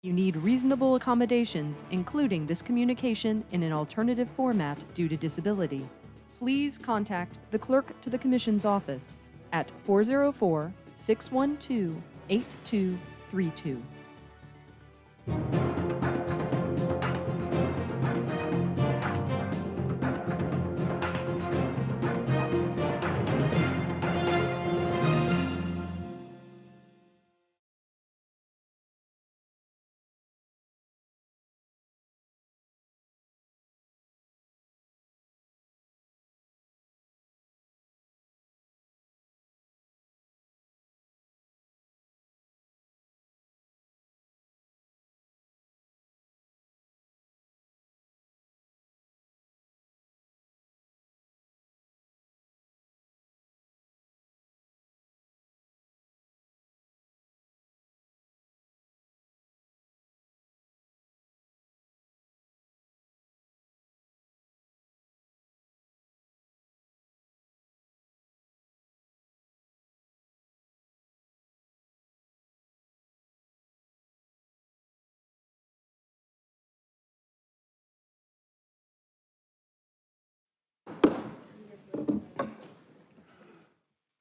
You need reasonable accommodations, including this communication in an alternative format due to disability. Please contact the clerk to the Commission's office at 404-612-8232.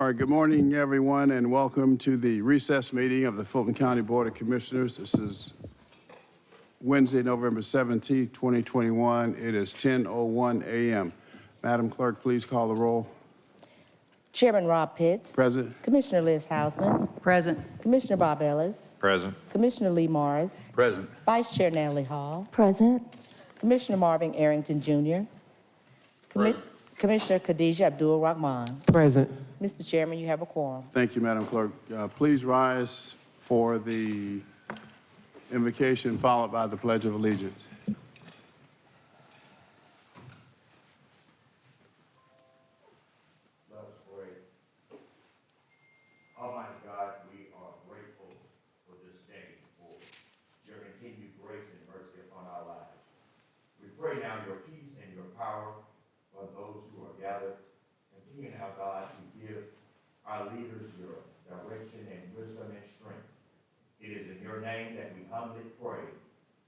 All right, good morning, everyone, and welcome to the recess meeting of the Fulton County Board of Commissioners. This is Wednesday, November 17th, 2021. It is 10:01 a.m. Madam Clerk, please call the roll. Chairman Rob Pitts. Present. Commissioner Liz Hausman. Present. Commissioner Bob Ellis. Present. Commissioner Lee Morris. Present. Vice Chair Natalie Hall. Present. Commissioner Marvin Arrington Jr. Commissioner Khadijah Abdul Rahman. Present. Mr. Chairman, you have a quorum. Thank you, Madam Clerk. Please rise for the invocation followed by the Pledge of Allegiance. Let us pray. Almighty God, we are grateful for this day, for your continued grace and mercy upon our lives. We pray now your peace and your power for those who are gathered. Continue now, God, to give our leaders your direction and wisdom and strength. It is in your name that we humbly pray.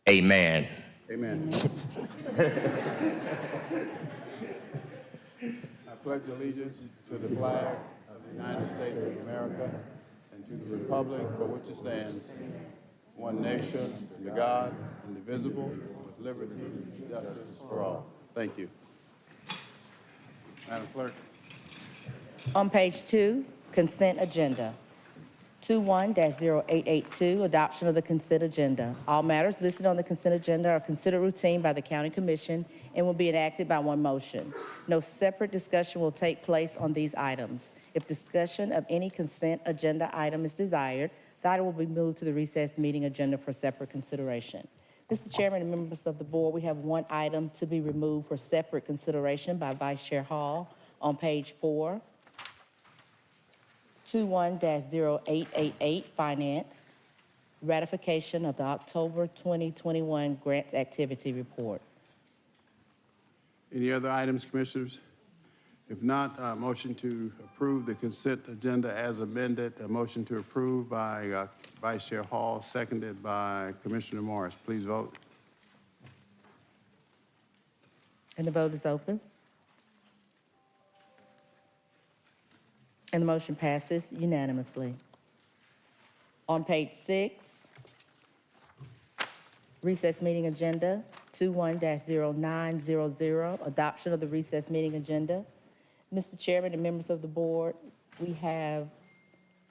Amen. Amen. I pledge allegiance to the flag of the United States of America and to the republic for which it stands, one nation, under God, indivisible, with liberty and justice for all. Thank you. Madam Clerk. On page 2, consent agenda. 21-0882, adoption of the consent agenda. All matters listed on the consent agenda are considered routine by the County Commission and will be enacted by one motion. No separate discussion will take place on these items. If discussion of any consent agenda item is desired, the item will be moved to the recess meeting agenda for separate consideration. Mr. Chairman and members of the board, we have one item to be removed for separate consideration by Vice Chair Hall on page 4. 21-0888, Finance, ratification of the October 2021 grants activity report. Any other items, Commissioners? If not, motion to approve the consent agenda as amended. A motion to approve by Vice Chair Hall, seconded by Commissioner Morris. Please vote. And the vote is open. And the motion passes unanimously. On page 6, recess meeting agenda, 21-0900, adoption of the recess meeting agenda. Mr. Chairman and members of the board, we have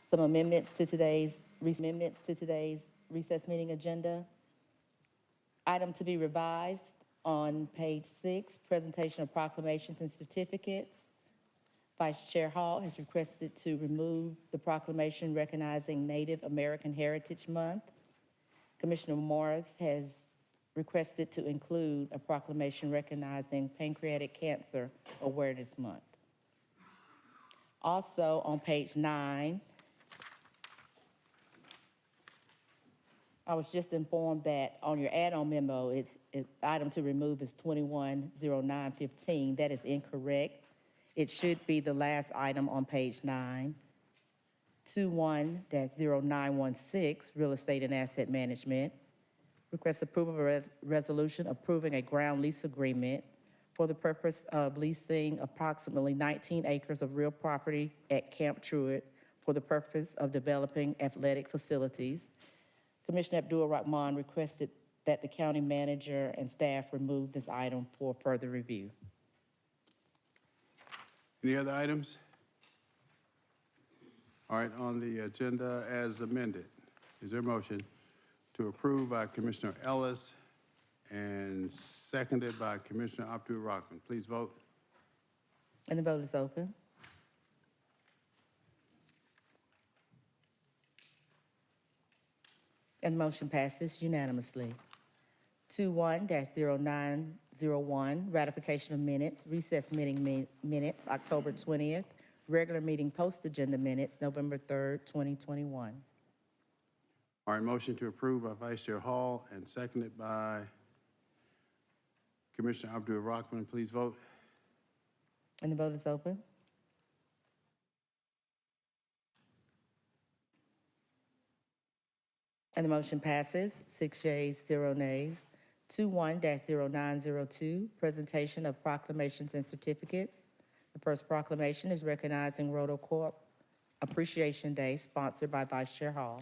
some amendments to today's recess meeting agenda. Item to be revised on page 6, presentation of proclamations and certificates. Vice Chair Hall has requested to remove the proclamation recognizing Native American Heritage Month. Commissioner Morris has requested to include a proclamation recognizing Pancreatic Cancer Awareness Month. Also on page 9, I was just informed that on your add-on memo, item to remove is 210915. That is incorrect. It should be the last item on page 9. 21-0916, Real Estate and Asset Management. Request approval of a resolution approving a ground lease agreement for the purpose of leasing approximately 19 acres of real property at Camp Truett for the purpose of developing athletic facilities. Commissioner Abdul-Rahman requested that the county manager and staff remove this item for further review. Any other items? All right, on the agenda as amended, is there a motion to approve by Commissioner Ellis and seconded by Commissioner Abdul-Rahman? Please vote. And the vote is open. And the motion passes unanimously. 21-0901, ratification of minutes, recess meeting minutes, October 20th, regular meeting post-agenda minutes, November 3rd, 2021. All right, motion to approve by Vice Chair Hall and seconded by Commissioner Abdul-Rahman. Please vote. And the vote is open. And the motion passes, 6 yeas, 0 nays. 21-0902, presentation of proclamations and certificates. The first proclamation is recognizing Roto Corp Appreciation Day, sponsored by Vice Chair Hall.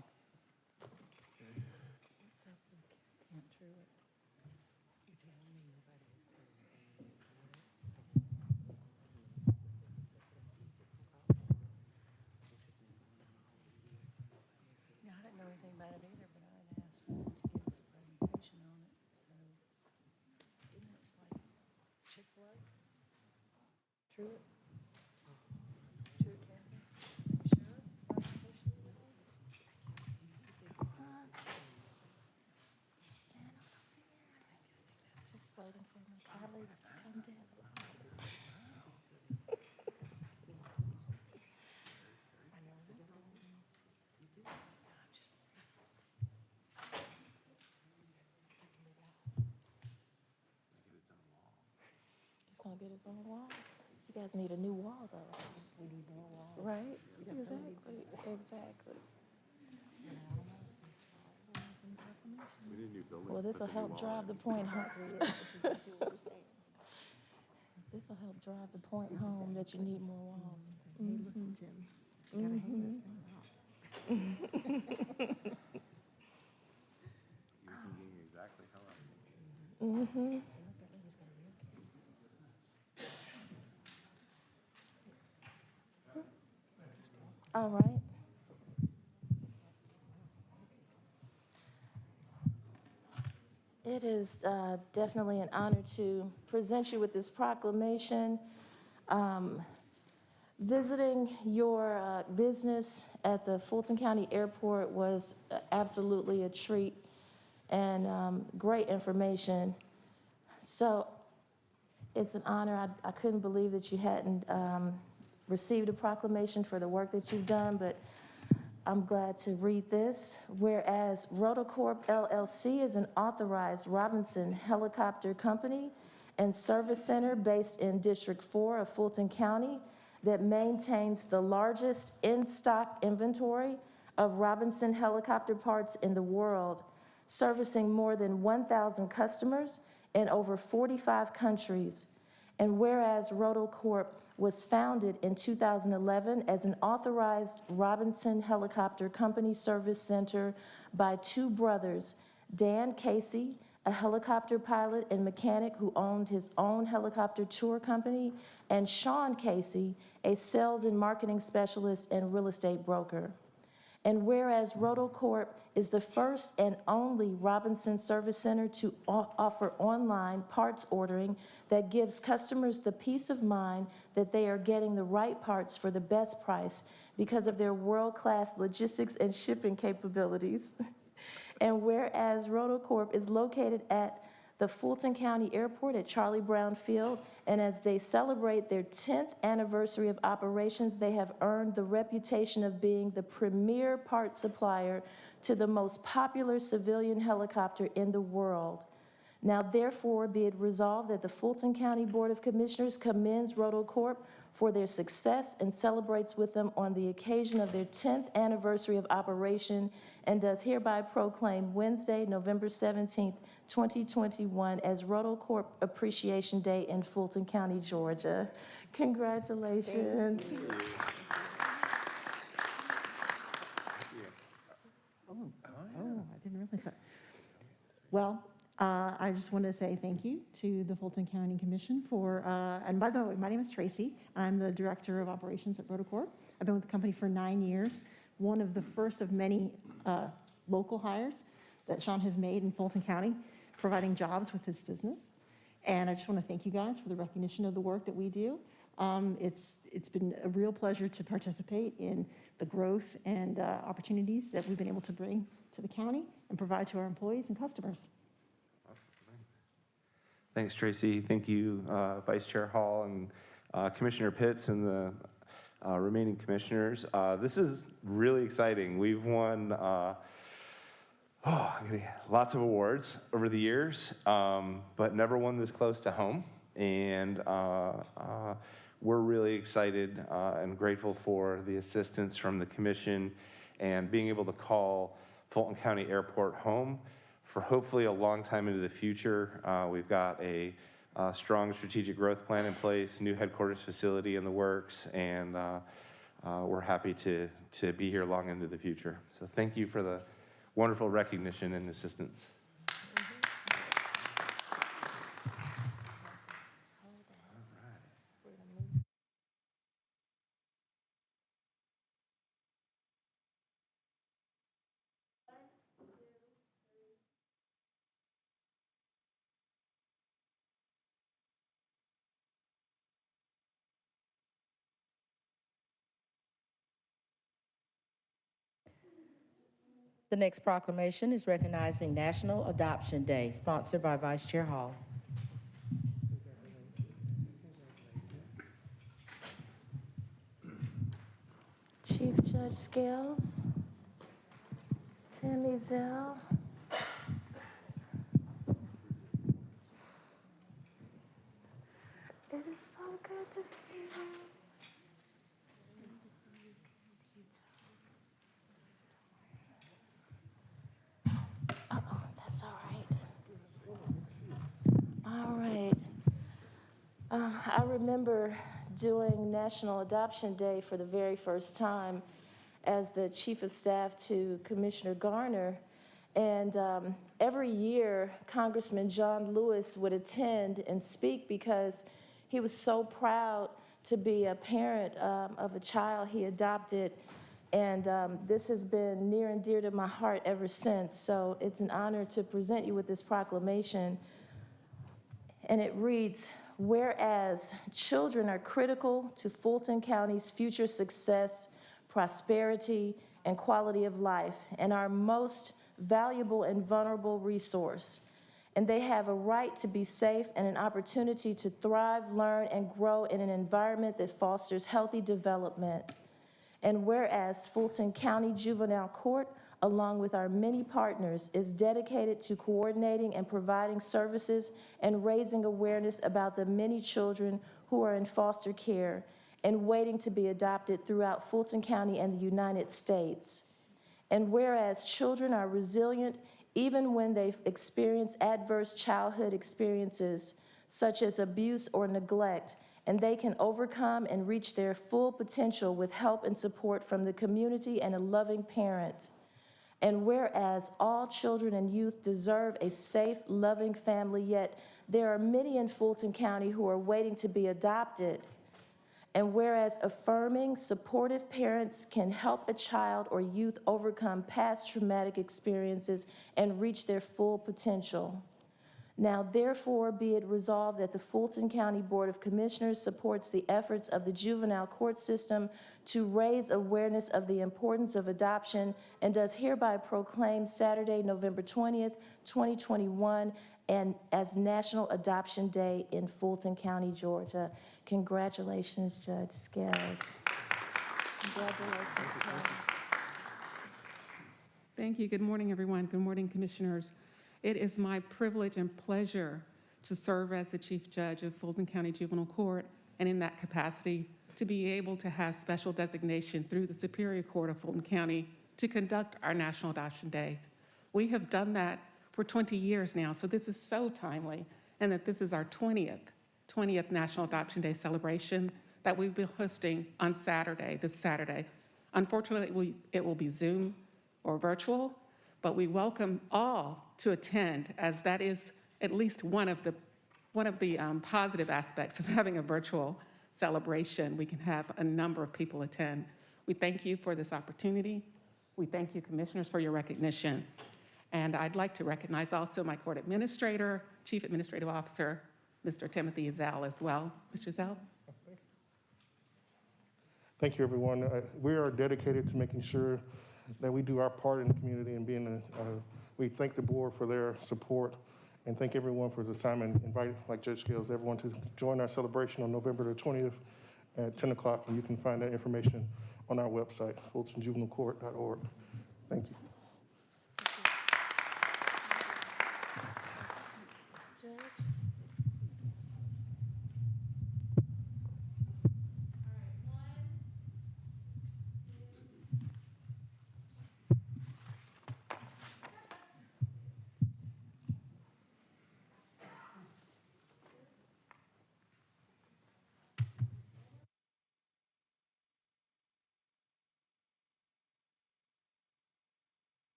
No, I didn't know anything about it either, but I had asked for to give us a presentation on it, so. Isn't it like Chick-fil-A? Truett? Truett Cafe? Sure? Not associated with it? Stand over here. Just waiting for my colleagues to come down. I know that's all. I'm just. It's gonna get its own wall. You guys need a new wall, though. We need more walls. Right? Exactly, exactly. We need new buildings. Well, this'll help drive the point home. This'll help drive the point home that you need more walls. Hey, listen, Tim, you gotta hang this thing up. Exactly how I. Mm-hmm. All right. It is definitely an honor to present you with this proclamation. Visiting your business at the Fulton County Airport was absolutely a treat and great information. So it's an honor. I couldn't believe that you hadn't received a proclamation for the work that you've done, but I'm glad to read this. Whereas Roto Corp LLC is an authorized Robinson helicopter company and service center based in District 4 of Fulton County that maintains the largest in-stock inventory of Robinson helicopter parts in the world, servicing more than 1,000 customers in over 45 countries. And whereas Roto Corp was founded in 2011 as an authorized Robinson Helicopter Company Service Center by two brothers, Dan Casey, a helicopter pilot and mechanic who owned his own helicopter tour company, and Sean Casey, a sales and marketing specialist and real estate broker. And whereas Roto Corp is the first and only Robinson Service Center to offer online parts ordering that gives customers the peace of mind that they are getting the right parts for the best price because of their world-class logistics and shipping capabilities. And whereas Roto Corp is located at the Fulton County Airport at Charlie Brown Field, and as they celebrate their 10th anniversary of operations, they have earned the reputation of being the premier part supplier to the most popular civilian helicopter in the world. Now therefore be it resolved that the Fulton County Board of Commissioners commends Roto Corp for their success and celebrates with them on the occasion of their 10th anniversary of operation, and does hereby proclaim Wednesday, November 17th, 2021 as Roto Corp Appreciation Day in Fulton County, Georgia. Congratulations. Oh, I didn't realize that. Well, I just want to say thank you to the Fulton County Commission for, and by the way, my name is Tracy. I'm the Director of Operations at Roto Corp. I've been with the company for 9 years, one of the first of many local hires that Sean has made in Fulton County, providing jobs with his business. And I just want to thank you guys for the recognition of the work that we do. It's been a real pleasure to participate in the growth and opportunities that we've been able to bring to the county and provide to our employees and customers. Thanks, Tracy. Thank you, Vice Chair Hall and Commissioner Pitts and the remaining commissioners. This is really exciting. We've won lots of awards over the years, but never one this close to home. And we're really excited and grateful for the assistance from the commission and being able to call Fulton County Airport home for hopefully a long time into the future. We've got a strong strategic growth plan in place, new headquarters facility in the works, and we're happy to be here long into the future. So thank you for the wonderful recognition and assistance. The next proclamation is recognizing National Adoption Day, sponsored by Vice Chair Hall. Chief Judge Scales, Tim Ezel. It is so good to see you. Uh-oh, that's all right. All right. I remember doing National Adoption Day for the very first time as the Chief of Staff to Commissioner Garner. And every year, Congressman John Lewis would attend and speak because he was so proud to be a parent of a child he adopted. And this has been near and dear to my heart ever since. So it's an honor to present you with this proclamation. And it reads, whereas children are critical to Fulton County's future success, prosperity, and quality of life, and our most valuable and vulnerable resource. And they have a right to be safe and an opportunity to thrive, learn, and grow in an environment that fosters healthy development. And whereas Fulton County Juvenile Court, along with our many partners, is dedicated to coordinating and providing services and raising awareness about the many children who are in foster care and waiting to be adopted throughout Fulton County and the United States. And whereas children are resilient even when they've experienced adverse childhood experiences, such as abuse or neglect, and they can overcome and reach their full potential with help and support from the community and a loving parent. And whereas all children and youth deserve a safe, loving family, yet there are many in Fulton County who are waiting to be adopted. And whereas affirming, supportive parents can help a child or youth overcome past traumatic experiences and reach their full potential. Now, therefore, be it resolved that the Fulton County Board of Commissioners supports the efforts of the juvenile court system to raise awareness of the importance of adoption and does hereby proclaim Saturday, November 20th, 2021, and as National Adoption Day in Fulton County, Georgia. Congratulations, Judge Scales. Congratulations. Thank you. Good morning, everyone. Good morning, commissioners. It is my privilege and pleasure to serve as the Chief Judge of Fulton County Juvenile Court, and in that capacity, to be able to have special designation through the Superior Court of Fulton County to conduct our National Adoption Day. We have done that for 20 years now, so this is so timely, and that this is our 20th National Adoption Day celebration that we'll be hosting on Saturday, this Saturday. Unfortunately, it will be Zoom or virtual, but we welcome all to attend, as that is at least one of the positive aspects of having a virtual celebration. We can have a number of people attend. We thank you for this opportunity. We thank you, commissioners, for your recognition. And I'd like to recognize also my court administrator, Chief Administrative Officer, Mr. Timothy Zell as well. Mr. Zell? Thank you, everyone. We are dedicated to making sure that we do our part in the community and we thank the board for their support and thank everyone for the time and invite, like Judge Scales, everyone to join our celebration on November the 20th at 10 o'clock. And you can find that information on our website, fultonjuvenilecourt.org. Thank you.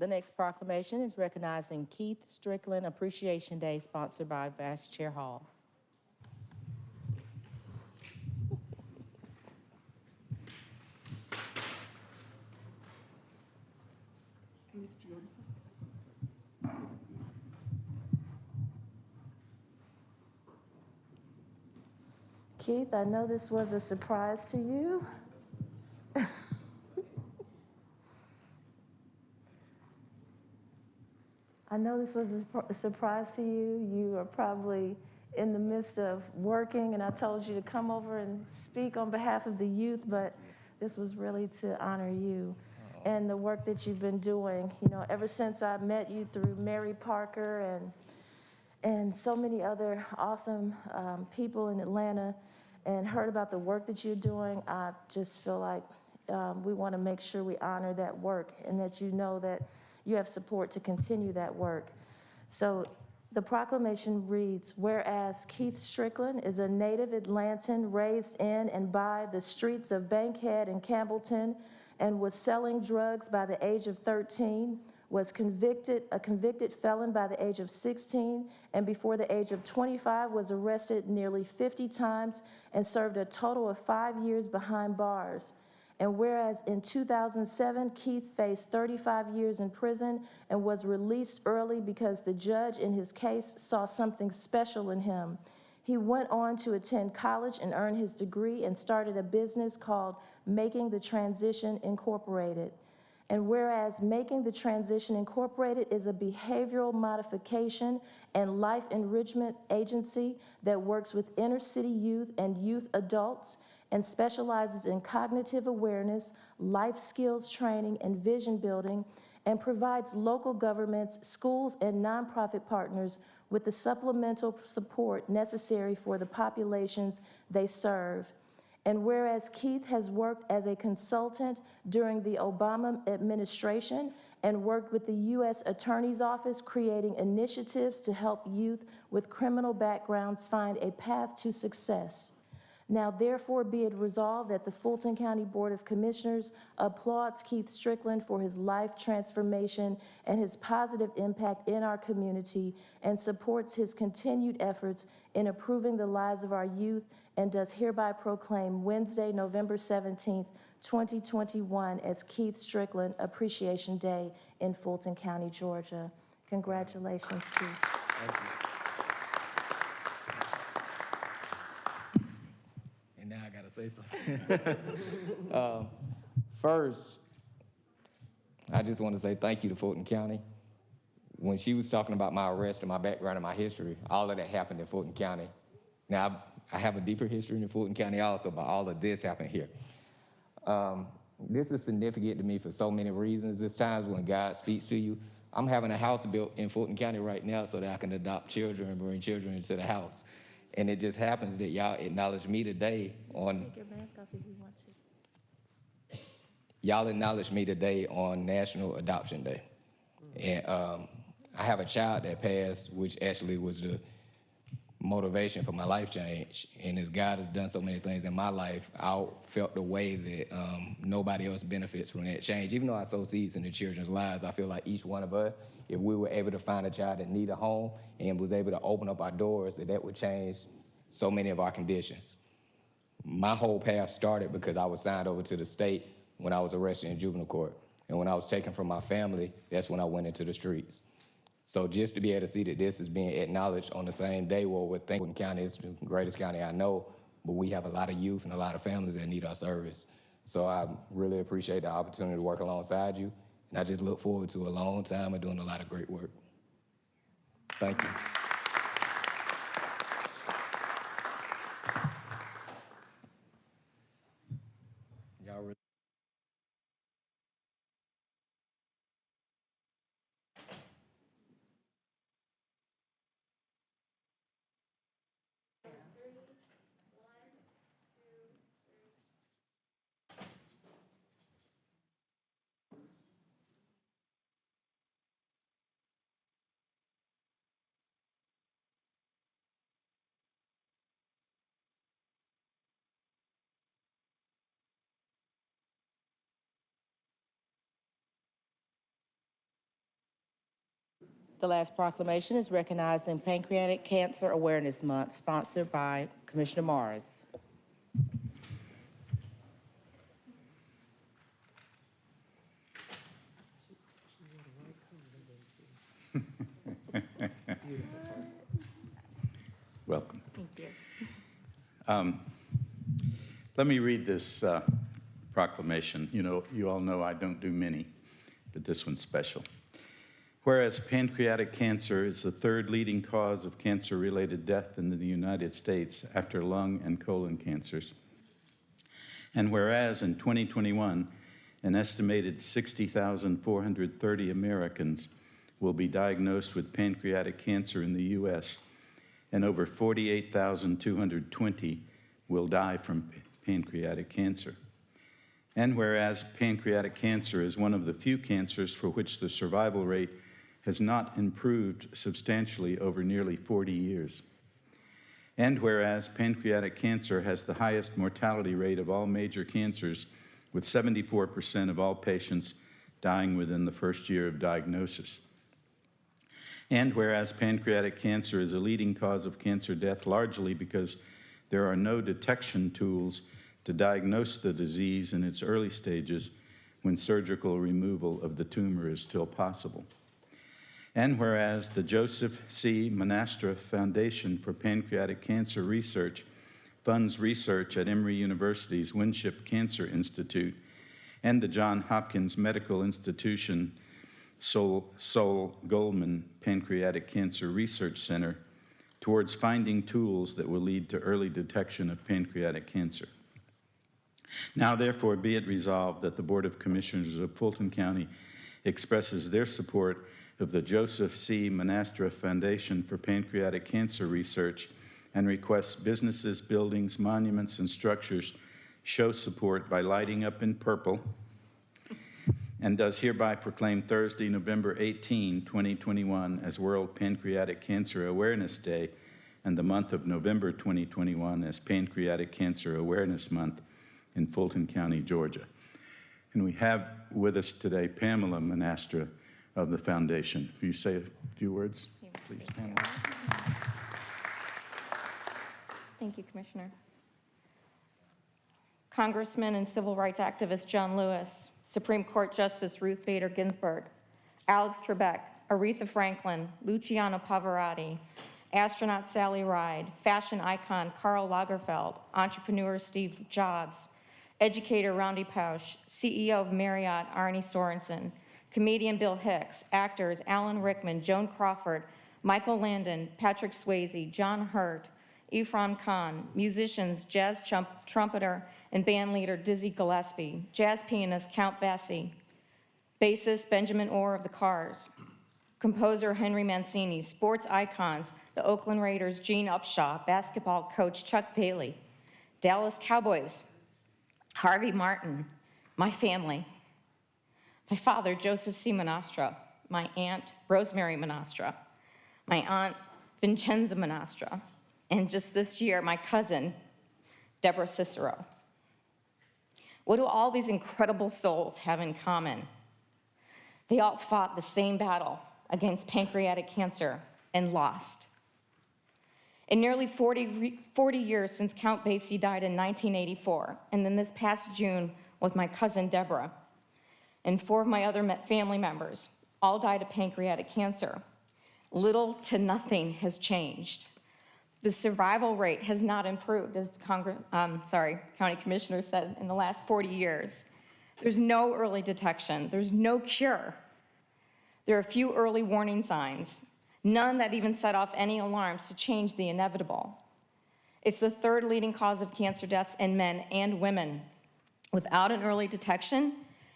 The next proclamation is recognizing Keith Strickland Appreciation Day, sponsored by Vice Chair Hall. Keith, I know this was a surprise to you. I know this was a surprise to you. You are probably in the midst of working, and I told you to come over and speak on behalf of the youth, but this was really to honor you and the work that you've been doing. You know, ever since I met you through Mary Parker and so many other awesome people in Atlanta and heard about the work that you're doing, I just feel like we want to make sure we honor that work and that you know that you have support to continue that work. So the proclamation reads, whereas Keith Strickland is a native Atlantan raised in and by the streets of Bankhead and Campbellton and was selling drugs by the age of 13, was a convicted felon by the age of 16, and before the age of 25 was arrested nearly 50 times and served a total of 5 years behind bars. And whereas in 2007, Keith faced 35 years in prison and was released early because the judge in his case saw something special in him. He went on to attend college and earn his degree and started a business called Making the Transition Incorporated. And whereas Making the Transition Incorporated is a behavioral modification and life enrichment agency that works with inner city youth and youth adults and specializes in cognitive awareness, life skills training, and vision building, and provides local governments, schools, and nonprofit partners with the supplemental support necessary for the populations they serve. And whereas Keith has worked as a consultant during the Obama administration and worked with the U.S. Attorney's Office creating initiatives to help youth with criminal backgrounds find a path to success. Now, therefore, be it resolved that the Fulton County Board of Commissioners applauds Keith Strickland for his life transformation and his positive impact in our community and supports his continued efforts in improving the lives of our youth and does hereby proclaim Wednesday, November 17th, 2021 as Keith Strickland Appreciation Day in Fulton County, Georgia. Congratulations, Keith. Thank you. And now I gotta to say something. First, I just want to say thank you to Fulton County. When she was talking about my arrest and my background and my history, all of that happened in Fulton County. Now, I have a deeper history in Fulton County also, but all of this happened here. This is significant to me for so many reasons. There's times when God speaks to you. I'm having a house built in Fulton County right now so that I can adopt children and bring children into the house. And it just happens that y'all acknowledge me today on... Take your mask off if you want to. Y'all acknowledge me today on National Adoption Day. And I have a child that passed, which actually was the motivation for my life change. And as God has done so many things in my life, I felt the way that nobody else benefits from that change. Even though I sow seeds in the children's lives, I feel like each one of us, if we were able to find a child that needed a home and was able to open up our doors, that would change so many of our conditions. My whole path started because I was signed over to the state when I was arrested in juvenile court. And when I was taken from my family, that's when I went into the streets. So just to be able to see that this is being acknowledged on the same day, well, with Fulton County is the greatest county I know, but we have a lot of youth and a lot of families that need our service. So I really appreciate the opportunity to work alongside you, and I just look forward to a long time of doing a lot of great work. Thank you. Y'all really The last proclamation is recognizing Pancreatic Cancer Awareness Month, sponsored by Commissioner Morris. Welcome. Thank you. Let me read this proclamation. You all know I don't do many, but this one's special. Whereas pancreatic cancer is the third leading cause of cancer-related death in the United States after lung and colon cancers. And whereas in 2021, an estimated 60,430 Americans will be diagnosed with pancreatic cancer in the U.S., and over 48,220 will die from pancreatic cancer. And whereas pancreatic cancer is one of the few cancers for which the survival rate has not improved substantially over nearly 40 years. And whereas pancreatic cancer has the highest mortality rate of all major cancers, with 74% of all patients dying within the first year of diagnosis. And whereas pancreatic cancer is a leading cause of cancer death largely because there are no detection tools to diagnose the disease in its early stages when surgical removal of the tumor is still possible. And whereas the Joseph C. Monastra Foundation for Pancreatic Cancer Research funds research at Emory University's Winship Cancer Institute and the Johns Hopkins Medical Institution Sol Goldman Pancreatic Cancer Research Center towards finding tools that will lead to early detection of pancreatic cancer. Now, therefore, be it resolved that the Board of Commissioners of Fulton County expresses their support of the Joseph C. Monastra Foundation for Pancreatic Cancer Research and requests businesses, buildings, monuments, and structures show support by lighting up in purple, and does hereby proclaim Thursday, November 18, 2021 as World Pancreatic Cancer Awareness Day and the month of November 2021 as Pancreatic Cancer Awareness Month in Fulton County, Georgia. And we have with us today Pamela Monastra of the foundation. Will you say a few words, please, Pamela? Thank you, Commissioner. Congressman and civil rights activist John Lewis, Supreme Court Justice Ruth Bader Ginsburg, Alex Trebek, Aretha Franklin, Luciano Pavarotti, astronaut Sally Ride, fashion icon Karl Lagerfeld, entrepreneur Steve Jobs, educator Roundy Pausch, CEO of Marriott Arnie Sorensen, comedian Bill Hicks, actors Alan Rickman, Joan Crawford, Michael Landon, Patrick Swayze, John Hurt, Ephraim Khan, musicians jazz trumpeter and band leader Dizzy Gillespie, jazz pianist Count Basie, bassist Benjamin Orr of the Cars, composer Henry Mancini, sports icons, the Oakland Raiders, Gene Upshaw, basketball coach Chuck Daly, Dallas Cowboys, Harvey Martin, my family, my father, Joseph C. Monastra, my aunt, Rosemary Monastra, my aunt, Vincenza Monastra, and just this year, my cousin, Deborah Cicero. What do all these incredible souls have in common? They all fought the same battle against pancreatic cancer and lost. In nearly 40 years since Count Basie died in 1984, and then this past June with my cousin Deborah, and 4 of my other family members all died of pancreatic cancer, little to nothing has changed. The survival rate has not improved, as County Commissioner said, in the last 40 years. There's no early detection. There's no cure. There are few early warning signs, none that even set off any alarms to change the inevitable. It's the 3rd leading cause of cancer deaths in men and women. Without an early detection,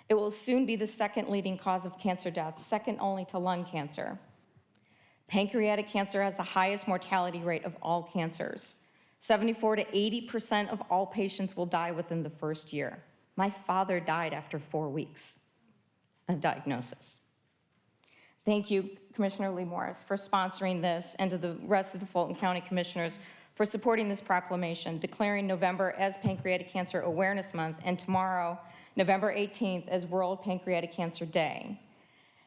it will soon be the 2nd leading cause of cancer deaths, second only to lung cancer. Pancreatic cancer has the highest mortality rate of all cancers. 74 to 80% of all patients will die within the 1st year. My father died after 4 weeks of diagnosis. Thank you, Commissioner Lee Morris, for sponsoring this, and to the rest of the Fulton County Commissioners for supporting this proclamation, declaring November as Pancreatic Cancer Awareness Month, and tomorrow, November 18th, as World Pancreatic Cancer Day.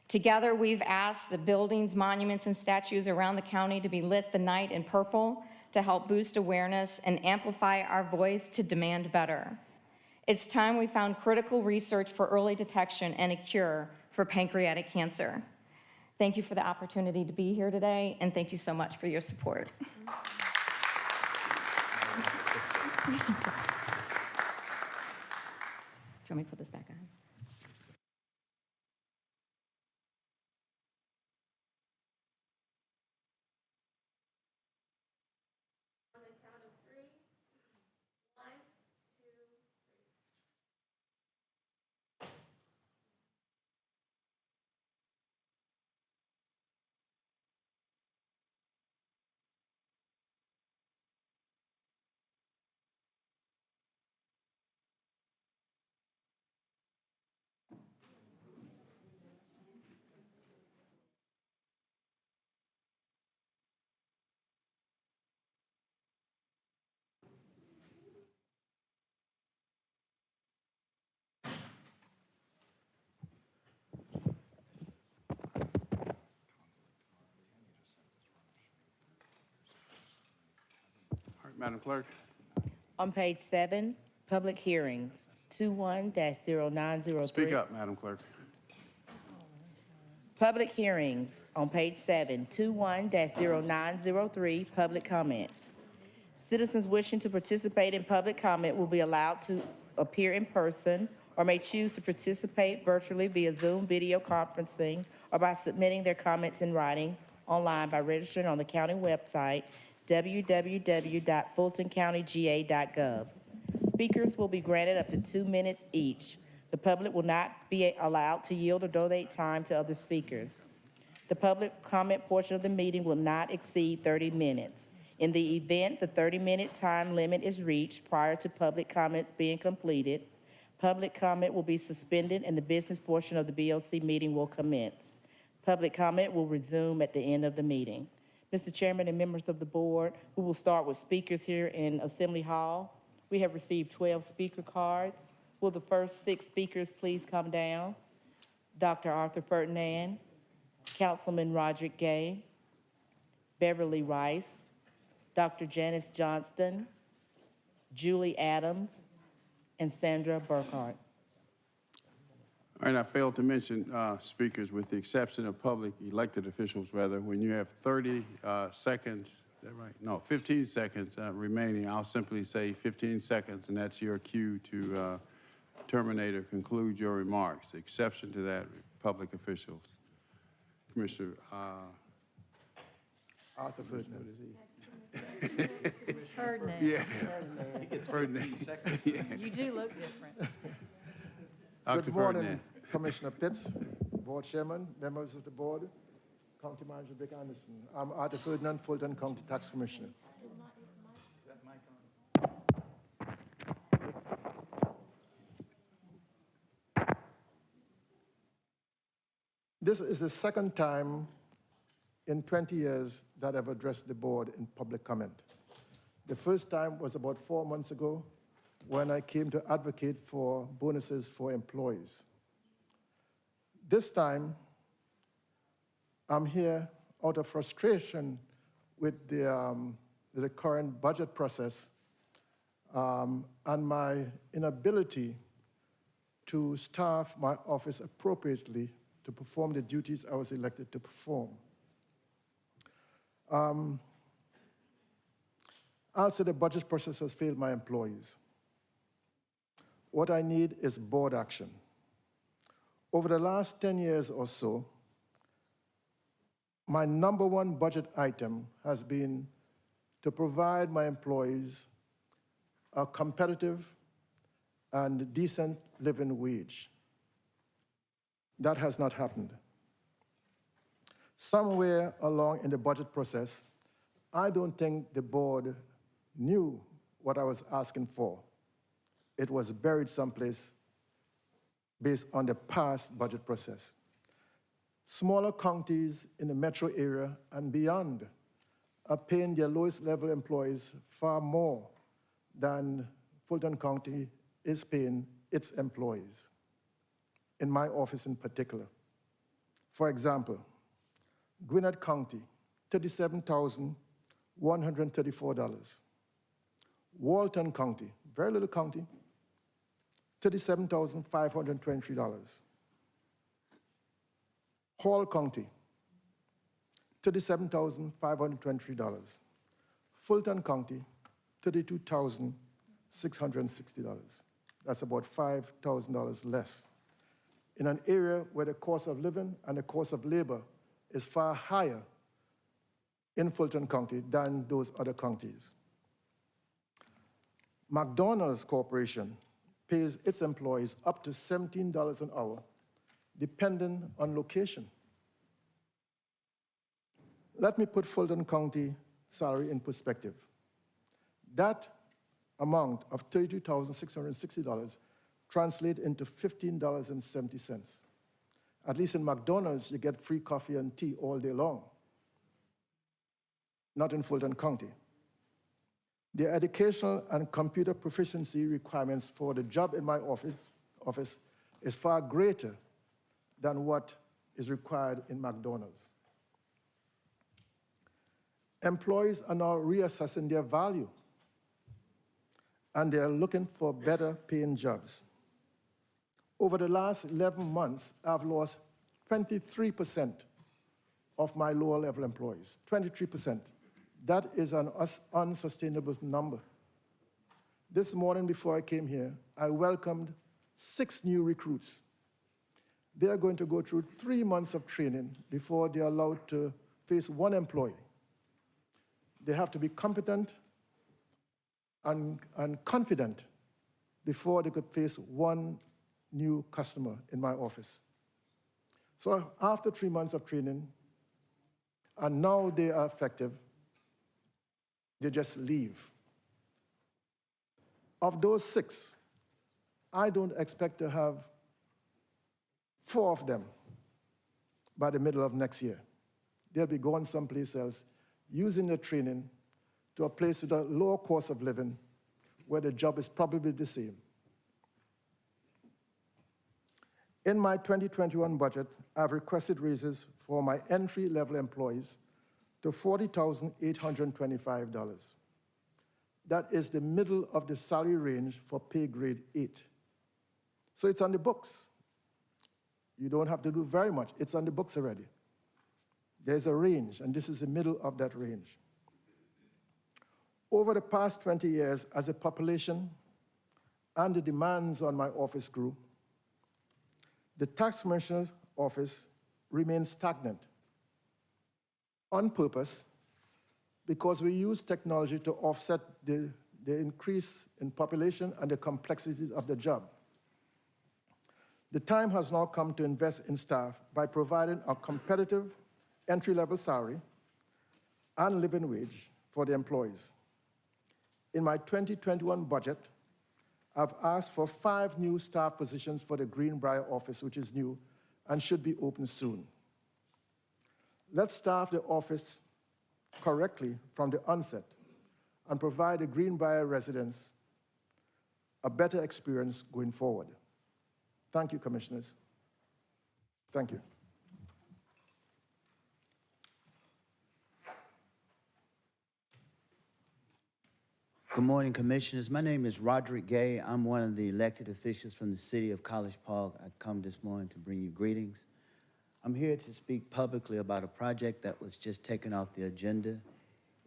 Together, we've asked the buildings, monuments, and statues around the county to be lit the night in purple to help boost awareness and amplify our voice to demand better. It's time we found critical research for early detection and a cure for pancreatic cancer. Thank you for the opportunity to be here today, and thank you so much for your support. Do you want me to put this back on? All right, Madam Clerk. On page 7, public hearings, 21-0903. Speak up, Madam Clerk. Public hearings on page 7, 21-0903, public comment. Citizens wishing to participate in public comment will be allowed to appear in person or may choose to participate virtually via Zoom video conferencing or by submitting their comments in writing online by registering on the county website, www.fultoncountyga.gov. Speakers will be granted up to 2 minutes each. The public will not be allowed to yield or donate time to other speakers. The public comment portion of the meeting will not exceed 30 minutes. In the event the 30-minute time limit is reached prior to public comments being completed, public comment will be suspended and the business portion of the BOC meeting will commence. Public comment will resume at the end of the meeting. Mr. Chairman and members of the board, we will start with speakers here in Assembly Hall. We have received 12 speaker cards. Will the first 6 speakers please come down? Dr. Arthur Ferdinand, Councilman Roderick Gay, Beverly Rice, Dr. Janice Johnston, Julie Adams, and Sandra Burkhart. All right, I failed to mention, speakers, with the exception of public elected officials, rather, when you have 30 seconds, is that right? No, 15 seconds remaining, I'll simply say 15 seconds, and that's your cue to terminate or conclude your remarks. The exception to that, public officials. Commissioner Arthur Ferdinand. Ferdinand. Yeah. He gets Ferdinand. You do look different. Dr. Good morning, Ferdinand. Commissioner Pitts, Board Chairman, members of the Board, County Manager Vic Anderson. I'm Arthur Ferdinand, Fulton County Tax Commissioner. This is the second time in 20 years that I've addressed the board in public comment. The first time was about 4 months ago when I came to advocate for bonuses for employees. This time, I'm here out of frustration with the current budget process and my inability to staff my office appropriately to perform the duties I was elected to perform. I'll say the budget process has failed my employees. What I need is board action. Over the last 10 years or so, my number one budget item has been to provide my employees a competitive and decent living wage. That has not happened. Somewhere along in the budget process, I don't think the board knew what I was asking for. It was buried someplace based on the past budget process. Smaller counties in the metro area and beyond are paying their lowest level employees far more than Fulton County is paying its employees, in my office in particular. For example, Gwinnett County, $37,134. Walton County, very little county, $37,523. Hall County, $37,523. Fulton County, $32,660. That's about $5,000 less. In an area where the cost of living and the cost of labor is far higher in Fulton County than those other counties. McDonald's Corporation pays its employees up to $17 an hour, depending on location. Let me put Fulton County salary in perspective. That amount of $32,660 translates into $15.70. At least in McDonald's, you get free coffee and tea all day long. Not in Fulton County. The educational and computer proficiency requirements for the job in my office is far greater than what is required in McDonald's. Employees are now reassessing their value, and they are looking for better paying jobs. Over the last 11 months, I've lost 23% of my lower level employees, 23%. That is an unsustainable number. This morning before I came here, I welcomed 6 new recruits. They are going to go through 3 months of training before they are allowed to face 1 employee. They have to be competent and confident before they could face 1 new customer in my office. So after 3 months of training, and now they are effective, they just leave. Of those 6, I don't expect to have 4 of them by the middle of next year. They'll be going someplace else, using their training to a place with a lower cost of living where the job is probably the same. In my 2021 budget, I've requested raises for my entry-level employees to $40,825. That is the middle of the salary range for pay grade 8. So it's on the books. You don't have to do very much. It's on the books already. There's a range, and this is the middle of that range. Over the past 20 years, as the population and the demands on my office grew, the tax commissioner's office remained stagnant on purpose because we use technology to offset the increase in population and the complexities of the job. The time has now come to invest in staff by providing a competitive entry-level salary and living wage for the employees. In my 2021 budget, I've asked for 5 new staff positions for the Greenbrier office, which is new and should be open soon. Let's staff the office correctly from the onset and provide the Greenbrier residents a better experience going forward. Thank you, Commissioners. Thank you. Good morning, Commissioners. My name is Roderick Gay. I'm one of the elected officials from the city of College Park. I come this morning to bring you greetings. I'm here to speak publicly about a project that was just taken off the agenda.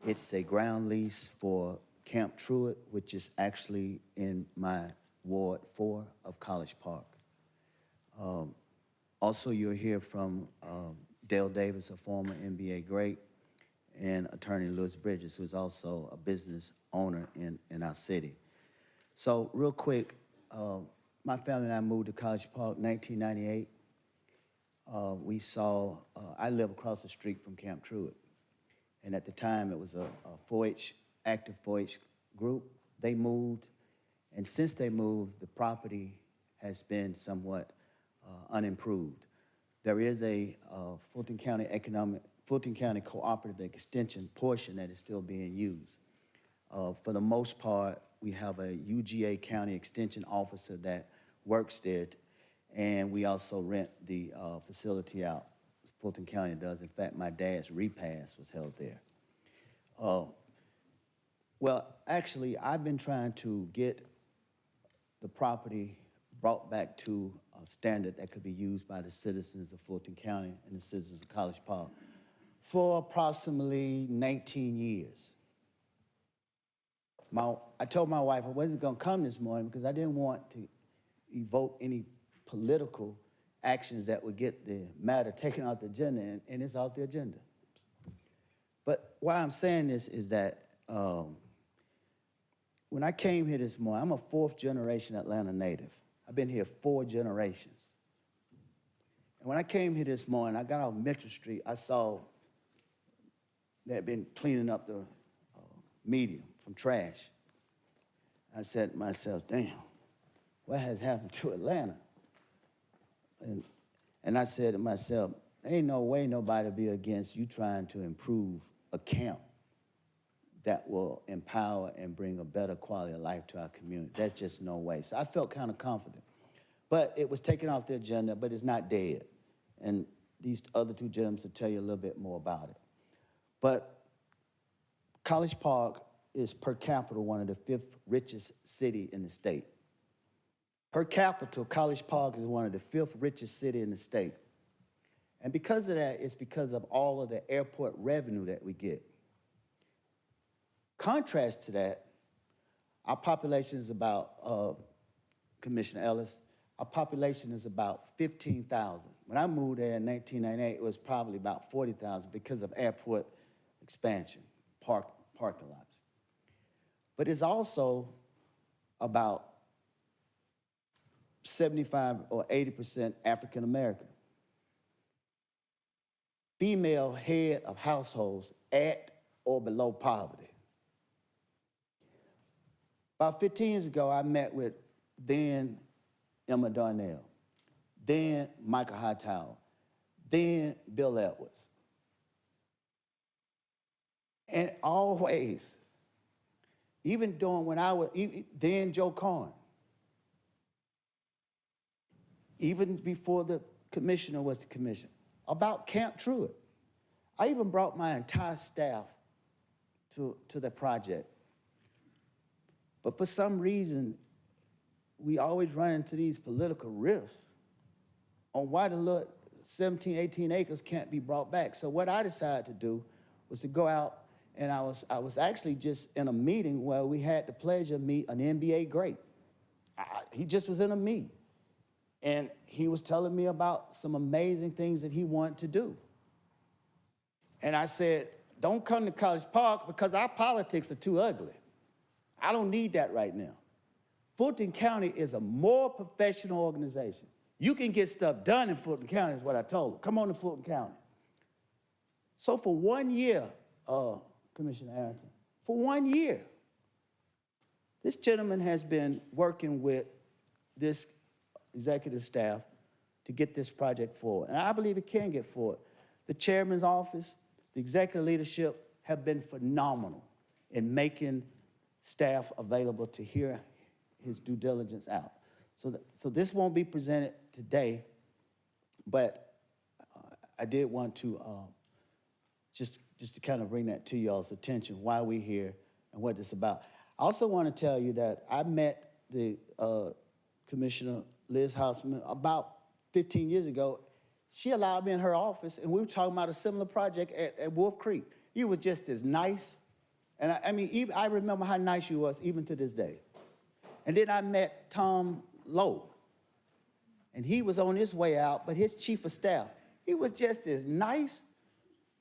It's a ground lease for Camp Truett, which is actually in my Ward 4 of College Park. Also, you'll hear from Dale Davis, a former NBA great, and attorney Louis Bridges, who's also a business owner in our city. So real quick, my family and I moved to College Park in 1998. I live across the street from Camp Truett. And at the time, it was a 4-H, active 4-H group. They moved, and since they moved, the property has been somewhat unimproved. There is a Fulton County Cooperative Extension portion that is still being used. For the most part, we have a UGA County Extension officer that works there, and we also rent the facility out. Fulton County does. In fact, my dad's repast was held there. Well, actually, I've been trying to get the property brought back to a standard that could be used by the citizens of Fulton County and the citizens of College Park for approximately 19 years. I told my wife I wasn't going to come this morning because I didn't want to evoke any political actions that would get the matter taken off the agenda, and it's off the agenda. But why I'm saying this is that when I came here this morning, I'm a 4th-generation Atlanta native. I've been here 4 generations. And when I came here this morning, I got off Mitchell Street, I saw they had been cleaning up the medium from trash. I said to myself, damn, what has happened to Atlanta? And I said to myself, ain't no way nobody be against you trying to improve a camp that will empower and bring a better quality of life to our community. That's just no way. So I felt kind of confident. But it was taken off the agenda, but it's not dead. And these other 2 gentlemen will tell you a little bit more about it. But College Park is per capita one of the 5th richest city in the state. Per capita, College Park is one of the 5th richest city in the state. And because of that, it's because of all of the airport revenue that we get. Contrast to that, our population is about, Commissioner Ellis, our population is about 15,000. When I moved there in 1998, it was probably about 40,000 because of airport expansion, parking lots. But it's also about 75 or 80% African American. Female head of households at or below poverty. About 15 years ago, I met with then Emma Darnell, then Michael Hightower, then Bill Edwards. And always, even during when I was, then Joe Cohen, even before the commissioner was the commissioner, about Camp Truett. I even brought my entire staff to the project. But for some reason, we always run into these political rifts on why the little 17, 18 acres can't be brought back. So what I decided to do was to go out, and I was actually just in a meeting where we had the pleasure of meet an NBA great. He just was in a meeting, and he was telling me about some amazing things that he wanted to do. And I said, don't come to College Park because our politics are too ugly. I don't need that right now. Fulton County is a more professional organization. You can get stuff done in Fulton County is what I told him. Come on to Fulton County. So for 1 year, Commissioner Arrington, for 1 year, this gentleman has been working with this executive staff to get this project forward. And I believe it can get forward. The chairman's office, the executive leadership have been phenomenal in making staff available to hear his due diligence out. So this won't be presented today, but I did want to just to kind of bring that to y'all's attention, why we're here and what it's about. I also want to tell you that I met the Commissioner Liz Hausman about 15 years ago. She allowed me in her office, and we were talking about a similar project at Wolf Creek. You were just as nice, and I mean, I remember how nice you was even to this day. And then I met Tom Lowe, and he was on his way out, but his chief of staff, he was just as nice.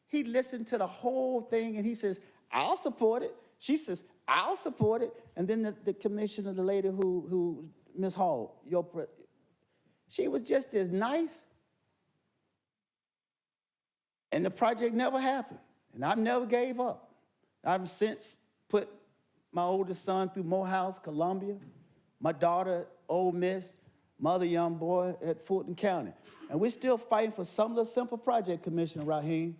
He listened to the whole thing, and he says, I'll support it. She says, I'll support it. And then the commissioner, the lady who Ms. Hall, she was just as nice. And the project never happened, and I never gave up. I've since put my oldest son through Morehouse, Columbia, my daughter, Ole Miss, my other young boy at Fulton County. And we're still fighting for some of the simple project, Commissioner Raheem.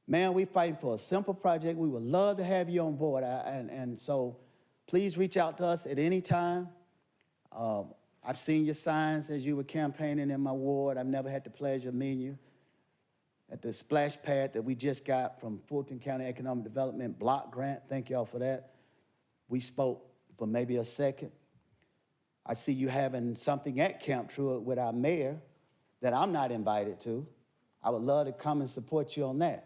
Man, we're fighting for a simple project. We would love to have you on board. And so please reach out to us at any time. I've seen your signs as you were campaigning in my ward. I've never had the pleasure of meeting you. At the splash pad that we just got from Fulton County Economic Development Block Grant, thank y'all for that. We spoke for maybe a second. I see you having something at Camp Truett with our mayor that I'm not invited to. I would love to come and support you on that.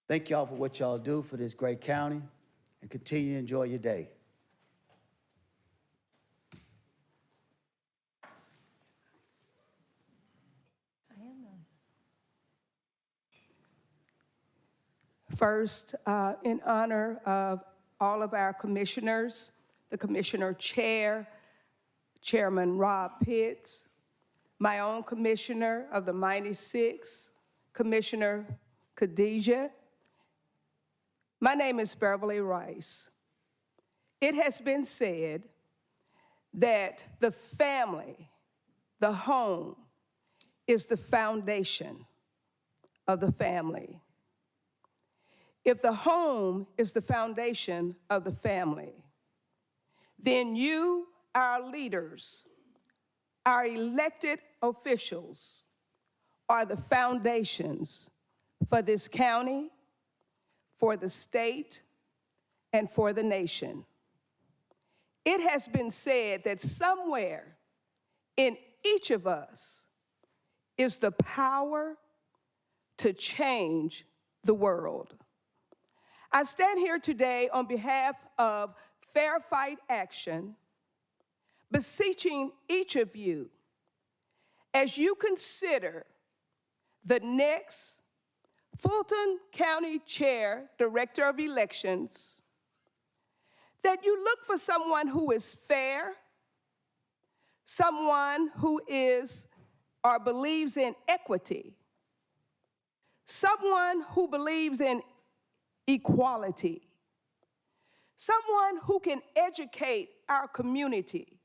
Thank y'all for what y'all do for this great county, and continue to enjoy your day. First, in honor of all of our commissioners, the commissioner chair, Chairman Rob Pitts, my own commissioner of the Mighty Six, Commissioner Khadijah. My name is Beverly Rice. It has been said that the family, the home, is the foundation of the family. If the home is the foundation of the family, then you, our leaders, our elected officials, are the foundations for this county, for the state, and for the nation. It has been said that somewhere in each of us is the power to change the world. I stand here today on behalf of Fair Fight Action, beseeching each of you, as you consider the next Fulton County Chair, Director of Elections, that you look for someone who is fair, someone who is or believes in equity, someone who believes in equality, someone who can educate our community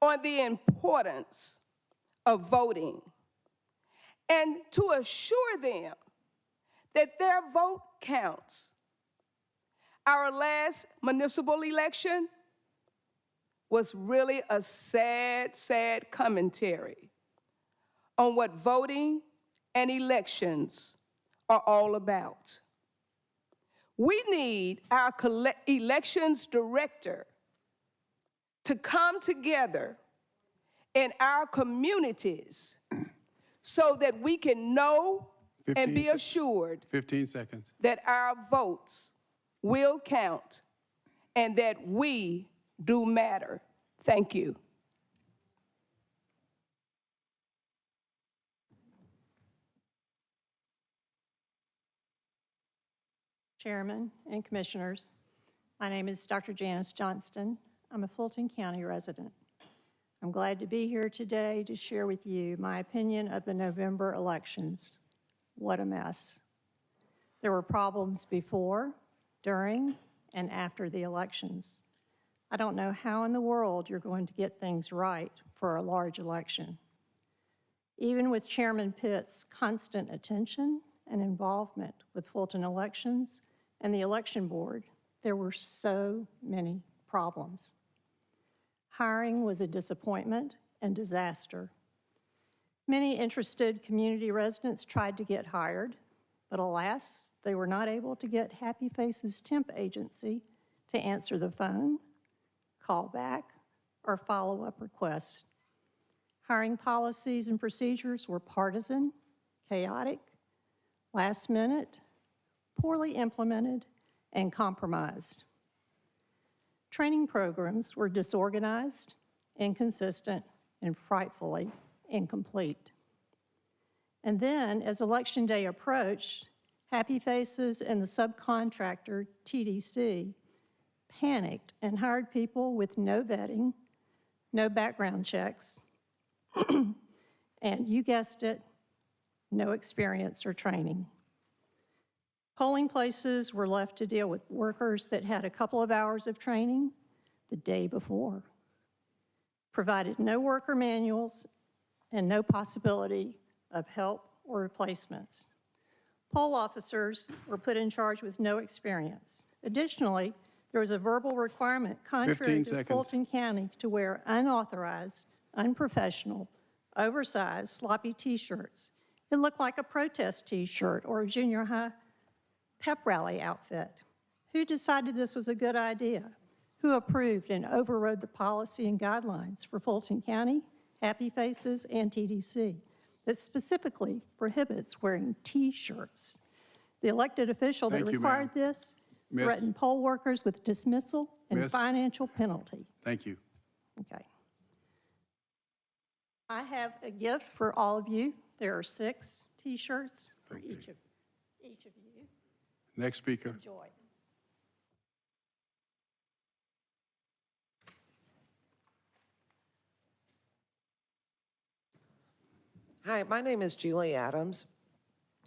on the importance of voting, and to assure them that their vote counts. Our last municipal election was really a sad, sad commentary on what voting and elections are all about. We need our elections director to come together in our communities so that we can know and 15 be sec- assured 15 seconds. that our votes will count and that we do matter. Thank you. Chairman and Commissioners, my name is Dr. Janice Johnston. I'm a Fulton County resident. I'm glad to be here today to share with you my opinion of the November elections. What a mess. There were problems before, during, and after the elections. I don't know how in the world you're going to get things right for a large election. Even with Chairman Pitt's constant attention and involvement with Fulton elections and the election board, there were so many problems. Hiring was a disappointment and disaster. Many interested community residents tried to get hired, but alas, they were not able to get Happy Faces temp agency to answer the phone, call back, or follow-up requests. Hiring policies and procedures were partisan, chaotic, last minute, poorly implemented, and compromised. Training programs were disorganized, inconsistent, and frightfully incomplete. And then, as Election Day approached, Happy Faces and the subcontractor, TDC, panicked and hired people with no vetting, no background checks, and you guessed it, no experience or training. Polling places were left to deal with workers that had a couple of hours of training the day before, provided no worker manuals, and no possibility of help or replacements. Poll officers were put in charge with no experience. Additionally, there was a verbal requirement contrary 15 to seconds. Fulton County to wear unauthorized, unprofessional, oversized, sloppy T-shirts. It looked like a protest T-shirt or a junior high pep rally outfit. Who decided this was a good idea? Who approved and overrode the policy and guidelines for Fulton County, Happy Faces, and TDC that specifically prohibits wearing T-shirts? The elected official that Thank you, required ma'am. this Miss- threatened poll workers with dismissal and Miss- financial penalty. Thank you. Okay. I have a gift for all of you. There are 6 T-shirts for each of you. Next speaker. Enjoy. Hi, my name is Julie Adams,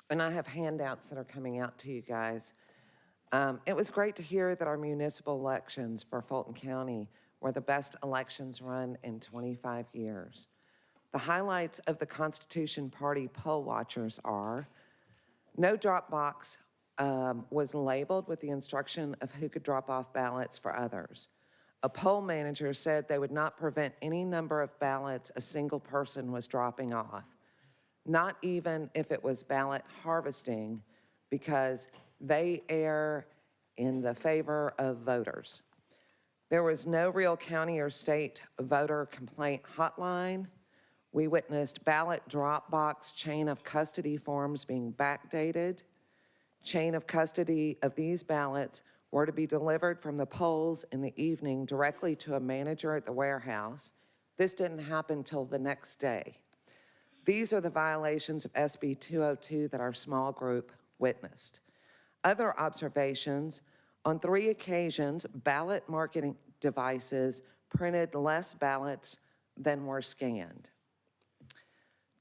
and I have handouts that are coming out to you guys. It was great to hear that our municipal elections for Fulton County were the best elections run in 25 years. The highlights of the Constitution Party poll watchers are: no drop box was labeled with the instruction of who could drop off ballots for others. A poll manager said they would not prevent any number of ballots a single person was dropping off, not even if it was ballot harvesting, because they err in the favor of voters. There was no real county or state voter complaint hotline. We witnessed ballot drop box chain of custody forms being backdated. Chain of custody of these ballots were to be delivered from the polls in the evening directly to a manager at the warehouse. This didn't happen till the next day. These are the violations of SB 202 that our small group witnessed. Other observations: on 3 occasions, ballot marking devices printed less ballots than were scanned.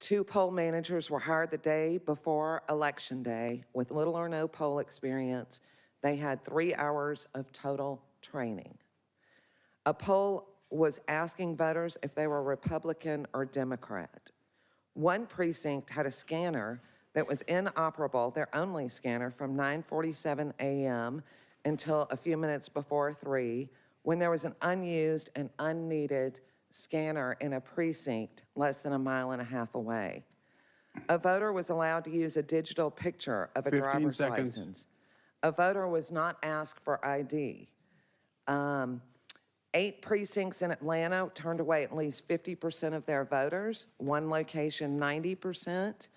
2 poll managers were hired the day before Election Day with little or no poll experience. They had 3 hours of total training. A poll was asking voters if they were Republican or Democrat. 1 precinct had a scanner that was inoperable, their only scanner, from 9:47 a.m. until a few minutes before 3, when there was an unused and unneeded scanner in a precinct less than 1.5 miles away. A voter was allowed to use a digital picture of a 15 driver's seconds. license. A voter was not asked for ID. 8 precincts in Atlanta turned away at least 50% of their voters. One location, 90%.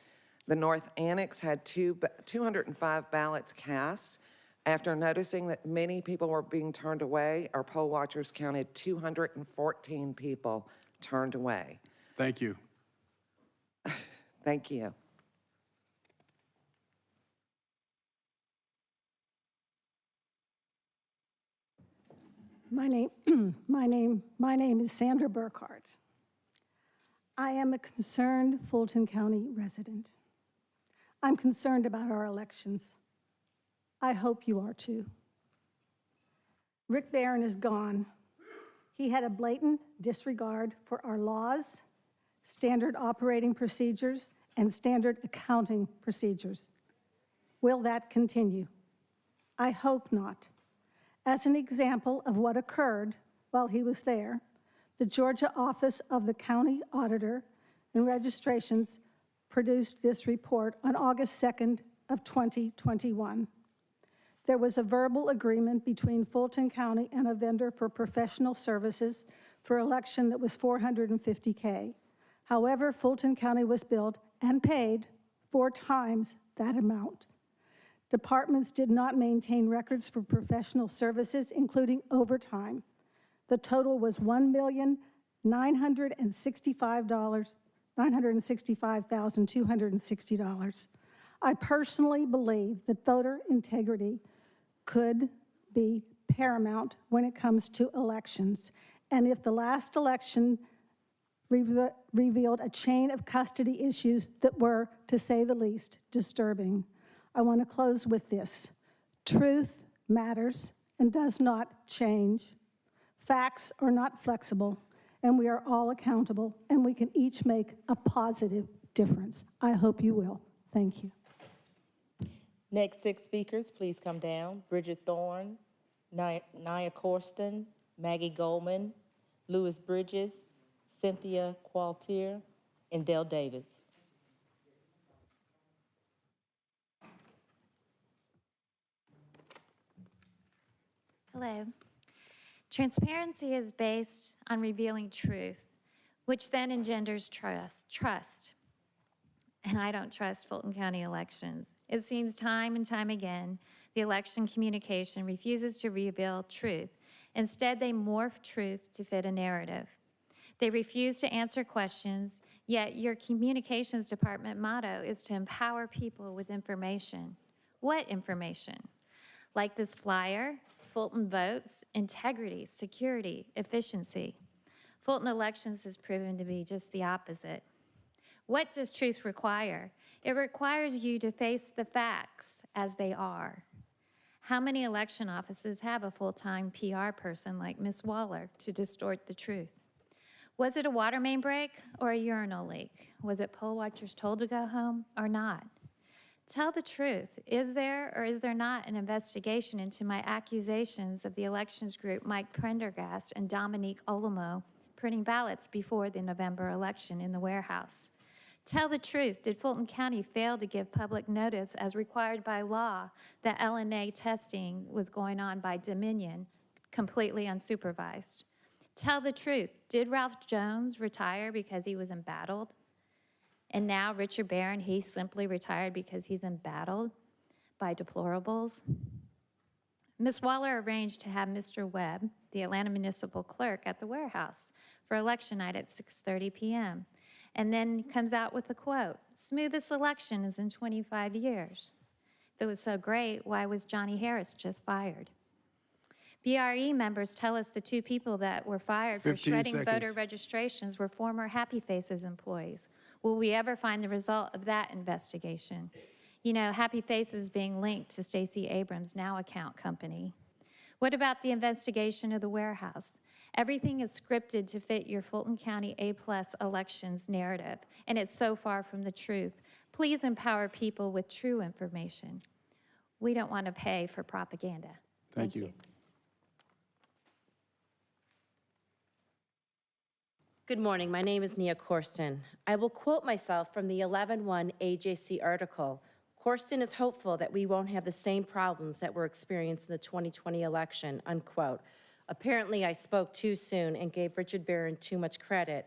The North Annex had 205 ballots cast. After noticing that many people were being turned away, our poll watchers counted 214 people turned away. Thank you. Thank you. My name is Sandra Burkhardt. I am a concerned Fulton County resident. I'm concerned about our elections. I hope you are too. Rick Barron is gone. He had a blatant disregard for our laws, standard operating procedures, and standard accounting procedures. Will that continue? I hope not. As an example of what occurred while he was there, the Georgia Office of the County Auditor and Registrations produced this report on August 2nd of 2021. There was a verbal agreement between Fulton County and a vendor for professional services for election that was $450K. However, Fulton County was billed and paid 4 times that amount. Departments did not maintain records for professional services, including overtime. The total was $965,260. I personally believe that voter integrity could be paramount when it comes to elections. And if the last election revealed a chain of custody issues that were, to say the least, disturbing, I want to close with this. Truth matters and does not change. Facts are not flexible, and we are all accountable, and we can each make a positive difference. I hope you will. Thank you. Next 6 speakers, please come down. Bridget Thorne, Nia Corsten, Maggie Goldman, Louis Bridges, Cynthia Qualtier, and Dale Davis. Hello. Transparency is based on revealing truth, which then engenders trust. And I don't trust Fulton County elections. It seems time and time again, the election communication refuses to reveal truth. Instead, they morph truth to fit a narrative. They refuse to answer questions, yet your communications department motto is to empower people with information. What information? Like this flyer, Fulton votes, integrity, security, efficiency. Fulton elections has proven to be just the opposite. What does truth require? It requires you to face the facts as they are. How many election offices have a full-time PR person like Ms. Waller to distort the truth? Was it a water main break or a urinal leak? Was it poll watchers told to go home or not? Tell the truth. Is there or is there not an investigation into my accusations of the elections group Mike Prendergast and Dominique Olamo printing ballots before the November election in the warehouse? Tell the truth. Did Fulton County fail to give public notice as required by law that LNA testing was going on by Dominion, completely unsupervised? Tell the truth. Did Ralph Jones retire because he was embattled? And now Richard Barron, he simply retired because he's embattled by deplorables? Ms. Waller arranged to have Mr. Webb, the Atlanta Municipal Clerk, at the warehouse for election night at 6:30 p.m. And then comes out with a quote, "Smoothest election is in 25 years. If it was so great, why was Johnny Harris just fired?" BRE members tell us the 2 people that were fired for 15 shredding seconds. voter registrations were former Happy Faces employees. Will we ever find the result of that investigation? You know, Happy Faces being linked to Stacey Abrams' Now Account company. What about the investigation of the warehouse? Everything is scripted to fit your Fulton County A+ elections narrative, and it's so far from the truth. Please empower people with true information. We don't want to pay for propaganda. Thank you. Good morning. My name is Nia Corsten. I will quote myself from the 11/1 AJC article. Corsten is hopeful that we won't have the same problems that were experienced in the 2020 election, unquote. Apparently, I spoke too soon and gave Richard Barron too much credit.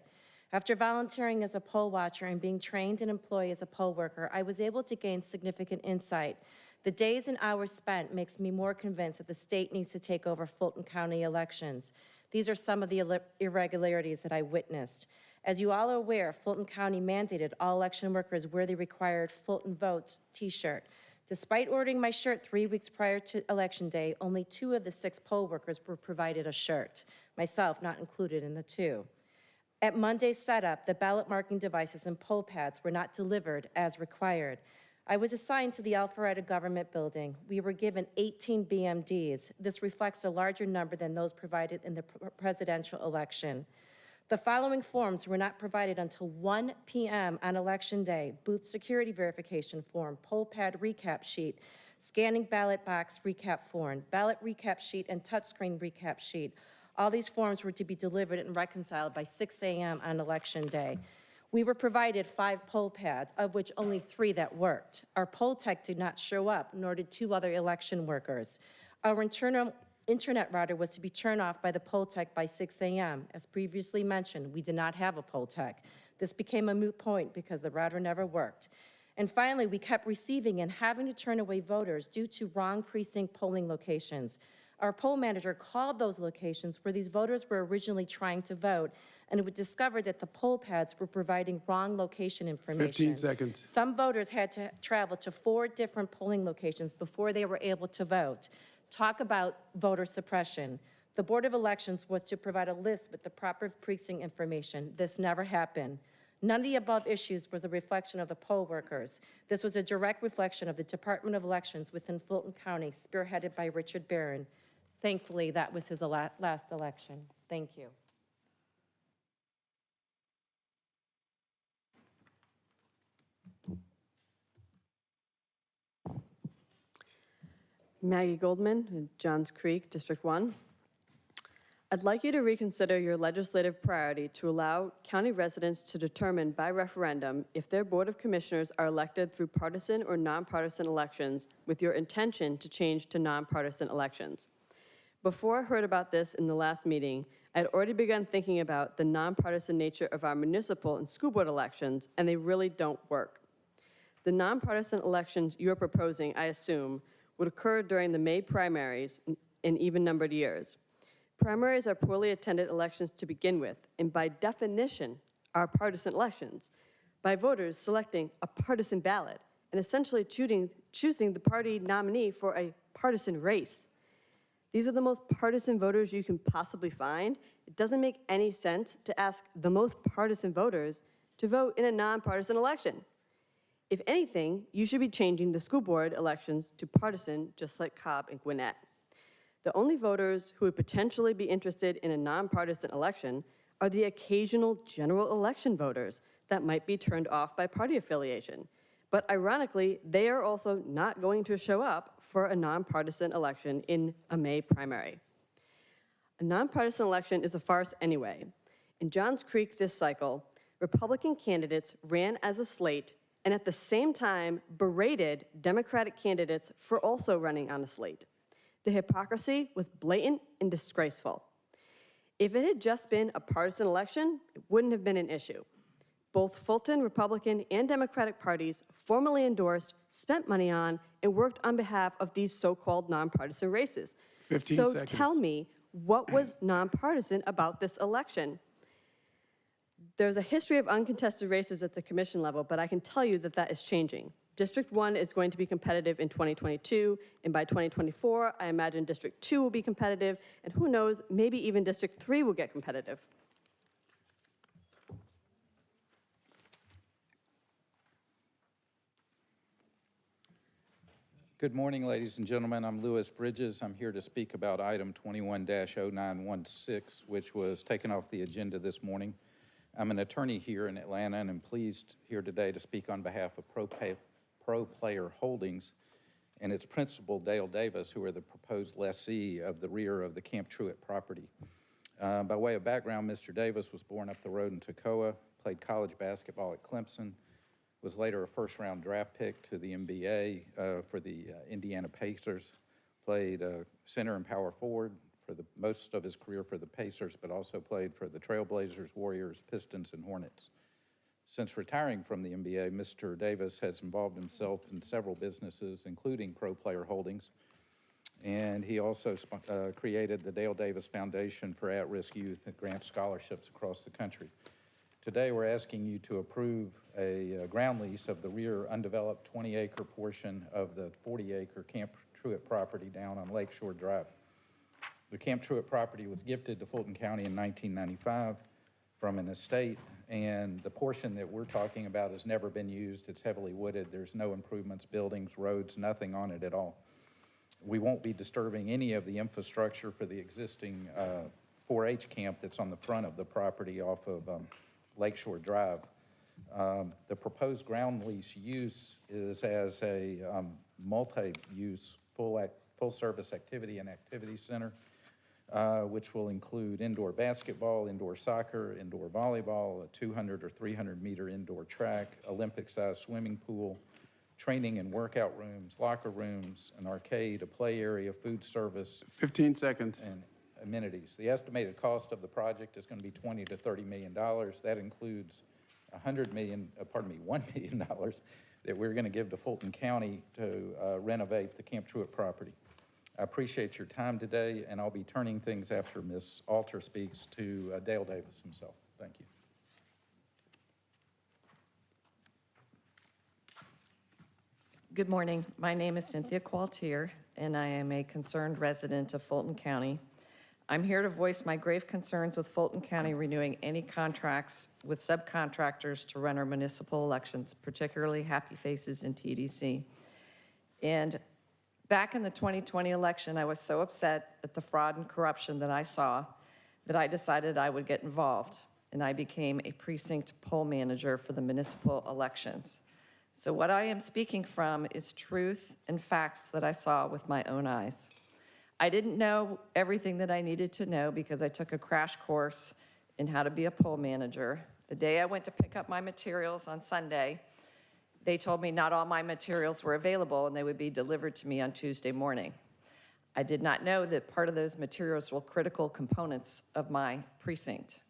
After volunteering as a poll watcher and being trained and employed as a poll worker, I was able to gain significant insight. The days and hours spent makes me more convinced that the state needs to take over Fulton County elections. These are some of the irregularities that I witnessed. As you all are aware, Fulton County mandated all election workers wear the required Fulton Votes t-shirt. Despite ordering my shirt 3 weeks prior to Election Day, only 2 of the 6 poll workers were provided a shirt, myself not included in the 2. At Monday's setup, the ballot marking devices and poll pads were not delivered as required. I was assigned to the Alpharetta Government Building. We were given 18 BMDs. This reflects a larger number than those provided in the presidential election. The following forms were not provided until 1 p.m. on Election Day: booth security verification form, poll pad recap sheet, scanning ballot box recap form, ballot recap sheet, and touchscreen recap sheet. All these forms were to be delivered and reconciled by 6 a.m. on Election Day. We were provided 5 poll pads, of which only 3 that worked. Our poll tech did not show up, nor did 2 other election workers. Our internal internet router was to be turned off by the poll tech by 6 a.m. As previously mentioned, we did not have a poll tech. This became a moot point because the router never worked. And finally, we kept receiving and having to turn away voters due to wrong precinct polling locations. Our poll manager called those locations where these voters were originally trying to vote, and it was discovered that the poll pads were providing wrong location information. 15 seconds. Some voters had to travel to 4 different polling locations before they were able to vote. Talk about voter suppression. The Board of Elections was to provide a list with the proper precinct information. This never happened. None of the above issues was a reflection of the poll workers. This was a direct reflection of the Department of Elections within Fulton County, spearheaded by Richard Barron. Thankfully, that was his last election. Thank you. Maggie Goldman, Johns Creek, District 1. I'd like you to reconsider your legislative priority to allow county residents to determine by referendum if their Board of Commissioners are elected through partisan or nonpartisan elections, with your intention to change to nonpartisan elections. Before I heard about this in the last meeting, I had already begun thinking about the nonpartisan nature of our municipal and school board elections, and they really don't work. The nonpartisan elections you're proposing, I assume, would occur during the May primaries in even-numbered years. Primaries are poorly attended elections to begin with, and by definition are partisan elections, by voters selecting a partisan ballot and essentially choosing the party nominee for a partisan race. These are the most partisan voters you can possibly find. It doesn't make any sense to ask the most partisan voters to vote in a nonpartisan election. If anything, you should be changing the school board elections to partisan, just like Cobb and Gwinnett. The only voters who would potentially be interested in a nonpartisan election are the occasional general election voters that might be turned off by party affiliation. But ironically, they are also not going to show up for a nonpartisan election in a May primary. A nonpartisan election is a farce anyway. In Johns Creek this cycle, Republican candidates ran as a slate and at the same time berated Democratic candidates for also running on a slate. The hypocrisy was blatant and disgraceful. If it had just been a partisan election, it wouldn't have been an issue. Both Fulton Republican and Democratic parties formally endorsed, spent money on, and worked on behalf of these so-called nonpartisan races. 15 so seconds. Tell me, what was nonpartisan about this election? There's a history of uncontested races at the commission level, but I can tell you that that is changing. District 1 is going to be competitive in 2022, and by 2024, I imagine District 2 will be competitive, and who knows, maybe even District 3 will get competitive. Good morning, ladies and gentlemen. I'm Lewis Bridges. I'm here to speak about item 21-0916, which was taken off the agenda this morning. I'm an attorney here in Atlanta, and I'm pleased here today to speak on behalf of Pro Player Holdings and its principal, Dale Davis, who are the proposed lessee of the rear of the Camp Truett property. By way of background, Mr. Davis was born up the road in Toccoa, played college basketball at Clemson, was later a first-round draft pick to the NBA for the Indiana Pacers, played center and power forward for most of his career for the Pacers, but also played for the Trailblazers, Warriors, Pistons, and Hornets. Since retiring from the NBA, Mr. Davis has involved himself in several businesses, including Pro Player Holdings, and he also created the Dale Davis Foundation for At-Risk Youth that grants scholarships across the country. Today, we're asking you to approve a ground lease of the rear undeveloped 20-acre portion of the 40-acre Camp Truett property down on Lakeshore Drive. The Camp Truett property was gifted to Fulton County in 1995 from an estate, and the portion that we're talking about has never been used. It's heavily wooded. There's no improvements, buildings, roads, nothing on it at all. We won't be disturbing any of the infrastructure for the existing 4-H camp that's on the front of the property off of Lakeshore Drive. The proposed ground lease use is as a multi-use, full-service activity and activity center, which will include indoor basketball, indoor soccer, indoor volleyball, a 200 or 300-meter indoor track, Olympic-sized swimming pool, training and workout rooms, locker rooms, an arcade, a play area, food service. 15 seconds. And amenities. The estimated cost of the project is going to be $20 to $30 million. That includes $1 million that we're going to give to Fulton County to renovate the Camp Truett property. I appreciate your time today, and I'll be turning things after Ms. Alter speaks to Dale Davis himself. Thank you. Good morning. My name is Cynthia Qualtier, and I am a concerned resident of Fulton County. I'm here to voice my grave concerns with Fulton County renewing any contracts with subcontractors to run our municipal elections, particularly Happy Faces and TDC. And back in the 2020 election, I was so upset at the fraud and corruption that I saw that I decided I would get involved, and I became a precinct poll manager for the municipal elections. So what I am speaking from is truth and facts that I saw with my own eyes. I didn't know everything that I needed to know because I took a crash course in how to be a poll manager. The day I went to pick up my materials on Sunday, they told me not all my materials were available and they would be delivered to me on Tuesday morning. I did not know that part of those materials were critical components of my precinct.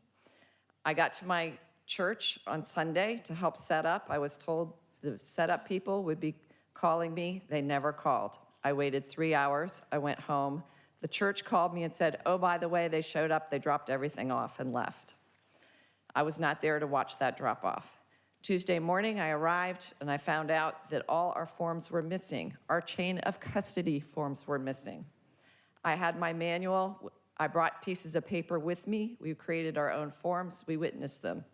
I got to my church on Sunday to help set up. I was told the setup people would be calling me. They never called. I waited 3 hours. I went home. The church called me and said, oh, by the way, they showed up. They dropped everything off and left. I was not there to watch that drop off. Tuesday morning, I arrived and I found out that all our forms were missing. Our chain of custody forms were missing. I had my manual. I brought pieces of paper with me. We created our own forms. We witnessed them.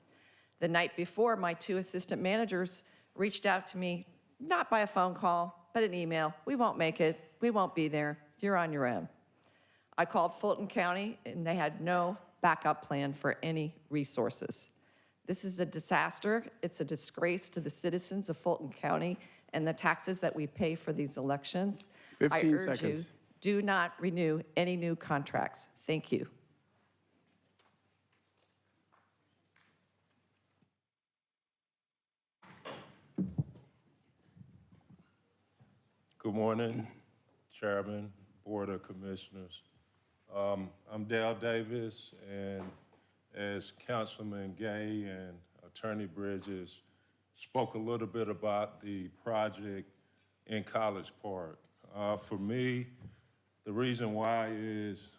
The night before, my 2 assistant managers reached out to me, not by a phone call, but an email. We won't make it. We won't be there. You're on your own. I called Fulton County, and they had no backup plan for any resources. This is a disaster. It's a disgrace to the citizens of Fulton County and the taxes that we pay for these elections. 15 I urge seconds. you, do not renew any new contracts. Thank you. Good morning, Chairman, Board of Commissioners. I'm Dale Davis, and as Councilman Gay and Attorney Bridges spoke a little bit about the project in College Park. For me, the reason why is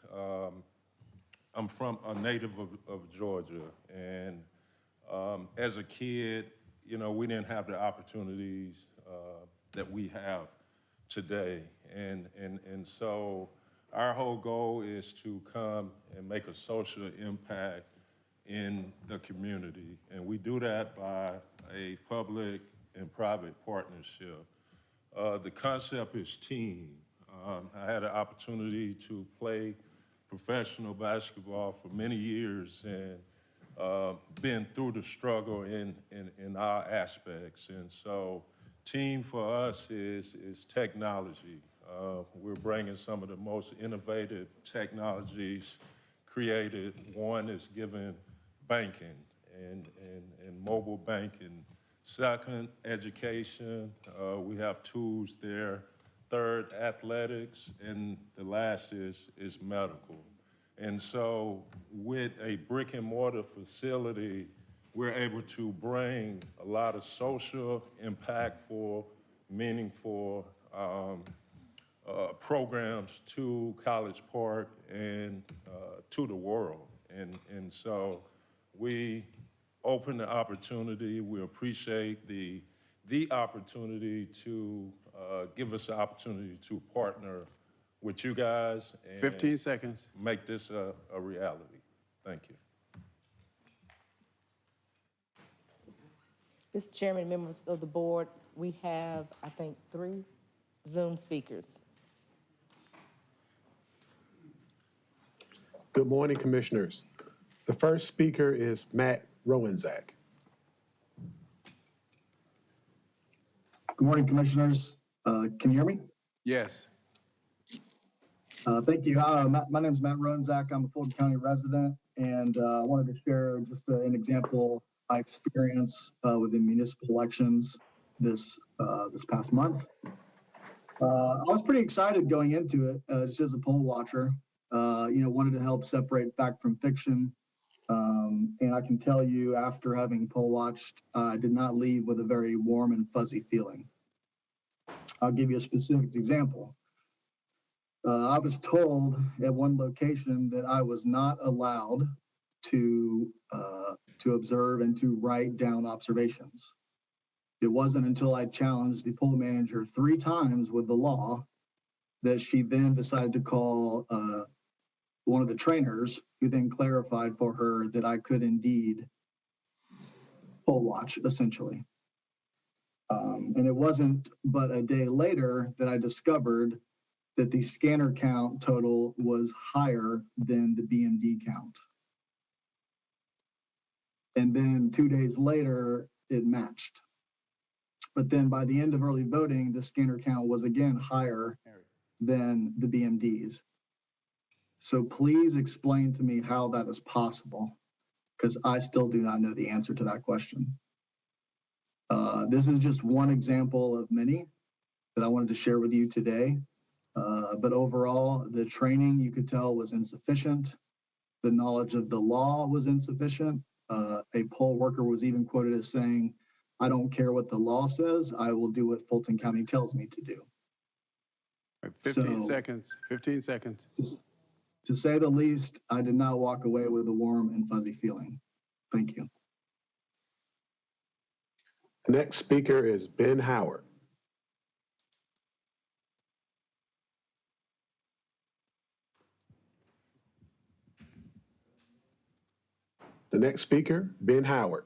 I'm from a native of Georgia, and as a kid, you know, we didn't have the opportunities that we have today. And so our whole goal is to come and make a social impact in the community. And we do that by a public and private partnership. The concept is team. I had an opportunity to play professional basketball for many years and been through the struggle in our aspects. And so team for us is technology. We're bringing some of the most innovative technologies created. One is giving banking and mobile banking. Second, education. We have tools there. Third, athletics. And the last is medical. And so with a brick and mortar facility, we're able to bring a lot of social, impactful, meaningful programs to College Park and to the world. And so we open the opportunity. We appreciate the opportunity to give us the opportunity to partner with you guys and 15 seconds. make this a reality. Thank you. Mr. Chairman, members of the board, we have, I think, 3 Zoom speakers. Good morning, Commissioners. The first speaker is Matt Rowenzak. Good morning, Commissioners. Can you hear me? Yes. Thank you. My name is Matt Rowenzak. I'm a Fulton County resident, and I wanted to share just an example of my experience with the municipal elections this past month. I was pretty excited going into it, just as a poll watcher. Wanted to help separate fact from fiction. And I can tell you, after having poll watched, I did not leave with a very warm and fuzzy feeling. I'll give you a specific example. I was told at one location that I was not allowed to observe and to write down observations. It wasn't until I challenged the poll manager 3 times with the law that she then decided to call one of the trainers, who then clarified for her that I could indeed poll watch, essentially. And it wasn't but a day later that I discovered that the scanner count total was higher than the BMD count. And then 2 days later, it matched. But then by the end of early voting, the scanner count was again higher than the BMDs. So please explain to me how that is possible, because I still do not know the answer to that question. This is just one example of many that I wanted to share with you today. But overall, the training, you could tell, was insufficient. The knowledge of the law was insufficient. A poll worker was even quoted as saying, "I don't care what the law says, I will do what Fulton County tells me to do." 15 seconds. 15 seconds. To say the least, I did not walk away with a warm and fuzzy feeling. Thank you. The next speaker is Ben Howard. The next speaker, Ben Howard.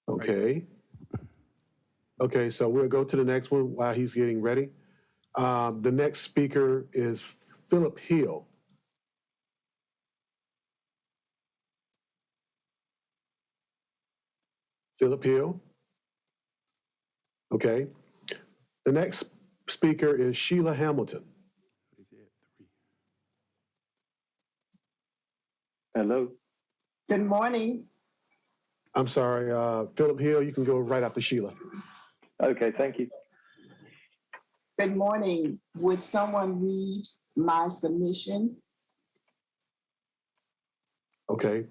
Okay. Okay, so we'll go to the next one while he's getting ready. The next speaker is Philip Hill. Philip Hill. Okay. The next speaker is Sheila Hamilton. Hello. Good morning. I'm sorry, Philip Hill, you can go right after Sheila. Okay, thank you. Good morning. Would someone read my submission? Okay.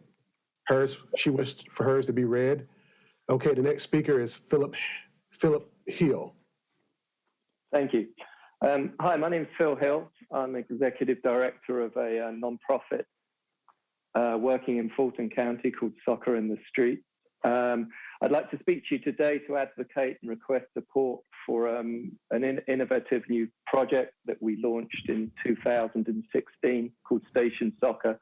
She wished for hers to be read. Okay, the next speaker is Philip Hill. Thank you. Hi, my name is Phil Hill. I'm executive director of a nonprofit working in Fulton County called Soccer in the Street. I'd like to speak to you today to advocate and request support for an innovative new project that we launched in 2016 called Station Soccer.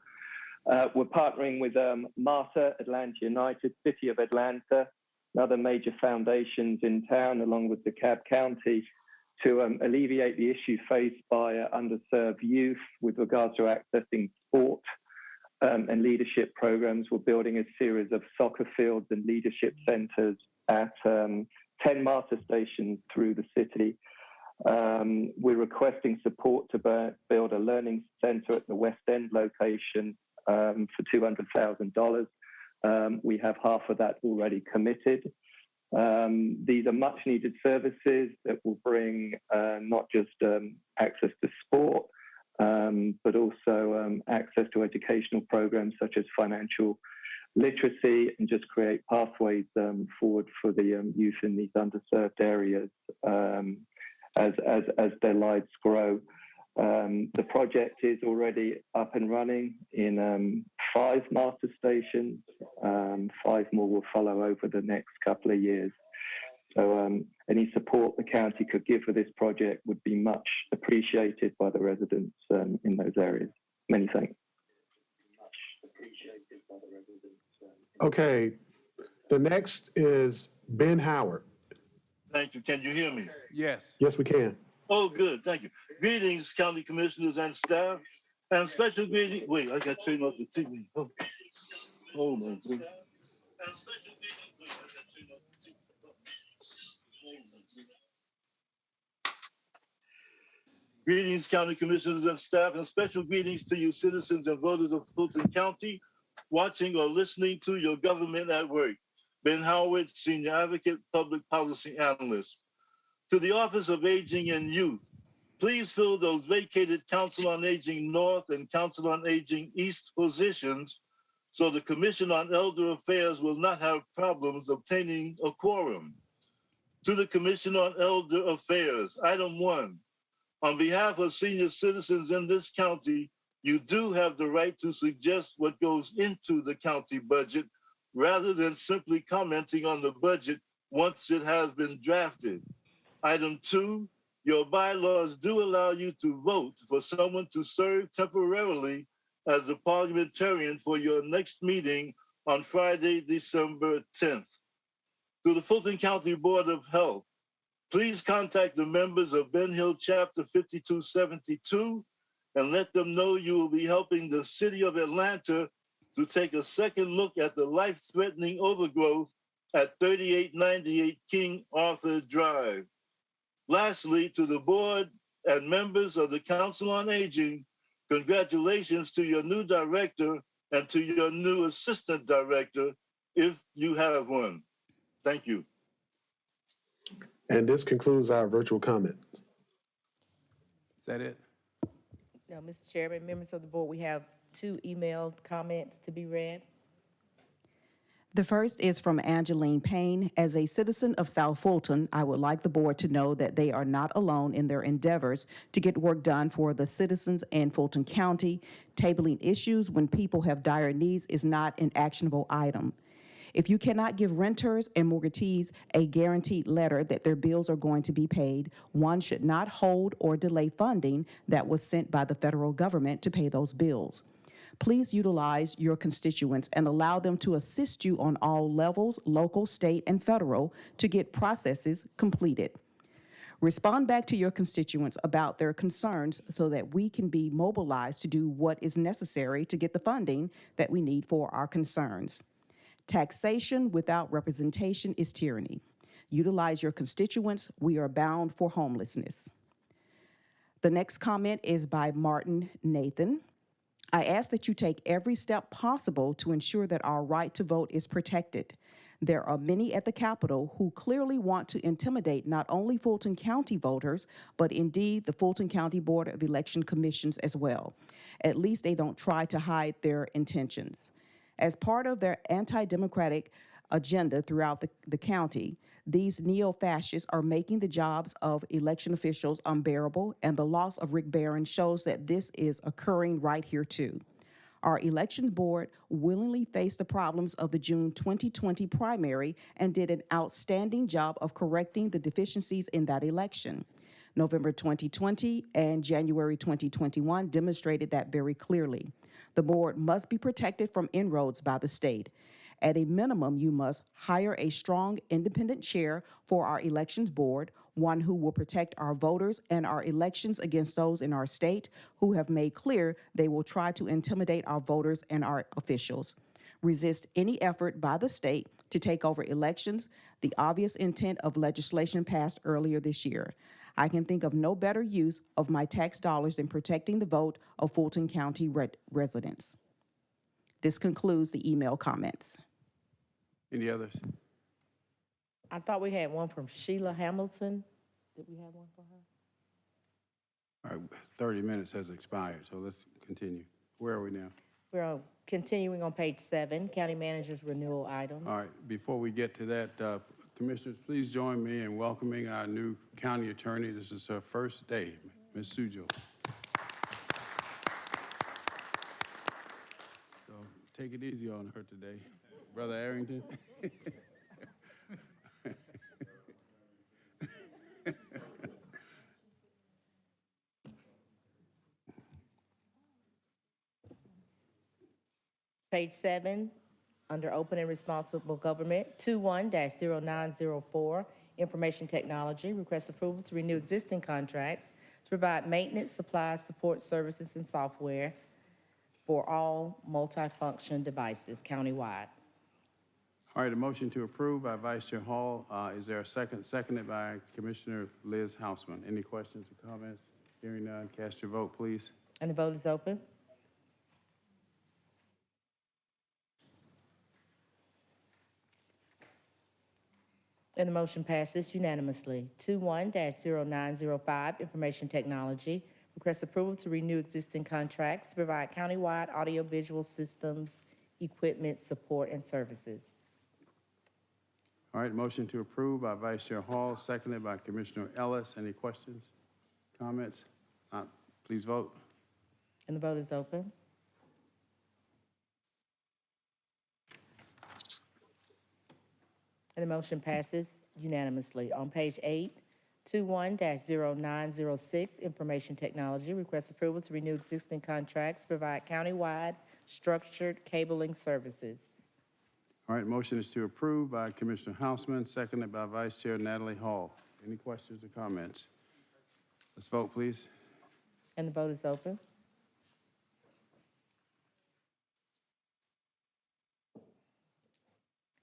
We're partnering with MARTA, Atlanta United, City of Atlanta, and other major foundations in town, along with DeKalb County, to alleviate the issue faced by underserved youth with regards to accessing sport and leadership programs. We're building a series of soccer fields and leadership centers at 10 MARTA stations through the city. We're requesting support to build a learning center at the West End location for $200,000. We have half of that already committed. These are much needed services that will bring not just access to sport, but also access to educational programs such as financial literacy, and just create pathways forward for the youth in these underserved areas as their lives grow. The project is already up and running in 5 master stations. 5 more will follow over the next couple of years. So any support the county could give for this project would be much appreciated by the residents in those areas. Many thanks. Okay, the next is Ben Howard. Thank you. Can you hear me? Yes. Yes, we can. Oh, good. Thank you. Greetings, county commissioners and staff. And special greeting. Wait, I got to turn off the TV. Oh, hold on, please. Greetings, county commissioners and staff, and special greetings to you citizens and voters of Fulton County, watching or listening to your government at work. Ben Howard, Senior Advocate, Public Policy Analyst. To the Office of Aging and Youth, please fill those vacated Council on Aging North and Council on Aging East positions so the Commission on Elder Affairs will not have problems obtaining a quorum. To the Commission on Elder Affairs, item 1, on behalf of senior citizens in this county, you do have the right to suggest what goes into the county budget rather than simply commenting on the budget once it has been drafted. Item 2, your bylaws do allow you to vote for someone to serve temporarily as the parliamentarian for your next meeting on Friday, December 10th. To the Fulton County Board of Health, please contact the members of Ben Hill Chapter 5272 and let them know you will be helping the City of Atlanta to take a second look at the life-threatening overgrowth at 3898 King Arthur Drive. Lastly, to the board and members of the Council on Aging, congratulations to your new director and to your new assistant director, if you have one. Thank you. And this concludes our virtual comment. Is that it? No, Mr. Chairman, members of the board, we have 2 emailed comments to be read. The first is from Angeline Payne. As a citizen of South Fulton, I would like the board to know that they are not alone in their endeavors to get work done for the citizens in Fulton County. Tabling issues when people have dire needs is not an actionable item. If you cannot give renters and mortgagees a guaranteed letter that their bills are going to be paid, one should not hold or delay funding that was sent by the federal government to pay those bills. Please utilize your constituents and allow them to assist you on all levels, local, state, and federal, to get processes completed. Respond back to your constituents about their concerns so that we can be mobilized to do what is necessary to get the funding that we need for our concerns. Taxation without representation is tyranny. Utilize your constituents. We are bound for homelessness. The next comment is by Martin Nathan. I ask that you take every step possible to ensure that our right to vote is protected. There are many at the Capitol who clearly want to intimidate not only Fulton County voters, but indeed the Fulton County Board of Election Commissions as well. At least they don't try to hide their intentions. As part of their anti-democratic agenda throughout the county, these neo-fascists are making the jobs of election officials unbearable, and the loss of Rick Barron shows that this is occurring right here too. Our elections board willingly faced the problems of the June 2020 primary and did an outstanding job of correcting the deficiencies in that election. November 2020 and January 2021 demonstrated that very clearly. The board must be protected from inroads by the state. At a minimum, you must hire a strong, independent chair for our elections board, one who will protect our voters and our elections against those in our state who have made clear they will try to intimidate our voters and our officials. Resist any effort by the state to take over elections, the obvious intent of legislation passed earlier this year. I can think of no better use of my tax dollars than protecting the vote of Fulton County residents. This concludes the email comments. Any others? I thought we had one from Sheila Hamilton. Did we have one for her? All right, 30 minutes has expired, so let's continue. Where are we now? We're continuing on page 7, county manager's renewal items. All right, before we get to that, Commissioners, please join me in welcoming our new county attorney. This is her first day, Ms. Sujo. So take it easy on her today. Brother Arrington. Page 7, under open and responsible government, 21-0904, information technology, request approval to renew existing contracts to provide maintenance, supplies, support services, and software for all multifunction devices countywide. All right, a motion to approve by Vice Chair Hall. Is there a second? Seconded by Commissioner Liz Hausman. Any questions or comments? Hearing none, cast your vote, please. And the vote is open. And the motion passes unanimously. 21-0905, information technology, request approval to renew existing contracts to provide countywide audiovisual systems, equipment, support, and services. All right, motion to approve by Vice Chair Hall, seconded by Commissioner Ellis. Any questions, comments? Please vote. And the vote is open. And the motion passes unanimously. On page 8, 21-0906, information technology, request approval to renew existing contracts to provide countywide structured cabling services. All right, motion is to approve by Commissioner Hausman, seconded by Vice Chair Natalie Hall. Any questions or comments? Let's vote, please. And the vote is open.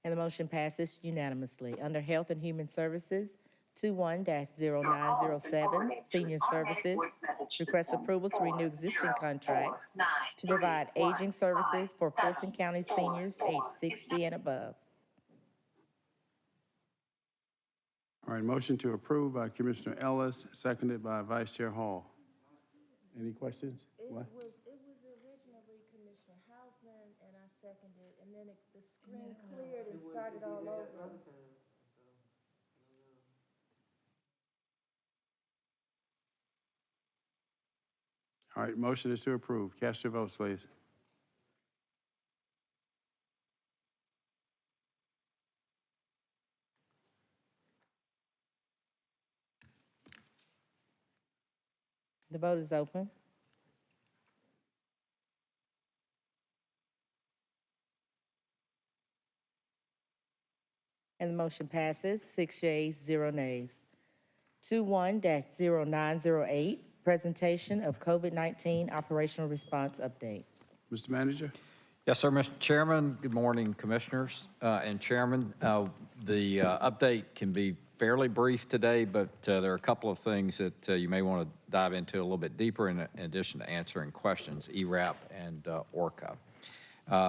And the motion passes unanimously. Under Health and Human Services, 21-0907, Senior Services, request approval to renew existing contracts to provide aging services for Fulton County seniors aged 60 and above. All right, motion to approve by Commissioner Ellis, seconded by Vice Chair Hall. Any questions? What? It was originally Commissioner Hausman, and I seconded, and then the screen cleared and started all over. All right, motion is to approve. Cast your votes, please. The vote is open. And the motion passes, 6 yeas, 0 nays. 21-0908, presentation of COVID-19 operational response update. Mr. Manager? Yes, sir, Mr. Chairman. Good morning, Commissioners and Chairman. The update can be fairly brief today, but there are a couple of things that you may want to dive into a little bit deeper in addition to answering questions, ERAP and ORCA.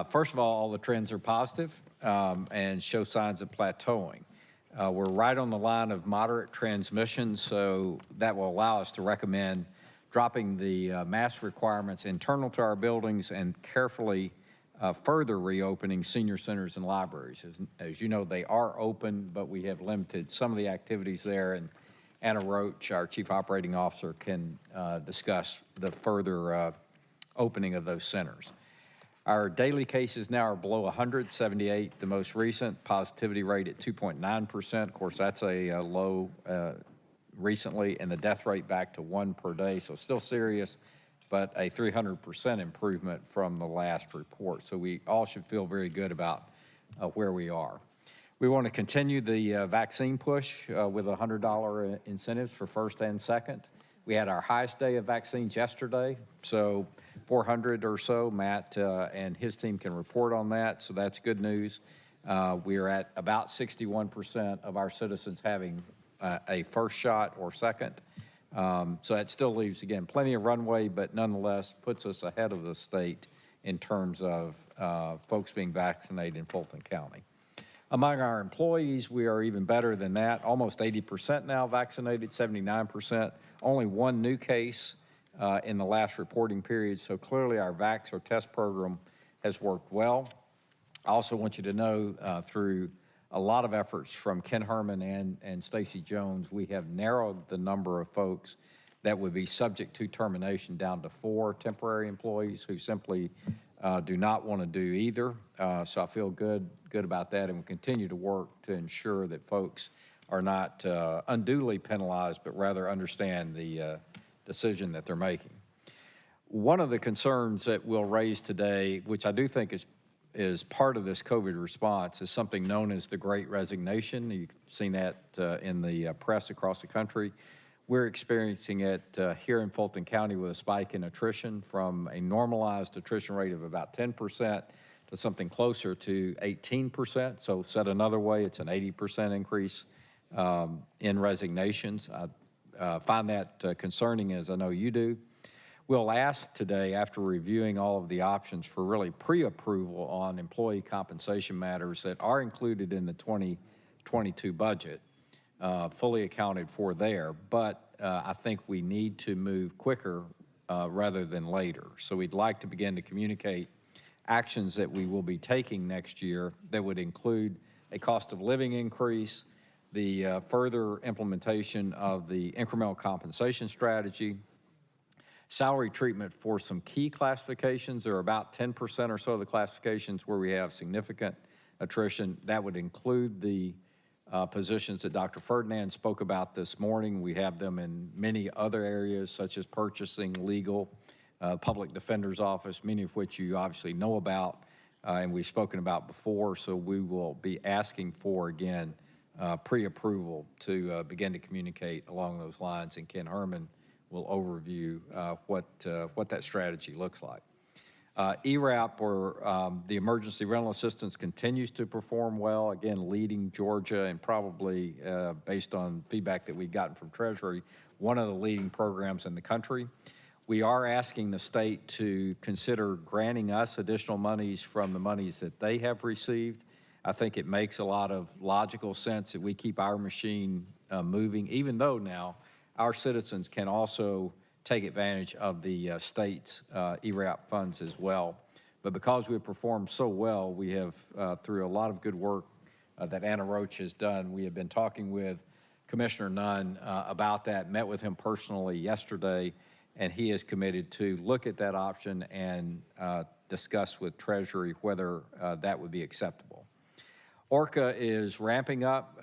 First of all the trends are positive and show signs of plateauing. We're right on the line of moderate transmission, so that will allow us to recommend dropping the mask requirements internal to our buildings and carefully further reopening senior centers and libraries. As you know, they are open, but we have limited some of the activities there, and Anna Roach, our Chief Operating Officer, can discuss the further opening of those centers. Our daily cases now are below 178, the most recent positivity rate at 2.9%. Of course, that's a low recently, and the death rate back to 1 per day, so still serious, but a 300% improvement from the last report. So we all should feel very good about where we are. We want to continue the vaccine push with $100 incentives for first and second. We had our highest day of vaccines yesterday, so 400 or so. Matt and his team can report on that, so that's good news. We are at about 61% of our citizens having a first shot or second. So that still leaves, again, plenty of runway, but nonetheless puts us ahead of the state in terms of folks being vaccinated in Fulton County. Among our employees, we are even better than that, almost 80% now vaccinated, 79%. Only one new case in the last reporting period, so clearly our vax or test program has worked well. I also want you to know through a lot of efforts from Ken Herman and Stacy Jones, we have narrowed the number of folks that would be subject to termination down to 4 temporary employees who simply do not want to do either. So I feel good about that, and we'll continue to work to ensure that folks are not unduly penalized, but rather understand the decision that they're making. One of the concerns that we'll raise today, which I do think is part of this COVID response, is something known as the Great Resignation. You've seen that in the press across the country. We're experiencing it here in Fulton County with a spike in attrition from a normalized attrition rate of about 10% to something closer to 18%. So said another way, it's an 80% increase in resignations. I find that concerning, as I know you do. We'll ask today, after reviewing all of the options, for really pre-approval on employee compensation matters that are included in the 2022 budget, fully accounted for there. But I think we need to move quicker rather than later. So we'd like to begin to communicate actions that we will be taking next year that would include a cost of living increase, the further implementation of the incremental compensation strategy, salary treatment for some key classifications. There are about 10% or so of the classifications where we have significant attrition. That would include the positions that Dr. Ferdinand spoke about this morning. We have them in many other areas, such as purchasing, legal, public defender's office, many of which you obviously know about and we've spoken about before. So we will be asking for, again, pre-approval to begin to communicate along those lines, and Ken Herman will overview what that strategy looks like. ERAP, or the Emergency Rental Assistance, continues to perform well, again, leading Georgia and probably, based on feedback that we've gotten from Treasury, one of the leading programs in the country. We are asking the state to consider granting us additional monies from the monies that they have received. I think it makes a lot of logical sense that we keep our machine moving, even though now our citizens can also take advantage of the state's ERAP funds as well. But because we've performed so well, we have, through a lot of good work that Anna Roach has done, we have been talking with Commissioner Nunn about that, met with him personally yesterday, and he is committed to look at that option and discuss with Treasury whether that would be acceptable. ORCA is ramping up.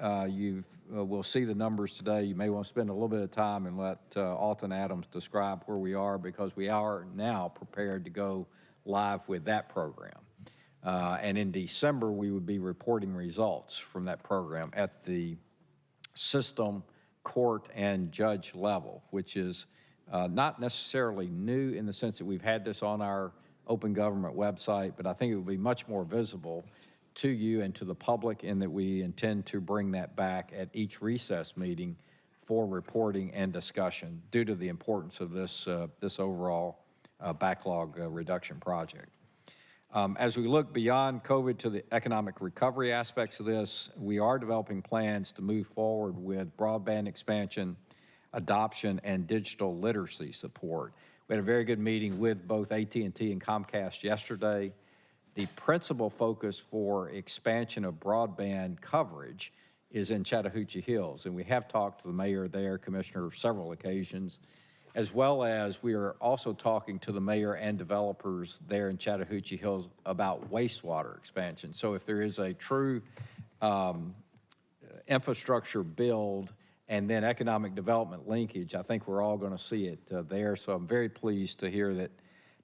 We'll see the numbers today. You may want to spend a little bit of time and let Alton Adams describe where we are, because we are now prepared to go live with that program. And in December, we would be reporting results from that program at the system, court, and judge level, which is not necessarily new in the sense that we've had this on our open government website, but I think it will be much more visible to you and to the public, in that we intend to bring that back at each recess meeting for reporting and discussion due to the importance of this, this overall backlog reduction project. As we look beyond COVID to the economic recovery aspects of this, we are developing plans to move forward with broadband expansion, adoption, and digital literacy support. We had a very good meeting with both AT&T and Comcast yesterday. The principal focus for expansion of broadband coverage is in Chattahoochee Hills, and we have talked to the mayor there, Commissioner, several occasions, as well as we are also talking to the mayor and developers there in Chattahoochee Hills about wastewater expansion. So if there is a true infrastructure build and then economic development linkage, I think we're all going to see it there. So I'm very pleased to hear that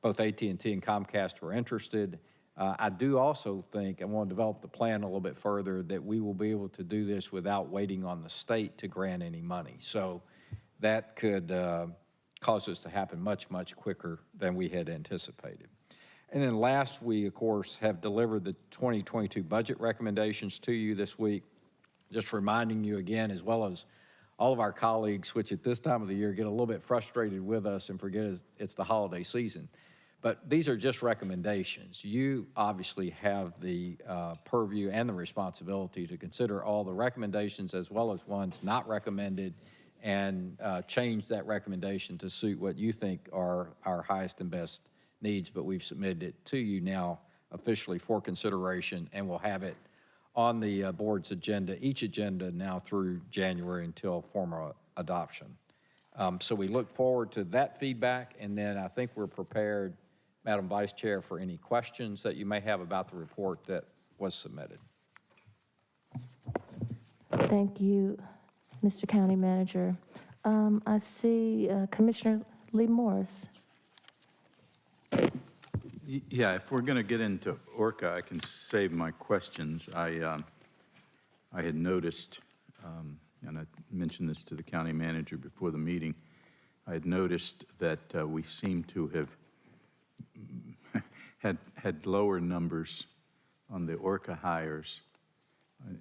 both AT&T and Comcast were interested. I do also think, I want to develop the plan a little bit further, that we will be able to do this without waiting on the state to grant any money. So that could cause this to happen much, much quicker than we had anticipated. And then last, we, of course, have delivered the 2022 budget recommendations to you this week. Just reminding you again, as well as all of our colleagues, which at this time of the year get a little bit frustrated with us and forget it's the holiday season. But these are just recommendations. You obviously have the purview and the responsibility to consider all the recommendations as well as ones not recommended and change that recommendation to suit what you think are our highest and best needs. But we've submitted it to you now officially for consideration, and we'll have it on the board's agenda, each agenda now through January until formal adoption. So we look forward to that feedback, and then I think we're prepared, Madam Vice Chair, for any questions that you may have about the report that was submitted. Thank you, Mr. County Manager. I see Commissioner Lee Morris. Yeah, if we're going to get into Orca, I can save my questions. I had noticed, and I mentioned this to the county manager before the meeting, I had noticed that we seem to have had lower numbers on the Orca hires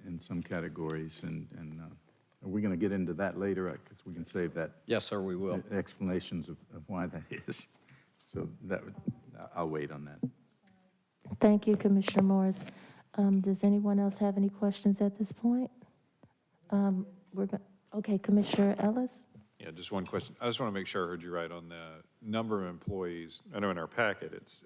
in some categories, and are we going to get into that later? Because we can save that. Yes, sir, we will. Explanations of why that is. So that would, I'll wait on that. Thank you, Commissioner Morris. Does anyone else have any questions at this point? Okay, Commissioner Ellis? Yeah, just one question. I just want to make sure I heard you right on the number of employees. I know in our packet, it's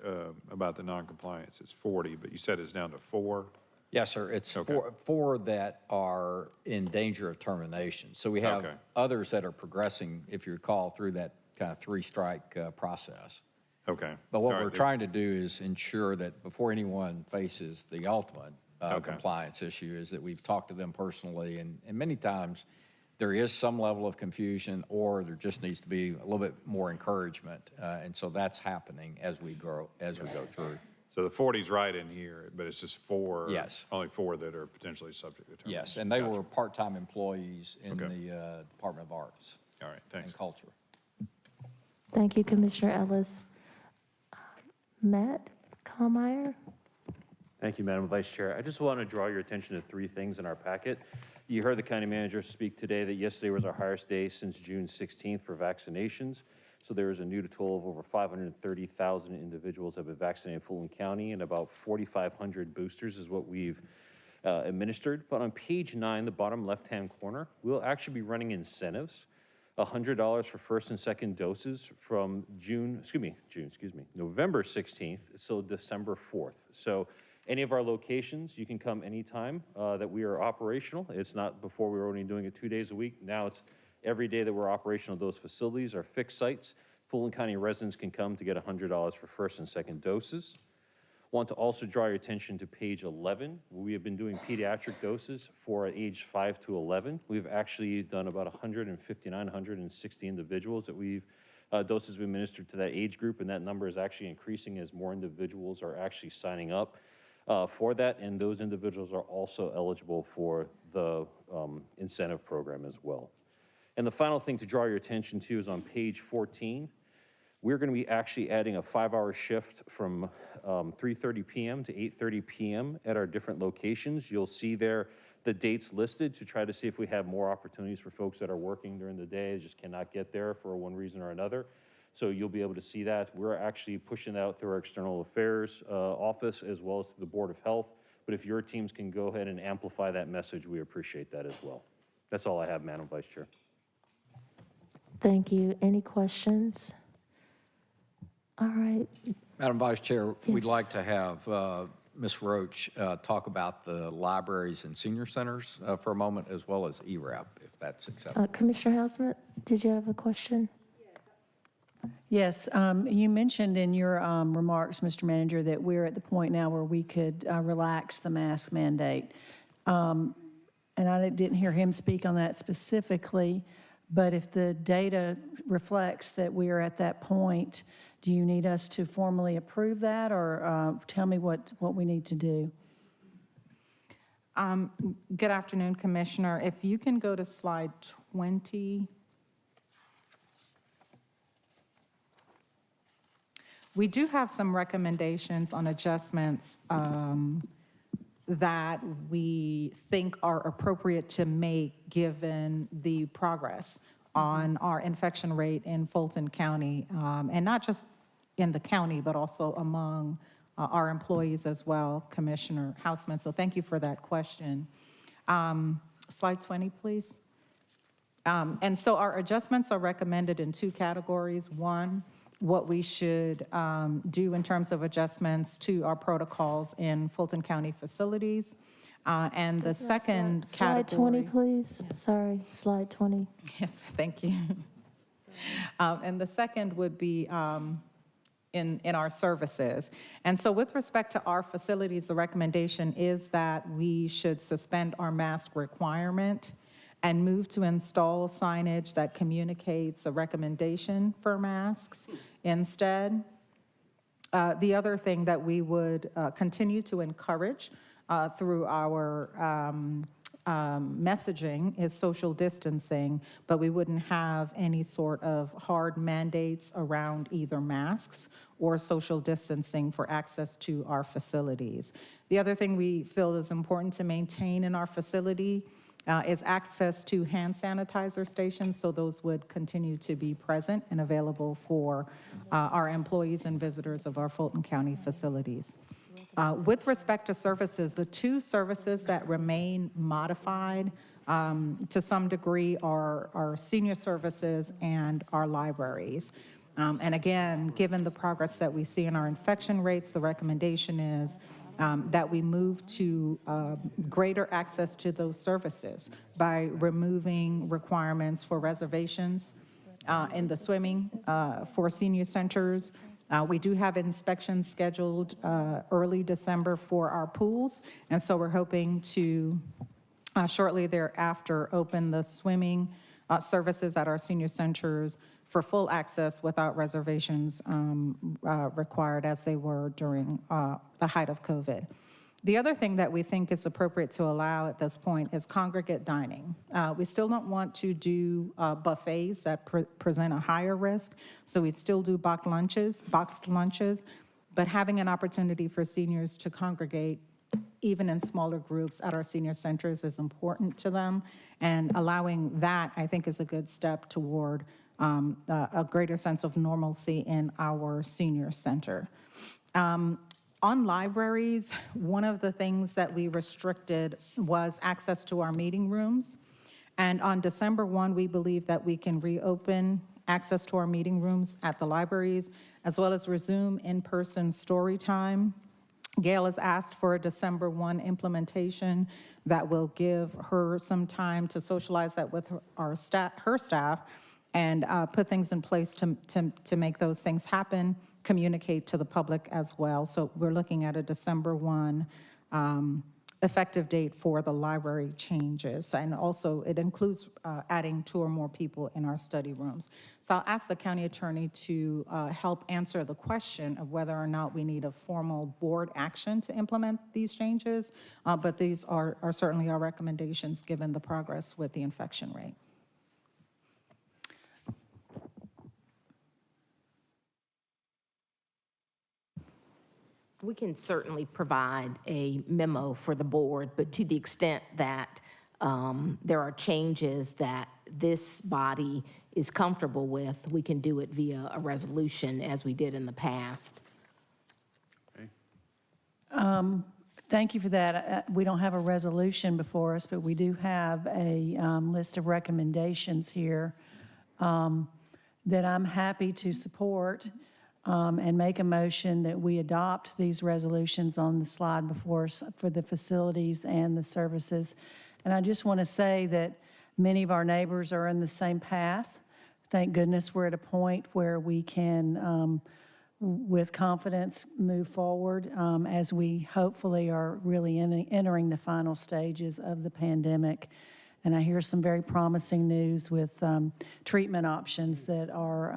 about the non-compliance, it's 40, but you said it's down to 4? Yes, sir. It's Okay. four that are in danger of termination. So we have Okay. others that are progressing, if you recall, through that kind of three-strike process. Okay. But what All right, we're trying to do is ensure that before anyone faces the ultimate Okay. compliance issue is that we've talked to them personally, and many times there is some level of confusion, or there just needs to be a little bit more encouragement. And so that's happening as we grow, as we go through. So the 40's right in here, but it's just 4? Yes. Only 4 that are potentially subject to termination? Yes, and they Gotcha. were part-time employees in Okay. the Department of Arts All right, thanks. and Culture. Thank you, Commissioner Ellis. Matt Kallmeyer? Thank you, Madam Vice Chair. I just want to draw your attention to 3 things in our packet. You heard the county manager speak today that yesterday was our highest day since June 16th for vaccinations. So there is a new total of over 530,000 individuals have been vaccinated in Fulton County, and about 4,500 boosters is what we've administered. But on page 9, the bottom left-hand corner, we'll actually be running incentives. $100 for first and second doses from November 16th, so December 4th. So any of our locations, you can come anytime that we are operational. It's not before we were only doing it 2 days a week. Now it's every day that we're operational. Those facilities are fixed sites. Fulton County residents can come to get $100 for first and second doses. Want to also draw your attention to page 11. We have been doing pediatric doses for age 5 to 11. We've actually done about 159, 160 individuals that doses we administered to that age group, and that number is actually increasing as more individuals are actually signing up for that, and those individuals are also eligible for the incentive program as well. And the final thing to draw your attention to is on page 14. We're going to be actually adding a 5-hour shift from 3:30 p.m. to 8:30 p.m. at our different locations. You'll see there the dates listed to try to see if we have more opportunities for folks that are working during the day, just cannot get there for one reason or another. So you'll be able to see that. We're actually pushing that out through our External Affairs office as well as through the Board of Health. But if your teams can go ahead and amplify that message, we appreciate that as well. That's all I have, Madam Vice Chair. Thank you. Any questions? All right. Madam Vice Chair, we'd Yes. like to have Ms. Roach talk about the libraries and senior centers for a moment, as well as ERAP, if that's acceptable. Commissioner Hausman, did you have a question? Yes, you mentioned in your remarks, Mr. Manager, that we're at the point now where we could relax the mask mandate. And I didn't hear him speak on that specifically, but if the data reflects that we are at that point, do you need us to formally approve that, or tell me what we need to do? Good afternoon, Commissioner. If you can go to slide 20. We do have some recommendations on adjustments that we think are appropriate to make given the progress on our infection rate in Fulton County, and not just in the county, but also among our employees as well, Commissioner Houseman. So thank you for that question. Slide 20, please. And so our adjustments are recommended in two categories. One, what we should do in terms of adjustments to our protocols in Fulton County facilities. And the second Slide category. 20, please. Sorry, slide 20. Yes, thank you. And the second would be in our services. And so with respect to our facilities, the recommendation is that we should suspend our mask requirement and move to install signage that communicates a recommendation for masks instead. The other thing that we would continue to encourage through our messaging is social distancing, but we wouldn't have any sort of hard mandates around either masks or social distancing for access to our facilities. The other thing we feel is important to maintain in our facility is access to hand sanitizer stations, so those would continue to be present and available for our employees and visitors of our Fulton County facilities. With respect to services, the two services that remain modified to some degree are our senior services and our libraries. And again, given the progress that we see in our infection rates, the recommendation is that we move to greater access to those services by removing requirements for reservations in the swimming for senior centers. We do have inspections scheduled early December for our pools, and so we're hoping to shortly thereafter open the swimming services at our senior centers for full access without reservations required as they were during the height of COVID. The other thing that we think is appropriate to allow at this point is congregate dining. We still don't want to do buffets that present a higher risk, so we'd still do boxed lunches, but having an opportunity for seniors to congregate even in smaller groups at our senior centers is important to them, and allowing that, I think, is a good step toward a greater sense of normalcy in our senior center. On libraries, one of the things that we restricted was access to our meeting rooms. And on December 1, we believe that we can reopen access to our meeting rooms at the libraries, as well as resume in-person story time. Gail has asked for a December 1 implementation that will give her some time to socialize that with her staff, and put things in place to make those things happen, communicate to the public as well. So we're looking at a December 1 effective date for the library changes. And also it includes adding 2 or more people in our study rooms. So I'll ask the county attorney to help answer the question of whether or not we need a formal board action to implement these changes. But these are certainly our recommendations given the progress with the infection rate. We can certainly provide a memo for the board, but to the extent that there are changes that this body is comfortable with, we can do it via a resolution as we did in the past. Thank you for that. We don't have a resolution before us, but we do have a list of recommendations here that I'm happy to support. And make a motion that we adopt these resolutions on the slide before us for the facilities and the services. And I just want to say that many of our neighbors are in the same path. Thank goodness we're at a point where we can, with confidence, move forward as we hopefully are really entering the final stages of the pandemic. And I hear some very promising news with treatment options that are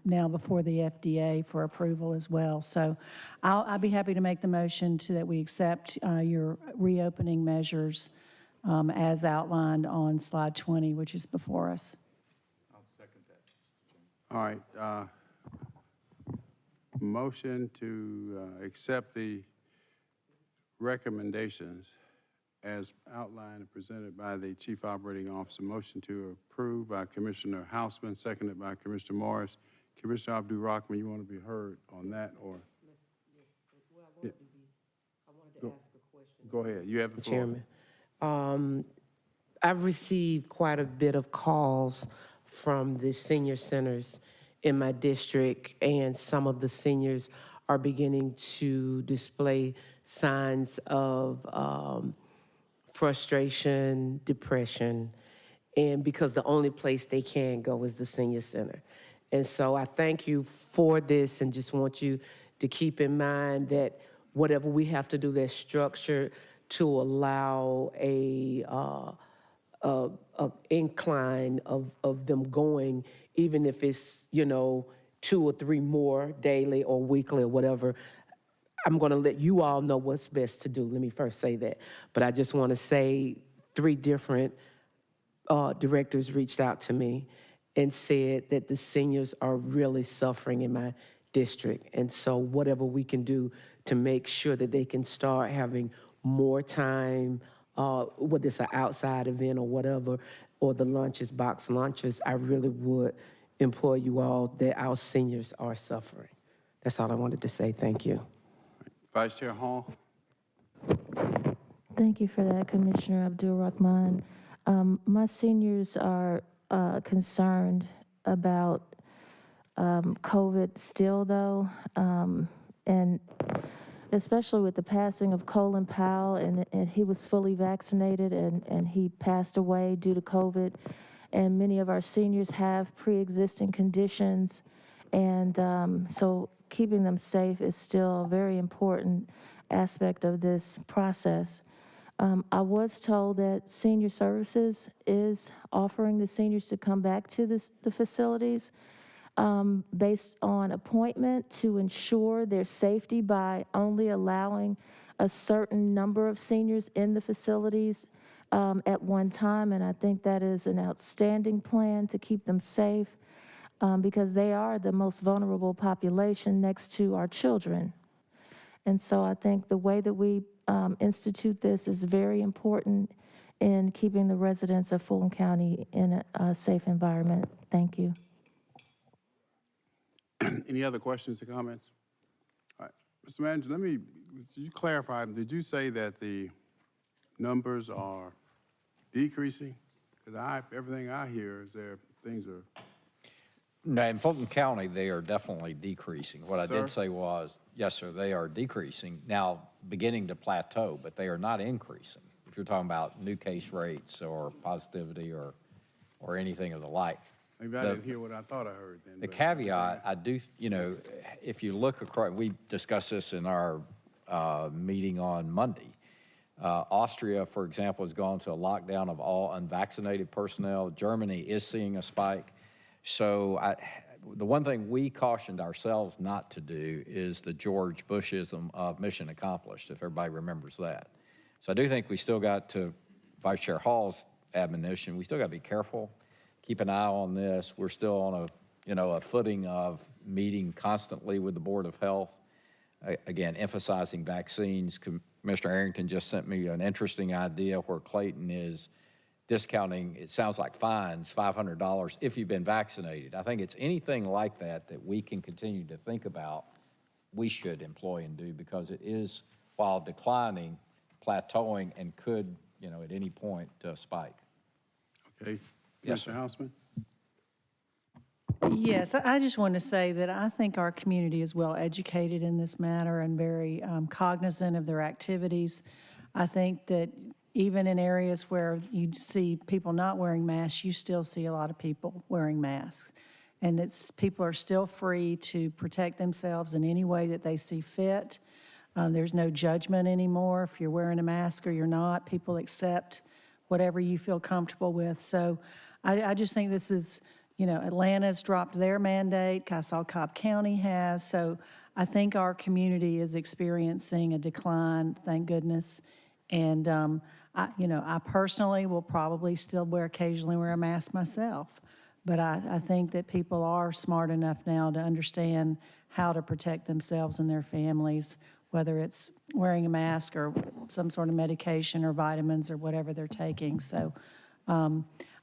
now before the FDA for approval as well. So I'll be happy to make the motion that we accept your reopening measures as outlined on slide 20, which is before us. I'll second that. All right. Motion to accept the recommendations as outlined and presented by the Chief Operating Officer. Motion to approve by Commissioner Houseman, seconded by Commissioner Morris. Commissioner Abdul-Rahman, you want to be heard on that, or? Yeah. Go ahead, you have the floor. Chairman. I've received quite a bit of calls from the senior centers in my district, and some of the seniors are beginning to display signs of frustration, depression, and because the only place they can go is the senior center. And so I thank you for this and just want you to keep in mind that whatever we have to do that's structured to allow a incline of them going, even if it's, 2 or 3 more daily or weekly or whatever. I'm going to let you all know what's best to do. Let me first say that. But I just want to say 3 different directors reached out to me and said that the seniors are really suffering in my district. And so whatever we can do to make sure that they can start having more time, whether it's an outside event or whatever, or the lunches, box lunches, I really would implore you all that our seniors are suffering. That's all I wanted to say. Thank you. Vice Chair Hall. Thank you for that, Commissioner Abdul-Rahman. My seniors are concerned about COVID still, though, and especially with the passing of Colin Powell, and he was fully vaccinated, and he passed away due to COVID. And many of our seniors have pre-existing conditions, and so keeping them safe is still a very important aspect of this process. I was told that Senior Services is offering the seniors to come back to the facilities based on appointment to ensure their safety by only allowing a certain number of seniors in the facilities at one time. And I think that is an outstanding plan to keep them safe because they are the most vulnerable population next to our children. And so I think the way that we institute this is very important in keeping the residents of Fulton County in a safe environment. Thank you. Any other questions or comments? All right, Mr. Manager, did you clarify, did you say that the numbers are decreasing? Because everything I hear is things are. No, in Fulton County, they are definitely decreasing. What I Sir? did say was, yes, sir, they are decreasing. Now, beginning to plateau, but they are not increasing. If you're talking about new case rates or positivity or anything of the like. Maybe I didn't hear what I thought I heard then. The but- caveat, I do, if you look across, we discussed this in our meeting on Monday. Austria, for example, has gone to a lockdown of all unvaccinated personnel. Germany is seeing a spike. So the one thing we cautioned ourselves not to do is the George Bushism of mission accomplished, if everybody remembers that. So I do think we still got to Vice Chair Hall's admonition, we still got to be careful, keep an eye on this. We're still on a footing of meeting constantly with the Board of Health. Again, emphasizing vaccines. Commissioner Arrington just sent me an interesting idea where Clayton is discounting, it sounds like fines, $500 if you've been vaccinated. I think it's anything like that we can continue to think about, we should employ and do, because it is, while declining, plateauing, and could, at any point spike. Okay. Yes, sir. Mr. Houseman? Yes, I just want to say that I think our community is well educated in this matter and very cognizant of their activities. I think that even in areas where you see people not wearing masks, you still see a lot of people wearing masks. And people are still free to protect themselves in any way that they see fit. There's no judgment anymore if you're wearing a mask or you're not. People accept whatever you feel comfortable with. So I just think this is, Atlanta's dropped their mandate. I saw Cobb County has. So I think our community is experiencing a decline, thank goodness. And I personally will probably still occasionally wear a mask myself. But I think that people are smart enough now to understand how to protect themselves and their families, whether it's wearing a mask or some sort of medication or vitamins or whatever they're taking. So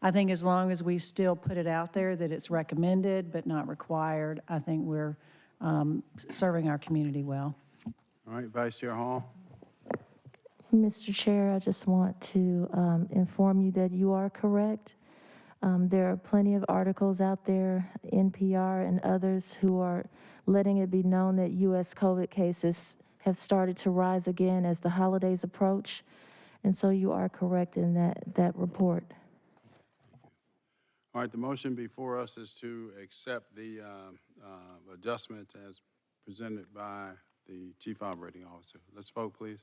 I think as long as we still put it out there that it's recommended but not required, I think we're serving our community well. All right, Vice Chair Hall. Mr. Chair, I just want to inform you that you are correct. There are plenty of articles out there, NPR and others, who are letting it be known that U.S. COVID cases have started to rise again as the holidays approach. And so you are correct in that report. All right, the motion before us is to accept the adjustment as presented by the Chief Operating Officer. Let's vote, please.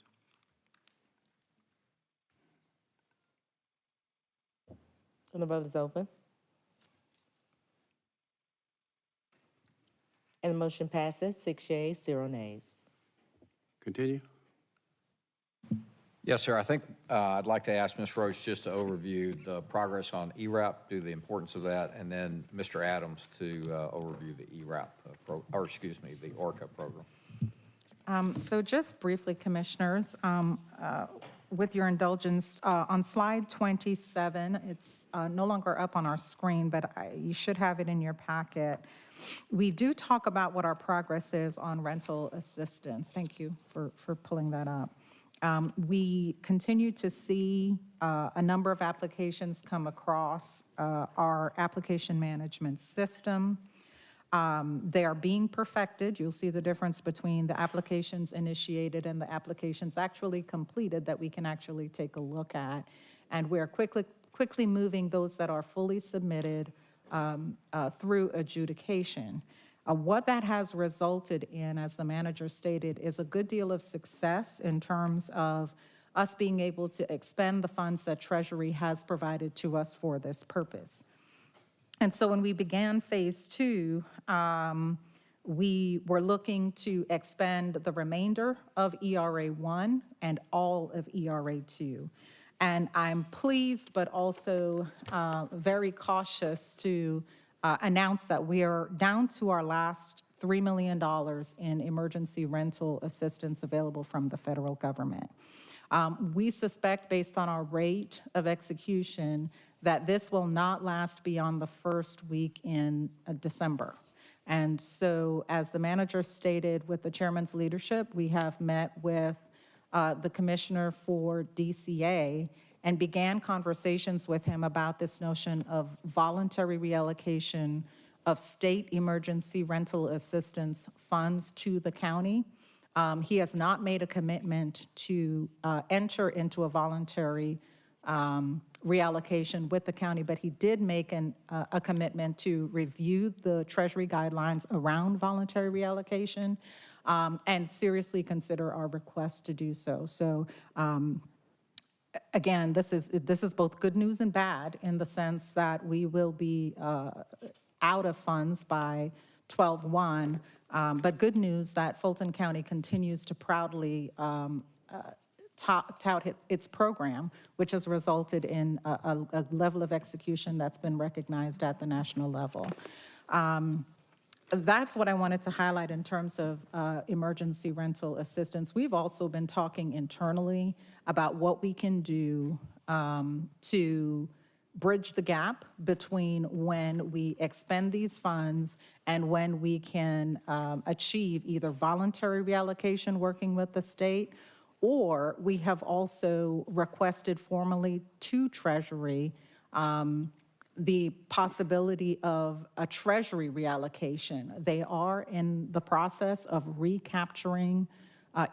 And the vote is open. And the motion passes, 6 yeas, 0 nays. Continue. Yes, sir. I think I'd like to ask Ms. Roach just to overview the progress on ERAP, do the importance of that, and then Mr. Adams to overview the ERAP, the ORCA program. So just briefly, Commissioners, with your indulgence, on slide 27, it's no longer up on our screen, but you should have it in your packet. We do talk about what our progress is on rental assistance. Thank you for pulling that up. We continue to see a number of applications come across our application management system. They are being perfected. You'll see the difference between the applications initiated and the applications actually completed that we can actually take a look at. And we're quickly moving those that are fully submitted through adjudication. What that has resulted in, as the manager stated, is a good deal of success in terms of us being able to expend the funds that Treasury has provided to us for this purpose. And so when we began phase 2, we were looking to expend the remainder of ERA 1 and all of ERA 2. And I'm pleased, but also very cautious to announce that we are down to our last $3 million in emergency rental assistance available from the federal government. We suspect, based on our rate of execution, that this will not last beyond the first week in December. And so, as the manager stated, with the chairman's leadership, we have met with the commissioner for DCA and began conversations with him about this notion of voluntary reallocation of state emergency rental assistance funds to the county. He has not made a commitment to enter into a voluntary reallocation with the county, but he did make a commitment to review the Treasury guidelines around voluntary reallocation and seriously consider our request to do so. So again, this is both good news and bad in the sense that we will be out of funds by 12/1, but good news that Fulton County continues to proudly tout its program, which has resulted in a level of execution that's been recognized at the national level. That's what I wanted to highlight in terms of emergency rental assistance. We've also been talking internally about what we can do to bridge the gap between when we expend these funds and when we can achieve either voluntary reallocation working with the state, or we have also requested formally to Treasury the possibility of a Treasury reallocation. They are in the process of recapturing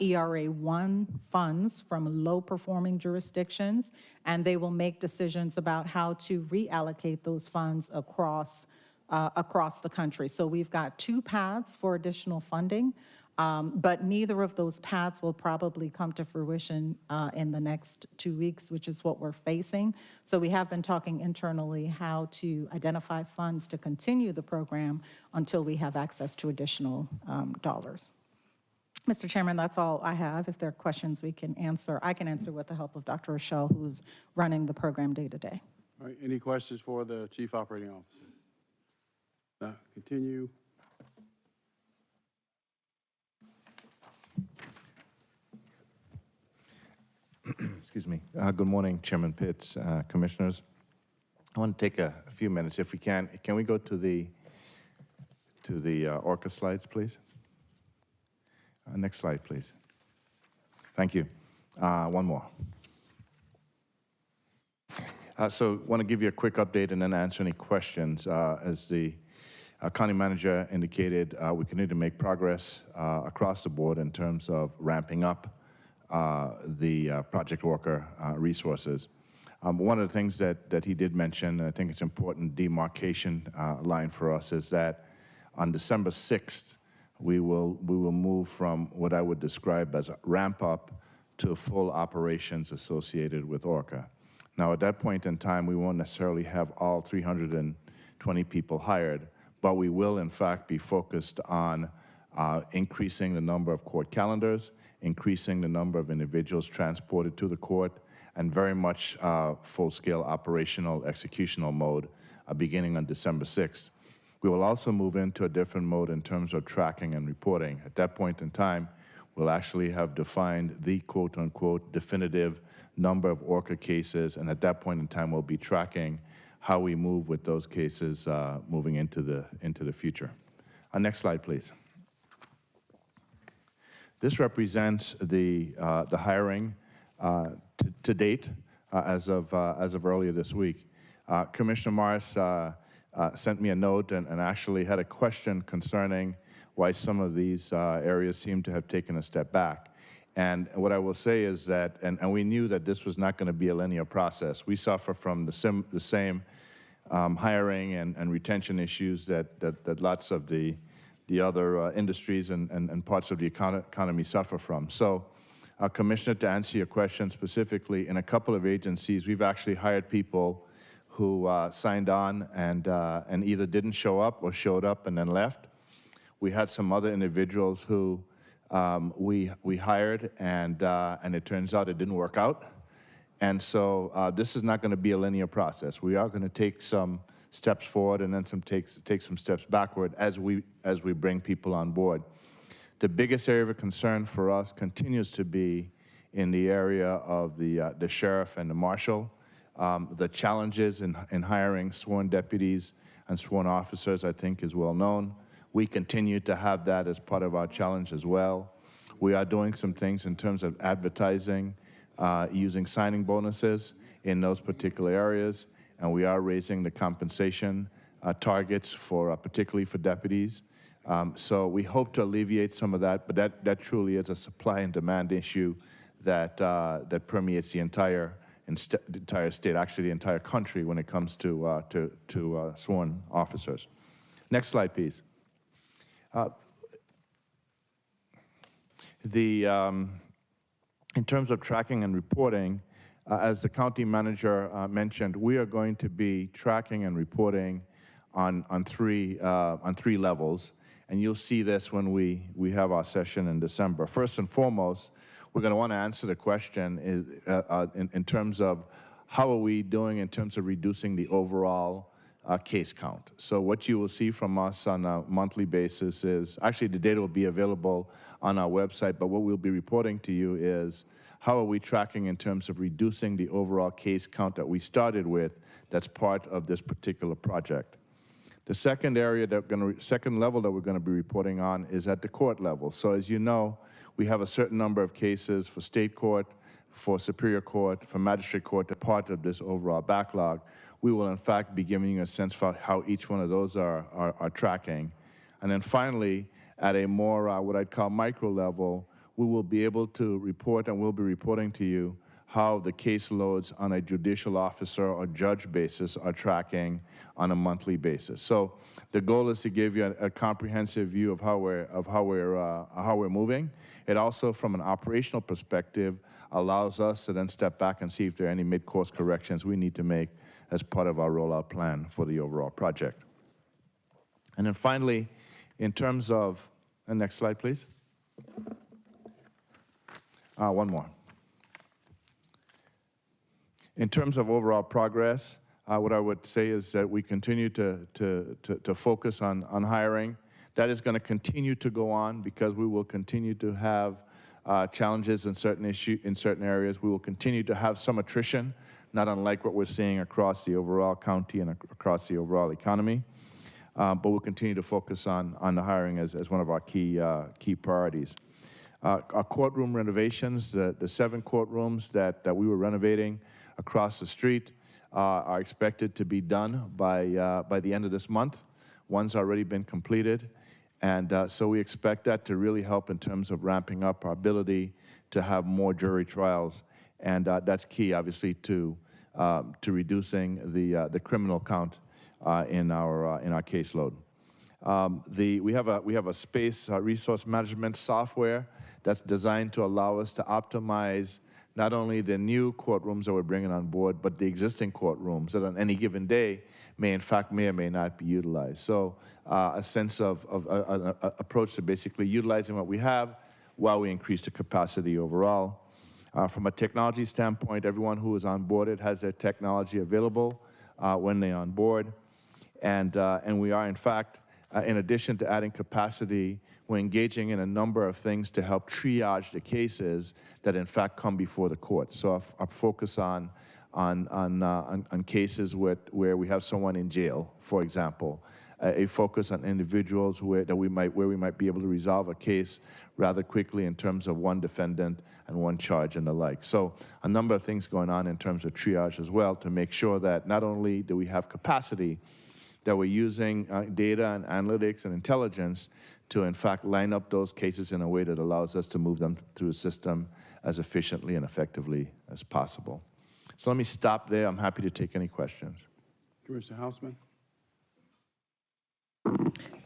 ERA 1 funds from low-performing jurisdictions, and they will make decisions about how to reallocate those funds across the country. So we've got 2 paths for additional funding, but neither of those paths will probably come to fruition in the next 2 weeks, which is what we're facing. So we have been talking internally how to identify funds to continue the program until we have access to additional dollars. Mr. Chairman, that's all I have. If there are questions we can answer, I can answer with the help of Dr. Rochelle, who's running the program day to day. All right, any questions for the Chief Operating Officer? Continue. Excuse me. Good morning, Chairman Pitts, Commissioners. I want to take a few minutes, if we can. Can we go to the ORCA slides, please? Next slide, please. Thank you. One more. So want to give you a quick update and then answer any questions. As the county manager indicated, we continue to make progress across the board in terms of ramping up the project worker resources. One of the things that he did mention, and I think it's important demarcation line for us, is that on December 6th, we will move from what I would describe as a ramp up to full operations associated with ORCA. Now, at that point in time, we won't necessarily have all 320 people hired, but we will, in fact, be focused on increasing the number of court calendars, increasing the number of individuals transported to the court, and very much full-scale operational executional mode beginning on December 6th. We will also move into a different mode in terms of tracking and reporting. At that point in time, we'll actually have defined the quote-unquote definitive number of ORCA cases, and at that point in time, we'll be tracking how we move with those cases moving into the future. Next slide, please. This represents the hiring to date as of earlier this week. Commissioner Morris sent me a note and actually had a question concerning why some of these areas seem to have taken a step back. And what I will say is that, and we knew that this was not going to be a linear process. We suffer from the same hiring and retention issues that lots of the other industries and parts of the economy suffer from. So, Commissioner, to answer your question specifically, in a couple of agencies, we've actually hired people who signed on and either didn't show up or showed up and then left. We had some other individuals who we hired, and it turns out it didn't work out. And so this is not going to be a linear process. We are going to take some steps forward and then take some steps backward as we bring people on board. The biggest area of concern for us continues to be in the area of the sheriff and the marshal. The challenges in hiring sworn deputies and sworn officers, I think, is well known. We continue to have that as part of our challenge as well. We are doing some things in terms of advertising, using signing bonuses in those particular areas, and we are raising the compensation targets for particularly for deputies. So we hope to alleviate some of that, but that truly is a supply and demand issue that permeates the entire state, actually the entire country, when it comes to sworn officers. Next slide, please. In terms of tracking and reporting, as the county manager mentioned, we are going to be tracking and reporting on three levels, and you'll see this when we have our session in December. First and foremost, we're going to want to answer the question in terms of how are we doing in terms of reducing the overall case count. So what you will see from us on a monthly basis is, actually the data will be available on our website, but what we'll be reporting to you is how are we tracking in terms of reducing the overall case count that we started with that's part of this particular project. The second second level that we're going to be reporting on is at the court level. So as you know, we have a certain number of cases for state court, for superior court, for magistrate court, that part of this overall backlog. We will, in fact, be giving you a sense for how each one of those are tracking. And then finally, at a more, what I'd call micro level, we will be able to report, and we'll be reporting to you how the caseloads on a judicial officer or judge basis are tracking on a monthly basis. So the goal is to give you a comprehensive view of how we're moving. It also, from an operational perspective, allows us to then step back and see if there are any mid-course corrections we need to make as part of our rollout plan for the overall project. And then finally, in terms of, next slide, please. One more. In terms of overall progress, what I would say is that we continue to focus on hiring. That is going to continue to go on because we will continue to have challenges in certain areas. We will continue to have some attrition not unlike what we're seeing across the overall county and across the overall economy. But we'll continue to focus on the hiring as one of our key priorities. Our courtroom renovations, the 7 courtrooms that we were renovating across the street are expected to be done by the end of this month. One's already been completed. And so we expect that to really help in terms of ramping up our ability to have more jury trials. And that's key, obviously, to reducing the criminal count in our caseload. We have a space resource management software that's designed to allow us to optimize not only the new courtrooms that we're bringing on board, but the existing courtrooms that on any given day may or may not be utilized. So a sense of an approach to basically utilizing what we have while we increase the capacity overall. From a technology standpoint, everyone who is onboarded has their technology available when they on board. And we are, in fact, in addition to adding capacity, we're engaging in a number of things to help triage the cases that, in fact, come before the court. So our focus on cases where we have someone in jail, for example, a focus on individuals where we might be able to resolve a case rather quickly in terms of one defendant and one charge and the like. So a number of things going on in terms of triage as well to make sure that not only do we have capacity, that we're using data and analytics and intelligence to, in fact, line up those cases in a way that allows us to move them through the system as efficiently and effectively as possible. So let me stop there. I'm happy to take any questions. Commissioner Hausman?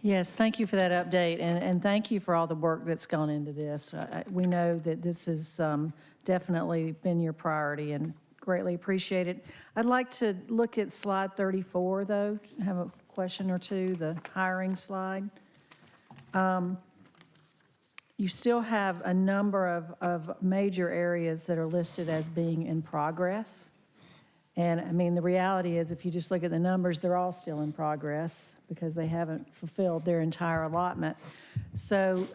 Yes, thank you for that update, and thank you for all the work that's gone into this. We know that this has definitely been your priority and greatly appreciate it. I'd like to look at slide 34, though. I have a question or two, the hiring slide. You still have a number of major areas that are listed as being in progress. And I mean, the reality is, if you just look at the numbers, they're all still in progress because they haven't fulfilled their entire allotment. So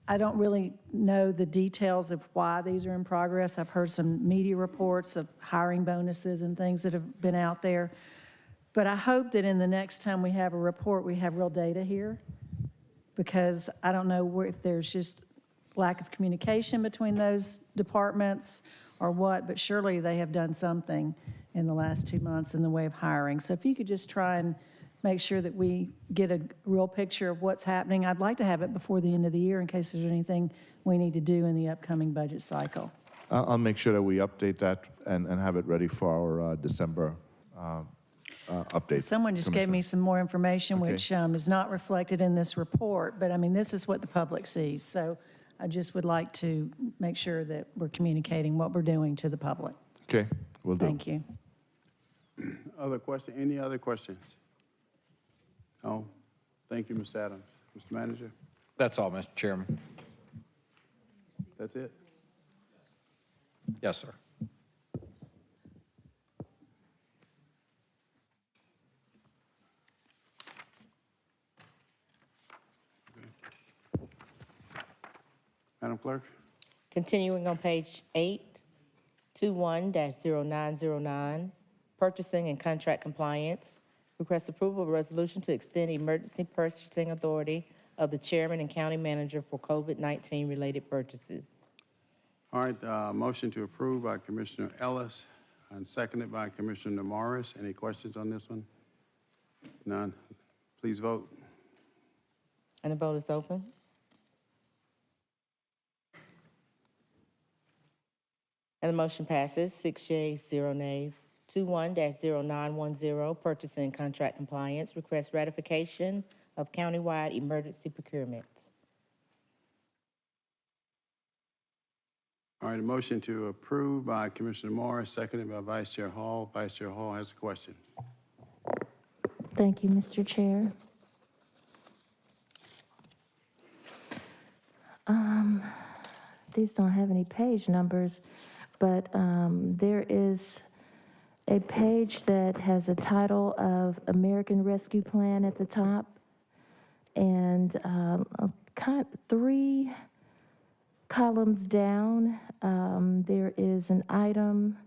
I don't really know the details of why these are in progress. I've heard some media reports of hiring bonuses and things that have been out there. But I hope that in the next time we have a report, we have real data here, because I don't know if there's just lack of communication between those departments or what, but surely they have done something in the last 2 months in the way of hiring. So if you could just try and make sure that we get a real picture of what's happening. I'd like to have it before the end of the year in case there's anything we need to do in the upcoming budget cycle. I'll make sure that we update that and have it ready for our December update. Someone just gave me some more information, Okay. which is not reflected in this report, but I mean, this is what the public sees. So I just would like to make sure that we're communicating what we're doing to the public. Okay, will do. Thank you. Other question? Any other questions? No? Thank you, Mr. Adams. Mr. Manager? That's all, Mr. Chairman. That's it? Yes, sir. Madam Clerk? Continuing on page 8, 21-0909, purchasing and contract compliance. Request approval of a resolution to extend emergency purchasing authority of the chairman and county manager for COVID-19 related purchases. All right, motion to approve by Commissioner Ellis and seconded by Commissioner Morris. Any questions on this one? None. Please vote. And the vote is open. And the motion passes, 6 yeas, 0 nays. 21-0910, purchasing and contract compliance. Request ratification of countywide emergency procurements. All right, a motion to approve by Commissioner Morris, seconded by Vice Chair Hall. Vice Chair Hall has a question. Thank you, Mr. Chair. These don't have any page numbers, but there is a page that has a title of American Rescue Plan at the top, and 3 columns down, there is an item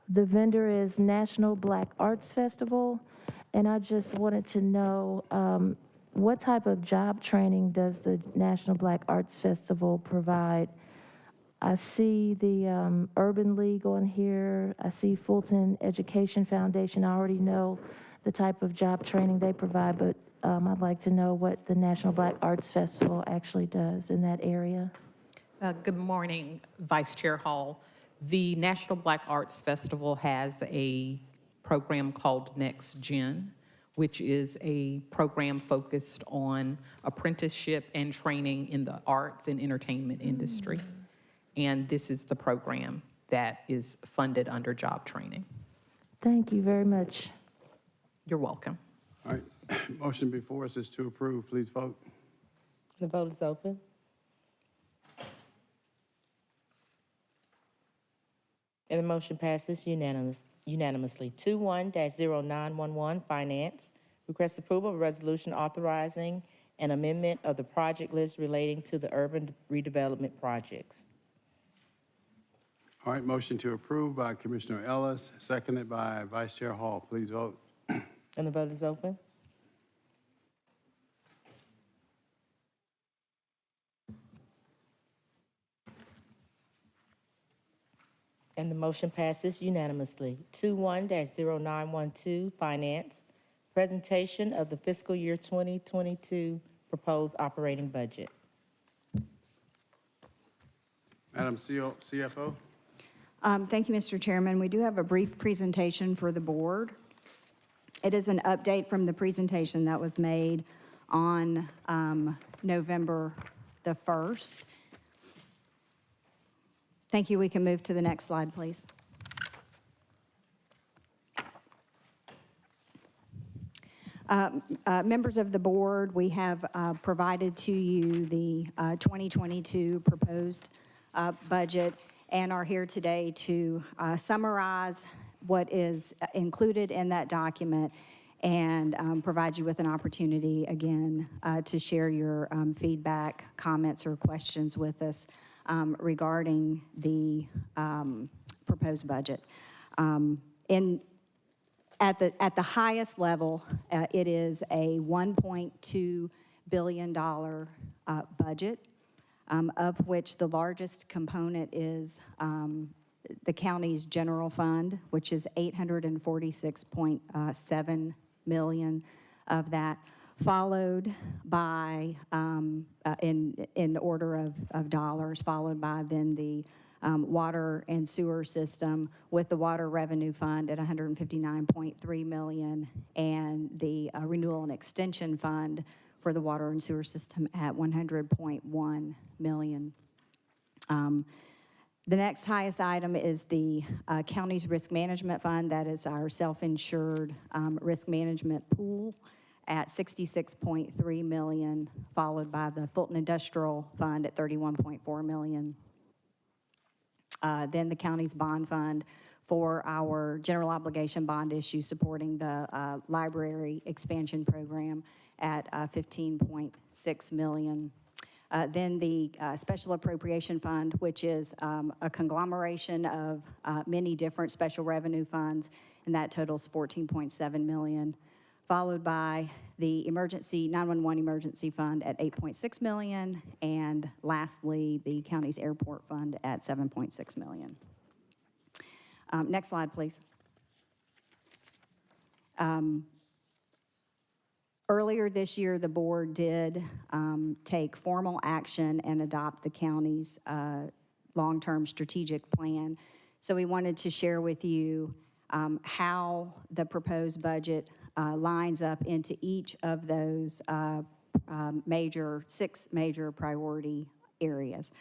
The vendor is National Black Arts Festival, and I just wanted to know what type of job training does the National Black Arts Festival provide? I see the Urban League on here. I see Fulton Education Foundation. I already know the type of job training they provide, but I'd like to know what the National Black Arts Festival actually does in that area. Good morning, Vice Chair Hall. The National Black Arts Festival has a program called Next Gen, which is a program focused on apprenticeship and training in the arts and entertainment industry. And this is the program that is funded under job training. Thank you very much. You're welcome. All right, motion before us is to approve. Please vote. The vote is open. And the motion passes unanimously. 21-0911, Finance. Request approval of a resolution authorizing an amendment of the project list relating to the urban redevelopment projects. All right, motion to approve by Commissioner Ellis, seconded by Vice Chair Hall. Please vote. And the vote is open. And the motion passes unanimously. 21-0912, Finance. Presentation of the fiscal year 2022 proposed operating budget. Madam CFO. Thank you, Mr. Chairman. We do have a brief presentation for the board. It is an update from the presentation that was made on November the 1st. Thank you. We can move to the next slide, please. Members of the board, we have provided to you the 2022 proposed budget and are here today to summarize what is included in that document and provide you with an opportunity, again, to share your feedback, comments, or questions with us regarding the proposed budget. At the highest level, it is a $1.2 billion budget, of which the largest component is the county's general fund, which is $846.7 million of that, followed by, in order of dollars, followed by then the water and sewer system with the water revenue fund at $159.3 million and the renewal and extension fund for the water and sewer system at $100.1 million. The next highest item is the county's risk management fund. That is our self-insured risk management pool at $66.3 million, followed by the Fulton Industrial Fund at $31.4 million. Then the county's bond fund for our general obligation bond issue supporting the library expansion program at $15.6 million. Then the special appropriation fund, which is a conglomeration of many different special revenue funds, and that totals $14.7 million, followed by the emergency 911 emergency fund at $8.6 million, and lastly, the county's airport fund at $7.6 million. Next slide, please. Earlier this year, the board did take formal action and adopt the county's long-term strategic plan. So we wanted to share with you how the proposed budget lines up into each of those six major priority areas.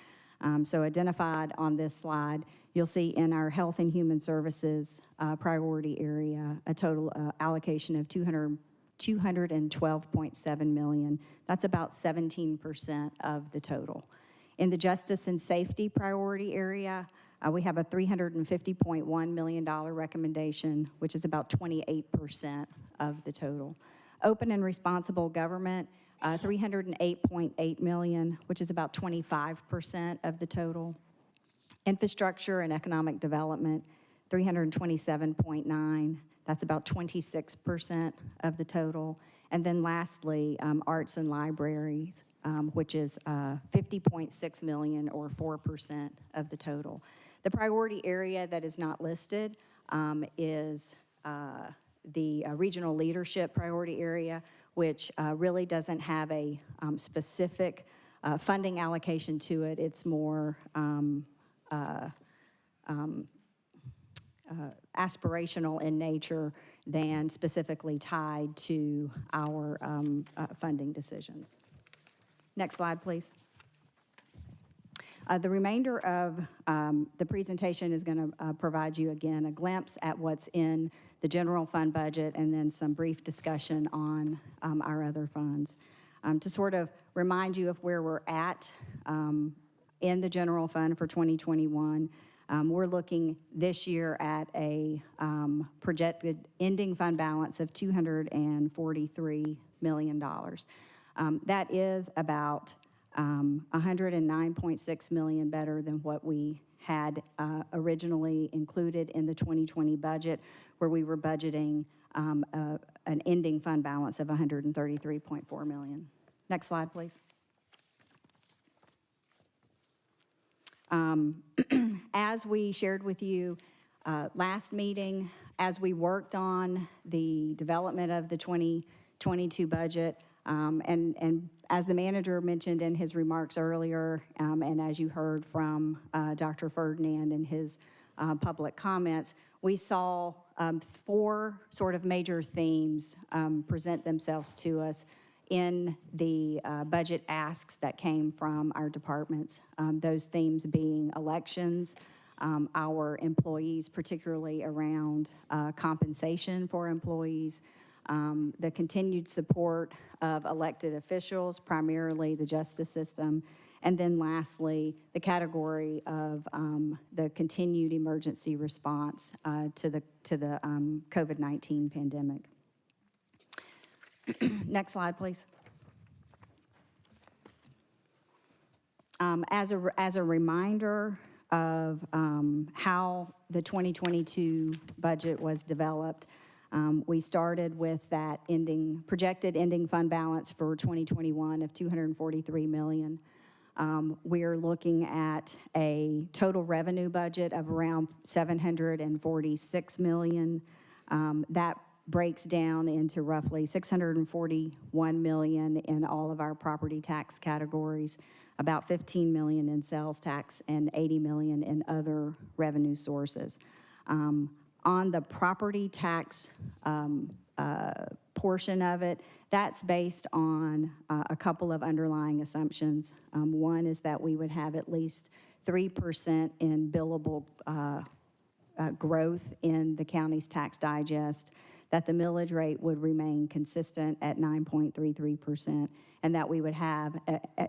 So identified on this slide, you'll see in our Health and Human Services priority area a total allocation of $212.7 million. That's about 17% of the total. In the Justice and Safety priority area, we have a $350.1 million recommendation, which is about 28% of the total. Open and Responsible Government, $308.8 million, which is about 25% of the total. Infrastructure and Economic Development, 327.9. That's about 26% of the total. And then lastly, arts and libraries, which is 50.6 million or 4% of the total. The priority area that is not listed is the regional leadership priority area, which really doesn't have a specific funding allocation to it. It's more aspirational in nature than specifically tied to our funding decisions. Next slide, please. The remainder of the presentation is going to provide you, again, a glimpse at what's in the general fund budget and then some brief discussion on our other funds. To sort of remind you of where we're at in the general fund for 2021, we're looking this year at a projected ending fund balance of $243 million. That is about 109.6 million better than what we had originally included in the 2020 budget, where we were budgeting an ending fund balance of 133.4 million. Next slide, please. As we shared with you last meeting, as we worked on the development of the 2022 budget, and as the manager mentioned in his remarks earlier, and as you heard from Dr. Ferdinand in his public comments, we saw 4 sort of major themes present themselves to us in the budget asks that came from our departments. Those themes being elections, our employees, particularly around compensation for employees, the continued support of elected officials, primarily the justice system, and then lastly, the category of the continued emergency response to the COVID-19 pandemic. Next slide, please. As a reminder of how the 2022 budget was developed, we started with that projected ending fund balance for 2021 of $243 million. We're looking at a total revenue budget of around $746 million. That breaks down into roughly $641 million in all of our property tax categories, about $15 million in sales tax, and $80 million in other revenue sources. On the property tax portion of it, that's based on a couple of underlying assumptions. One is that we would have at least 3% in billable growth in the county's tax digest, that the millage rate would remain consistent at 9.33%, and that we would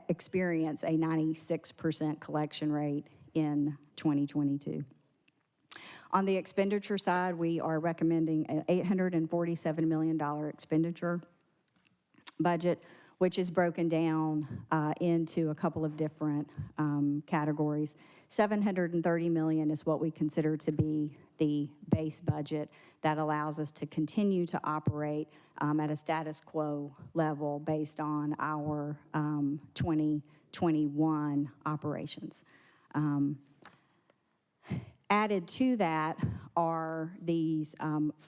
experience a 96% collection rate in 2022. On the expenditure side, we are recommending an $847 million expenditure budget, which is broken down into a couple of different categories. $730 million is what we consider to be the base budget that allows us to continue to operate at a status quo level based on our 2021 operations. Added to that are these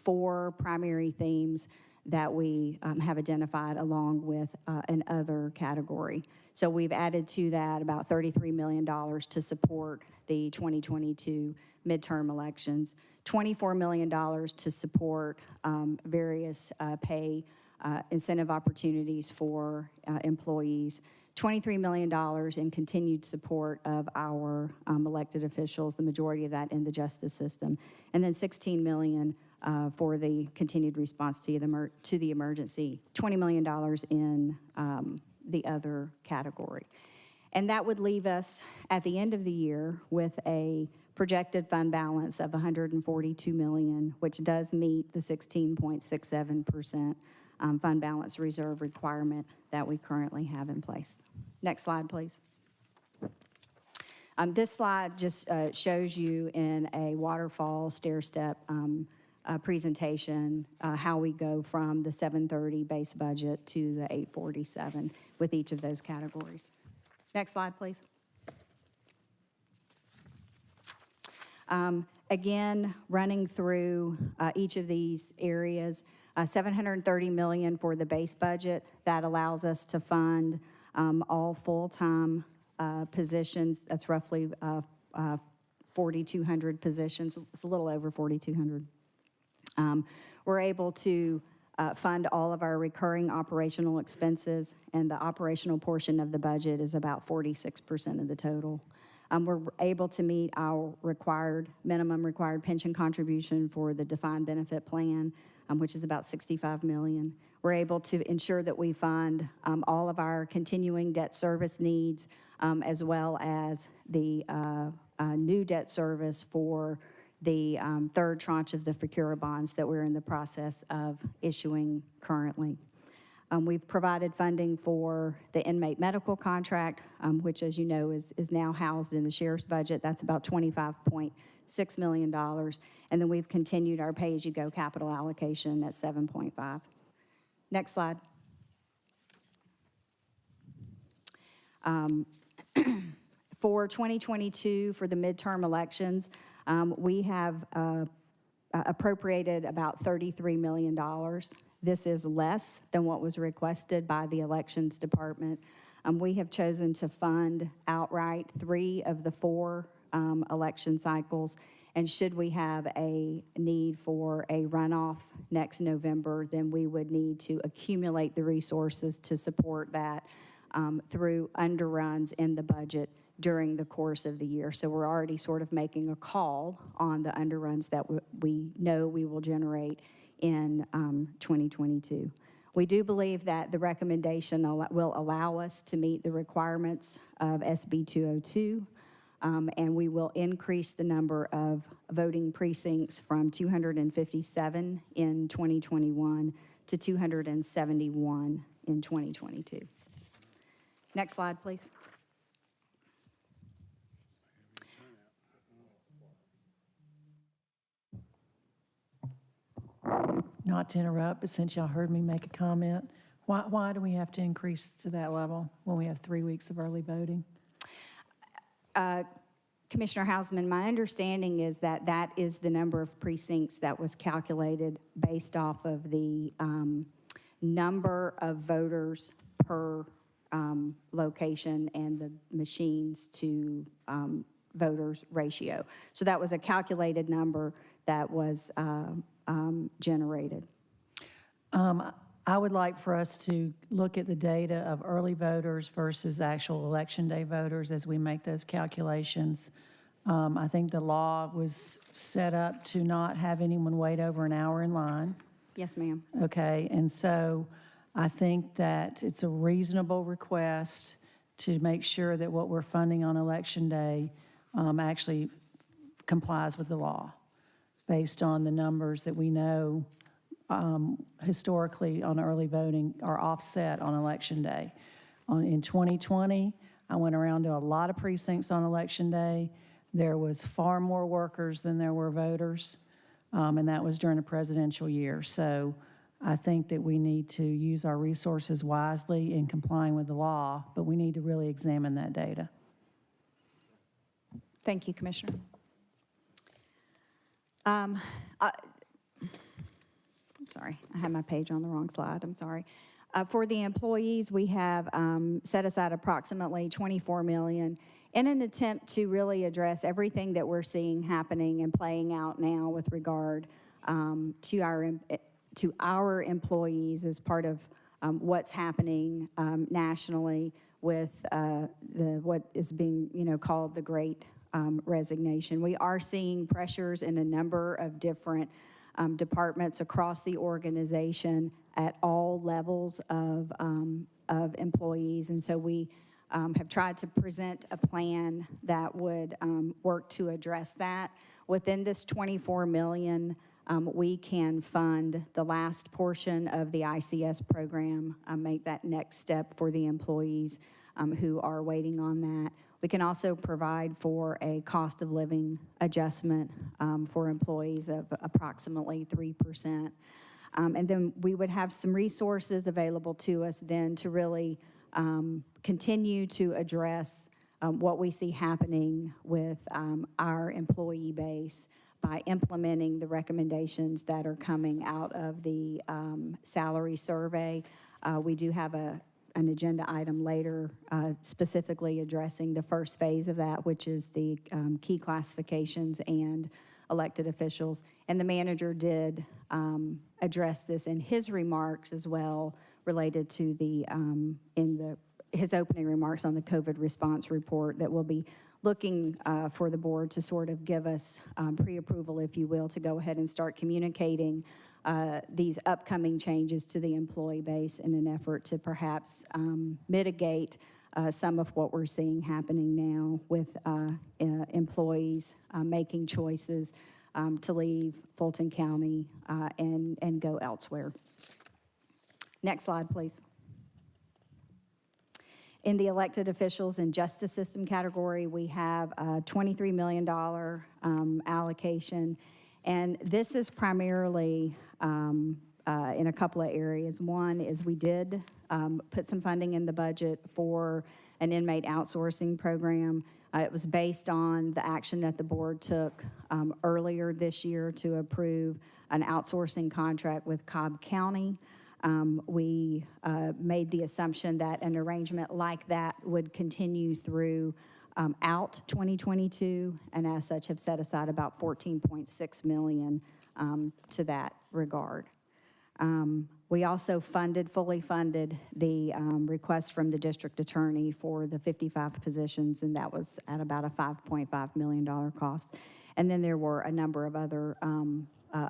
4 primary themes that we have identified along with an other category. So we've added to that about $33 million to support the 2022 midterm elections, $24 million to support various pay incentive opportunities for employees, $23 million in continued support of our elected officials, the majority of that in the justice system, and then $16 million for the continued response to the emergency, $20 million in the other category. And that would leave us at the end of the year with a projected fund balance of $142 million, which does meet the 16.67% fund balance reserve requirement that we currently have in place. Next slide, please. This slide just shows you in a waterfall stair-step presentation how we go from the 730 base budget to the 847 with each of those categories. Next slide, please. Again, running through each of these areas, $730 million for the base budget. That allows us to fund all full-time positions. That's roughly 4,200 positions. It's a little over 4,200. We're able to fund all of our recurring operational expenses, and the operational portion of the budget is about 46% of the total. We're able to meet our minimum required pension contribution for the defined benefit plan, which is about $65 million. We're able to ensure that we fund all of our continuing debt service needs, as well as the new debt service for the third tranche of the Facura bonds that we're in the process of issuing currently. We've provided funding for the inmate medical contract, which, as you know, is now housed in the sheriff's budget. That's about $25.6 million. And then we've continued our pay-as-you-go capital allocation at 7.5. Next slide. For 2022, for the midterm elections, we have appropriated about $33 million. This is less than what was requested by the Elections Department. We have chosen to fund outright 3 of the 4 election cycles, and should we have a need for a runoff next November, then we would need to accumulate the resources to support that through underruns in the budget during the course of the year. So we're already sort of making a call on the underruns that we know we will generate in 2022. We do believe that the recommendation will allow us to meet the requirements of SB 202, and we will increase the number of voting precincts from 257 in 2021 to 271 in 2022. Next slide, please. Not to interrupt, but since y'all heard me make a comment, why do we have to increase to that level when we have 3 weeks of early voting? Commissioner Hausman, my understanding is that that is the number of precincts that was calculated based off of the number of voters per location and the machines to voters ratio. So that was a calculated number that was generated. I would like for us to look at the data of early voters versus actual election day voters as we make those calculations. I think the law was set up to not have anyone wait over an hour in line. Yes, ma'am. Okay, and so I think that it's a reasonable request to make sure that what we're funding on election day actually complies with the law based on the numbers that we know historically on early voting are offset on election day. In 2020, I went around to a lot of precincts on election day. There was far more workers than there were voters, and that was during a presidential year. So I think that we need to use our resources wisely in complying with the law, but we need to really examine that data. Thank you, Commissioner. Sorry, I had my page on the wrong slide, I'm sorry. For the employees, we have set aside approximately $24 million in an attempt to really address everything that we're seeing happening and playing out now with regard to our employees as part of what's happening nationally with what is being called the Great Resignation. We are seeing pressures in a number of different departments across the organization at all levels of employees. And so we have tried to present a plan that would work to address that. Within this $24 million, we can fund the last portion of the ICS program, make that next step for the employees who are waiting on that. We can also provide for a cost of living adjustment for employees of approximately 3%. And then we would have some resources available to us then to really continue to address what we see happening with our employee base by implementing the recommendations that are coming out of the salary survey. We do have an agenda item later specifically addressing the first phase of that, which is the key classifications and elected officials. And the manager did address this in his remarks as well, related to the, his opening remarks on the COVID response report that will be looking for the board to sort of give us pre-approval, if you will, to go ahead and start communicating these upcoming changes to the employee base in an effort to perhaps mitigate some of what we're seeing happening now with employees making choices to leave Fulton County and go elsewhere. Next slide, please. In the elected officials and justice system category, we have a $23 million allocation, and this is primarily in a couple of areas. One is we did put some funding in the budget for an inmate outsourcing program. It was based on the action that the board took earlier this year to approve an outsourcing contract with Cobb County. We made the assumption that an arrangement like that would continue through out 2022, and as such have set aside about $14.6 million to that regard. We also fully funded the request from the district attorney for the 55 positions, and that was at about a $5.5 million cost. And then there were a number of other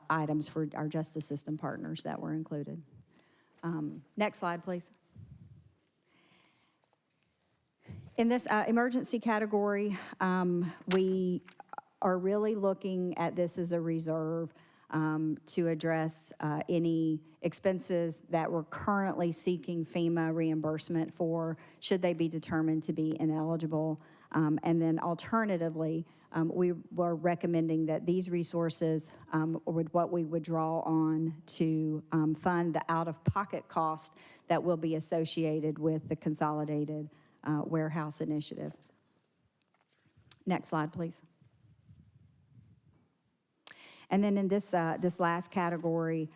items for our justice system partners that were included. Next slide, please. In this emergency category, we are really looking at this as a reserve to address any expenses that we're currently seeking FEMA reimbursement for, should they be determined to be ineligible. And then alternatively, we were recommending that these resources would what we would draw on to fund the out-of-pocket cost that will be associated with the consolidated warehouse initiative. Next slide, please. And then in this last category,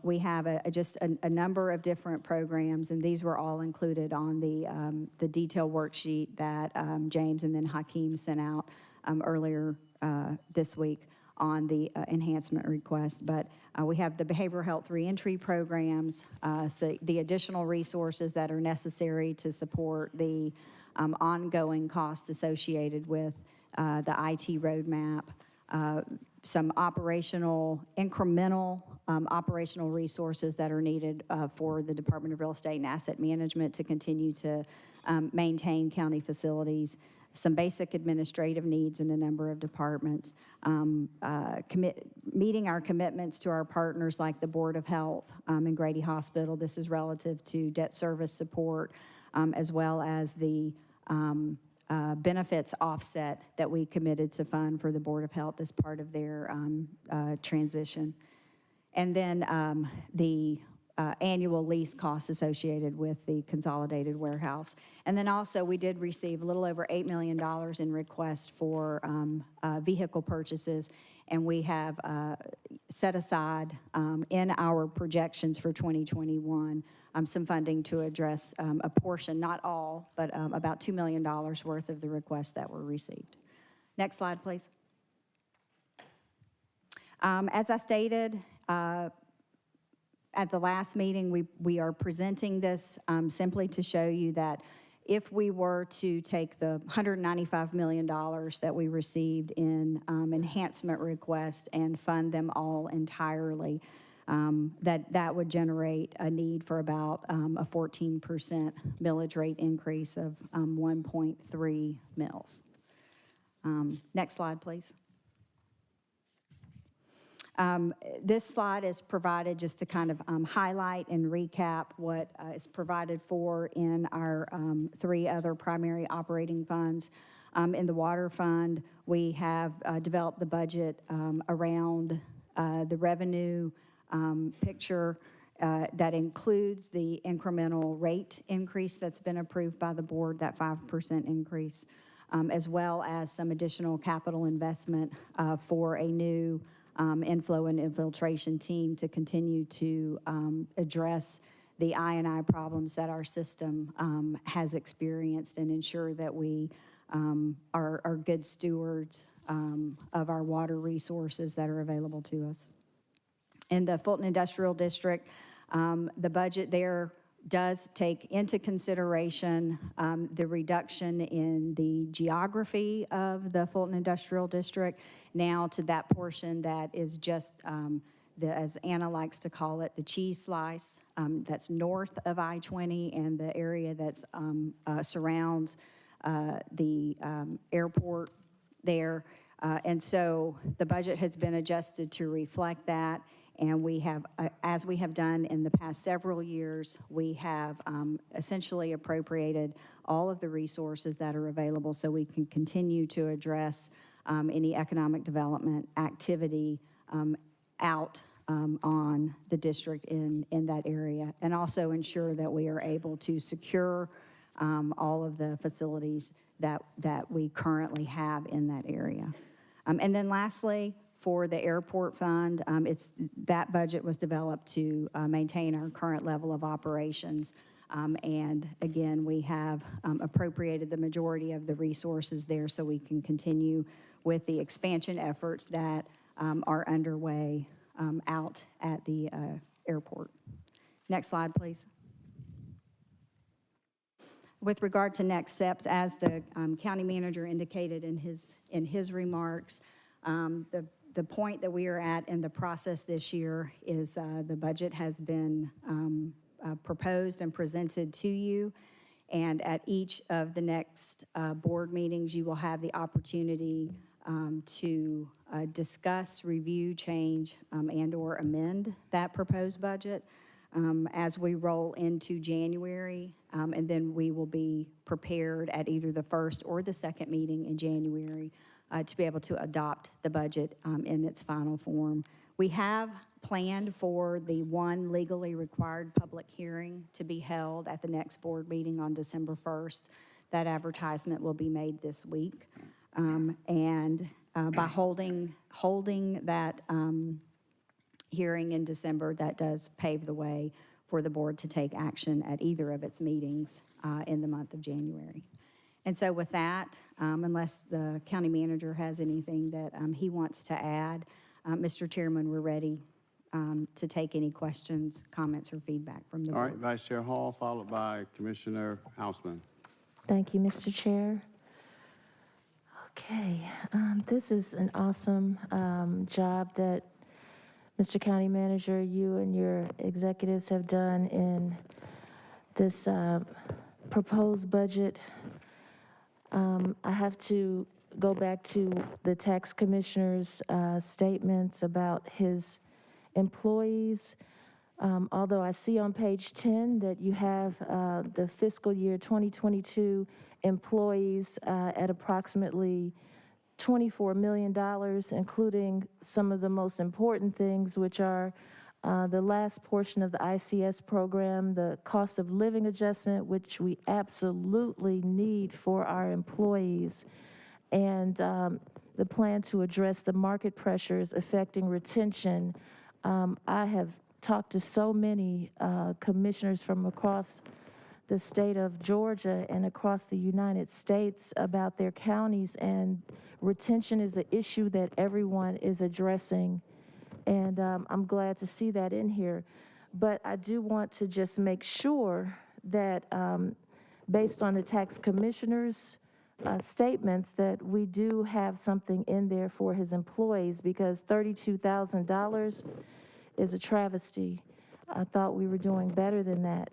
we have just a number of different programs, and these were all included on the detail worksheet that James and then Hakeem sent out earlier this week on the enhancement request. But we have the behavioral health reentry programs, so the additional resources that are necessary to support the ongoing costs associated with the IT roadmap, some incremental operational resources that are needed for the Department of Real Estate and Asset Management to continue to maintain county facilities, some basic administrative needs in a number of departments, meeting our commitments to our partners like the Board of Health and Grady Hospital. This is relative to debt service support, as well as the benefits offset that we committed to fund for the Board of Health as part of their transition. And then the annual lease costs associated with the consolidated warehouse. And then also we did receive a little over $8 million in requests for vehicle purchases, and we have set aside in our projections for 2021 some funding to address a portion, not all, but about $2 million worth of the requests that were received. Next slide, please. As I stated, at the last meeting, we are presenting this simply to show you that if we were to take the $195 million that we received in enhancement requests and fund them all entirely, that would generate a need for about a 14% millage rate increase of 1.3 mils. Next slide, please. This slide is provided just to kind of highlight and recap what is provided for in our 3 other primary operating funds. In the water fund, we have developed the budget around the revenue picture that includes the incremental rate increase that's been approved by the board, that 5% increase, as well as some additional capital investment for a new inflow and infiltration team to continue to address the I&I problems that our system has experienced and ensure that we are good stewards of our water resources that are available to us. In the Fulton Industrial District, the budget there does take into consideration the reduction in the geography of the Fulton Industrial District now to that portion that is just, as Anna likes to call it, the cheese slice that's north of I-20 and the area that's surrounds the airport there. And so the budget has been adjusted to reflect that. And we have, as we have done in the past several years, we have essentially appropriated all of the resources that are available so we can continue to address any economic development activity out on the district in that area, and also ensure that we are able to secure all of the facilities that we currently have in that area. And then lastly, for the airport fund, that budget was developed to maintain our current level of operations. And again, we have appropriated the majority of the resources there so we can continue with the expansion efforts that are underway out at the airport. Next slide, please. With regard to next steps, as the county manager indicated in his remarks, the point that we are at in the process this year is the budget has been proposed and presented to you, and at each of the next board meetings, you will have the opportunity to discuss, review, change, and/or amend that proposed budget as we roll into January, and then we will be prepared at either the first or the second meeting in January to be able to adopt the budget in its final form. We have planned for the one legally required public hearing to be held at the next board meeting on December 1st. That advertisement will be made this week. And by holding that hearing in December, that does pave the way for the board to take action at either of its meetings in the month of January. And so with that, unless the county manager has anything that he wants to add, Mr. Chairman, we're ready to take any questions, comments, or feedback from the board. All right, Vice Chair Hall, followed by Commissioner Hausman. Thank you, Mr. Chair. Okay, this is an awesome job that Mr. County Manager, you and your executives have done in this proposed budget. I have to go back to the tax commissioner's statements about his employees. Although I see on page 10 that you have the fiscal year 2022 employees at approximately $24 million, including some of the most important things, which are the last portion of the ICS program, the cost of living adjustment, which we absolutely need for our employees, and the plan to address the market pressures affecting retention. I have talked to so many commissioners from across the state of Georgia and across the United States about their counties, and retention is an issue that everyone is addressing. And I'm glad to see that in here. But I do want to just make sure that based on the tax commissioner's statements, that we do have something in there for his employees, because $32,000 is a travesty. I thought we were doing better than that.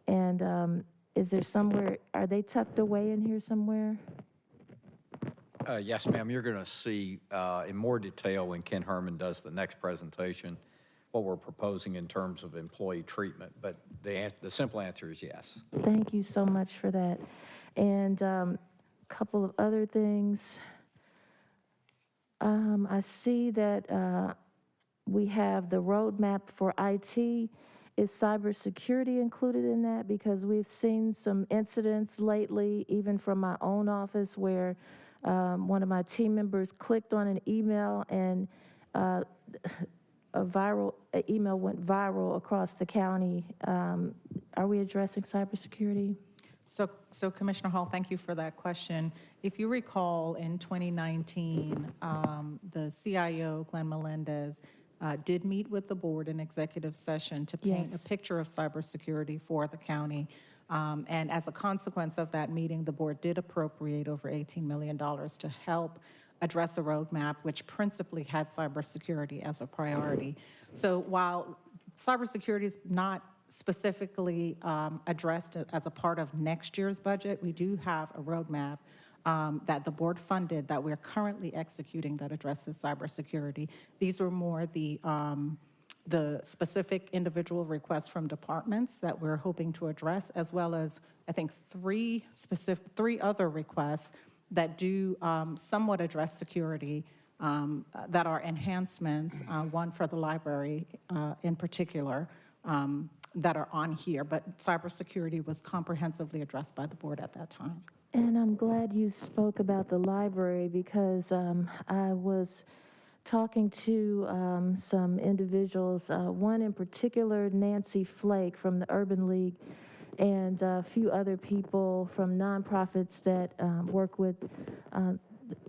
And is there somewhere, are they tucked away in here somewhere? Yes, ma'am, you're going to see in more detail when Ken Herman does the next presentation what we're proposing in terms of employee treatment, but the simple answer is yes. Thank you so much for that. And a couple of other things. I see that we have the roadmap for IT. Is cybersecurity included in that? Because we've seen some incidents lately, even from my own office, where one of my team members clicked on an email and an email went viral across the county. Are we addressing cybersecurity? So Commissioner Hall, thank you for that question. If you recall, in 2019, the CIO, Glenn Melendez, did meet with the board in executive session to paint Yes. a picture of cybersecurity for the county. And as a consequence of that meeting, the board did appropriate over $18 million to help address a roadmap which principally had cybersecurity as a priority. So while cybersecurity is not specifically addressed as a part of next year's budget, we do have a roadmap that the board funded that we're currently executing that addresses cybersecurity. These were more the specific individual requests from departments that we're hoping to address, as well as, I think, three other requests that do somewhat address security that are enhancements, one for the library in particular, that are on here, but cybersecurity was comprehensively addressed by the board at that time. And I'm glad you spoke about the library because I was talking to some individuals, one in particular, Nancy Flake from the Urban League, and a few other people from nonprofits that work with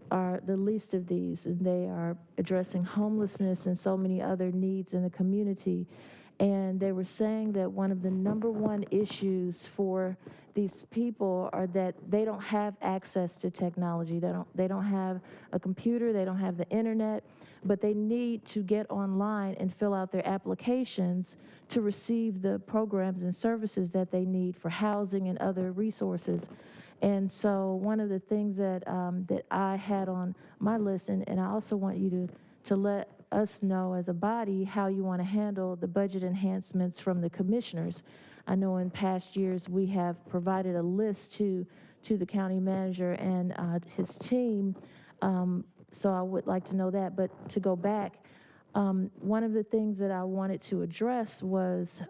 are the least of these, and they are addressing homelessness and so many other needs in the community. And they were saying that one of the #1 issues for these people are that they don't have access to technology. They don't have a computer, they don't have the internet, but they need to get online and fill out their applications to receive the programs and services that they need for housing and other resources. And so one of the things that that I had on my list, and I also want you to let us know as a body how you want to handle the budget enhancements from the commissioners. I know in past years we have provided a list to the county manager and his team, so I would like to know that. But to go back, one of the things that I wanted to address was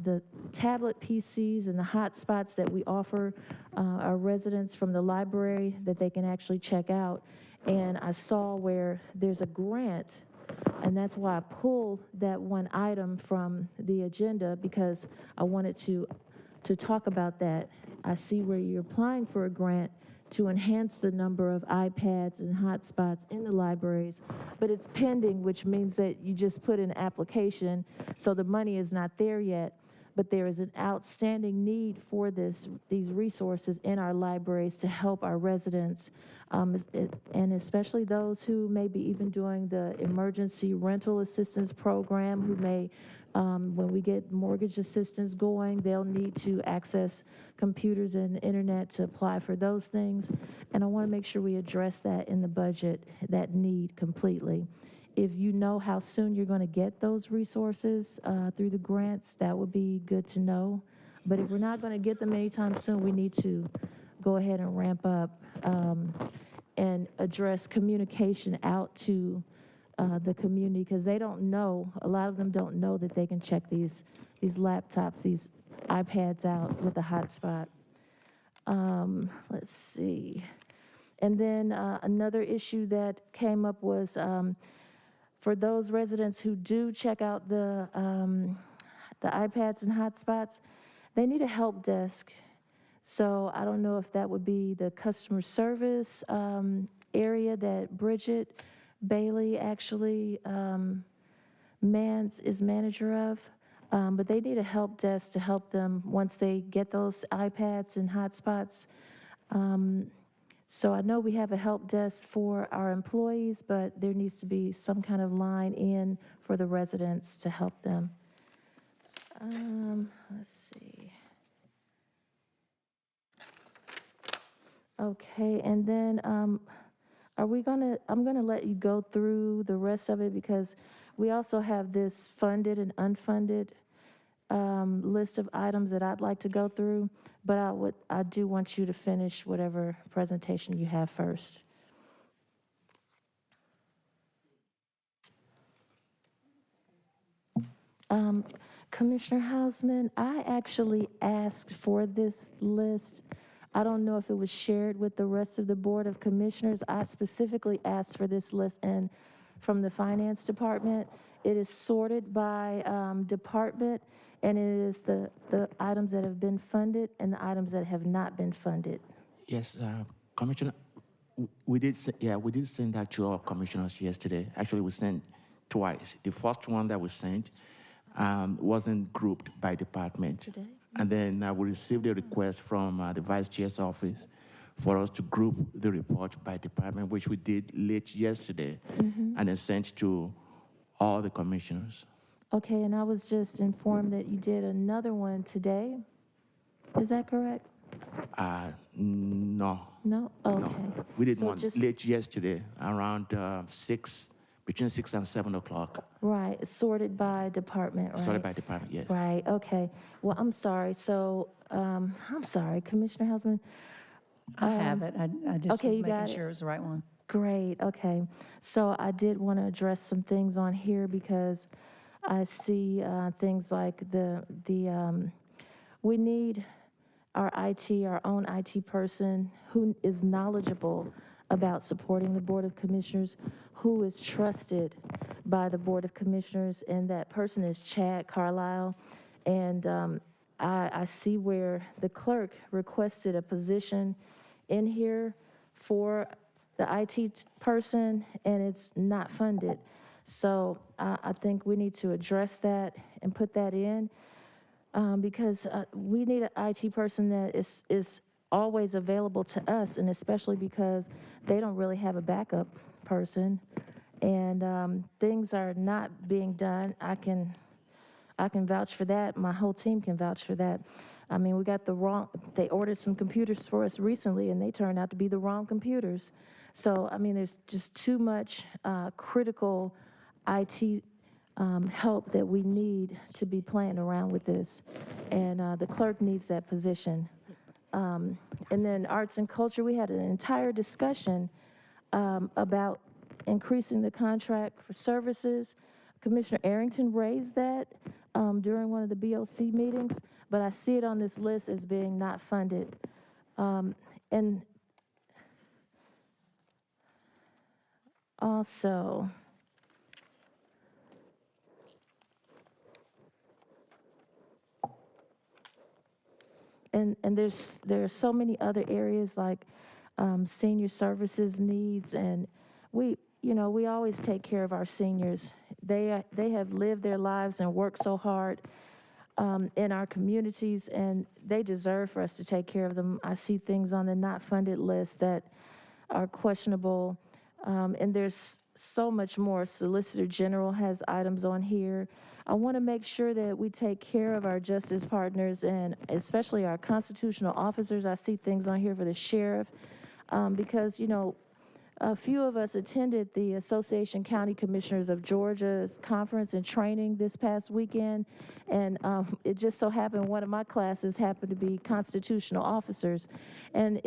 the tablet PCs and the hotspots that we offer our residents from the library that they can actually check out. And I saw where there's a grant, and that's why I pulled that one item from the agenda, because I wanted to talk about that. I see where you're applying for a grant to enhance the number of iPads and hotspots in the libraries, but it's pending, which means that you just put in an application, so the money is not there yet. But there is an outstanding need for these resources in our libraries to help our residents, and especially those who may be even doing the emergency rental assistance program, who may, when we get mortgage assistance going, they'll need to access computers and the internet to apply for those things. And I want to make sure we address that in the budget, that need completely. If you know how soon you're going to get those resources through the grants, that would be good to know. But if we're not going to get them anytime soon, we need to go ahead and ramp up and address communication out to the community, because they don't know, a lot of them don't know that they can check these laptops, these iPads out with a hotspot. Let's see. And then another issue that came up was for those residents who do check out the iPads and hotspots, they need a help desk. So I don't know if that would be the customer service area that Bridget Bailey actually is manager of. But they need a help desk to help them once they get those iPads and hotspots. So I know we have a help desk for our employees, but there needs to be some kind of line in for the residents to help them. Let's see. Okay, and then I'm gonna let you go through the rest of it because we also have this funded and unfunded list of items that I'd like to go through, but I do want you to finish whatever presentation you have first. Commissioner Hausman, I actually asked for this list. I don't know if it was shared with the rest of the Board of Commissioners. I specifically asked for this list and from the Finance Department. It is sorted by department, and it is the items that have been funded and the items that have not been funded. Yes, Commissioner, we did send that to our commissioners yesterday. Actually, we sent twice. The first one that we sent wasn't grouped by department. Today? And then we received a request from the Vice Chair's office for us to group the report by department, which we did late yesterday, and then sent to all the commissioners. Okay, and I was just informed that you did another one today. Is that correct? No. No? Okay. No. We did So one just- late yesterday, around between 6 and 7 o'clock. Right, sorted by department, right? Sorted by department, yes. Right, okay. Well, I'm sorry. So, I'm sorry, Commissioner Hausman. I have it. I just okay, was you got making it. sure it was the right one. Great, okay. So I did want to address some things on here because I see things like we need our own IT person who is knowledgeable about supporting the Board of Commissioners, who is trusted by the Board of Commissioners, and that person is Chad Carlisle. And I see where the clerk requested a position in here for the IT person, and it's not funded. So I think we need to address that and put that in because we need an IT person that is always available to us, and especially because they don't really have a backup person, and things are not being done. I can vouch for that. My whole team can vouch for that. I mean, they ordered some computers for us recently, and they turned out to be the wrong computers. So, I mean, there's just too much critical IT help that we need to be playing around with this, and the clerk needs that position. And then arts and culture, we had an entire discussion about increasing the contract for services. Commissioner Arrington raised that during one of the BOC meetings, but I see it on this list as being not funded. And also, and there are so many other areas like senior services needs, and we always take care of our seniors. They have lived their lives and worked so hard in our communities, and they deserve for us to take care of them. I see things on the not funded list that are questionable, and there's so much more. Solicitor General has items on here. I want to make sure that we take care of our justice partners and especially our constitutional officers. I see things on here for the sheriff because, a few of us attended the Association County Commissioners of Georgia's conference and training this past weekend, and it just so happened one of my classes happened to be constitutional officers, and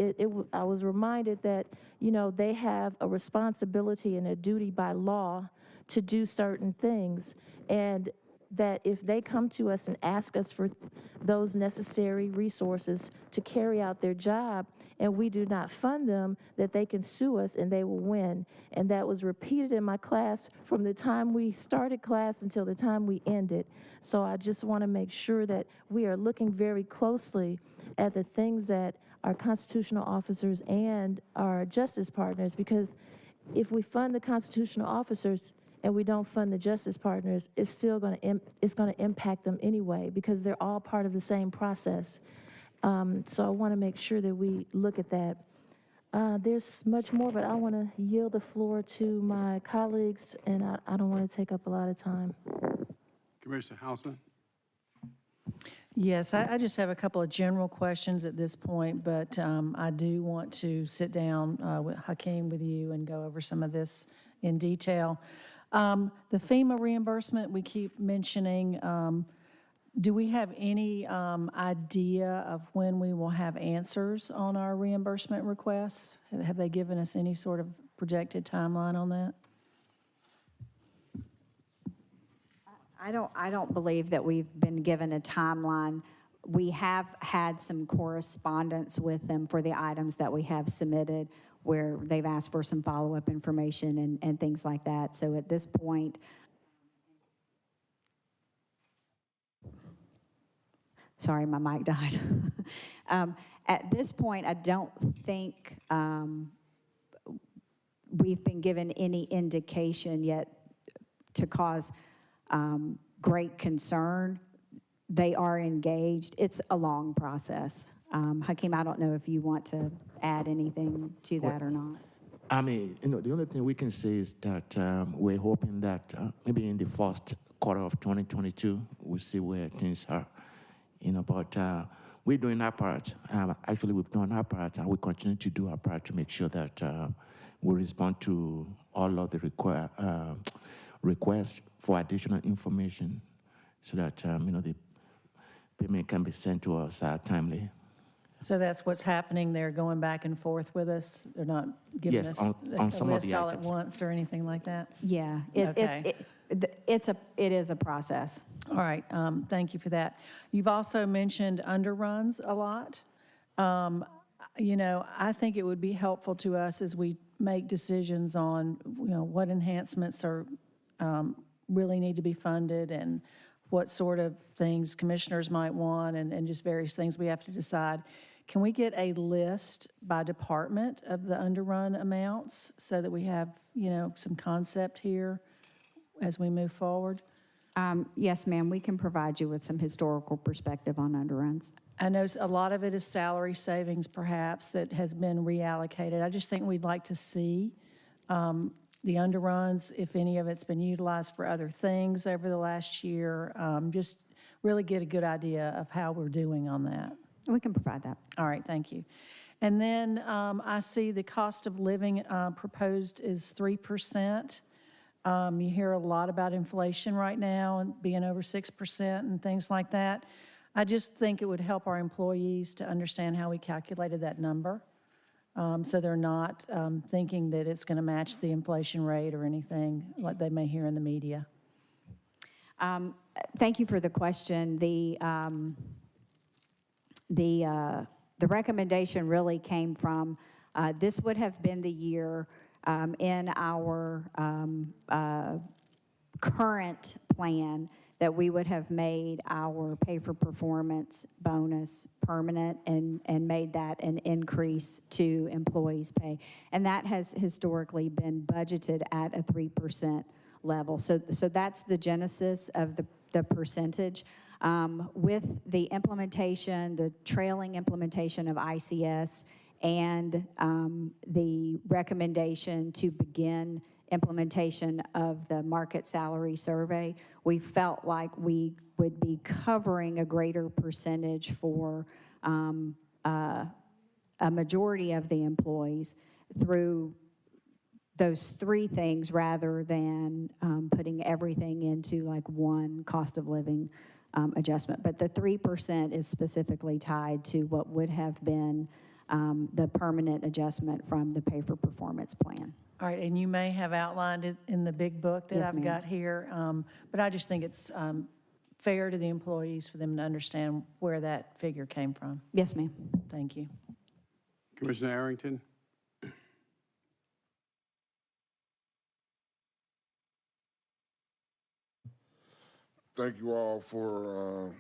I was reminded that, they have a responsibility and a duty by law to do certain things, and that if they come to us and ask us for those necessary resources to carry out their job and we do not fund them, that they can sue us and they will win. And that was repeated in my class from the time we started class until the time we ended. So I just want to make sure that we are looking very closely at the things that our constitutional officers and our justice partners, because if we fund the constitutional officers and we don't fund the justice partners, it's still going to impact them anyway because they're all part of the same process. So I want to make sure that we look at that. There's much more, but I want to yield the floor to my colleagues, and I don't want to take up a lot of time. Commissioner Hausman. Yes, I just have a couple of general questions at this point, but I do want to sit down with Hakeem with you and go over some of this in detail. The FEMA reimbursement we keep mentioning, do we have any idea of when we will have answers on our reimbursement requests? Have they given us any sort of projected timeline on that? I don't believe that we've been given a timeline. We have had some correspondence with them for the items that we have submitted where they've asked for some follow-up information and things like that. So at this point, sorry, my mic died. At this point, I don't think we've been given any indication yet to cause great concern. They are engaged. It's a long process. Hakeem, I don't know if you want to add anything to that or not. I mean, the only thing we can say is that we're hoping that maybe in the first quarter of 2022, we'll see where things are. But we're doing our part. Actually, we've done our part, and we continue to do our part to make sure that we respond to all of the requests for additional information so that, the payment can be sent to us timely. So that's what's happening. They're going back and forth with us. They're not giving Yes, us on a some of the list all at items. once or anything like that? Yeah, Okay. it is a process. All right, thank you for that. You've also mentioned underruns a lot. I think it would be helpful to us as we make decisions on, what enhancements are really need to be funded and what sort of things commissioners might want and just various things we have to decide. Can we get a list by department of the underrun amounts so that we have, some concept here as we move forward? Yes, ma'am, we can provide you with some historical perspective on underruns. I know a lot of it is salary savings perhaps that has been reallocated. I just think we'd like to see the underruns, if any of it's been utilized for other things over the last year, just really get a good idea of how we're doing on that. We can provide that. All right, thank you. And then I see the cost of living proposed is 3%. You hear a lot about inflation right now and being over 6% and things like that. I just think it would help our employees to understand how we calculated that number. So they're not thinking that it's going to match the inflation rate or anything like they may hear in the media. Thank you for the question. The recommendation really came from, this would have been the year in our current plan that we would have made our pay for performance bonus permanent and made that an increase to employees' pay. And that has historically been budgeted at a 3% level. So that's the genesis of the percentage. With the implementation, the trailing implementation of ICS and the recommendation to begin implementation of the market salary survey, we felt like we would be covering a greater percentage for a majority of the employees through those three things rather than putting everything into like one cost of living adjustment. But the 3% is specifically tied to what would have been the permanent adjustment from the pay for performance plan. All right, and you may have outlined it in the big book that Yes, I've ma'am. got here, but I just think it's fair to the employees for them to understand where that figure came from. Yes, ma'am. Thank you. Commissioner Arrington? Thank you all for,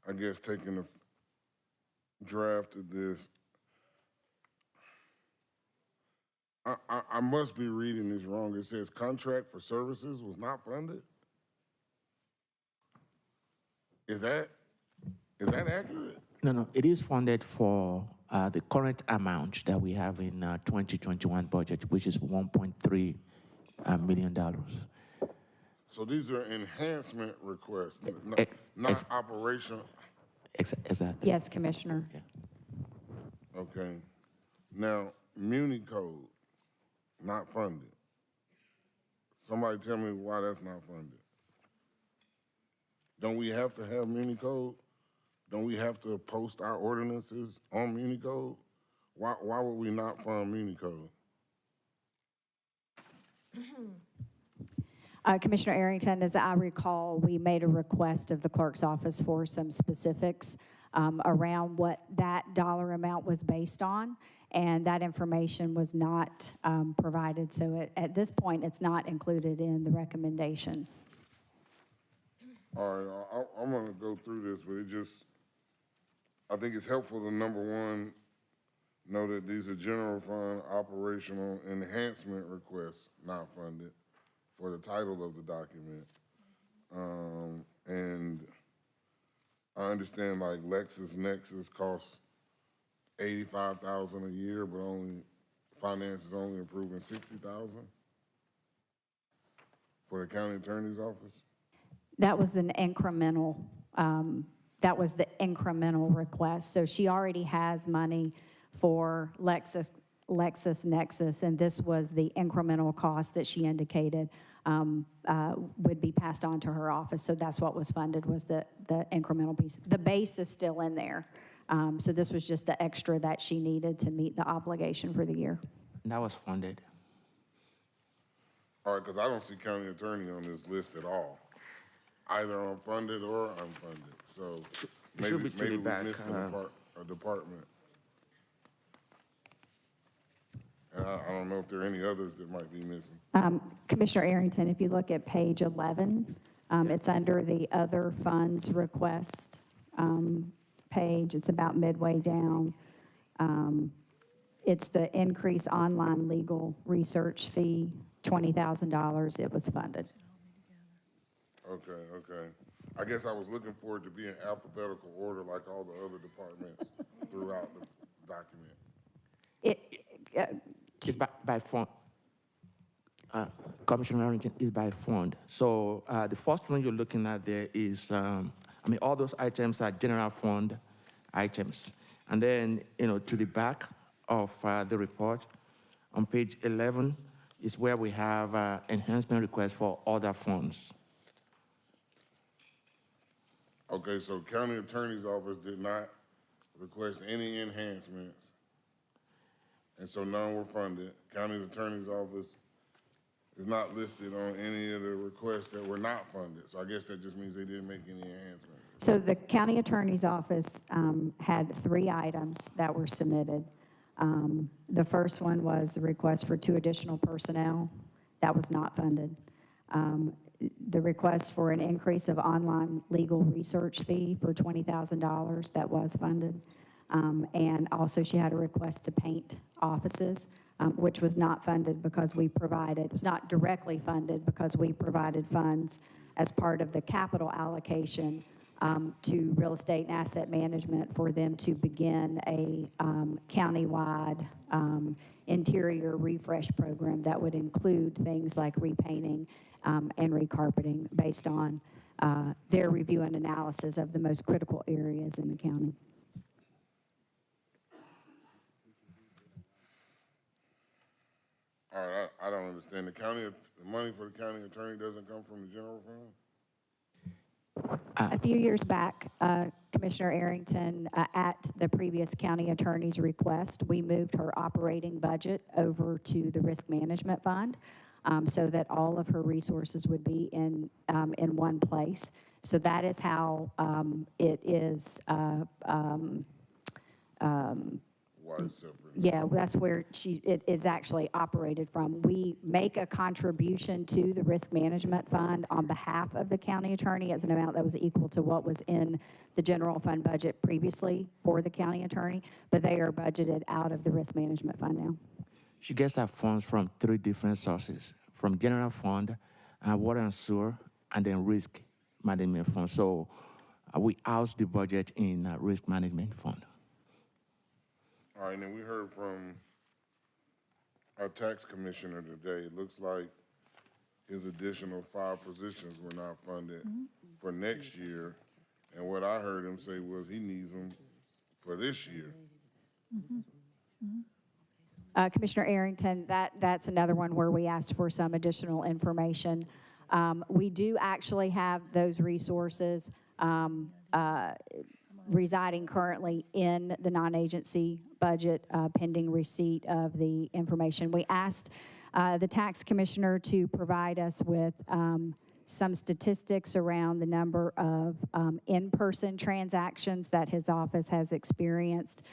taking the draft of this. I must be reading this wrong. It says contract for services was not funded? Is that accurate? No, it is funded for the current amount that we have in 2021 budget, which is $1.3 million. So these are enhancement requests, Ex- not operational. Exactly. Yes, Commissioner. Okay. Now, Muni Code, not funded. Somebody tell me why that's not funded. Don't we have to have Muni Code? Don't we have to post our ordinances on Muni Code? Why would we not fund Muni Code? Commissioner Arrington, as I recall, we made a request of the clerk's office for some specifics around what that dollar amount was based on, and that information was not provided. So at this point, it's not included in the recommendation. All right, I'm gonna go through this, but I think it's helpful to, number one, know that these are general fund operational enhancement requests, not funded, for the title of the document. And I understand like LexisNexis costs $85,000 a year, but finance is only approving $60,000 for the county attorney's office. That was an incremental, that was the incremental request. So she already has money for LexisNexis, and this was the incremental cost that she indicated would be passed on to her office. So that's what was funded, was the incremental piece. The base is still in there. So this was just the extra that she needed to meet the obligation for the year. That was funded. All right, because I don't see county attorney on this list at all, either unfunded or unfunded. So should be to the maybe we back, missed a department. And I don't know if there are any others that might be missing. Commissioner Arrington, if you look at page 11, it's under the other funds request page. It's about midway down. It's the increase online legal research fee, $20,000. It was funded. Okay. I guess I was looking for it to be in alphabetical order like all the other departments throughout the document. It's by fund. Commissioner Arrington, is by fund. So the first one you're looking at there is, all those items are general fund items. And then, to the back of the report, on page 11, is where we have enhancement requests for other funds. Okay, so county attorney's office did not request any enhancements, and so none were funded. County attorney's office is not listed on any of the requests that were not funded, so I guess that just means they didn't make any enhancements. So the county attorney's office had 3 items that were submitted. The first one was a request for 2 additional personnel. That was not funded. The request for an increase of online legal research fee for $20,000, that was funded. And also she had a request to paint offices, which was not funded because we provided, it was not directly funded because we provided funds as part of the capital allocation to real estate and asset management for them to begin a countywide interior refresh program that would include things like repainting and recarpeting based on their review and analysis of the most critical areas in the county. All right, I don't understand. The money for the county attorney doesn't come from the general fund? A few years back, Commissioner Arrington, at the previous county attorney's request, we moved her operating budget over to the risk management fund so that all of her resources would be in one place. So that is how it is. Why it's separate? Yeah, that's where it is actually operated from. We make a contribution to the risk management fund on behalf of the county attorney as an amount that was equal to what was in the general fund budget previously for the county attorney, but they are budgeted out of the risk management fund now. She gets her funds from 3 different sources, from general fund, water and sewer, and then risk management fund. So we house the budget in risk management fund. All right, and then we heard from our tax commissioner today. It looks like his additional 5 positions were not funded for next year. And what I heard him say was he needs them for this year. Commissioner Arrington, that's another one where we asked for some additional information. We do actually have those resources residing currently in the non-agency budget pending receipt of the information. We asked the tax commissioner to provide us with some statistics around the number of in-person transactions that his office has experienced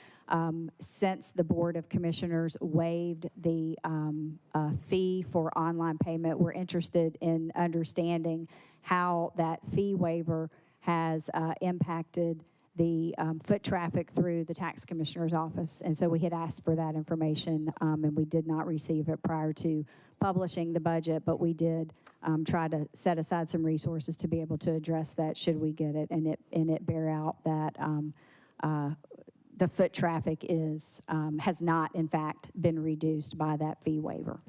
since the Board of Commissioners waived the fee for online payment. We're interested in understanding how that fee waiver has impacted the foot traffic through the tax commissioner's office. And so we had asked for that information, and we did not receive it prior to publishing the budget, but we did try to set aside some resources to be able to address that should we get it, and it bear out that the foot traffic has not, in fact, been reduced by that fee waiver.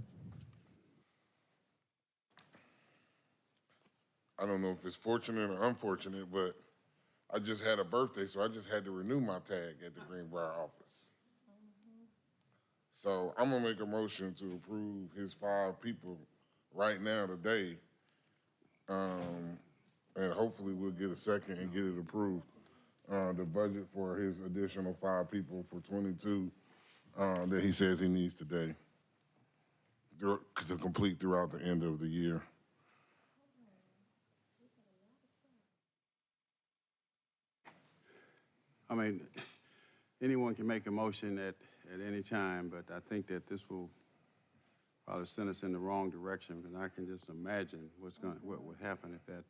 I don't know if it's fortunate or unfortunate, but I just had a birthday, so I just had to renew my tag at the Greenbrier office. So I'm gonna make a motion to approve his 5 people right now today. And hopefully we'll get a second and get it approved. The budget for his additional 5 people for 22 that he says he needs today to complete throughout the end of the year. I mean, anyone can make a motion at any time, but I think that this will probably send us in the wrong direction, because I can just imagine what would happen if that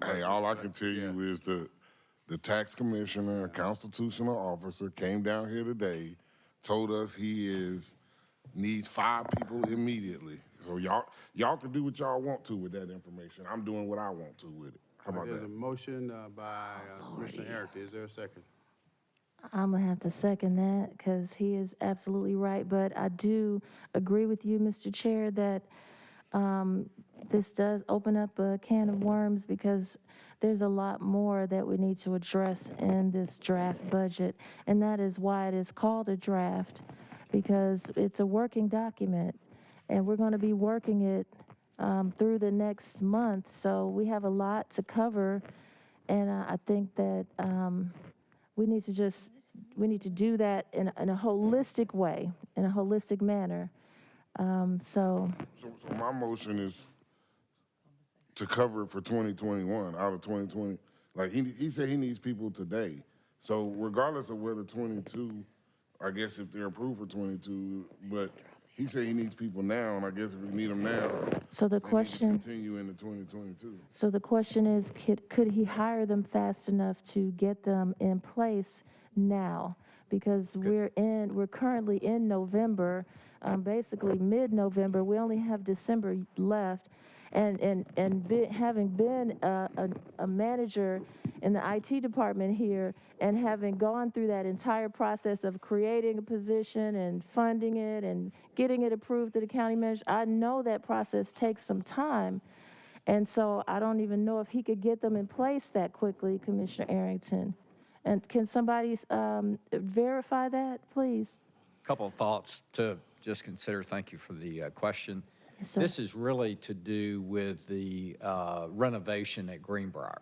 Hey, all I can tell you is the tax commissioner, a constitutional officer, came down here today, told us he needs 5 people immediately. So y'all can do what y'all want to with that information. I'm doing what I want to with it. How about There's that? a motion by Commissioner Arrington. Is there a second? I'm gonna have to second that because he is absolutely right. But I do agree with you, Mr. Chair, that this does open up a can of worms because there's a lot more that we need to address in this draft budget. And that is why it is called a draft, because it's a working document. And we're gonna be working it through the next month. So we have a lot to cover. And I think that we need to do that in a holistic way, in a holistic manner. So my motion is to cover it for 2021 out of 2020. Like he said he needs people today. So regardless of whether 22, I guess if they're approved for 22, but he said he needs people now, and I guess if we need them now, so the question, continue into 2022. so the question is, could he hire them fast enough to get them in place now? Because we're currently in November, basically mid-November. We only have December left. And having been a manager in the IT department here and having gone through that entire process of creating a position and funding it and getting it approved to the county manager, I know that process takes some time. And so I don't even know if he could get them in place that quickly, Commissioner Arrington. And can somebody verify that, please? Couple of thoughts to just consider. Thank you for the question. Yes, sir. This is really to do with the renovation at Greenbrier.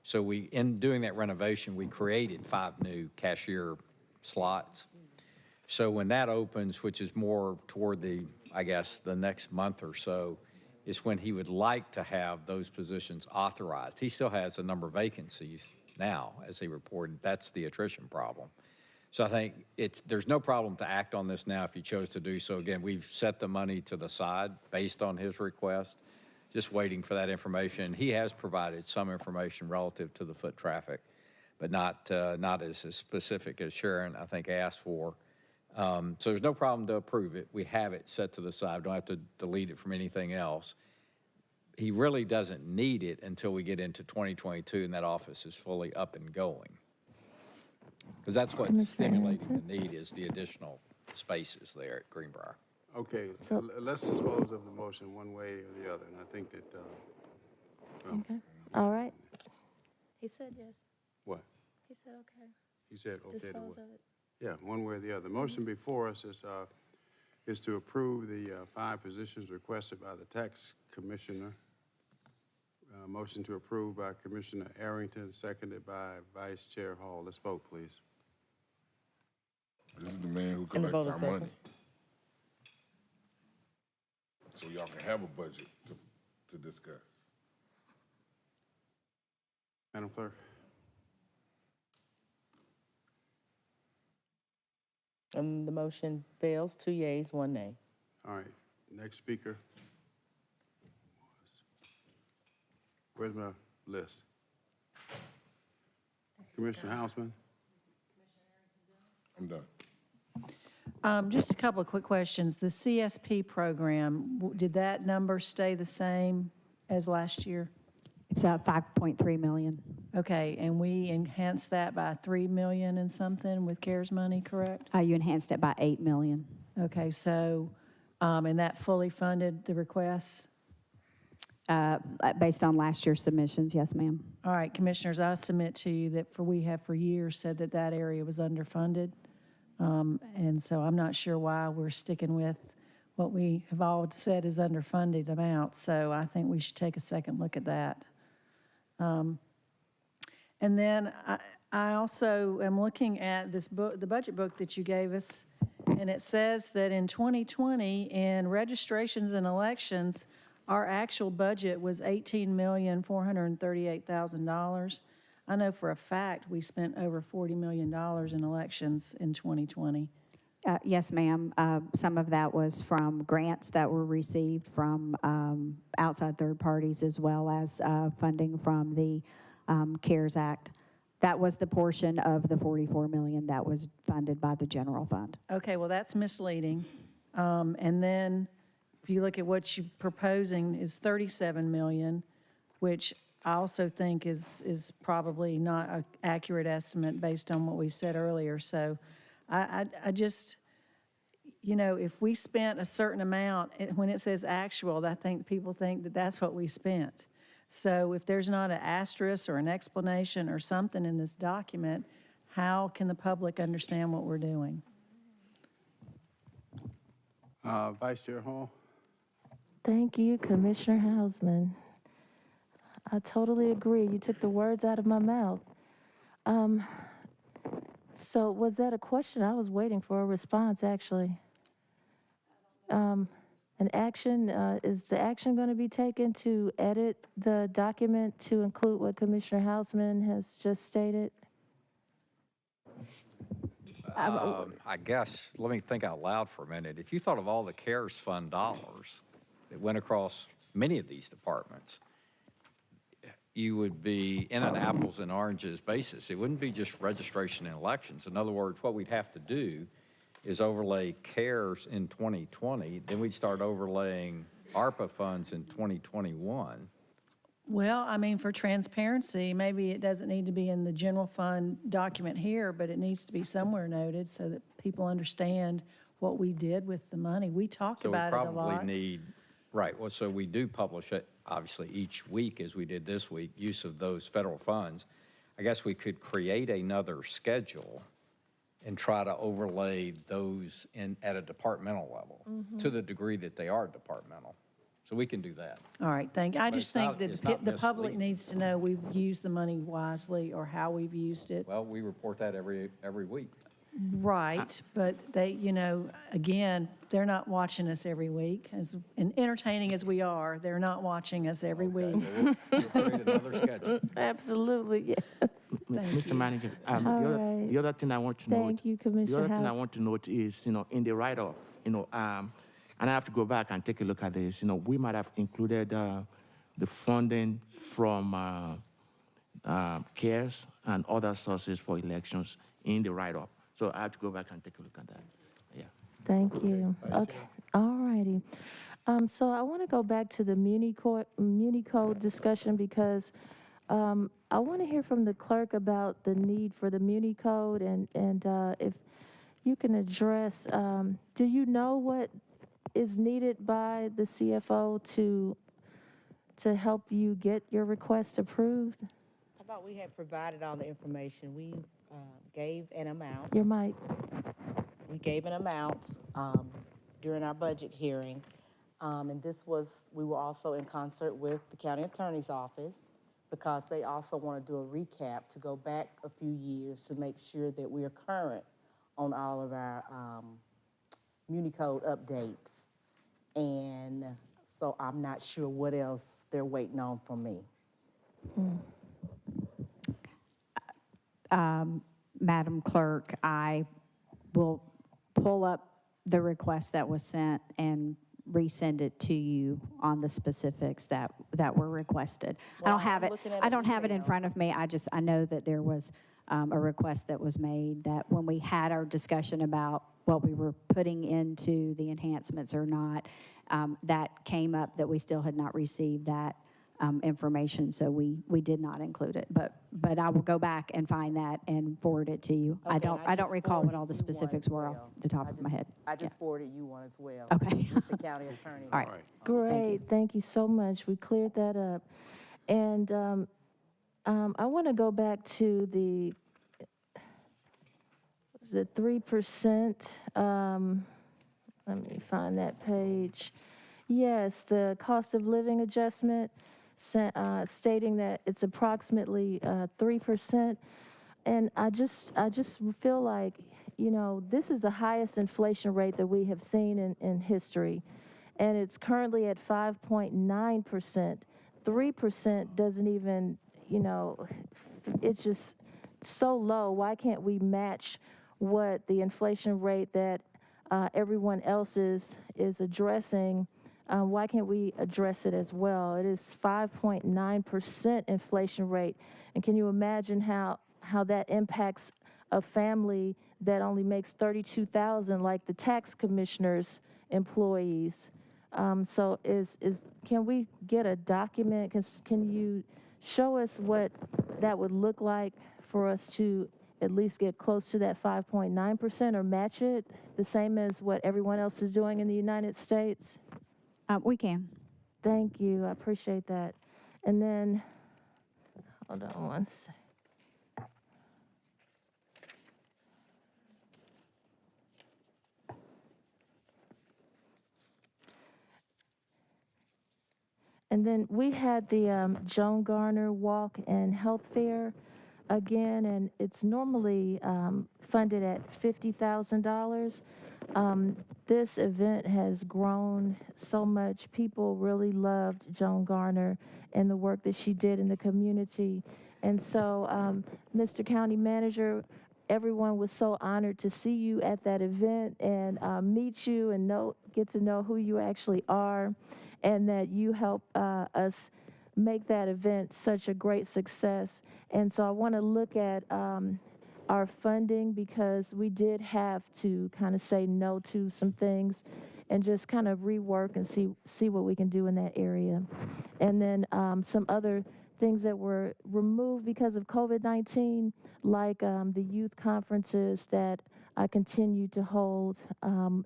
So in doing that renovation, we created 5 new cashier slots. So when that opens, which is more toward the next month or so, is when he would like to have those positions authorized. He still has a number of vacancies now, as he reported. That's the attrition problem. So I think there's no problem to act on this now if you chose to do so. Again, we've set the money to the side based on his request, just waiting for that information. He has provided some information relative to the foot traffic, but not as specific as Sharon, I think, asked for. So there's no problem to approve it. We have it set to the side. Don't have to delete it from anything else. He really doesn't need it until we get into 2022 and that office is fully up and going. Because that's what stimulating the need is the additional spaces there at Greenbrier. Okay, So- let's dispose of the motion one way or the other, and I think that, Okay, all right. He said yes. what? He said okay. He said, okay to Dispose what? of it. Yeah, one way or the other. The motion before us is to approve the 5 positions requested by the tax commissioner. Motion to approve by Commissioner Arrington, seconded by Vice Chair Hall. Let's vote, please. This is the man who And the collects vote our is money. second. So y'all can have a budget to discuss. Madam Clerk? And the motion fails, 2 yeas, 1 nay. All right, next speaker. Where's my list? Commissioner Hausman? I'm done. Just a couple of quick questions. The CSP program, did that number stay the same as last year? It's 5.3 million. Okay, and we enhanced that by 3 million and something with CARES money, correct? You enhanced it by 8 million. Okay, so, and that fully funded the requests? Based on last year's submissions, yes, ma'am. All right, Commissioners, I submit to you that we have for years said that that area was underfunded. And so I'm not sure why we're sticking with what we have all said is underfunded amount. So I think we should take a second look at that. And then I also am looking at this book, the budget book that you gave us, and it says that in 2020, in registrations and elections, our actual budget was $18,438,000. I know for a fact we spent over $40 million in elections in 2020. Yes, ma'am. Some of that was from grants that were received from outside third parties, as well as funding from the CARES Act. That was the portion of the $44 million that was funded by the general fund. Okay, well, that's misleading. And then if you look at what you're proposing is $37 million, which I also think is probably not an accurate estimate based on what we said earlier. So I just, you know, if we spent a certain amount, when it says actual, I think people think that that's what we spent. So if there's not an asterisk or an explanation or something in this document, how can the public understand what we're doing? Vice Chair Hall? Thank you, Commissioner Hausman. I totally agree. You took the words out of my mouth. So was that a question? I was waiting for a response, actually. An action, is the action going to be taken to edit the document to include what Commissioner Hausman has just stated? I guess, let me think out loud for a minute. If you thought of all the CARES fund dollars that went across many of these departments, you would be in an apples and oranges basis. It wouldn't be just registration and elections. In other words, what we'd have to do is overlay CARES in 2020, then we'd start overlaying ARPA funds in 2021. Well, I mean, for transparency, maybe it doesn't need to be in the general fund document here, but it needs to be somewhere noted so that people understand what we did with the money. We talk So we about it a lot. probably need, right, well, so we do publish it, obviously, each week, as we did this week, use of those federal funds. I guess we could create another schedule and try to overlay those at a departmental level, to the degree that they are departmental. So we can do that. All right, thank you. I But just it's not- think it's that not the public misleading. needs to know we've used the money wisely or how we've used it. Well, we report that every week. Right, but they, you know, again, they're not watching us every week. And entertaining as we are, they're not watching us every week. We'll create another schedule. Absolutely, yes. Mr. Manager, right. the other thing I want to note. Thank you, Commissioner The other thing I House. want to note is, in the write-up, and I have to go back and take a look at this, we might have included the funding from CARES and other sources for elections in the write-up. So I have to go back and take a look at that. Yeah. Thank you. Okay, all righty. So I want to go back to the Muni Code discussion because I want to hear from the clerk about the need for the Muni Code and if you can address, do you know what is needed by the CFO to help you get your request approved? I thought we had provided all the information. We gave an amount. Your mic. We gave an amount during our budget hearing. And we were also in concert with the county attorney's office because they also want to do a recap to go back a few years to make sure that we are current on all of our Muni Code updates. And so I'm not sure what else they're waiting on from me. Madam Clerk, I will pull up the request that was sent and resend it to you on the specifics that were requested. Well, I don't have I'm it. looking at I an don't have it in email. front of me. I know that there was a request that was made that when we had our discussion about what we were putting into the enhancements or not, that came up that we still had not received that information, so we did not include it. But I will go back and find that and forward it to you. Okay, I don't just recall what forwarded all the you one specifics as were off well. the top of my head. I just Yeah. forwarded you one as well. Okay. With the county attorney. All right. Great, thank you so much. We cleared that up. And I want to go back to the 3%. Let me find that page. Yes, the cost of living adjustment, stating that it's approximately 3%. And I just feel like, this is the highest inflation rate that we have seen in history. And it's currently at 5.9%. 3% doesn't even, it's just so low. Why can't we match what the inflation rate that everyone else is addressing? Why can't we address it as well? It is 5.9% inflation rate. And can you imagine how that impacts a family that only makes $32,000, like the tax commissioner's employees? So can we get a document? Can you show us what that would look like for us to at least get close to that 5.9% or match it the same as what everyone else is doing in the United States? We can. Thank you, I appreciate that. And then, hold on one second. And then we had the Joan Garner Walk and Health Fair again, and it's normally funded at $50,000. This event has grown so much. People really loved Joan Garner and the work that she did in the community. And so, Mr. County Manager, everyone was so honored to see you at that event and meet you and get to know who you actually are, and that you help us make that event such a great success. And so I want to look at our funding, because we did have to kind of say no to some things and just kind of rework and see what we can do in that area. And then some other things that were removed because of COVID-19, like the youth conferences that I continued to hold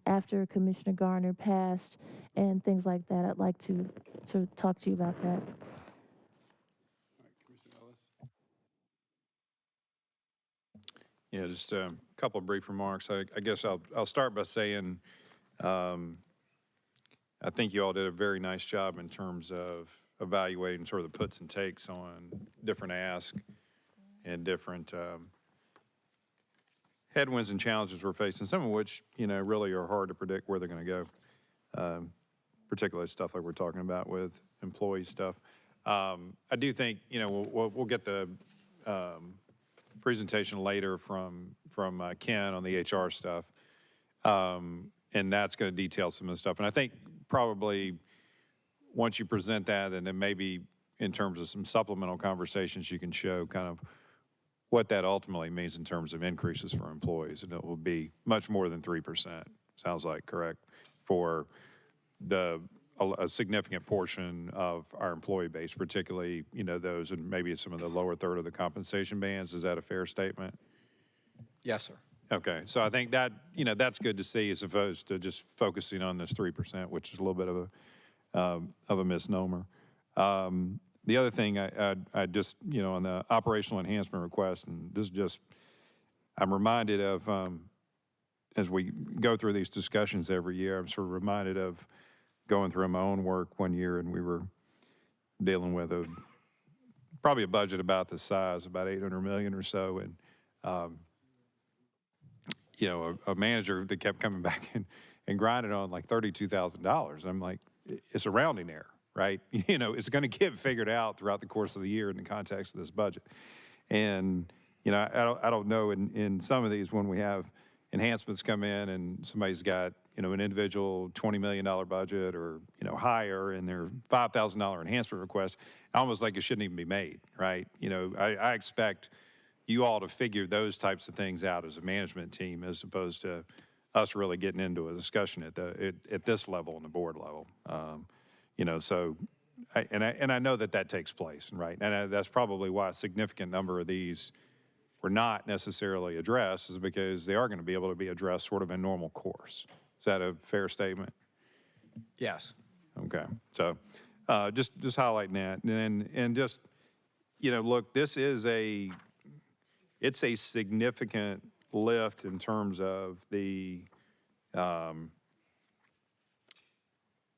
after Commissioner Garner passed, and things like that. I'd like to talk to you about that. Yeah, just a couple of brief remarks. I guess I'll start by saying I think you all did a very nice job in terms of evaluating sort of the puts and takes on different asks and different headwinds and challenges we're facing, some of which, really are hard to predict where they're going to go, particularly stuff like we're talking about with employee stuff. I do think, we'll get the presentation later from Ken on the HR stuff, and that's going to detail some of the stuff. And I think probably once you present that, and then maybe in terms of some supplemental conversations, you can show kind of what that ultimately means in terms of increases for employees. And it will be much more than 3%, sounds like, correct, for a significant portion of our employee base, particularly, those and maybe some of the lower third of the compensation bands. Is that a fair statement? Yes, sir. Okay, so I think that, that's good to see as opposed to just focusing on this 3%, which is a little bit of a misnomer. The other thing I just, on the operational enhancement request, and this is just, I'm reminded of, as we go through these discussions every year, I'm sort of reminded of going through my own work one year, and we were dealing with probably a budget about this size, about 800 million or so, and a manager that kept coming back and grinding on like $32,000. I'm like, it's a rounding error, right? It's going to get figured out throughout the course of the year in the context of this budget. And, I don't know in some of these when we have enhancements come in and somebody's got, an individual $20 million budget or, higher and their $5,000 enhancement request, almost like it shouldn't even be made, right? I expect you all to figure those types of things out as a management team as opposed to us really getting into a discussion at this level and the board level. So, I know that takes place, right? And that's probably why a significant number of these were not necessarily addressed, is because they are going to be able to be addressed sort of in normal course. Is that a fair statement? Yes. Okay. So just highlighting that. And just, look, it's a significant lift in terms of the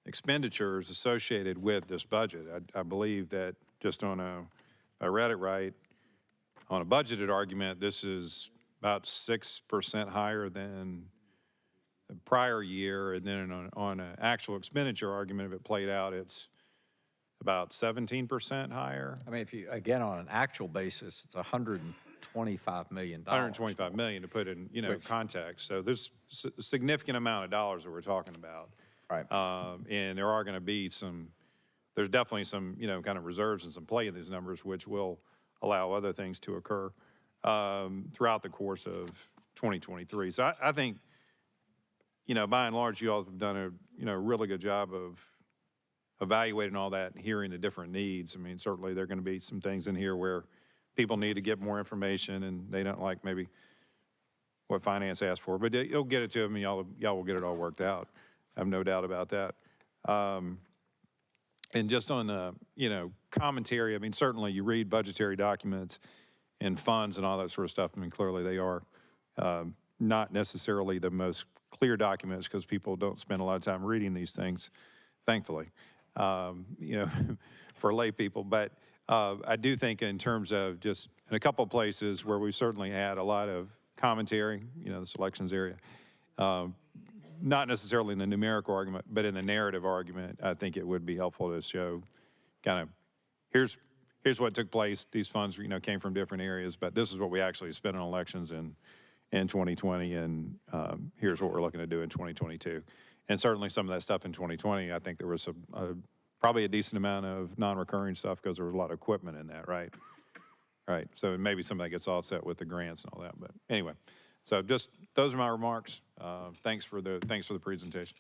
expenditures associated with this budget. I believe that just if I read it right, on a budgeted argument, this is about 6% higher than the prior year, and then on an actual expenditure argument, if it played out, it's about 17% higher. I mean, if you, again, on an actual basis, it's $125 million. 125 million to put in, context. So there's a significant amount of dollars that we're talking about. Right. And there are going to be there's definitely some, kind of reserves and some play in these numbers, which will allow other things to occur throughout the course of 2023. So I think, by and large, you all have done a really good job of evaluating all that and hearing the different needs. I mean, certainly there are going to be some things in here where people need to get more information and they don't like maybe what finance asked for, but you'll get it to them and y'all will get it all worked out. I have no doubt about that. And just on the, commentary, I mean, certainly you read budgetary documents and funds and all that sort of stuff. I mean, clearly they are not necessarily the most clear documents because people don't spend a lot of time reading these things, thankfully, for lay people. But I do think in terms of just in a couple of places where we certainly had a lot of commentary, the selections area, not necessarily in the numerical argument, but in the narrative argument, I think it would be helpful to show kind of here's what took place. These funds, came from different areas, but this is what we actually spent on elections in 2020, and here's what we're looking to do in 2022. And certainly some of that stuff in 2020, I think there was probably a decent amount of non-recurring stuff because there was a lot of equipment in that, right? Right. So maybe some of that gets offset with the grants and all that. But anyway, so just those are my remarks. Thanks for the presentation.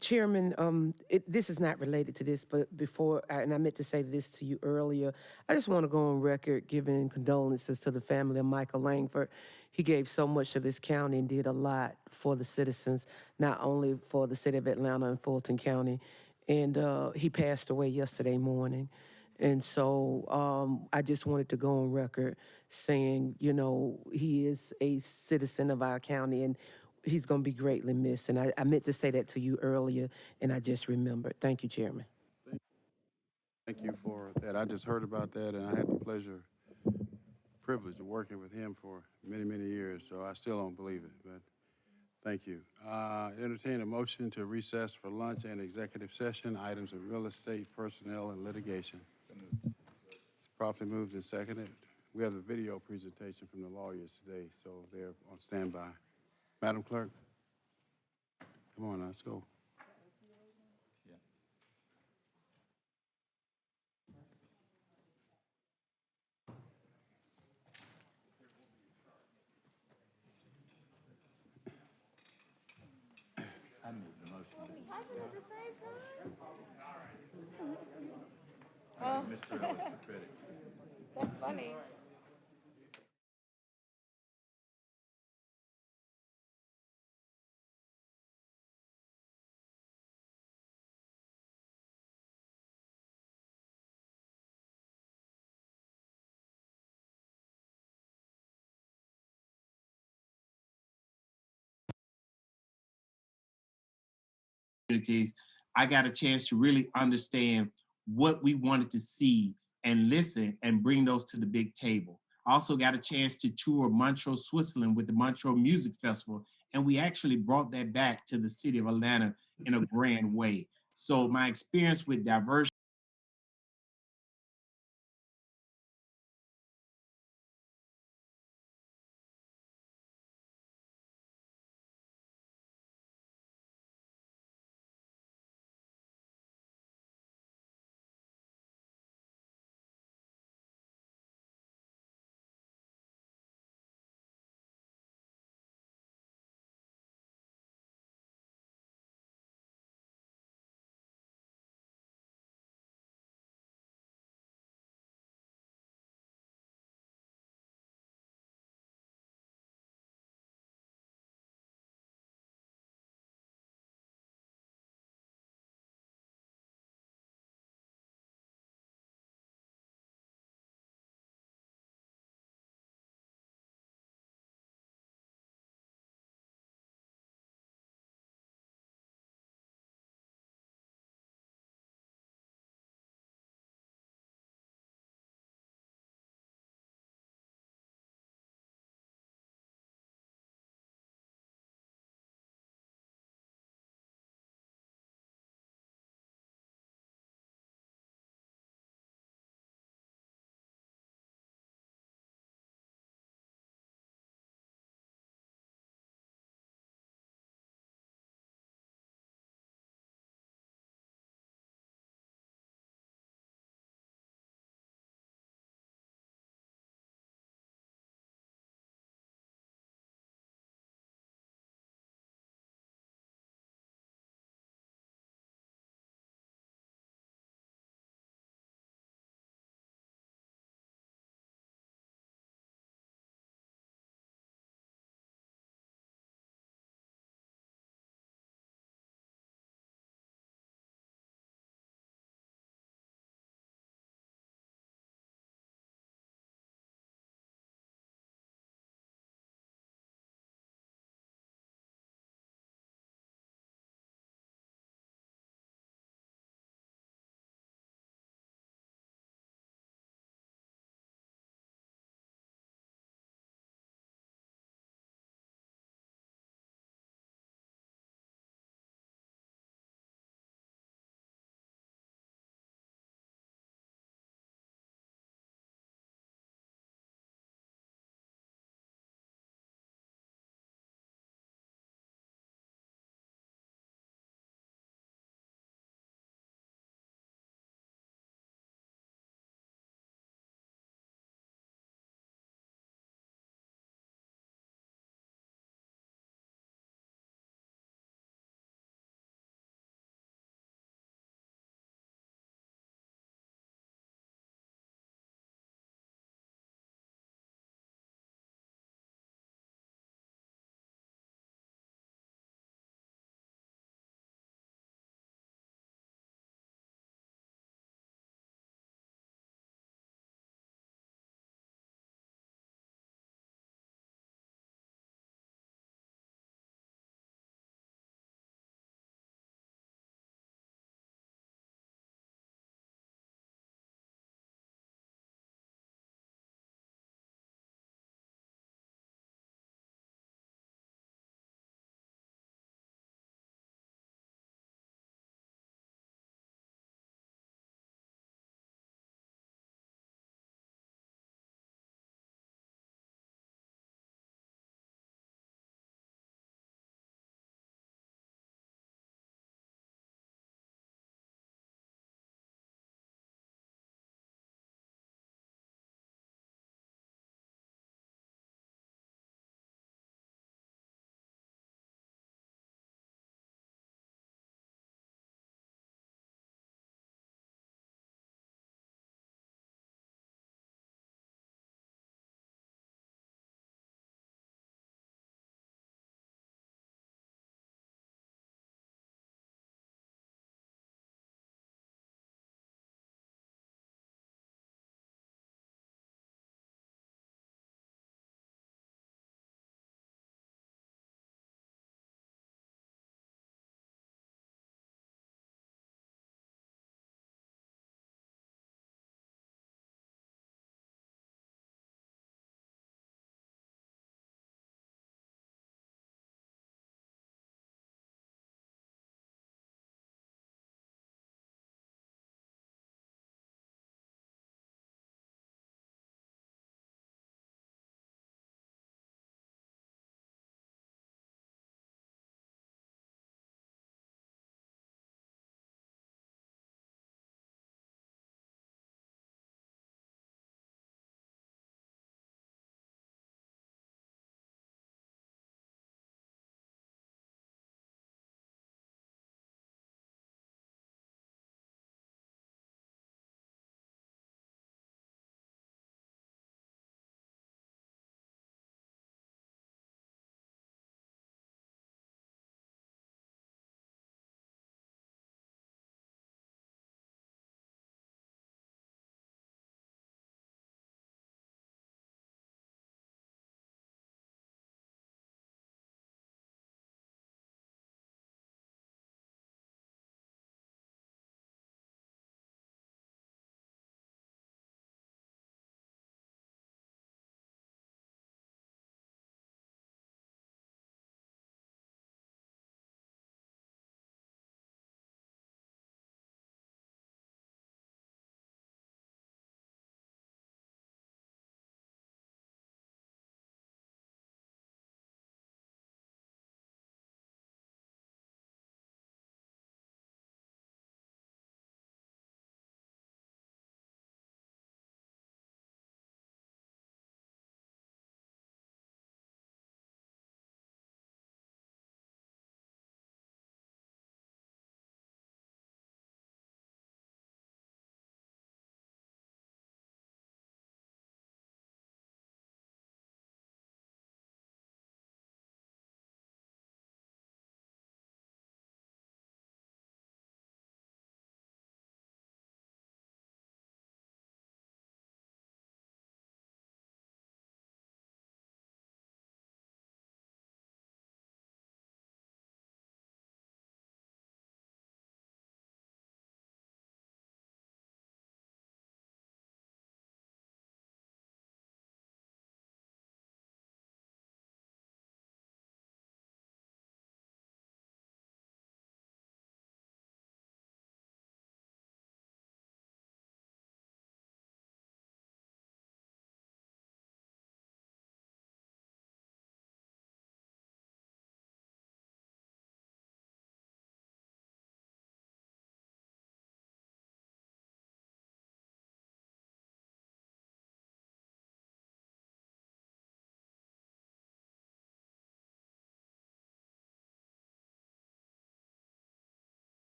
Chairman, this is not related to this, but and I meant to say this to you earlier, I just want to go on record giving condolences to the family of Michael Langford. He gave so much to this county and did a lot for the citizens, not only for the city of Atlanta and Fulton County. And he passed away yesterday morning. And so I just wanted to go on record saying, he is a citizen of our county and he's going to be greatly missed. And I meant to say that to you earlier, and I just remembered. Thank you, Chairman. Thank you for that. I just heard about that, and I had the privilege of working with him for many, many years, so I still don't believe it, but thank you. Entertain a motion to recess for lunch and executive session, items of real estate, personnel, and litigation. It's properly moved and seconded. We have a video presentation from the lawyers today, so they're on standby. Madam Clerk, come on, let's go. That's funny. Communities, I got a chance to really understand what we wanted to see and listen and bring those to the big table. I also got a chance to tour Montreux, Switzerland with the Montreux Music Festival, and we actually brought that back to the city of Atlanta in a grand way. So my experience with diversity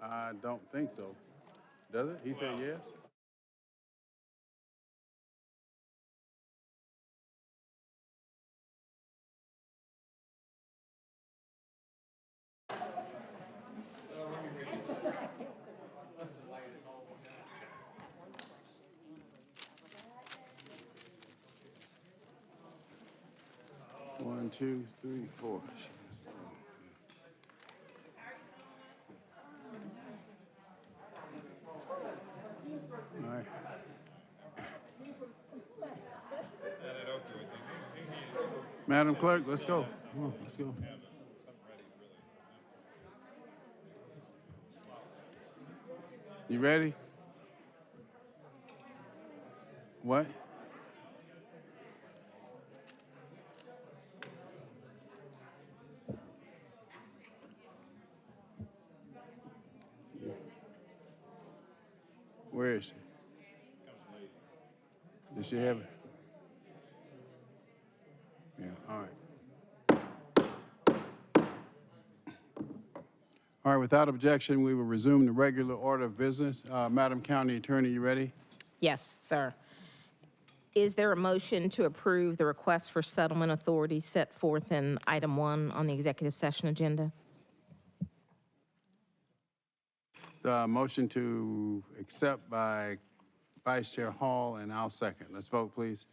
I don't think so. Does it? He said yes? One, two, three, four. All right. Madam Clerk, let's go. Come on, let's go. You ready? What? Where is she? Does she have it? Yeah, all right. All right, without objection, we will resume the regular order of business. Madam County Attorney, you ready? Yes, sir. Is there a motion to approve the request for settlement authority set forth in item 1 on the executive session agenda? The motion to accept by Vice Chair Hall, and I'll second. Let's vote, please.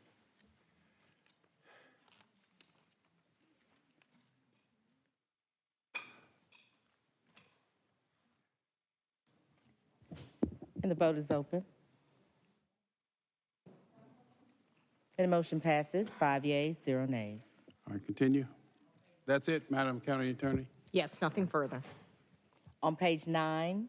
And the vote is open. And the motion passes, 5 yeas, 0 nays. All right, continue. That's it, Madam County Attorney? Yes, nothing further. On page 9,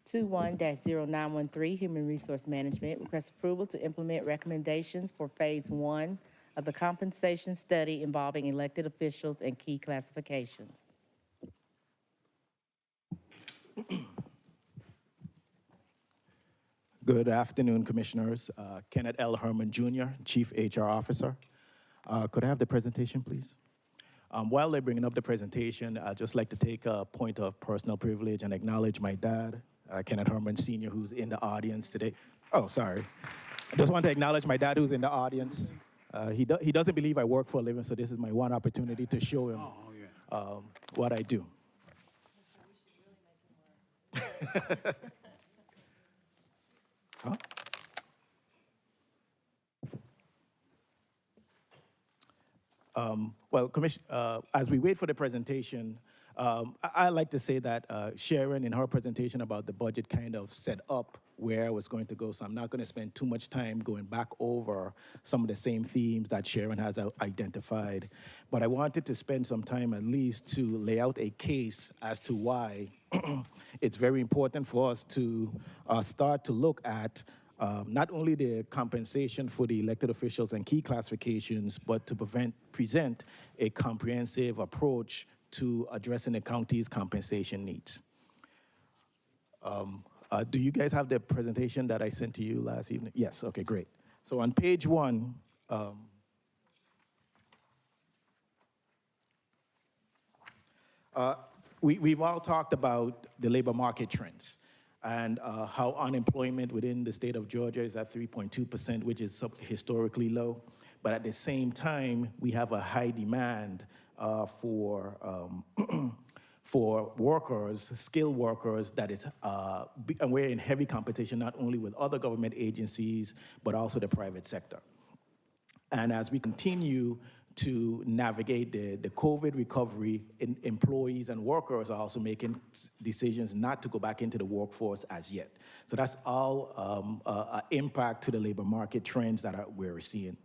21-0913, Human Resource Management, requests approval to implement recommendations for Phase 1 of the compensation study involving elected officials and key classifications. Good afternoon, Commissioners. Kenneth L. Herman Jr., Chief HR Officer. Could I have the presentation, please? While they're bringing up the presentation, I'd just like to take a point of personal privilege and acknowledge my dad, Kenneth Herman Sr., who's in the audience today. Oh, sorry. I just want to acknowledge my dad who's in the audience. He doesn't believe I work for a living, so this is my one opportunity to show him what I do. Huh? Well, as we wait for the presentation, I like to say that Sharon, in her presentation about the budget, kind of set up where I was going to go, so I'm not going to spend too much time going back over some of the same themes that Sharon has identified. But I wanted to spend some time at least to lay out a case as to why it's very important for us to start to look at not only the compensation for the elected officials and key classifications, but to present a comprehensive approach to addressing the county's compensation needs. Do you guys have the presentation that I sent to you last evening? Yes, okay, great. So on page 1, we've all talked about the labor market trends and how unemployment within the state of Georgia is at 3.2%, which is historically low. But at the same time, we have a high demand for workers, skilled workers, that is, and we're in heavy competition not only with other government agencies, but also the private sector. And as we continue to navigate the COVID recovery, employees and workers are also making decisions not to go back into the workforce as yet. So that's all an impact to the labor market trends that we're seeing.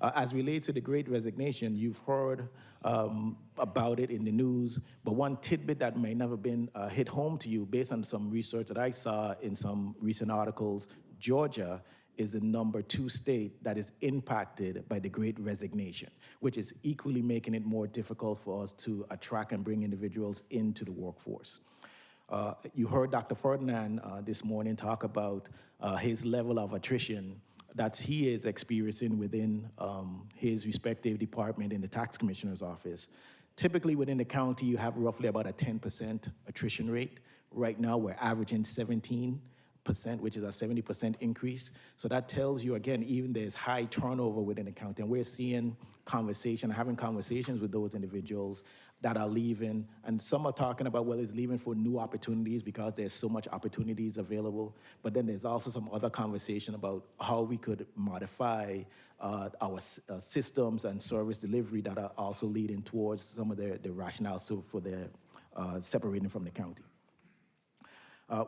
As relates to the Great Resignation, you've heard about it in the news, but one tidbit that may never been hit home to you based on some research that I saw in some recent articles, Georgia is the #2 state that is impacted by the Great Resignation, which is equally making it more difficult for us to attract and bring individuals into the workforce. You heard Dr. Ferdinand this morning talk about his level of attrition that he is experiencing within his respective department in the tax commissioner's office. typically within the county, you have roughly about a 10% attrition rate. Right now, we're averaging 17%, which is a 70% increase. So that tells you, again, even there's high turnover within the county. And we're seeing having conversations with those individuals that are leaving. And some are talking about, well, it's leaving for new opportunities because there's so much opportunities available. But then there's also some other conversation about how we could modify our systems and service delivery that are also leading towards some of the rationales for the separating from the county.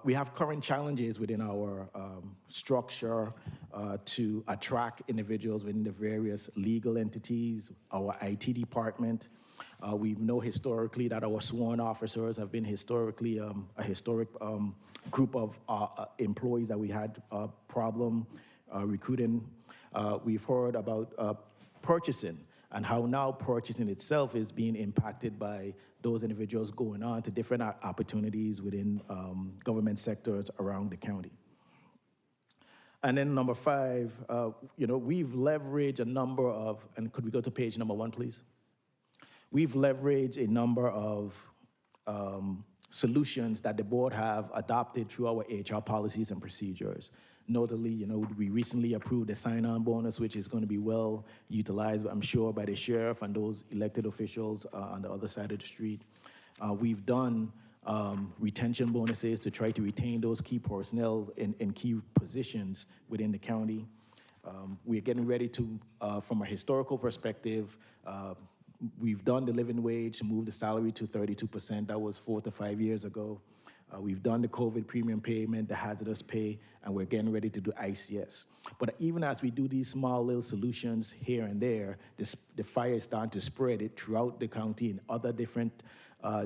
We have current challenges within our structure to attract individuals within the various legal entities, our IT department. We know historically that our sworn officers have been historically a historic group of employees that we had problem recruiting. We've heard about purchasing and how now purchasing itself is being impacted by those individuals going on to different opportunities within government sectors around the county. And then number 5, we've leveraged a number of, and could we go to page number 1, please? We've leveraged a number of solutions that the board have adopted through our HR policies and procedures. Notably, we recently approved a sign-on bonus, which is going to be well utilized, I'm sure, by the sheriff and those elected officials on the other side of the street. We've done retention bonuses to try to retain those key personnel in key positions within the county. We're getting ready to, from a historical perspective, we've done the living wage, moved the salary to 32%. That was 4 to 5 years ago. We've done the COVID premium payment, the hazardous pay, and we're getting ready to do ICS. But even as we do these small little solutions here and there, the fire is starting to spread it throughout the county in other different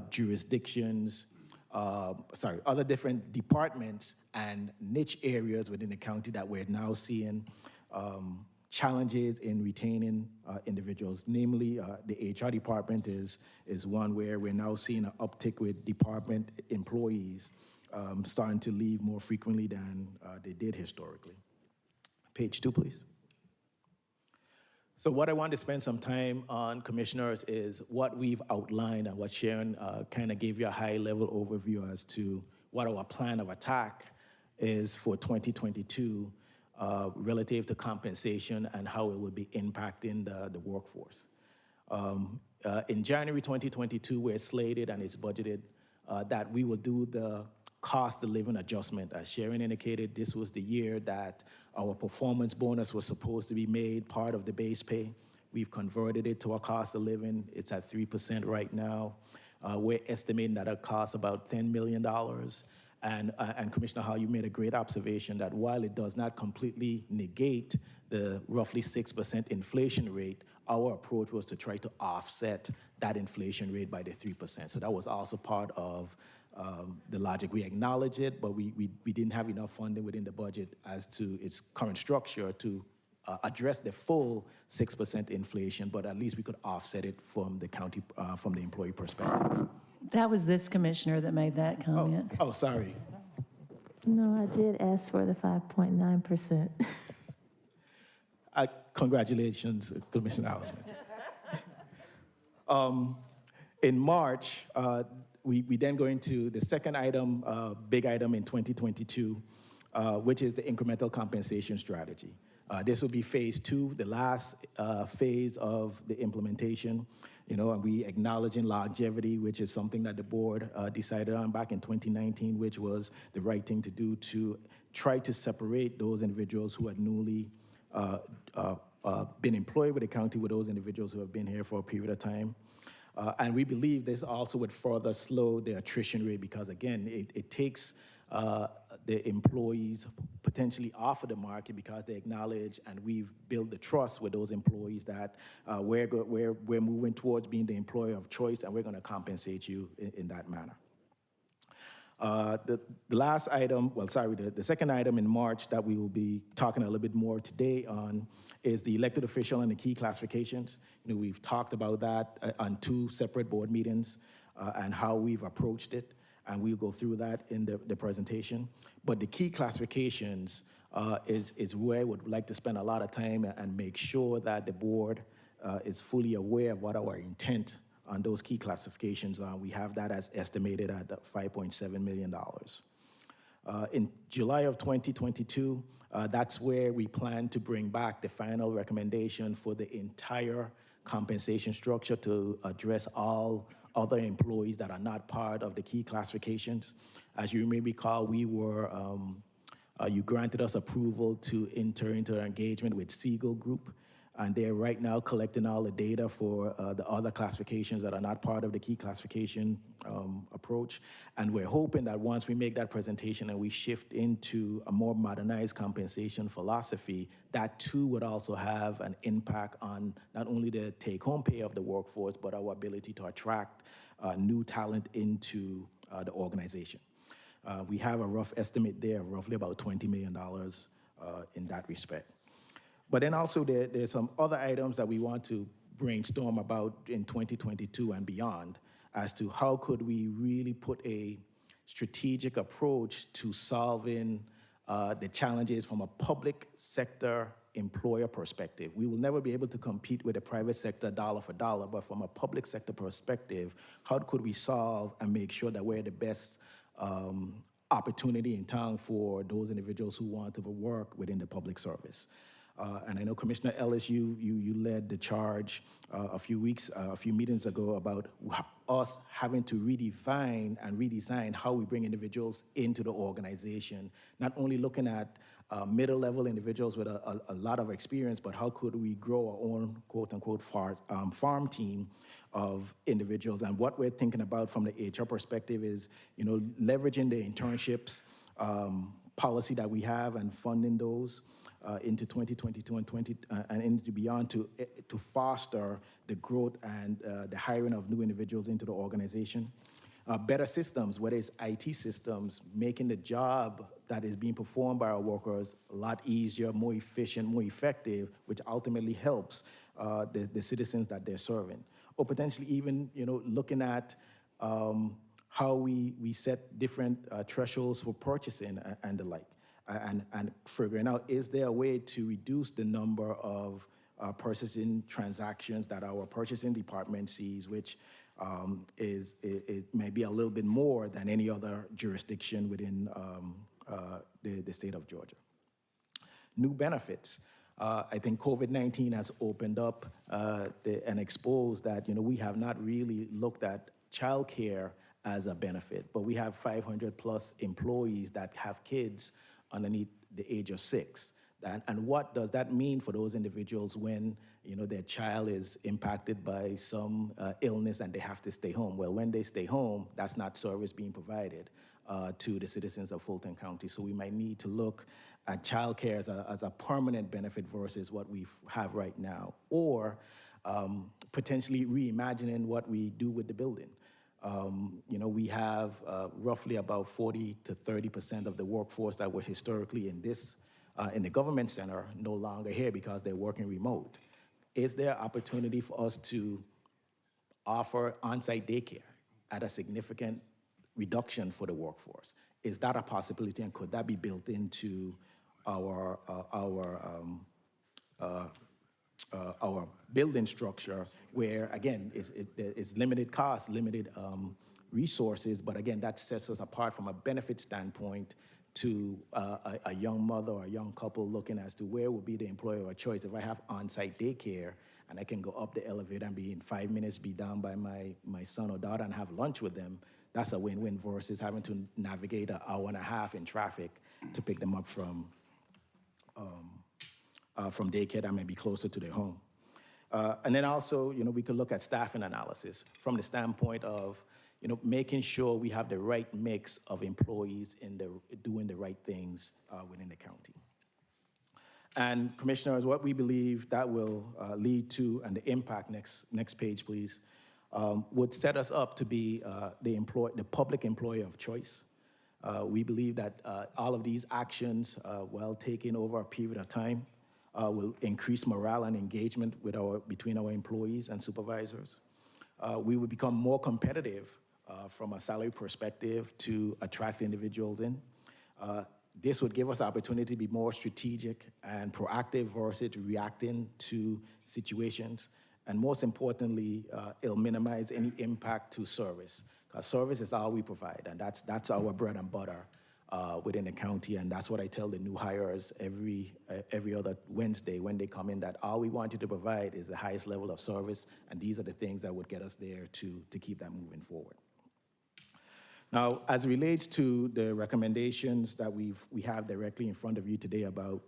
jurisdictions, other different departments and niche areas within the county that we're now seeing challenges in retaining individuals. Namely, the HR department is one where we're now seeing an uptick with department employees starting to leave more frequently than they did historically. Page 2, please. So what I want to spend some time on, commissioners, is what we've outlined and what Sharon kind of gave you a high-level overview as to what our plan of attack is for 2022 relative to compensation and how it will be impacting the workforce. In January 2022, we're slated and it's budgeted that we will do the cost of living adjustment. As Sharon indicated, this was the year that our performance bonus was supposed to be made part of the base pay. We've converted it to a cost of living. It's at 3% right now. We're estimating that it costs about $10 million. And Commissioner Hall, you made a great observation that while it does not completely negate the roughly 6% inflation rate, our approach was to try to offset that inflation rate by the 3%. So that was also part of the logic. We acknowledge it, but we didn't have enough funding within the budget as to its current structure to address the full 6% inflation, but at least we could offset it from the county, from the employee perspective. That was this commissioner that made that comment. Oh, sorry. No, I did ask for the 5.9%. Congratulations, Commissioner Hausman. In March, we then go into the second item, big item in 2022, which is the incremental compensation strategy. This will be phase 2, the last phase of the implementation. And we acknowledging longevity, which is something that the board decided on back in 2019, which was the right thing to do to try to separate those individuals who had newly been employed with the county with those individuals who have been here for a period of time. And we believe this also would further slow the attrition rate because, again, it takes the employees potentially off of the market because they acknowledge and we've built the trust with those employees that we're moving towards being the employer of choice and we're going to compensate you in that manner. The last item, the second item in March that we will be talking a little bit more today on is the elected official and the key classifications. We've talked about that on 2 separate board meetings and how we've approached it. And we'll go through that in the presentation. But the key classifications is where I would like to spend a lot of time and make sure that the board is fully aware of what our intent on those key classifications. We have that as estimated at $5.7 million. In July of 2022, that's where we plan to bring back the final recommendation for the entire compensation structure to address all other employees that are not part of the key classifications. As you may recall, you granted us approval to enter into an engagement with Siegel Group, and they're right now collecting all the data for the other classifications that are not part of the key classification approach. And we're hoping that once we make that presentation and we shift into a more modernized compensation philosophy, that too would also have an impact on not only the take-home pay of the workforce, but our ability to attract new talent into the organization. We have a rough estimate there of roughly about $20 million in that respect. But then also there's some other items that we want to brainstorm about in 2022 and beyond as to how could we really put a strategic approach to solving the challenges from a public sector employer perspective. We will never be able to compete with the private sector dollar for dollar, but from a public sector perspective, how could we solve and make sure that we're the best opportunity in town for those individuals who want to work within the public service? And I know Commissioner Ellis, you led the charge a few meetings ago about us having to redefine and redesign how we bring individuals into the organization, not only looking at middle-level individuals with a lot of experience, but how could we grow our own quote-unquote farm team of individuals. And what we're thinking about from the HR perspective is, leveraging the internships policy that we have and funding those into 2022 and into beyond to foster the growth and the hiring of new individuals into the organization. Better systems, whether it's IT systems, making the job that is being performed by our workers a lot easier, more efficient, more effective, which ultimately helps the citizens that they're serving. Or potentially even, looking at how we set different thresholds for purchasing and the like. And figuring out, is there a way to reduce the number of purchasing transactions that our purchasing department sees, which it may be a little bit more than any other jurisdiction within the state of Georgia. New benefits. I think COVID-19 has opened up and exposed that we have not really looked at childcare as a benefit, but we have 500 plus employees that have kids underneath the age of 6. And what does that mean for those individuals when their child is impacted by some illness and they have to stay home? Well, when they stay home, that's not service being provided to the citizens of Fulton County. So we might need to look at childcare as a permanent benefit versus what we have right now, or potentially reimagining what we do with the building. We have roughly about 40 to 30% of the workforce that were historically in the government center no longer here because they're working remote. Is there opportunity for us to offer on-site daycare at a significant reduction for the workforce? Is that a possibility, and could that be built into our building structure, where again it's limited cost, limited resources, but again that sets us apart from a benefit standpoint to a young mother or a young couple looking as to where would be the employer of choice. If I have on-site daycare and I can go up the elevator and be in 5 minutes, be down by my son or daughter and have lunch with them, that's a win-win versus having to navigate an hour and a half in traffic to pick them up from daycare that may be closer to their home. And then also, we could look at staffing analysis from the standpoint of, making sure we have the right mix of employees doing the right things within the county. And Commissioners, what we believe that will lead to, and the impact, next page please, would set us up to be the public employer of choice. We believe that all of these actions, while taken over a period of time, will increase morale and engagement between our employees and supervisors. We will become more competitive from a salary perspective to attract individuals in. This would give us opportunity to be more strategic and proactive versus reacting to situations. And most importantly, it'll minimize any impact to service, because service is all we provide, and that's our bread and butter within the county. And that's what I tell the new hires every other Wednesday when they come in, that all we want you to provide is the highest level of service, and these are the things that would get us there to keep that moving forward. Now, as it relates to the recommendations that we have directly in front of you today about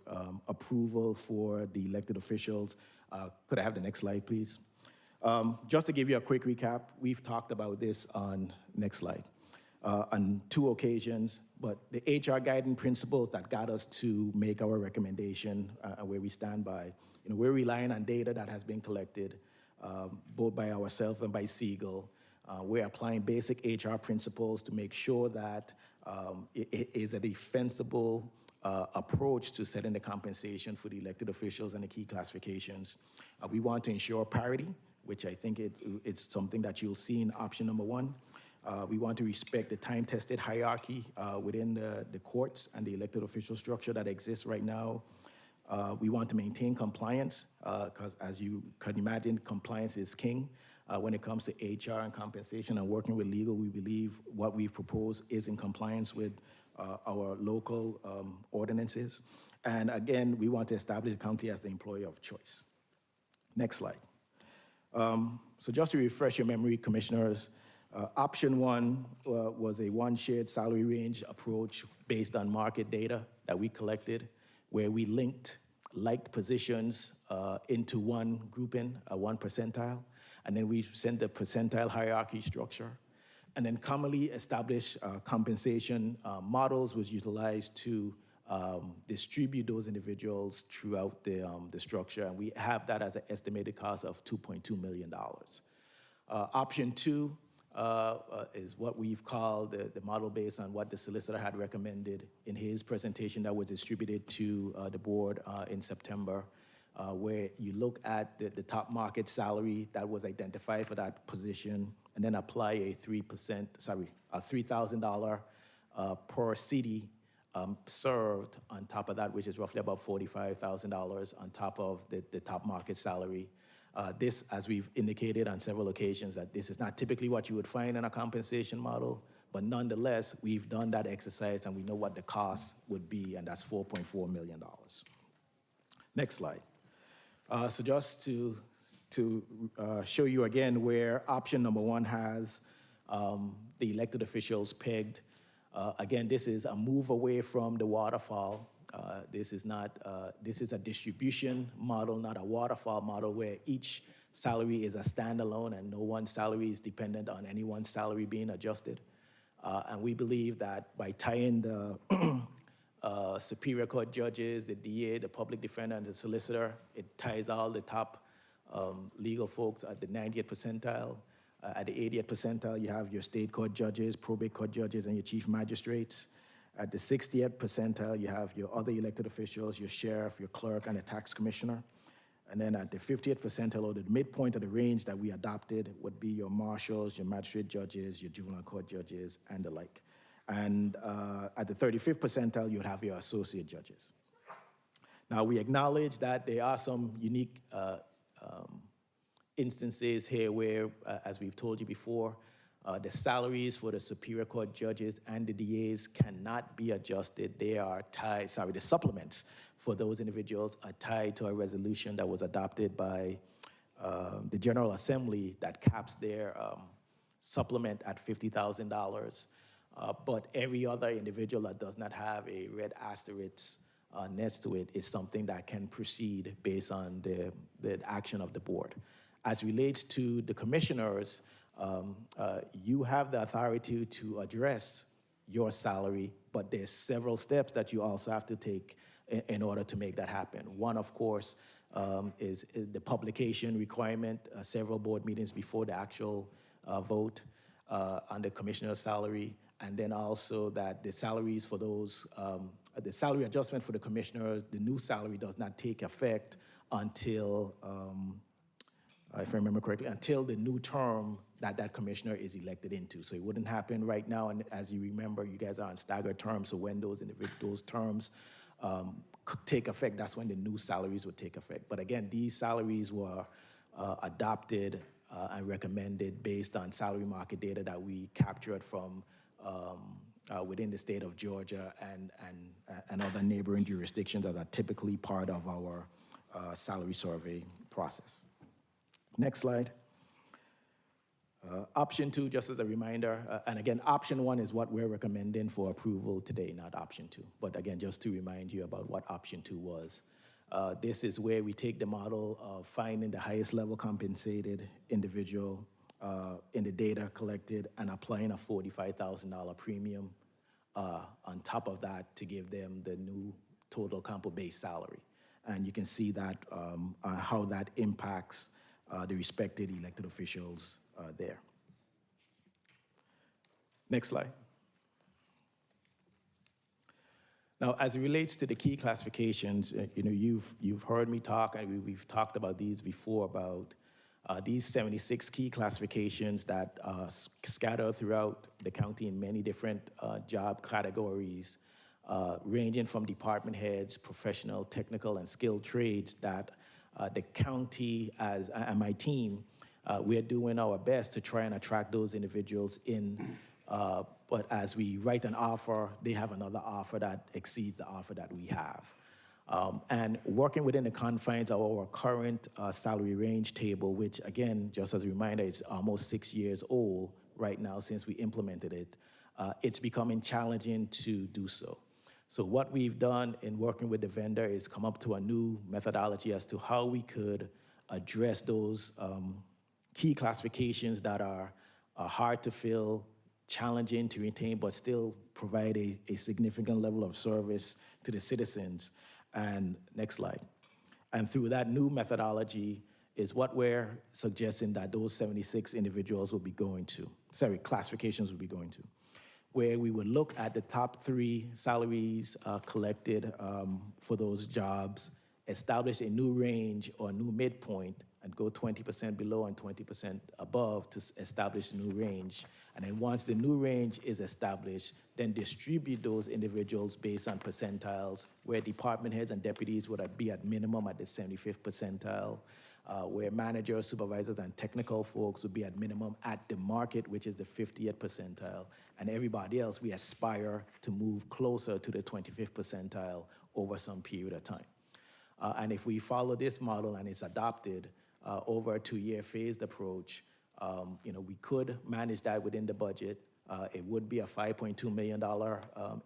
approval for the elected officials, could I have the next slide, please? Just to give you a quick recap, we've talked about this on, next slide, on 2 occasions, but the HR guiding principles that got us to make our recommendation where we stand by, we're relying on data that has been collected both by ourselves and by Siegel. We're applying basic HR principles to make sure that it is a defensible approach to setting the compensation for the elected officials and the key classifications. We want to ensure parity, which I think it's something that you'll see in option number 1. We want to respect the time-tested hierarchy within the courts and the elected official structure that exists right now. We want to maintain compliance, because as you can imagine, compliance is king. When it comes to HR and compensation and working with legal, we believe what we've proposed is in compliance with our local ordinances. And again, we want to establish the county as the employer of choice. Next slide. So just to refresh your memory, commissioners, option 1 was a one shared salary range approach based on market data that we collected, where we linked like positions into one grouping, one percentile. And then we sent the percentile hierarchy structure. And then commonly established compensation models was utilized to distribute those individuals throughout the structure. And we have that as an estimated cost of $2.2 million. Option 2 is what we've called the model based on what the solicitor had recommended in his presentation that was distributed to the board in September. Where you look at the top market salary that was identified for that position, and then apply a $3,000 per city served on top of that, which is roughly about $45,000 on top of the top market salary. This, as we've indicated on several occasions, that this is not typically what you would find in a compensation model, but nonetheless, we've done that exercise and we know what the cost would be, and that's $4.4 million. Next slide. So just to show you again where option number 1 has the elected officials pegged. Again, this is a move away from the waterfall. This is a distribution model, not a waterfall model, where each salary is a standalone and no one salary is dependent on any one salary being adjusted. And we believe that by tying the Superior Court judges, the DA, the public defender, and the solicitor, it ties all the top legal folks at the 90th percentile. At the 80th percentile, you have your state court judges, probate court judges, and your chief magistrates. At the 60th percentile, you have your other elected officials, your sheriff, your clerk, and the tax commissioner. And then at the 50th percentile, or the midpoint of the range that we adopted, would be your marshals, your magistrate judges, your juvenile court judges, and the like. And at the 35th percentile, you'd have your associate judges. Now, we acknowledge that there are some unique instances here where, as we've told you before, the salaries for the Superior Court judges and the DAs cannot be adjusted. They are tied, the supplements for those individuals are tied to a resolution that was adopted by the General Assembly that caps their supplement at $50,000. But every other individual that does not have a red asterisk next to it is something that can proceed based on the action of the board. As relates to the commissioners, you have the authority to address your salary, but there's several steps that you also have to take in order to make that happen. One, of course, is the publication requirement, several board meetings before the actual vote on the commissioner's salary. And then also that the salaries for those, the salary adjustment for the commissioners, the new salary does not take effect until, if I remember correctly, until the new term that commissioner is elected into. So it wouldn't happen right now. And as you remember, you guys are on staggered terms. So when those terms take effect, that's when the new salaries would take effect. But again, these salaries were adopted and recommended based on salary market data that we captured from within the state of Georgia and other neighboring jurisdictions that are typically part of our salary survey process. Next slide. Option 2, just as a reminder, and again, option 1 is what we're recommending for approval today, not option 2. But again, just to remind you about what option 2 was. This is where we take the model of finding the highest level compensated individual in the data collected and applying a $45,000 premium on top of that to give them the new total compo-based salary. And you can see that how that impacts the respected elected officials there. Next slide. Now, as it relates to the key classifications, you've heard me talk, and we've talked about these before, about these 76 key classifications that scatter throughout the county in many different job categories, ranging from department heads, professional, technical, and skilled trades that the county and my team, we're doing our best to try and attract those individuals in. But as we write an offer, they have another offer that exceeds the offer that we have. And working within the confines of our current salary range table, which again, just as a reminder, it's almost 6 years old right now since we implemented it, it's becoming challenging to do so. So what we've done in working with the vendor is come up to a new methodology as to how we could address those key classifications that are hard to fill, challenging to retain, but still provide a significant level of service to the citizens. And next slide. And through that new methodology is what we're suggesting that those 76 individuals will be going to, classifications will be going to, where we would look at the top 3 salaries collected for those jobs, establish a new range or a new midpoint, and go 20% below and 20% above to establish a new range. And then once the new range is established, then distribute those individuals based on percentiles, where department heads and deputies would be at minimum at the 75th percentile, where managers, supervisors, and technical folks would be at minimum at the market, which is the 50th percentile. And everybody else, we aspire to move closer to the 25th percentile over some period of time. And if we follow this model and it's adopted over a 2-year phased approach, we could manage that within the budget. It would be a $5.2 million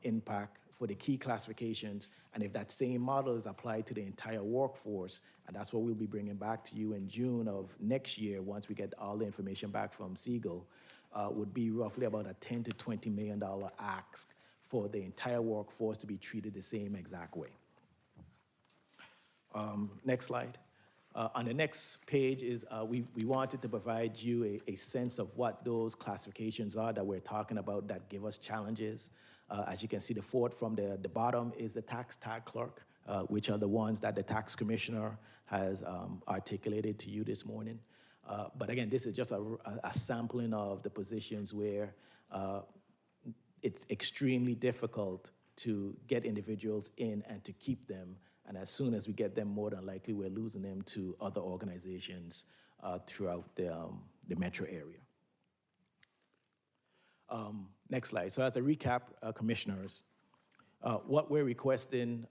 impact for the key classifications. And if that same model is applied to the entire workforce, and that's what we'll be bringing back to you in June of next year, once we get all the information back from Siegel, would be roughly about a $10 to $20 million ask for the entire workforce to be treated the same exact way. Next slide. On the next page is we wanted to provide you a sense of what those classifications are that we're talking about that give us challenges. As you can see, the fourth from the bottom is the tax tag clerk, which are the ones that the tax commissioner has articulated to you this morning. But again, this is just a sampling of the positions where it's extremely difficult to get individuals in and to keep them. And as soon as we get them, more than likely we're losing them to other organizations throughout the metro area. Next slide. So as a recap, commissioners, what we're requesting,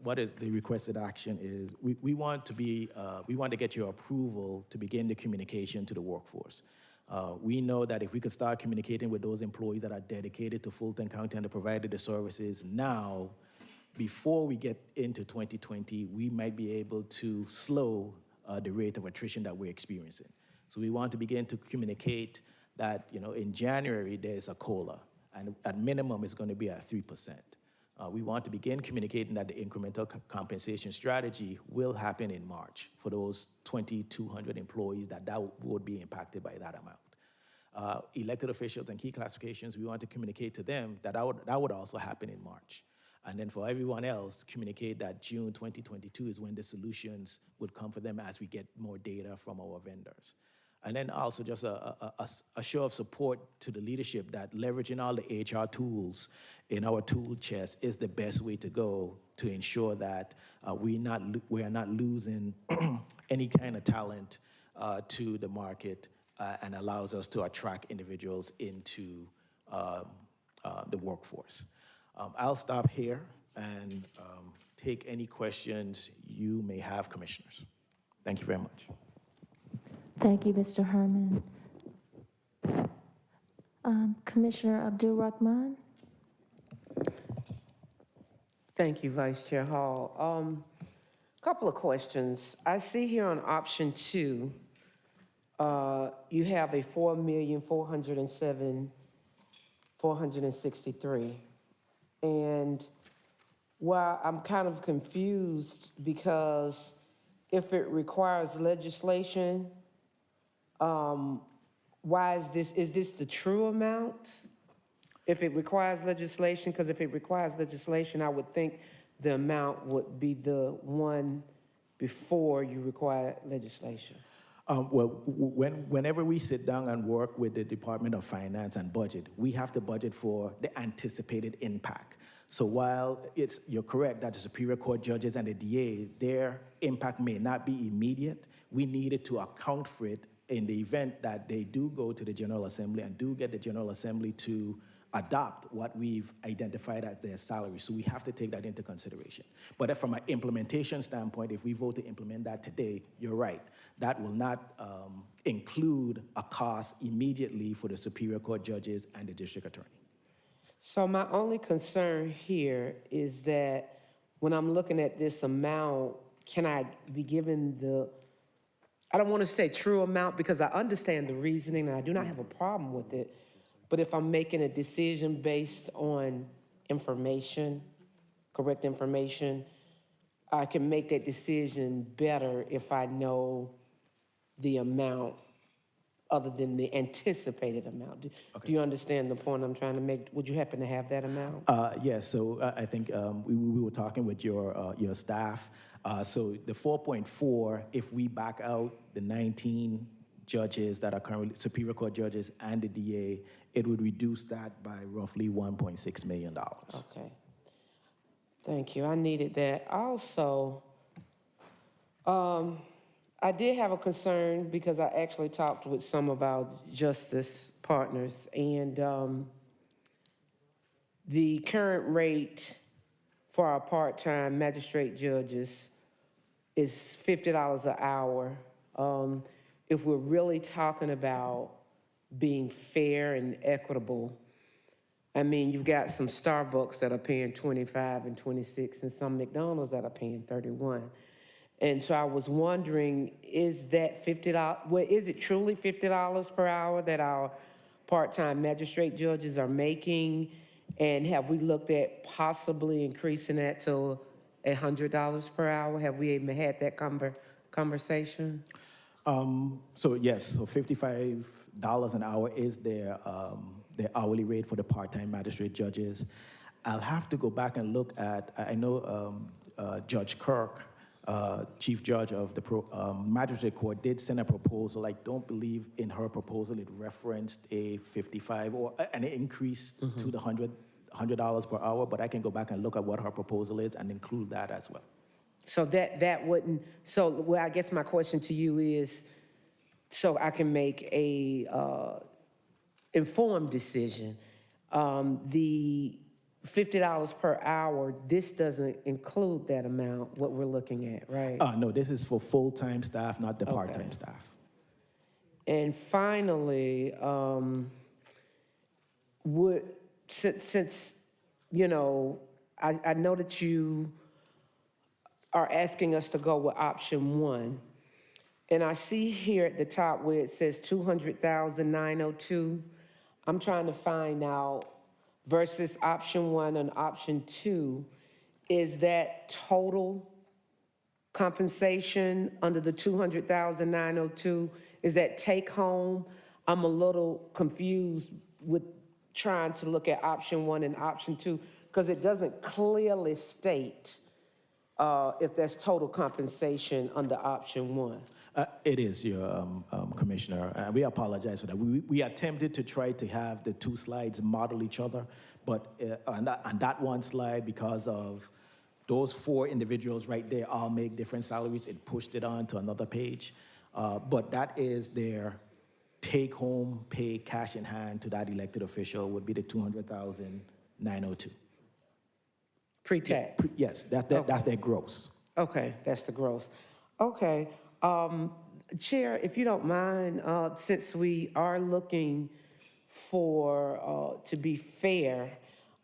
what is the requested action is we want to get your approval to begin the communication to the workforce. We know that if we could start communicating with those employees that are dedicated to Fulton County and to provide the services now, before we get into 2020, we might be able to slow the rate of attrition that we're experiencing. So we want to begin to communicate that, in January, there's a COLA, and at minimum, it's going to be at 3%. We want to begin communicating that the incremental compensation strategy will happen in March for those 2,200 employees that would be impacted by that amount. Elected officials and key classifications, we want to communicate to them that would also happen in March. And then for everyone else, communicate that June 2022 is when the solutions would come for them as we get more data from our vendors. And then also just a show of support to the leadership that leveraging all the HR tools in our tool chest is the best way to go to ensure that we are not losing any kind of talent to the market and allows us to attract individuals into the workforce. I'll stop here and take any questions you may have, commissioners. Thank you very much. Thank you, Mr. Herman. Commissioner Abdul Rahman? Thank you, Vice Chair Hall. Couple of questions. I see here on option 2, you have a $4,407,463. And while I'm kind of confused because if it requires legislation, why is this the true amount? If it requires legislation, because if it requires legislation, I would think the amount would be the one before you require legislation. Well, whenever we sit down and work with the Department of Finance and budget, we have to budget for the anticipated impact. So while you're correct that the Superior Court judges and the DA, their impact may not be immediate, we needed to account for it in the event that they do go to the General Assembly and do get the General Assembly to adopt what we've identified as their salary. So we have to take that into consideration. But from an implementation standpoint, if we vote to implement that today, you're right. That will not include a cost immediately for the Superior Court judges and the district attorney. So my only concern here is that when I'm looking at this amount, can I be given I don't want to say true amount because I understand the reasoning and I do not have a problem with it. But if I'm making a decision based on information, correct information, I can make that decision better if I know the amount other than the anticipated amount. Do you understand the point I'm trying to make? Would you happen to have that amount? Yes, so I think we were talking with your staff. So the 4.4, if we back out the 19 judges that are currently Superior Court judges and the DA, it would reduce that by roughly $1.6 million. Okay. Thank you. I needed that. Also, I did have a concern because I actually talked with some of our justice partners, and the current rate for our part-time magistrate judges is $50 an hour. If we're really talking about being fair and equitable, I mean, you've got some Starbucks that are paying $25 and $26 and some McDonald's that are paying $31. And so I was wondering, is that $50, well, is it truly $50 per hour that our part-time magistrate judges are making? And have we looked at possibly increasing that to $100 per hour? Have we even had that conversation? So yes, so $55 an hour is their hourly rate for the part-time magistrate judges. I'll have to go back and look at, I know Judge Kirk, Chief Judge of the Magistrate Court, did send a proposal. I don't believe in her proposal it referenced a 55 or an increase to the $100 per hour, but I can go back and look at what her proposal is and include that as well. So that wouldn't, so well, I guess my question to you is, so I can make a informed decision. The $50 per hour, this doesn't include that amount, what we're looking at, right? No, this is for full-time staff, not the part-time staff. And finally, since you know, I know that you are asking us to go with option 1, and I see here at the top where it says $200,902. I'm trying to find out versus option 1 and option 2, is that total compensation under the $200,902? Is that take home? I'm a little confused with trying to look at option 1 and option 2 because it doesn't clearly state if that's total compensation under option 1. It is, your Commissioner. We apologize for that. We attempted to try to have the two slides model each other, but on that one slide, because of those 4 individuals right there all make different salaries, it pushed it on to another page. But that is their take-home pay cash in hand to that elected official would be the $200,902. Pre-tax? Yes, that's their gross. Okay, that's the gross. Okay, Chair, if you don't mind, since we are looking for, to be fair,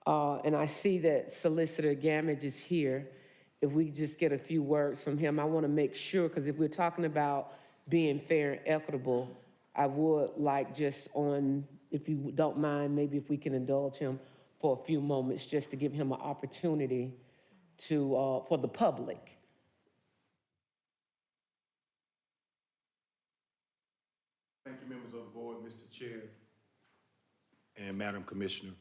and I see that Solicitor Gamage is here, if we just get a few words from him, I want to make sure, because if we're talking about being fair and equitable, I would like just on, if you don't mind, maybe if we can indulge him for a few moments, just to give him an opportunity to, for the public. Thank you, members of the board, Mr. Chair, and Madam Commissioner.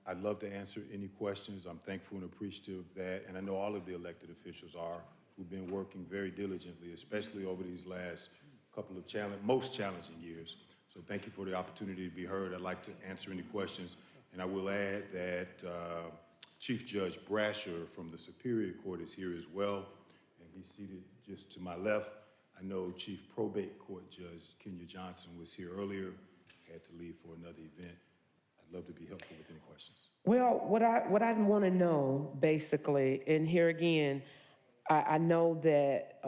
I'd love to answer any questions. I'm thankful and appreciative of that, and I know all of the elected officials are, who've been working very diligently, especially over these last couple of most challenging years. So thank you for the opportunity to be heard. I'd like to answer any questions, and I will add that Chief Judge Brasher from the Superior Court is here as well, and he's seated just to my left. I know Chief Probate Court Judge Kenya Johnson was here earlier, had to leave for another event. I'd love to be helpful with any questions. Well, what I want to know, basically, and here again, I know that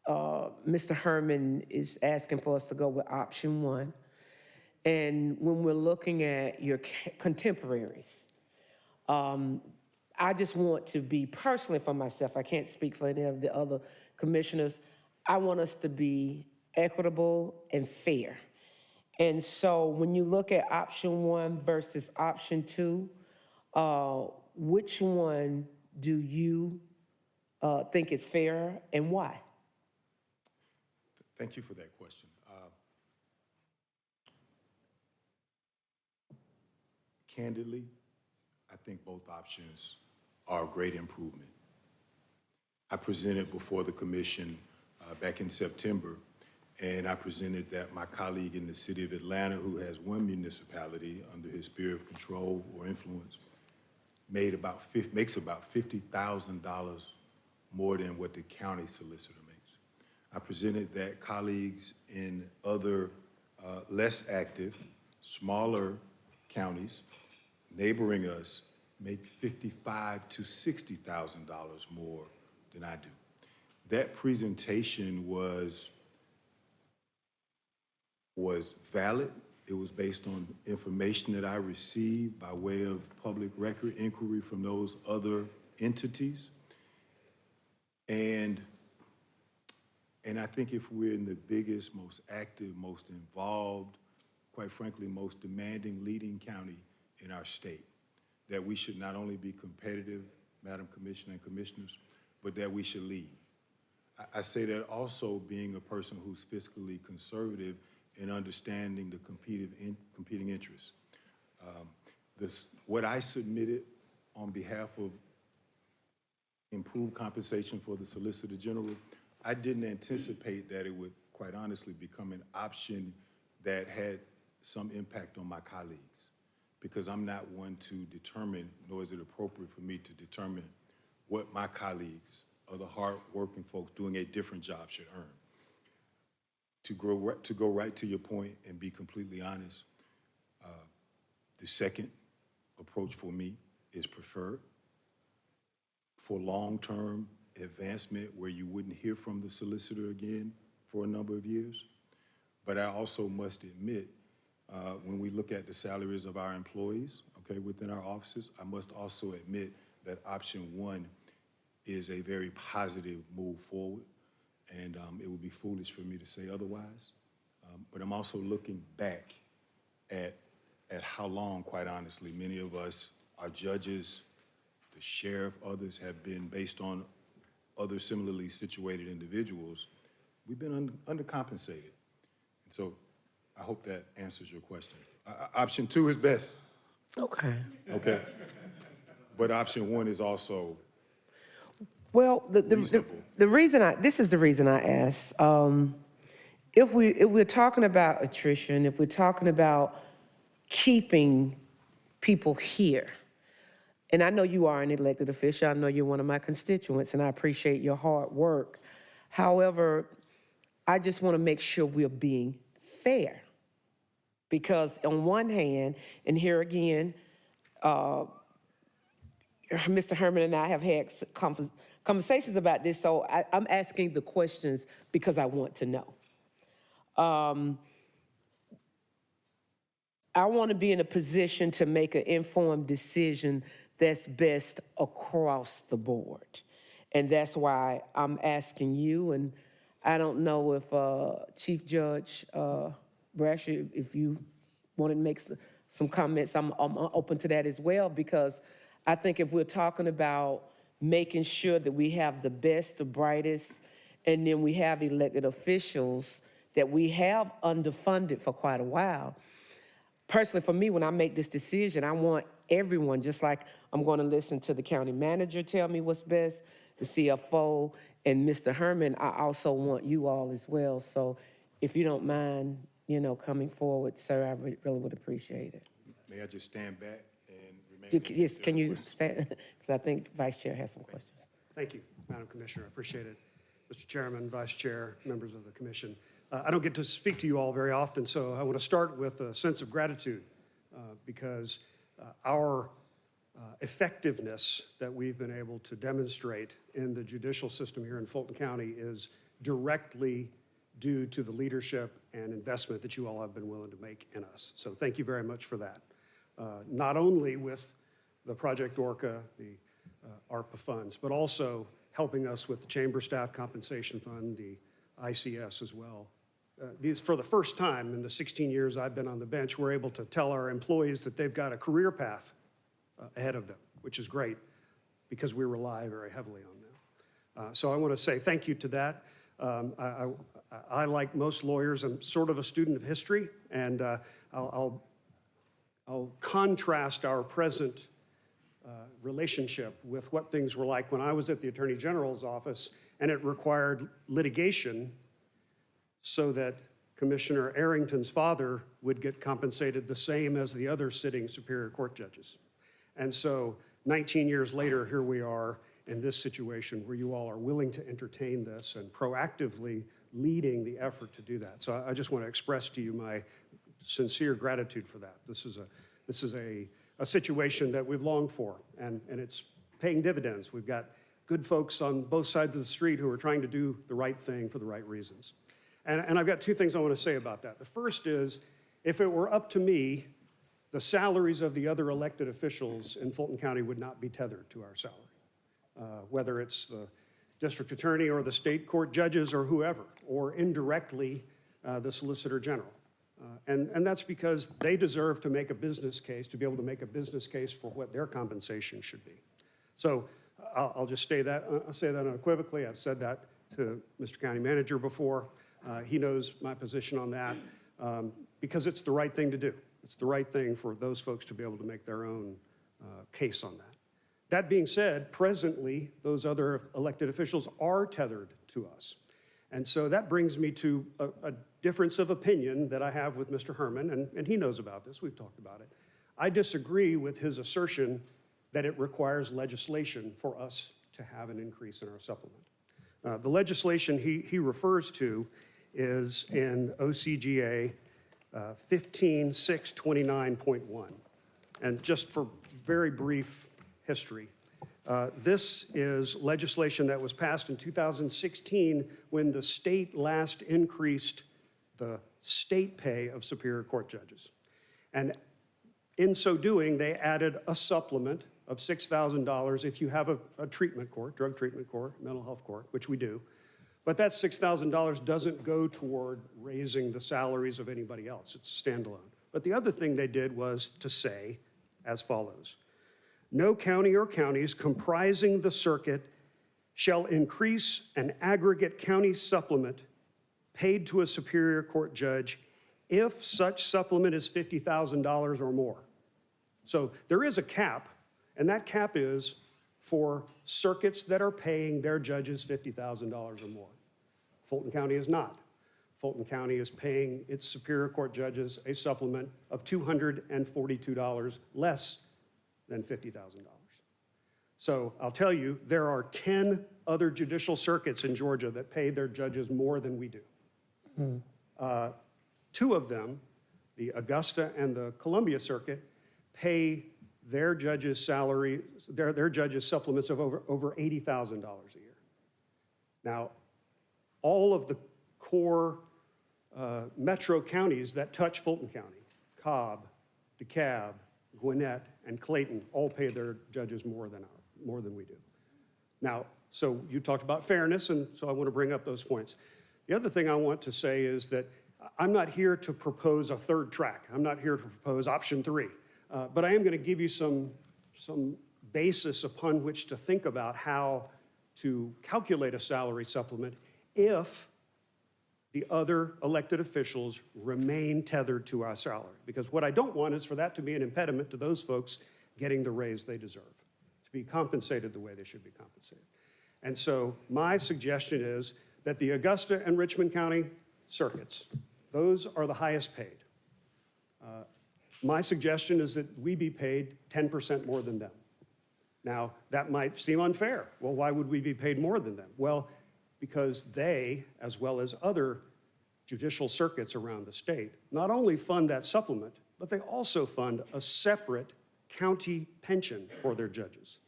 Mr. Herman is asking for us to go with option one. And when we're looking at your contemporaries, I just want to be personally for myself, I can't speak for any of the other commissioners, I want us to be equitable and fair. And so when you look at option one versus option two, which one do you think is fairer and why? Thank you for that question. Candidly, I think both options are a great improvement. I presented before the commission back in September, and I presented that my colleague in the city of Atlanta, who has one municipality under his sphere of control or influence, makes about $50,000 more than what the county solicitor makes. I presented that colleagues in other less active, smaller counties neighboring us make $55,000 to $60,000 more than I do. That presentation was valid. It was based on information that I received by way of public record inquiry from those other entities. And I think if we're in the biggest, most active, most involved, quite frankly, most demanding leading county in our state, that we should not only be competitive, Madam Commissioner and Commissioners, but that we should lead. I say that also being a person who's fiscally conservative and understanding the competing interests. What I submitted on behalf of improved compensation for the Solicitor General, I didn't anticipate that it would, quite honestly, become an option that had some impact on my colleagues, because I'm not one to determine, nor is it appropriate for me to determine what my colleagues, other hard-working folks doing a different job, should earn. To go right to your point and be completely honest, the second approach for me is preferred for long-term advancement where you wouldn't hear from the solicitor again for a number of years. But I also must admit, when we look at the salaries of our employees, okay, within our offices, I must also admit that option one is a very positive move forward, and it would be foolish for me to say otherwise. But I'm also looking back at how long, quite honestly, many of us, our judges, the sheriff, others have been, based on other similarly situated individuals, we've been undercompensated. And so I hope that answers your question. Option two is best. Okay. Okay. But option one is also Well, reasonable. this is the reason I asked. If we're talking about attrition, if we're talking about keeping people here, and I know you are an elected official, I know you're one of my constituents, and I appreciate your hard work. However, I just want to make sure we're being fair. Because on one hand, and here again, Mr. Herman and I have had conversations about this, so I'm asking the questions because I want to know. I want to be in a position to make an informed decision that's best across the board. And that's why I'm asking you, and I don't know if Chief Judge Brasher, if you want to make some comments, I'm open to that as well, because I think if we're talking about making sure that we have the best, the brightest, and then we have elected officials that we have underfunded for quite a while. Personally, for me, when I make this decision, I want everyone, just like I'm going to listen to the county manager tell me what's best, the CFO, and Mr. Herman, I also want you all as well. So if you don't mind, coming forward, sir, I really would appreciate it. May I just stand back and remain? Yes, can you stand? Because I think Vice Chair has some questions. Thank you, Madam Commissioner. I appreciate it. Mr. Chairman, Vice Chair, members of the commission. I don't get to speak to you all very often, so I want to start with a sense of gratitude because our effectiveness that we've been able to demonstrate in the judicial system here in Fulton County is directly due to the leadership and investment that you all have been willing to make in us. So thank you very much for that. Not only with the Project Orca, the ARPA funds, but also helping us with the Chamber Staff Compensation Fund, the ICS as well. These, for the first time in the 16 years I've been on the bench, we're able to tell our employees that they've got a career path ahead of them, which is great because we rely very heavily on them. So I want to say thank you to that. I, like most lawyers, am sort of a student of history, and I'll contrast our present relationship with what things were like when I was at the Attorney General's office, and it required litigation so that Commissioner Arrington's father would get compensated the same as the other sitting Superior Court judges. And so 19 years later, here we are in this situation where you all are willing to entertain this and proactively leading the effort to do that. So I just want to express to you my sincere gratitude for that. This is a situation that we've longed for, and it's paying dividends. We've got good folks on both sides of the street who are trying to do the right thing for the right reasons. And I've got two things I want to say about that. The first is, if it were up to me, the salaries of the other elected officials in Fulton County would not be tethered to our salary, whether it's the district attorney or the state court judges or whoever, or indirectly the Solicitor General. And that's because they deserve to make a business case, to be able to make a business case for what their compensation should be. So I'll just say that unequivocally. I've said that to Mr. County Manager before. He knows my position on that because it's the right thing to do. It's the right thing for those folks to be able to make their own case on that. That being said, presently, those other elected officials are tethered to us. And so that brings me to a difference of opinion that I have with Mr. Herman, and he knows about this, we've talked about it. I disagree with his assertion that it requires legislation for us to have an increase in our supplement. The legislation he refers to is in OCGA 15629.1. And just for very brief history, this is legislation that was passed in 2016 when the state last increased the state pay of Superior Court judges. And in so doing, they added a supplement of $6,000 if you have a treatment court, drug treatment court, mental health court, which we do. But that $6,000 doesn't go toward raising the salaries of anybody else. It's standalone. But the other thing they did was to say as follows: no county or counties comprising the circuit shall increase an aggregate county supplement paid to a Superior Court judge if such supplement is $50,000 or more. So there is a cap, and that cap is for circuits that are paying their judges $50,000 or more. Fulton County is not. Fulton County is paying its Superior Court judges a supplement of $242 less than $50,000. So I'll tell you, there are 10 other judicial circuits in Georgia that pay their judges more than we do. Two of them, the Augusta and the Columbia Circuit, pay their judges' salary, their judges' supplements of over $80,000 a year. Now, all of the core metro counties that touch Fulton County, Cobb, DeKalb, Gwinnett, and Clayton, all pay their judges more than we do. Now, so you talked about fairness, and so I want to bring up those points. The other thing I want to say is that I'm not here to propose a third track. I'm not here to propose option 3. But I am going to give you some basis upon which to think about how to calculate a salary supplement if the other elected officials remain tethered to our salary. Because what I don't want is for that to be an impediment to those folks getting the raise they deserve, to be compensated the way they should be compensated. And so my suggestion is that the Augusta and Richmond County circuits, those are the highest paid. My suggestion is that we be paid 10% more than them. Now, that might seem unfair. Well, why would we be paid more than them? Well, because they, as well as other judicial circuits around the state, not only fund that supplement, but they also fund a separate county pension for their judges.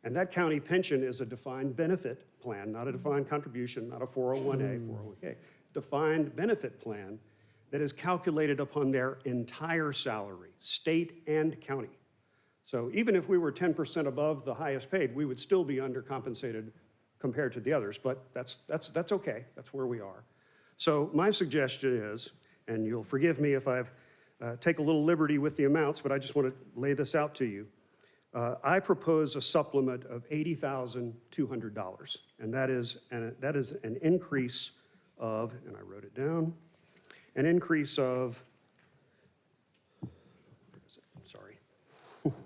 And that county pension is a defined benefit plan, not a defined contribution, not a 401A, 401K, defined benefit plan that is calculated upon their entire salary, state and county. So even if we were 10% above the highest paid, we would still be undercompensated compared to the others, but that's okay, that's where we are. So my suggestion is, and you'll forgive me if I've take a little liberty with the amounts, but I just want to lay this out to you. I propose a supplement of $80,200, and that is an increase of, and I wrote it down, an increase of, where is it? Sorry. That's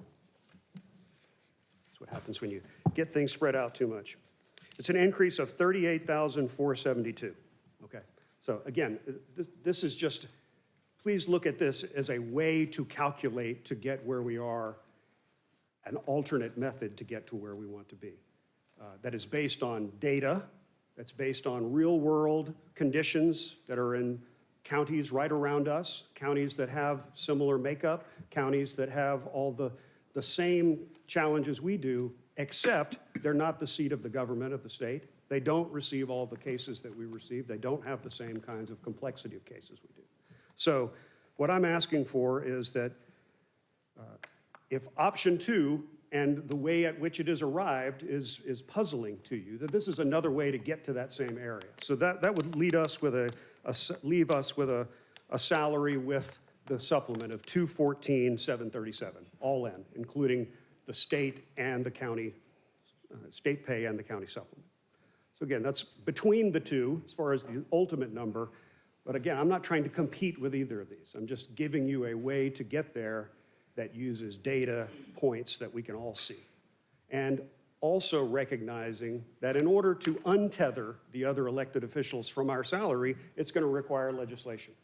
what happens when you get things spread out too much. It's an increase of $38,472. Okay. So again, this is just, please look at this as a way to calculate to get where we are, an alternate method to get to where we want to be. That is based on data, that's based on real world conditions that are in counties right around us, counties that have similar makeup, counties that have all the same challenges we do, except they're not the seat of the government of the state. They don't receive all the cases that we receive. They don't have the same kinds of complexity of cases we do. So what I'm asking for is that if option 2 and the way at which it is arrived is puzzling to you, that this is another way to get to that same area. So that would leave us with a salary with the supplement of $214,737, all in, including the state and the county, state pay and the county supplement. So again, that's between the two as far as the ultimate number. But again, I'm not trying to compete with either of these. I'm just giving you a way to get there that uses data points that we can all see. And also recognizing that in order to untether the other elected officials from our salary, it's going to require legislation.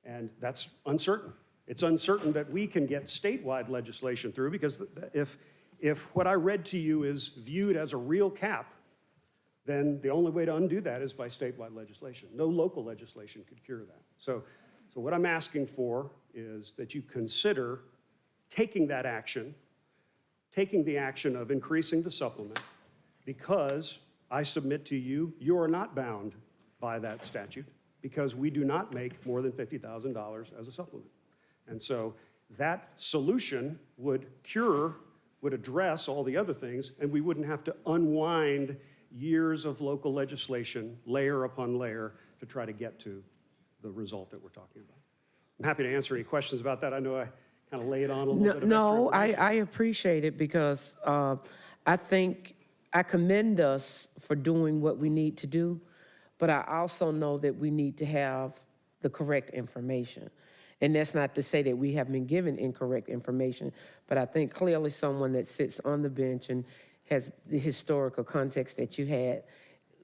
And that's uncertain. It's uncertain that we can get statewide legislation through, because if what I read to you is viewed as a real cap, then the only way to undo that is by statewide legislation. No local legislation could cure that. So what I'm asking for is that you consider taking that action, taking the action of increasing the supplement, because I submit to you, you are not bound by that statute, because we do not make more than $50,000 as a supplement. And so that solution would address all the other things, and we wouldn't have to unwind years of local legislation, layer upon layer, to try to get to the result that we're talking about. I'm happy to answer any questions about that. I know I kind of laid on a little bit of No, extra information. I appreciate it, because I think I commend us for doing what we need to do, but I also know that we need to have the correct information. And that's not to say that we have been given incorrect information, but I think clearly someone that sits on the bench and has the historical context that you had,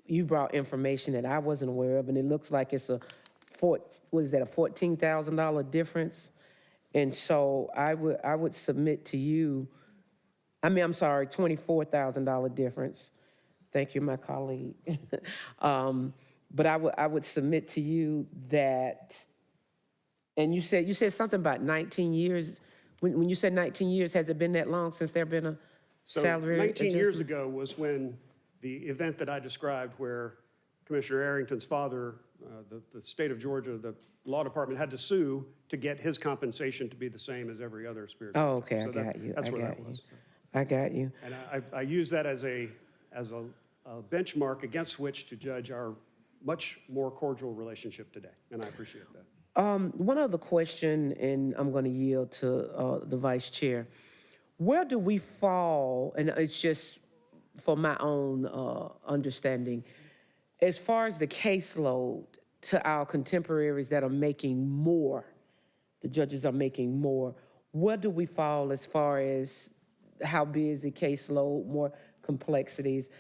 you brought information that I wasn't aware of, and it looks like it's a $14,000 difference. And so I would submit to you, $24,000 difference. Thank you, my colleague. But I would submit to you that, and you said something about 19 years. When you said 19 years, has it been that long since there been a So salary 19 years adjustment? ago was when the event that I described where Commissioner Arrington's father, the state of Georgia, the law department had to sue to get his compensation to be the same as every other Superior Oh, Court okay, judge. I got you. That's I where got that you. was. I got you. And I use that as a benchmark against which to judge our much more cordial relationship today, and I appreciate that. One other question, and I'm going to yield to the vice chair. Where do we fall, and it's just for my own understanding, as far as the caseload to our contemporaries that are making more, the judges are making more, where do we fall as far as how busy caseload, more complexities?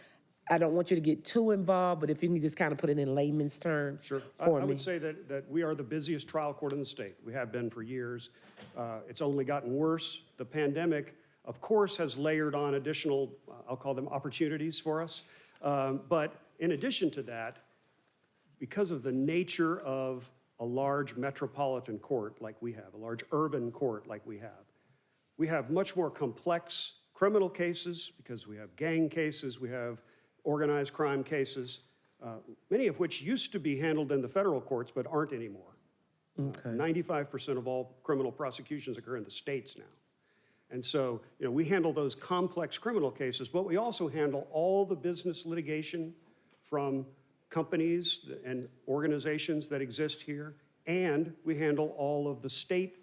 I don't want you to get too involved, but if you can just kind of put it in layman's terms Sure. for I me. would say that we are the busiest trial court in the state. We have been for years. It's only gotten worse. The pandemic, of course, has layered on additional, I'll call them opportunities for us. But in addition to that, because of the nature of a large metropolitan court like we have, a large urban court like we have much more complex criminal cases because we have gang cases, we have organized crime cases, many of which used to be handled in the federal courts but aren't anymore. Okay. 95% of all criminal prosecutions occur in the states now. And so, we handle those complex criminal cases, but we also handle all the business litigation from companies and organizations that exist here, and we handle all of the state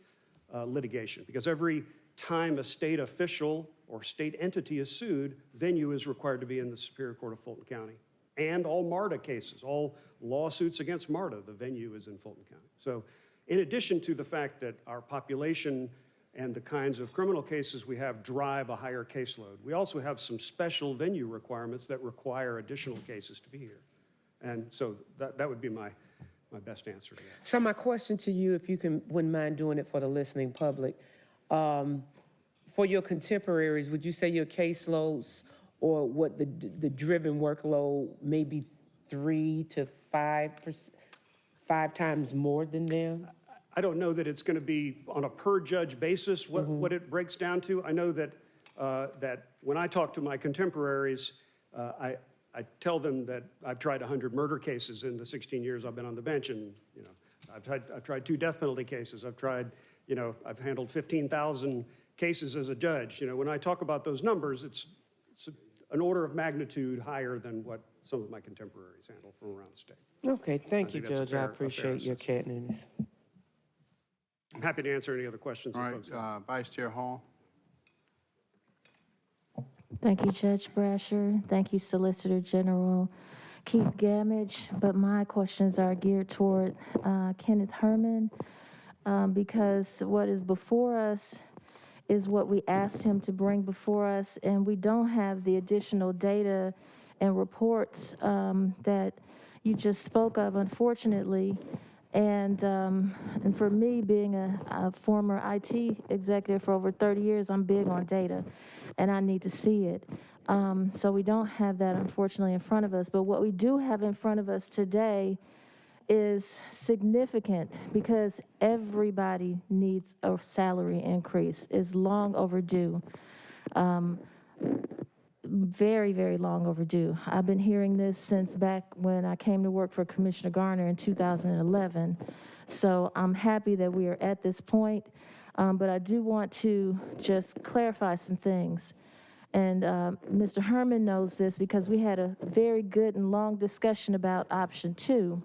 litigation, because every time a state official or state entity is sued, venue is required to be in the Superior Court of Fulton County. And all MARTA cases, all lawsuits against MARTA, the venue is in Fulton County. So in addition to the fact that our population and the kinds of criminal cases we have drive a higher caseload, we also have some special venue requirements that require additional cases to be here. And so that would be my best answer to that. So my question to you, if you wouldn't mind doing it for the listening public, for your contemporaries, would you say your caseloads or what the driven workload may be 3 to 5 times more than them? I don't know that it's going to be on a per judge basis what it breaks down to. I know that that when I talk to my contemporaries, I tell them that I've tried 100 murder cases in the 16 years I've been on the bench, and I've tried 2 death penalty cases. I've handled 15,000 cases as a judge. When I talk about those numbers, it's an order of magnitude higher than what some of my contemporaries handle from around the state. Okay, thank you, think that's a Judge. I fair appreciate your candidness. I'm happy to answer any other questions All that right, folks have. Vice Chair Hall. Thank you, Judge Brasher. Thank you, Solicitor General Keith Gamage. But my questions are geared toward Kenneth Herman, because what is before us is what we asked him to bring before us, and we don't have the additional data and reports that you just spoke of, unfortunately. And for me, being a former IT executive for over 30 years, I'm big on data, and I need to see it. So we don't have that, unfortunately, in front of us. But what we do have in front of us today is significant, because everybody needs a salary increase. It's long overdue. Very, very long overdue. I've been hearing this since back when I came to work for Commissioner Garner in 2011. So I'm happy that we are at this point, but I do want to just clarify some things. And Mr. Herman knows this because we had a very good and long discussion about option 2.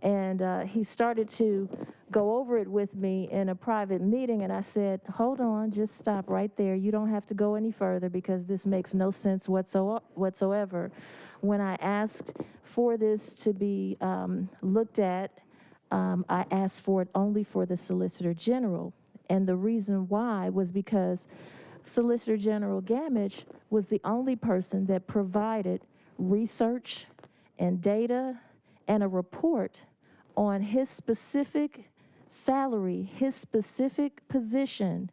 And he started to go over it with me in a private meeting, and I said, hold on, just stop right there. You don't have to go any further because this makes no sense whatsoever. When I asked for this to be looked at, I asked for it only for the Solicitor General. And the reason why was because Solicitor General Gamage was the only person that provided research and data and a report on his specific salary, his specific position.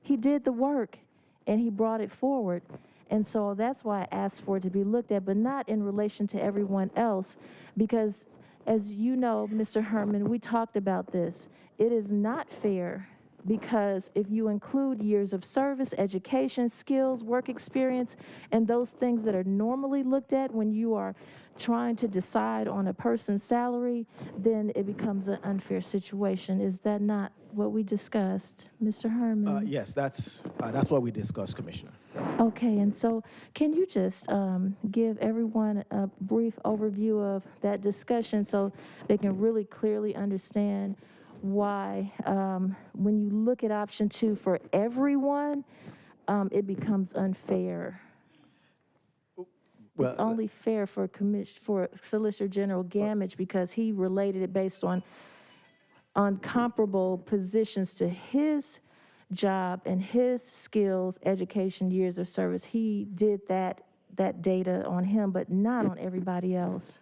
He did the work and he brought it forward. And so that's why I asked for it to be looked at, but not in relation to everyone else, because as you know, Mr. Herman, we talked about this. It is not fair because if you include years of service, education, skills, work experience, and those things that are normally looked at when you are trying to decide on a person's salary, then it becomes an unfair situation. Is that not what we discussed, Mr. Herman? Yes, that's what we discussed, Commissioner. Okay, and so can you just give everyone a brief overview of that discussion so they can really clearly understand why, when you look at option 2 for everyone, it becomes unfair? It's only fair for Solicitor General Gamage because he related it based on comparable positions to his job and his skills, education, years of service. He did that data on him, but not on everybody else.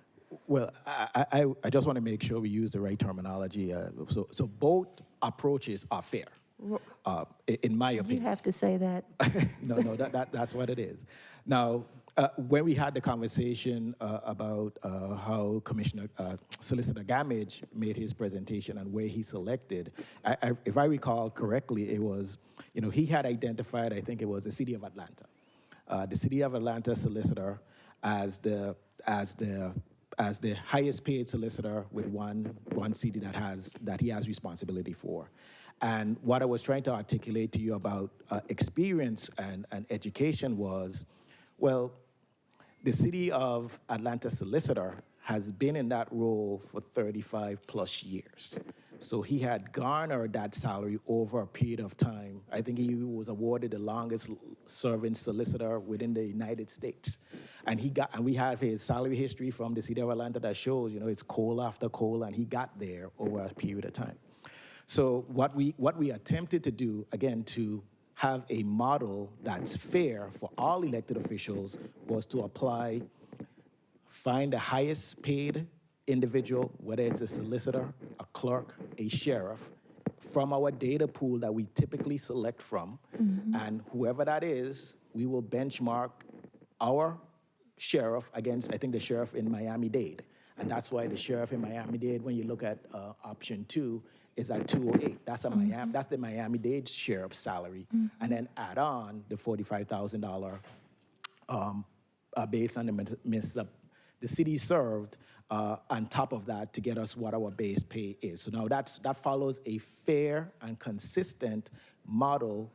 Well, I just want to make sure we use the right terminology. So both approaches are fair, in my opinion. You have to say that. No, that's what it is. Now, when we had the conversation about how Solicitor Gamage made his presentation and where he selected, if I recall correctly, it was, he had identified, I think it was the city of Atlanta. The city of Atlanta solicitor as the highest paid solicitor with one city that he has responsibility for. And what I was trying to articulate to you about experience and education was, well, the city of Atlanta solicitor has been in that role for 35 plus years. So he had garnered that salary over a period of time. I think he was awarded the longest serving solicitor within the United States. And we have his salary history from the city of Atlanta that shows, it's coal after coal, and he got there over a period of time. So what we attempted to do, again, to have a model that's fair for all elected officials was to find the highest paid individual, whether it's a solicitor, a clerk, a sheriff, from our data pool that we typically select from. Mm-hmm. And whoever that is, we will benchmark our sheriff against, I think, the sheriff in Miami-Dade. And that's why the sheriff in Miami-Dade, when you look at option 2, is at 208. That's that's the Miami-Dade sheriff's salary. Mm-hmm. And then add on the $45,000 based on the city served on top of that to get us what our base pay is. So now that follows a fair and consistent model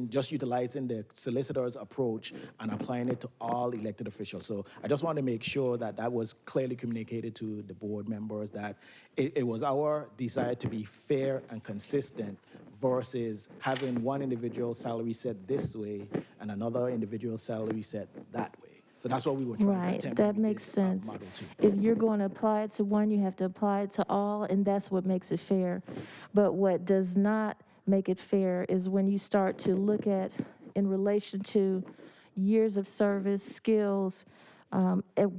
just utilizing the solicitor's approach and applying it to all elected officials. So I just want to make sure that was clearly communicated to the board members, that it was our desire to be fair and consistent versus having one individual salary set this way and another individual salary set that way. So that's what we were trying to attempt. Right, that makes sense. If you're going to apply it to one, you have to apply it to all, and that's what makes it fair. But what does not make it fair is when you start to look at, in relation to years of service, skills,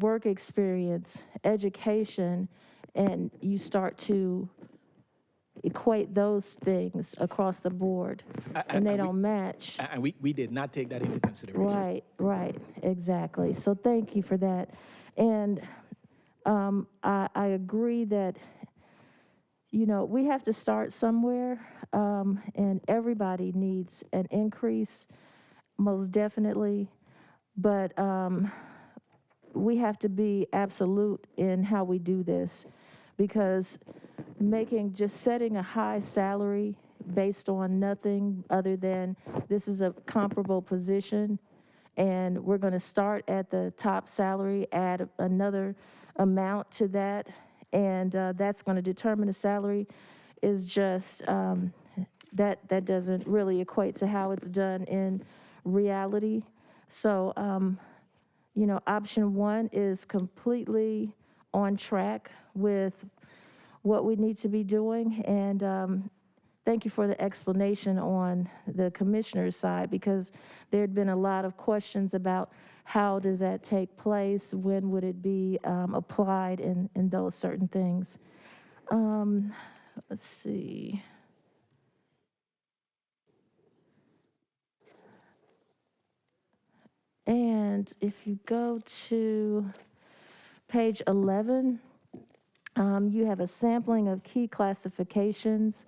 work experience, education, and you start to equate those things across the board, and they don't match. And we did not take that into consideration. Right, exactly. So thank you for that. And I agree that, we have to start somewhere, and everybody needs an increase, most definitely. But we have to be absolute in how we do this, because setting a high salary based on nothing other than this is a comparable position, and we're going to start at the top salary, add another amount to that, and that's going to determine the salary, is just, that doesn't really equate to how it's done in reality. So, option 1 is completely on track with what we need to be doing, and thank you for the explanation on the commissioner's side, because there had been a lot of questions about how does that take place, when would it be applied, and those certain things. Let's see. And if you go to page 11, You have a sampling of key classifications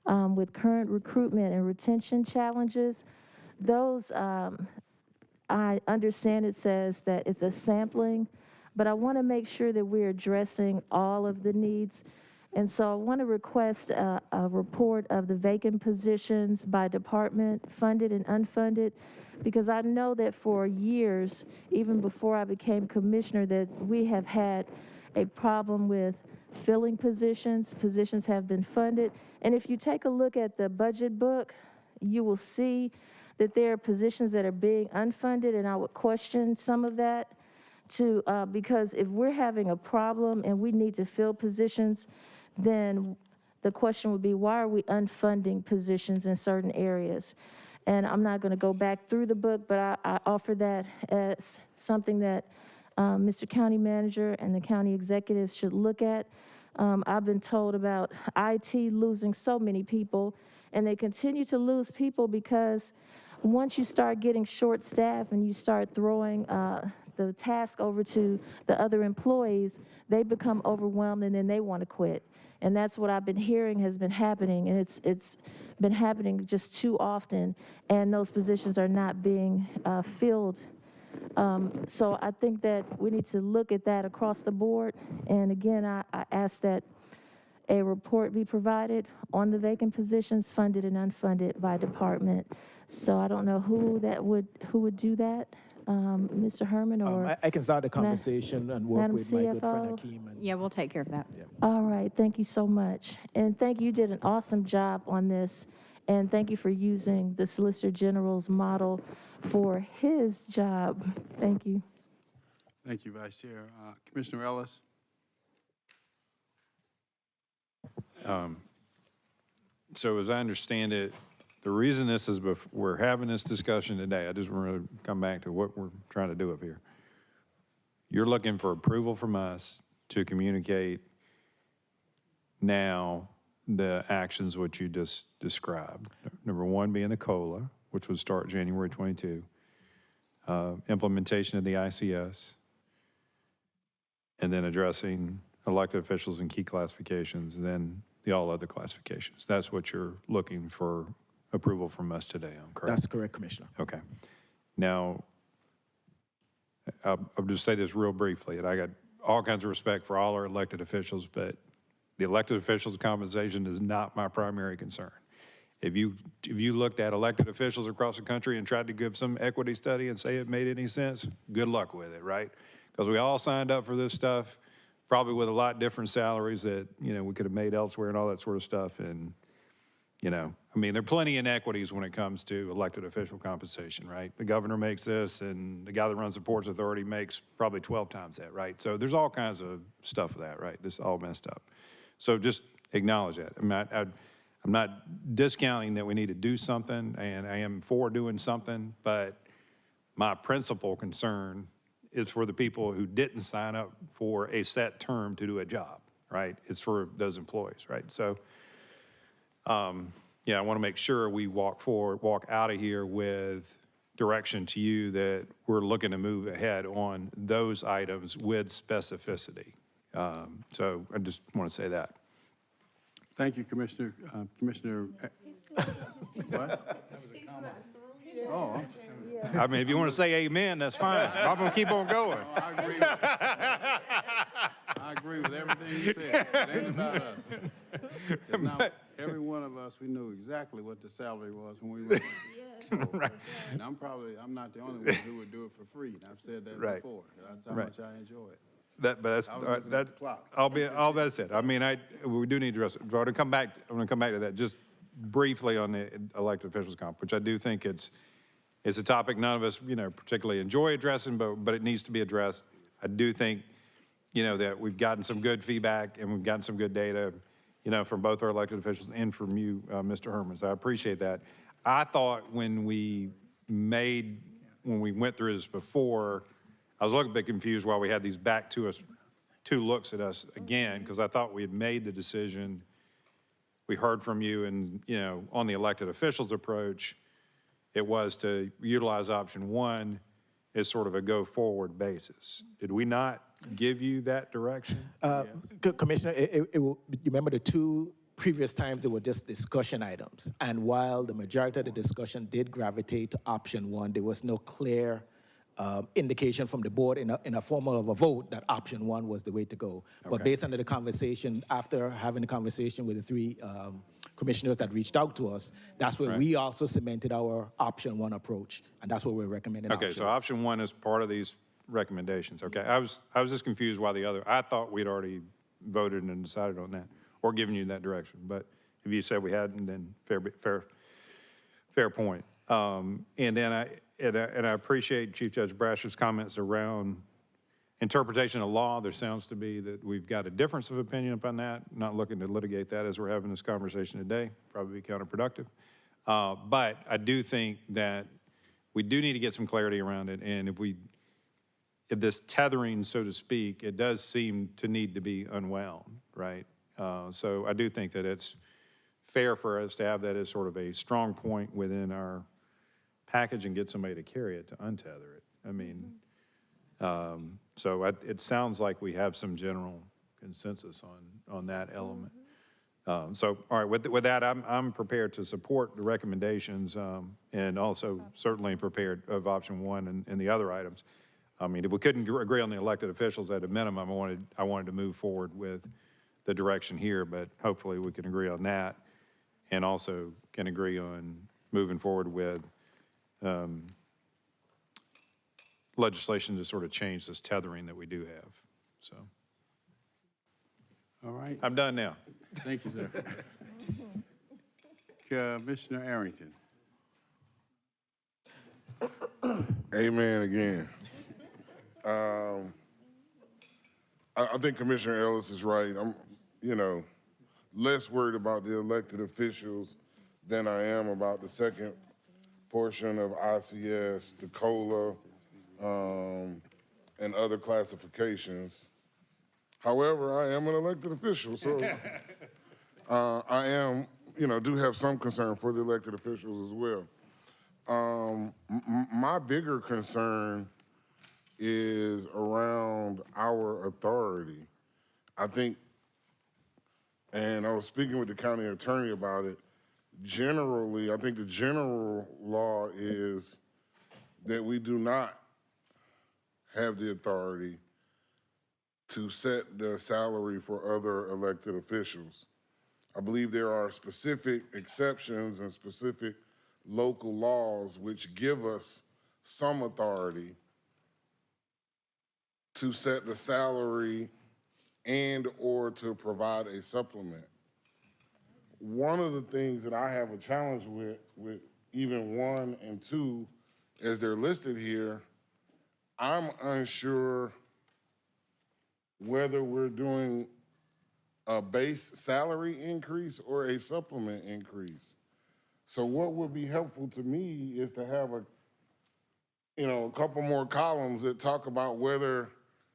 with current recruitment and retention challenges. Those, I understand it says that it's a sampling, but I want to make sure that we're addressing all of the needs. And so I want to request a report of the vacant positions by department, funded and unfunded, because I know that for years, even before I became commissioner, that we have had a problem with filling positions. Positions have been funded. And if you take a look at the budget book, you will see that there are positions that are being unfunded, and I would question some of that because if we're having a problem and we need to fill positions, then the question would be, why are we unfunding positions in certain areas? And I'm not going to go back through the book, but I offer that as something that Mr. County Manager and the county executives should look at. I've been told about IT losing so many people, and they continue to lose people because once you start getting short-staffed and you start throwing the task over to the other employees, they become overwhelmed and then they want to quit. And that's what I've been hearing has been happening, and it's been happening just too often, and those positions are not being filled. So I think that we need to look at that across the board. And again, I ask that a report be provided on the vacant positions, funded and unfunded by department. So I don't know who would do that, Mr. Herman or? I can start the conversation and work Madam with my good friend CFO? Hakeem. And Yeah, we'll take care of that. All right, thank you so much. And thank you, you did an awesome job on this. And thank you for using the Solicitor General's model for his job. Thank you. Thank you, Vice Chair. Commissioner Ellis? So as I understand it, the reason this is, we're having this discussion today, I just want to come back to what we're trying to do up here. You're looking for approval from us to communicate now the actions which you just described. Number one being the COLA, which would start January 22, implementation of the ICS, and then addressing elected officials and key classifications, and then the all other classifications. That's what you're looking for approval from us today on, correct? that's correct, Commissioner. Okay. Now, I'll just say this real briefly, and I got all kinds of respect for all our elected officials, but the elected officials' compensation is not my primary concern. If you looked at elected officials across the country and tried to give some equity study and say it made any sense, good luck with it, right? Because we all signed up for this stuff, probably with a lot different salaries that, we could have made elsewhere and all that sort of stuff. And, I mean, there are plenty of inequities when it comes to elected official compensation, right? The governor makes this, and the guy that runs the Ports Authority makes probably 12 times that, right? So there's all kinds of stuff with that, right? This is all messed up. So just acknowledge that. I'm not discounting that we need to do something, and I am for doing something, but my principal concern is for the people who didn't sign up for a set term to do a job, right? It's for those employees, right? So, I want to make sure we walk out of here with direction to you that we're looking to move ahead on those items with specificity. So I just want to say that. Thank you, Commissioner. Commissioner. What? Oh. I mean, if you want to say amen, that's fine. I'm going to keep on going. I agree with everything you said. It ain't about us. 'Cause now, every one of us, we knew exactly what the salary was when we went in. Right. And I'm not the only one who would do it for free. And I've said that before. That's how much I enjoy it. But that's, I was looking at the clock. all that's it. I mean, we do need to address it. I'm going to come back to that just briefly on the elected officials comp, which I do think it's a topic none of us, particularly enjoy addressing, but it needs to be addressed. I do think, that we've gotten some good feedback and we've gotten some good data, from both our elected officials and from you, Mr. Herman. So I appreciate that. I thought when we went through this before, I was a little bit confused why we had these back to us, two looks at us again, because I thought we had made the decision. We heard from you and, on the elected officials approach, it was to utilize option one as sort of a go-forward basis. Did we not give you that direction? Commissioner, you remember the two previous times they were just discussion items. And while the majority of the discussion did gravitate to option one, there was no clear indication from the board in a form of a vote that option one was the way to go. But based on the conversation, after having the conversation with the three commissioners that reached out to us, that's where we also cemented our option one approach. And that's what we're recommending. Okay, so option one is part of these recommendations. Okay, I was just confused why the other, I thought we'd already voted and decided on that, or given you that direction. But if you said we hadn't, then fair point. And then I appreciate Chief Judge Brasher's comments around interpretation of law. There sounds to be that we've got a difference of opinion upon that. Not looking to litigate that as we're having this conversation today. Probably be counterproductive. But I do think that we do need to get some clarity around it. And if this tethering, so to speak, it does seem to need to be unwound, right? So I do think that it's fair for us to have that as sort of a strong point within our package and get somebody to carry it, to untether it. I mean, so it sounds like we have some general consensus on that element. So, all right, with that, I'm prepared to support the recommendations and also certainly prepared of option one and the other items. I mean, if we couldn't agree on the elected officials at a minimum, I wanted to move forward with the direction here, but hopefully we can agree on that and also can agree on moving forward with legislation to sort of change this tethering that we do have, so. All right. I'm done now. Thank you, sir. Commissioner Arrington. Amen again. I think Commissioner Ellis is right. I'm, less worried about the elected officials than I am about the second portion of ICS, the COLA, and other classifications. However, I am an elected official, so I am, do have some concern for the elected officials as well. My bigger concern is around our authority. I think, and I was speaking with the county attorney about it, generally, I think the general law is that we do not have the authority to set the salary for other elected officials. I believe there are specific exceptions and specific local laws which give us some authority to set the salary and or to provide a supplement. One of the things that I have a challenge with even 1 and 2, as they're listed here, I'm unsure whether we're doing a base salary increase or a supplement increase. So what would be helpful to me is to have a couple more columns that talk about whether,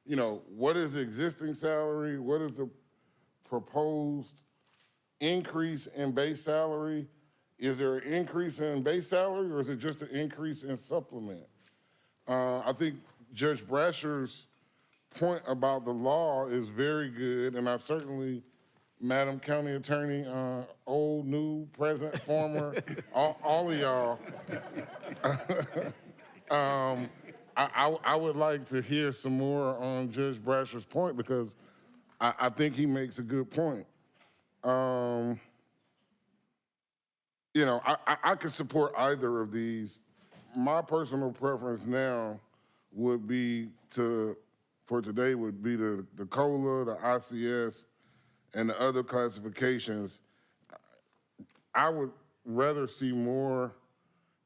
what is the existing salary, what is the proposed increase in base salary? Is there an increase in base salary or is it just an increase in supplement? I think Judge Brasher's point about the law is very good, and I certainly, Madam County Attorney, old, new, present, former, all of y'all, I would like to hear some more on Judge Brasher's point because I think he makes a good point. I could support either of these. My personal preference now would be for today would be the COLA, the ICS, and the other classifications. I would rather see more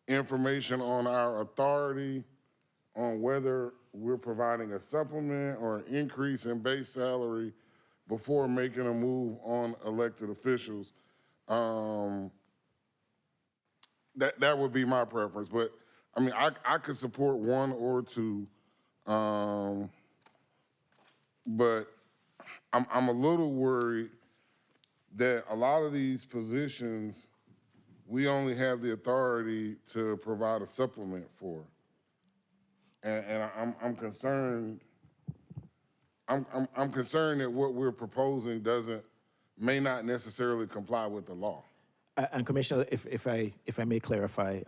information on our authority on whether we're providing a supplement or an increase in base salary before making a move on elected officials. That would be my preference, but I mean, I could support 1 or 2, but I'm a little worried that a lot of these positions, we only have the authority to provide a supplement for. And I'm concerned I'm concerned that what we're proposing may not necessarily comply with the law. And Commissioner, if I may clarify,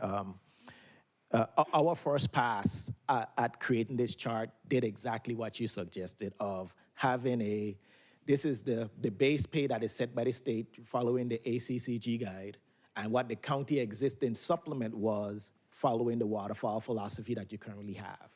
our first pass at creating this chart did exactly what you suggested of having this is the base pay that is set by the state following the ACCG guide, and what the county existing supplement was following the waterfall philosophy that you currently have.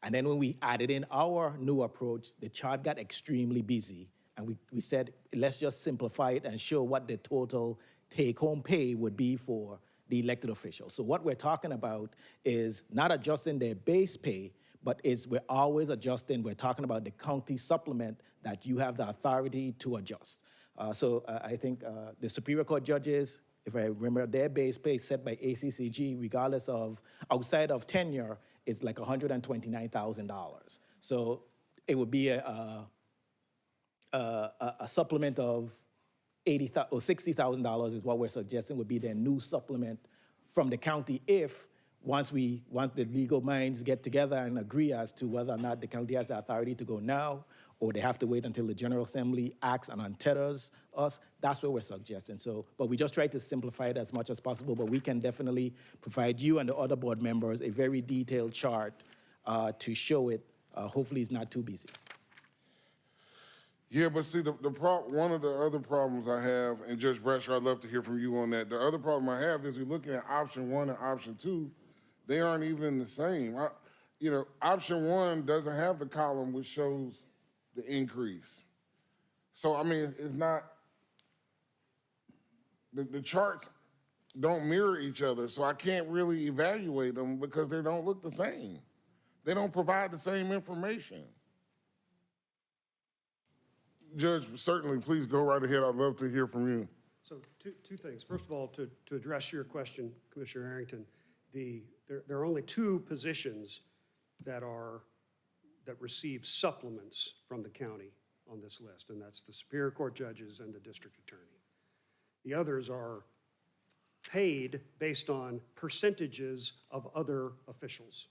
And then when we added in our new approach, the chart got extremely busy. And we said, let's just simplify it and show what the total take-home pay would be for the elected officials. So what we're talking about is not adjusting their base pay, but we're always adjusting. We're talking about the county supplement that you have the authority to adjust. So I think the Superior Court judges, if I remember, their base pay set by ACCG, regardless of outside of tenure, is like $129,000. So it would be a supplement of $80,000 or $60,000 is what we're suggesting would be their new supplement from the county if once the legal minds get together and agree as to whether or not the county has the authority to go now or they have to wait until the General Assembly acts and untethers us, that's what we're suggesting. So, but we just try to simplify it as much as possible, but we can definitely provide you and the other board members a very detailed chart to show it. Hopefully it's not too busy. Yeah, but see, one of the other problems I have, and Judge Bradshaw, I'd love to hear from you on that. The other problem I have is we're looking at option 1 and option 2. They aren't even the same. Option 1 doesn't have the column which shows the increase. So, I mean, it's not, the charts don't mirror each other, so I can't really evaluate them because they don't look the same. They don't provide the same information. Judge, certainly, please go right ahead. I'd love to hear from you. So two things. First of all, to address your question, Commissioner Arrington, there are only 2 positions that receive supplements from the county on this list, and that's the Superior Court judges and the district attorney. The others are paid based on percentages of other officials.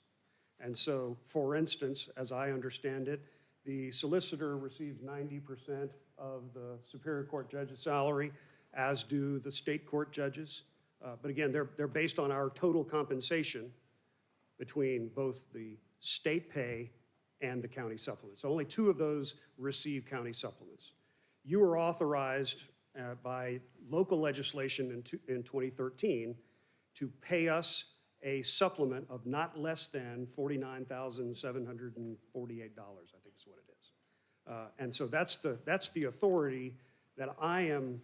And so, for instance, as I understand it, the solicitor receives 90% of the Superior Court judge's salary, as do the state court judges. But again, they're based on our total compensation between both the state pay and the county supplements. So only 2 of those receive county supplements. You were authorized by local legislation in 2013 to pay us a supplement of not less than $49,748, I think is what it is. And so that's the authority that I am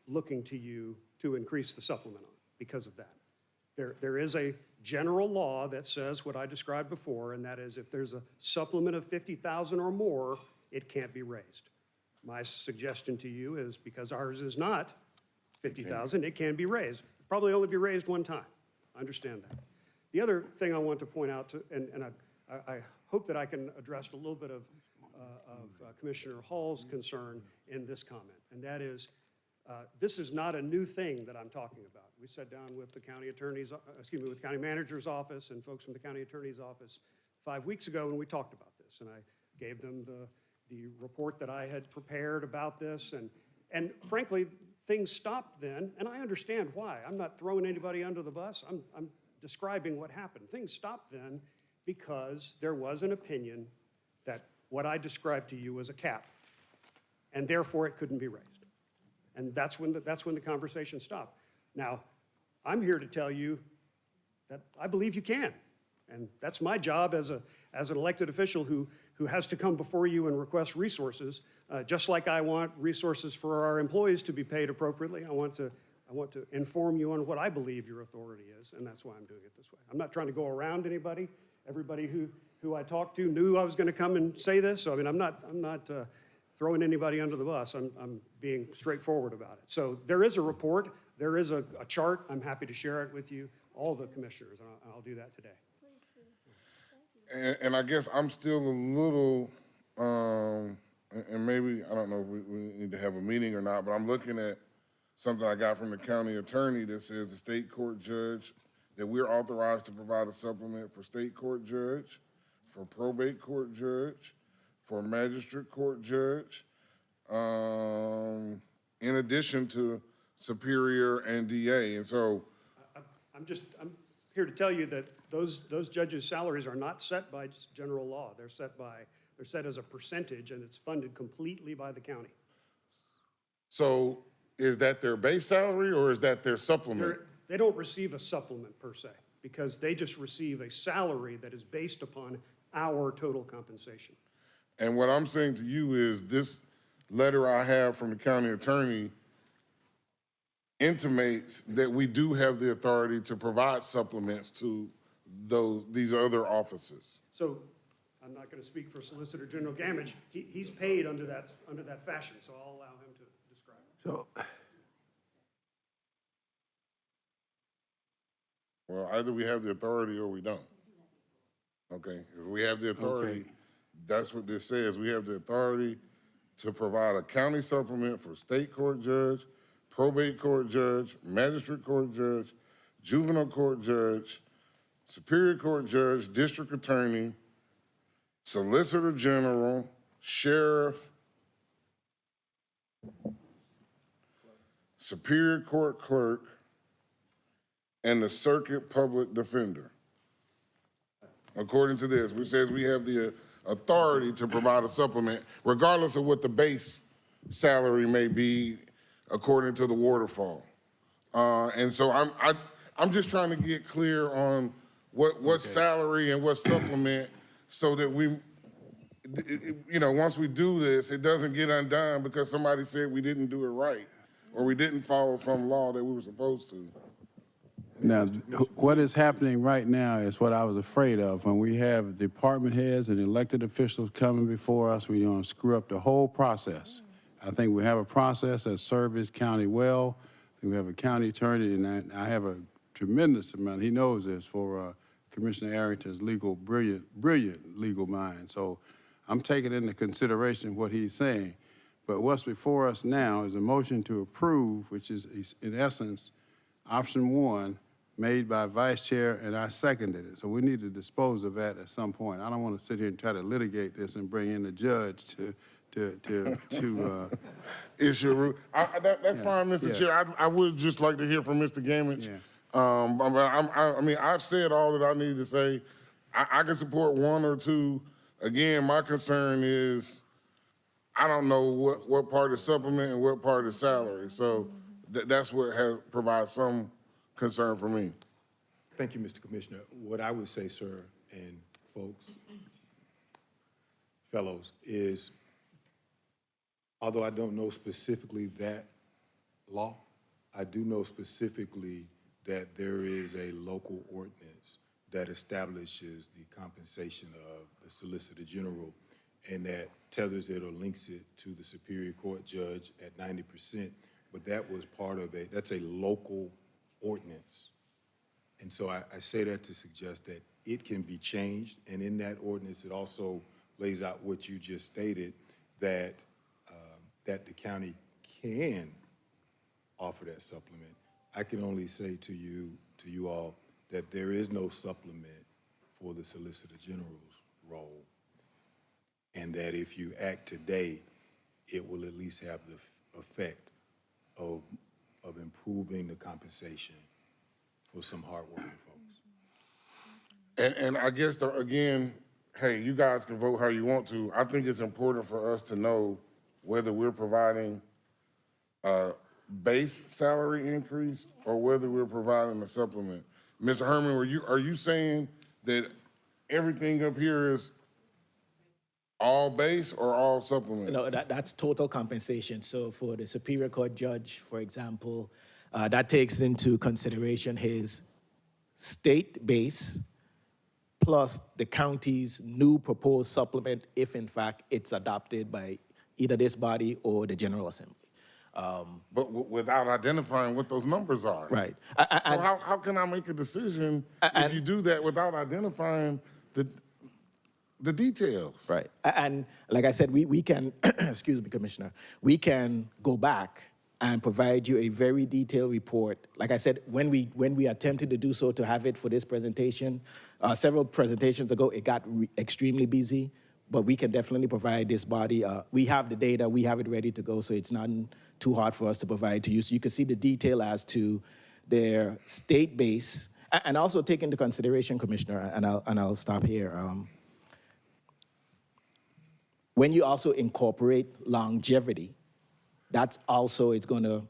looking to you to increase the supplement on because of that. There is a general law that says what I described before, and that is if there's a supplement of $50,000 or more, it can't be raised. My suggestion to you is because ours is not $50,000, it can be raised. Probably only be raised one time. I understand that. The other thing I want to point out, and I hope that I can address a little bit of Commissioner Hall's concern in this comment, and that is this is not a new thing that I'm talking about. We sat down with the county attorney's, with the county manager's office and folks from the county attorney's office 5 weeks ago, and we talked about this, and I gave them the report that I had prepared about this, and frankly, things stopped then, and I understand why. I'm not throwing anybody under the bus. I'm describing what happened. Things stopped then because there was an opinion that what I described to you was a cap, and therefore it couldn't be raised. And that's when the conversation stopped. Now, I'm here to tell you that I believe you can, and that's my job as an elected official who has to come before you and request resources, just like I want resources for our employees to be paid appropriately. I want to inform you on what I believe your authority is, and that's why I'm doing it this way. I'm not trying to go around anybody. Everybody who I talked to knew I was going to come and say this. So I mean, I'm not throwing anybody under the bus. I'm being straightforward about it. So there is a report. There is a chart. I'm happy to share it with you, all the commissioners, and I'll do that today. And I guess I'm still a little, and maybe, I don't know if we need to have a meeting or not, but I'm looking at something I got from the county attorney that says the state court judge, that we're authorized to provide a supplement for state court judge, for probate court judge, for magistrate court judge, in addition to superior and DA. And so, I'm here to tell you that those judges' salaries are not set by just general law. They're set as a percentage, and it's funded completely by the county. so is that their base salary or is that their supplement? They don't receive a supplement per se, because they just receive a salary that is based upon our total compensation. And what I'm saying to you is this letter I have from the county attorney intimates that we do have the authority to provide supplements to these other offices. So I'm not going to speak for Solicitor General Gamage. He's paid under that fashion, so I'll allow him to describe it. So, Well, either we have the authority or we don't. Okay, if we have the authority, that's what this says. We have the authority to provide a county supplement for state court judge, probate court judge, magistrate court judge, juvenile court judge, superior court judge, district attorney, solicitor general, sheriff, superior court clerk, and the circuit public defender. According to this, which says we have the authority to provide a supplement, regardless of what the base salary may be, according to the waterfall. And so I'm just trying to get clear on what salary and what supplement, so that we, once we do this, it doesn't get undone because somebody said we didn't do it right, or we didn't follow some law that we were supposed to. now, what is happening right now is what I was afraid of. When we have department heads and elected officials coming before us, we're going to screw up the whole process. I think we have a process that serves county well. We have a county attorney, and I have a tremendous amount, he knows this, for Commissioner Arrington's brilliant legal mind. So I'm taking into consideration what he's saying. But what's before us now is a motion to approve, which is in essence option one, made by vice chair, and I seconded it. So we need to dispose of that at some point. I don't want to sit here and try to litigate this and bring in the judge to issue. That's fine, Mr. Chair. I would just like to hear from Mr. Gamage. I mean, I've said all that I need to say. I can support one or two. Again, my concern is I don't know what part is supplement and what part is salary. So that's what provides some concern for me. Thank you, Mr. Commissioner. What I would say, sir, and folks, fellows, is although I don't know specifically that law, I do know specifically that there is a local ordinance that establishes the compensation of the Solicitor General, and that tethers it or links it to the Superior Court judge at 90%. But that was part of that's a local ordinance. And so I say that to suggest that it can be changed, and in that ordinance, it also lays out what you just stated, that that the county can offer that supplement. I can only say to you all, that there is no supplement for the Solicitor General's role, and that if you act today, it will at least have the effect of improving the compensation for some hardworking folks. And I guess, again, hey, you guys can vote how you want to. I think it's important for us to know whether we're providing a base salary increase or whether we're providing a supplement. Mr. Herman, are you saying that everything up here is all base or all supplement? No, that's total compensation. So for the Superior Court judge, for example, that takes into consideration his state base plus the county's new proposed supplement, if in fact it's adopted by either this body or the General Assembly. But without identifying what those numbers are. Right. So how can I make a decision if you do that without identifying the details? Right. And like I said, we can, excuse me, Commissioner, we can go back and provide you a very detailed report. Like I said, when we attempted to do so, to have it for this presentation, several presentations ago, it got extremely busy. but we can definitely provide this body. We have the data, we have it ready to go, so it's not too hard for us to provide to you. So you can see the detail as to their state base, and also take into consideration, Commissioner, and I'll stop here. When you also incorporate longevity, that's also, it's going to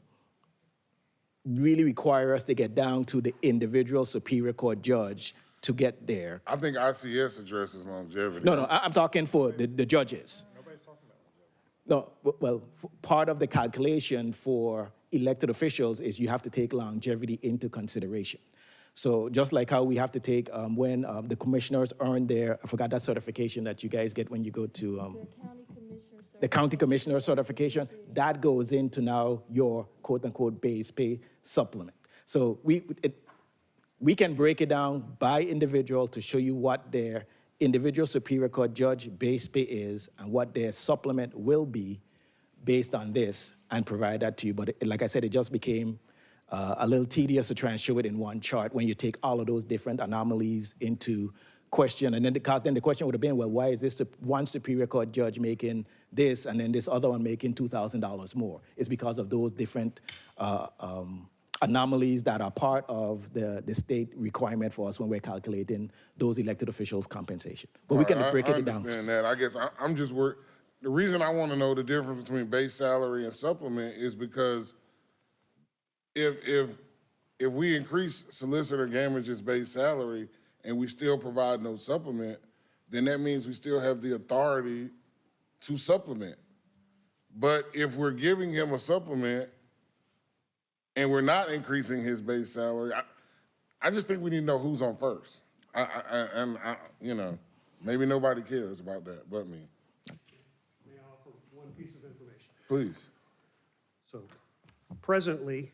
really require us to get down to the individual Superior Court judge to get there. I think ICS addresses longevity. No, I'm talking for the judges. Nobody's talking about longevity. No, well, part of the calculation for elected officials is you have to take longevity into consideration. So just like how we have to take when the commissioners earn their, I forgot that certification that you guys get when you go to the county commissioner certification, that goes into now your quote-unquote base pay supplement. So we can break it down by individual to show you what their individual Superior Court judge base pay is and what their supplement will be based on this, and provide that to you. But like I said, it just became a little tedious to try and show it in one chart when you take all of those different anomalies into question. And then the question would have been, well, why is this one Superior Court judge making this and then this other one making $2,000 more? It's because of those different anomalies that are part of the state requirement for us when we're calculating those elected officials' compensation. But we can break it down. I understand that. I guess I'm just worried. The reason I want to know the difference between base salary and supplement is because if we increase solicitor Gamage's base salary and we still provide no supplement, then that means we still have the authority to supplement. But if we're giving him a supplement and we're not increasing his base salary, I just think we need to know who's on first. You know, maybe nobody cares about that but me. May I offer one piece of information? Please. So presently,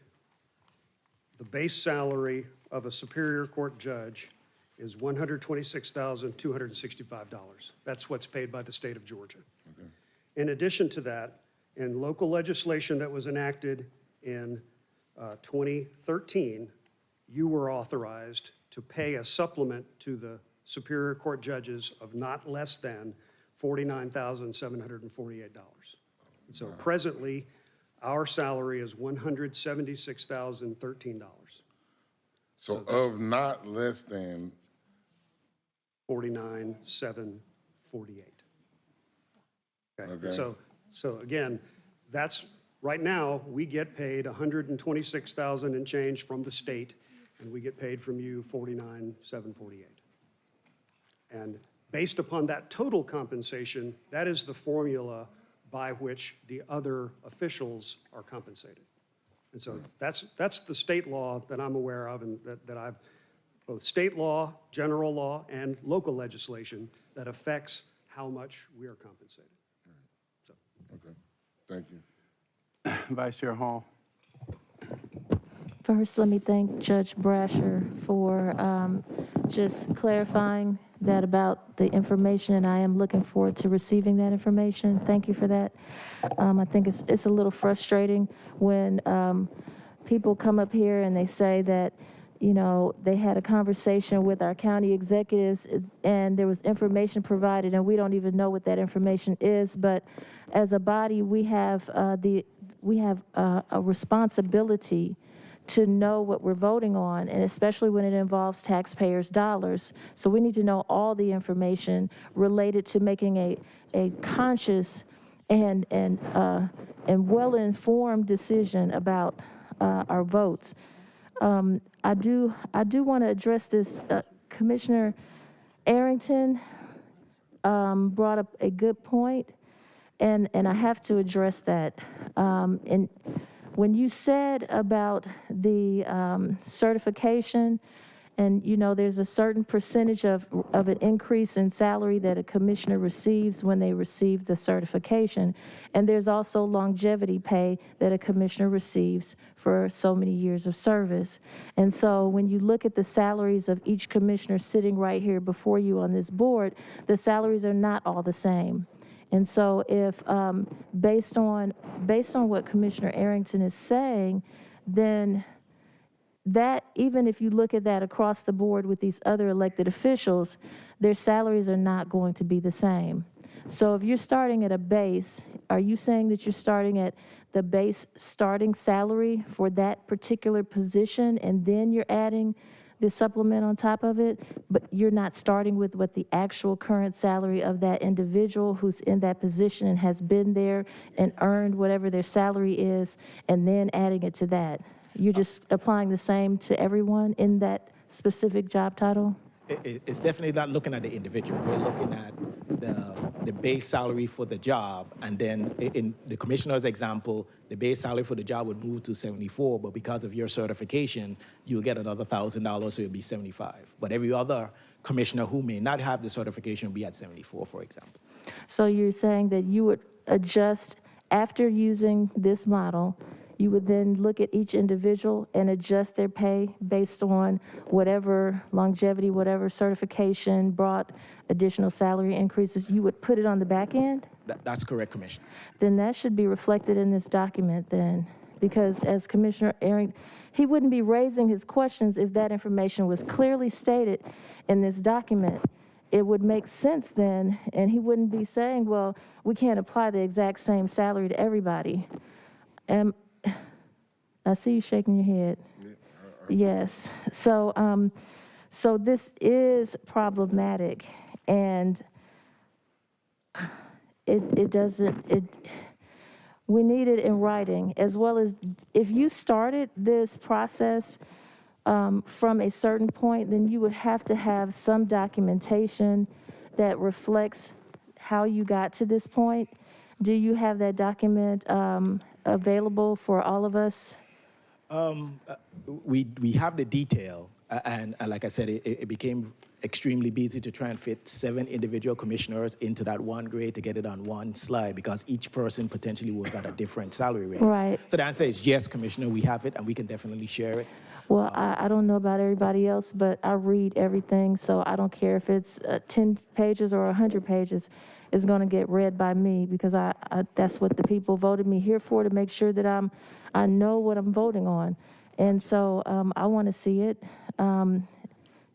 the base salary of a Superior Court judge is $126,265. That's what's paid by the state of Georgia. Okay. In addition to that, in local legislation that was enacted in 2013, you were authorized to pay a supplement to the Superior Court judges of not less than $49,748. And so presently, our salary is $176,013. So of not less than $49,748. Okay. So again, that's, right now, we get paid $126,000 and change from the state, and we get paid from you $49,748. And based upon that total compensation, that is the formula by which the other officials are compensated. And so that's the state law that I'm aware of, and that I've, both state law, general law, and local legislation that affects how much we are compensated. So. Okay, thank you. Vice Chair Hall. First, let me thank Judge Brasher for just clarifying that about the information, and I am looking forward to receiving that information. Thank you for that. I think it's a little frustrating when people come up here and they say that, you know, they had a conversation with our county executives and there was information provided and we don't even know what that information is. But as a body, we have a responsibility to know what we're voting on, and especially when it involves taxpayers' dollars. So we need to know all the information related to making a conscious and well-informed decision about our votes. I do want to address this. Commissioner Arrington brought up a good point, and I have to address that. And when you said about the certification, and you know, there's a certain percentage of an increase in salary that a commissioner receives when they receive the certification, and there's also longevity pay that a commissioner receives for so many years of service. And so when you look at the salaries of each commissioner sitting right here before you on this board, the salaries are not all the same. And so if, based on what Commissioner Arrington is saying, then that, even if you look at that across the board with these other elected officials, their salaries are not going to be the same. So if you're starting at a base, are you saying that you're starting at the base starting salary for that particular position, and then you're adding the supplement on top of it, but you're not starting with what the actual current salary of that individual who's in that position and has been there and earned whatever their salary is, and then adding it to that? You're just applying the same to everyone in that specific job title? It's definitely not looking at the individual. We're looking at the base salary for the job, and then in the commissioner's example, the base salary for the job would move to 74, but because of your certification, you'll get another $1,000, so it'll be 75. But every other commissioner who may not have the certification will be at 74, for example. So you're saying that you would adjust, after using this model, you would then look at each individual and adjust their pay based on whatever longevity, whatever certification brought additional salary increases. You would put it on the back end? That's correct, Commissioner. Then that should be reflected in this document then, because as Commissioner Arrington, he wouldn't be raising his questions if that information was clearly stated in this document. It would make sense then, and he wouldn't be saying, well, we can't apply the exact same salary to everybody. I see you shaking your head. Yes. So, so this is problematic, and it doesn't. We need it in writing, as well as if you started this process from a certain point, then you would have to have some documentation that reflects how you got to this point. Do you have that document available for all of us? We have the detail, and like I said, it became extremely busy to try and fit 7 individual commissioners into that one grade to get it on one slide, because each person potentially was at a different salary range. Right. So the answer is yes, Commissioner, we have it, and we can definitely share it. Well, I don't know about everybody else, but I read everything, so I don't care if it's 10 pages or 100 pages. It's going to get read by me, because that's what the people voted me here for, to make sure that I know what I'm voting on. And so I want to see it.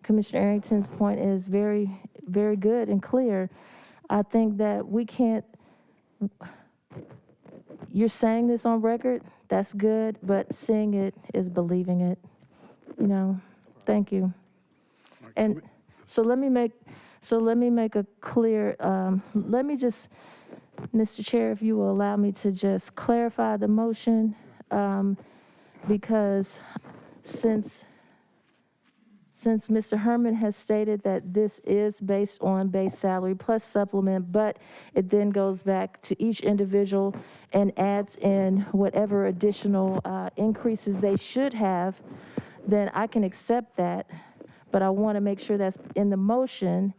Commissioner Arrington's point is very, very good and clear. I think that we can't, you're saying this on record, that's good, but seeing it is believing it, you know? Thank you. And so let me make a clear, let me just, Mr. Chair, if you will allow me to just clarify the motion, because since Mr. Herman has stated that this is based on base salary plus supplement, but it then goes back to each individual and adds in whatever additional increases they should have, then I can accept that. But I want to make sure that's in the motion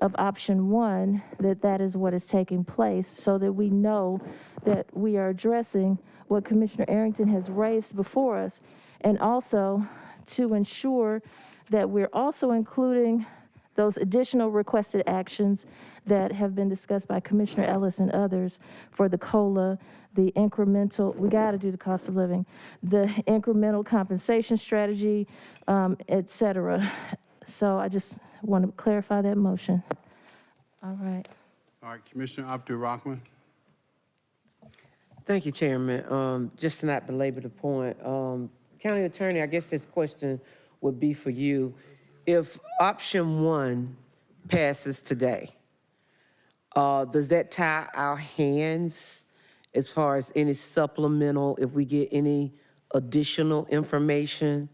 of option 1, that is what is taking place, so that we know that we are addressing what Commissioner Arrington has raised before us, and also to ensure that we're also including those additional requested actions that have been discussed by Commissioner Ellis and others for the COLA, the incremental, we got to do the cost of living, the incremental compensation strategy, et cetera. So I just want to clarify that motion. All right. All right, Commissioner Abdul-Rahman. Thank you, Chairman. Just to not belabor the point, County Attorney, I guess this question would be for you. If option 1 passes today, does that tie our hands as far as any supplemental, if we get any additional information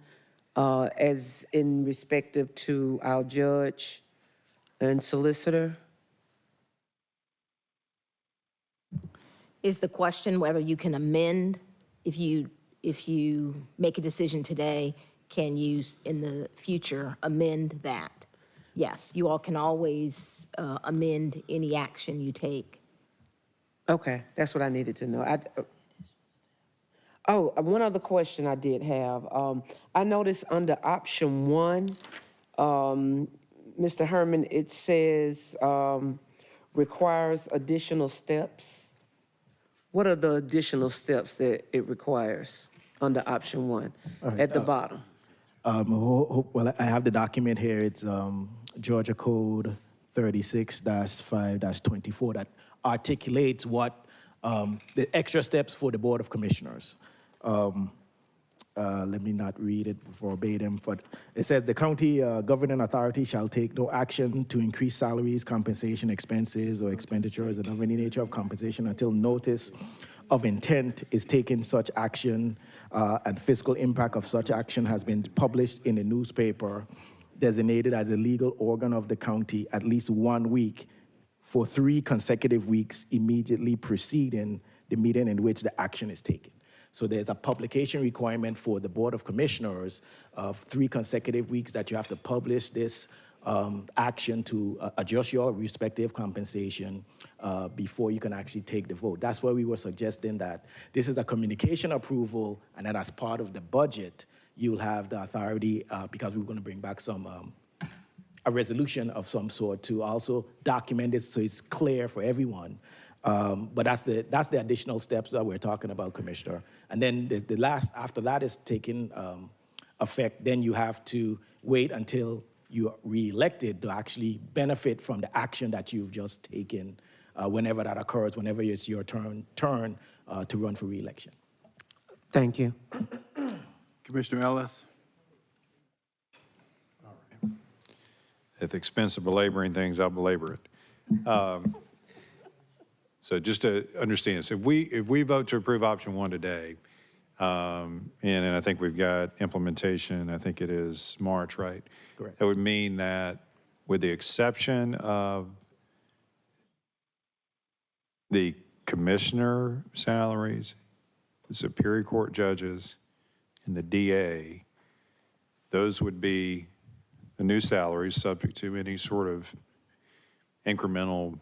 as in respective to our judge and solicitor? Is the question whether you can amend, if you make a decision today, can you in the future amend that? Yes, you all can always amend any action you take. Okay, that's what I needed to know. One other question I did have. I noticed under option 1, Mr. Herman, it says requires additional steps. What are the additional steps that it requires under option 1 at the bottom? Well, I have the document here. It's Georgia Code 36-5-24 that articulates what the extra steps for the Board of Commissioners. Let me not read it verbatim, but it says the county governing authority shall take no action to increase salaries, compensation, expenses, or expenditures of any nature of compensation until notice of intent is taken such action and fiscal impact of such action has been published in a newspaper designated as a legal organ of the county at least 1 week for 3 consecutive weeks immediately preceding the meeting in which the action is taken. So there's a publication requirement for the Board of Commissioners of 3 consecutive weeks that you have to publish this action to adjust your respective compensation before you can actually take the vote. That's why we were suggesting that this is a communication approval, and that as part of the budget, you'll have the authority, because we're going to bring back a resolution of some sort to also document it so it's clear for everyone. But that's the additional steps that we're talking about, Commissioner. And then the last, after that is taken effect, then you have to wait until you're reelected to actually benefit from the action that you've just taken whenever that occurs, whenever it's your turn to run for reelection. Thank you. Commissioner Ellis? At the expense of belaboring things, I'll belabor it. So just to understand, so if we vote to approve option 1 today, and I think we've got implementation, I think it is March, right? Correct. That would mean that with the exception of the commissioner salaries, the Superior Court judges, and the DA, those would be the new salaries subject to any sort of incremental,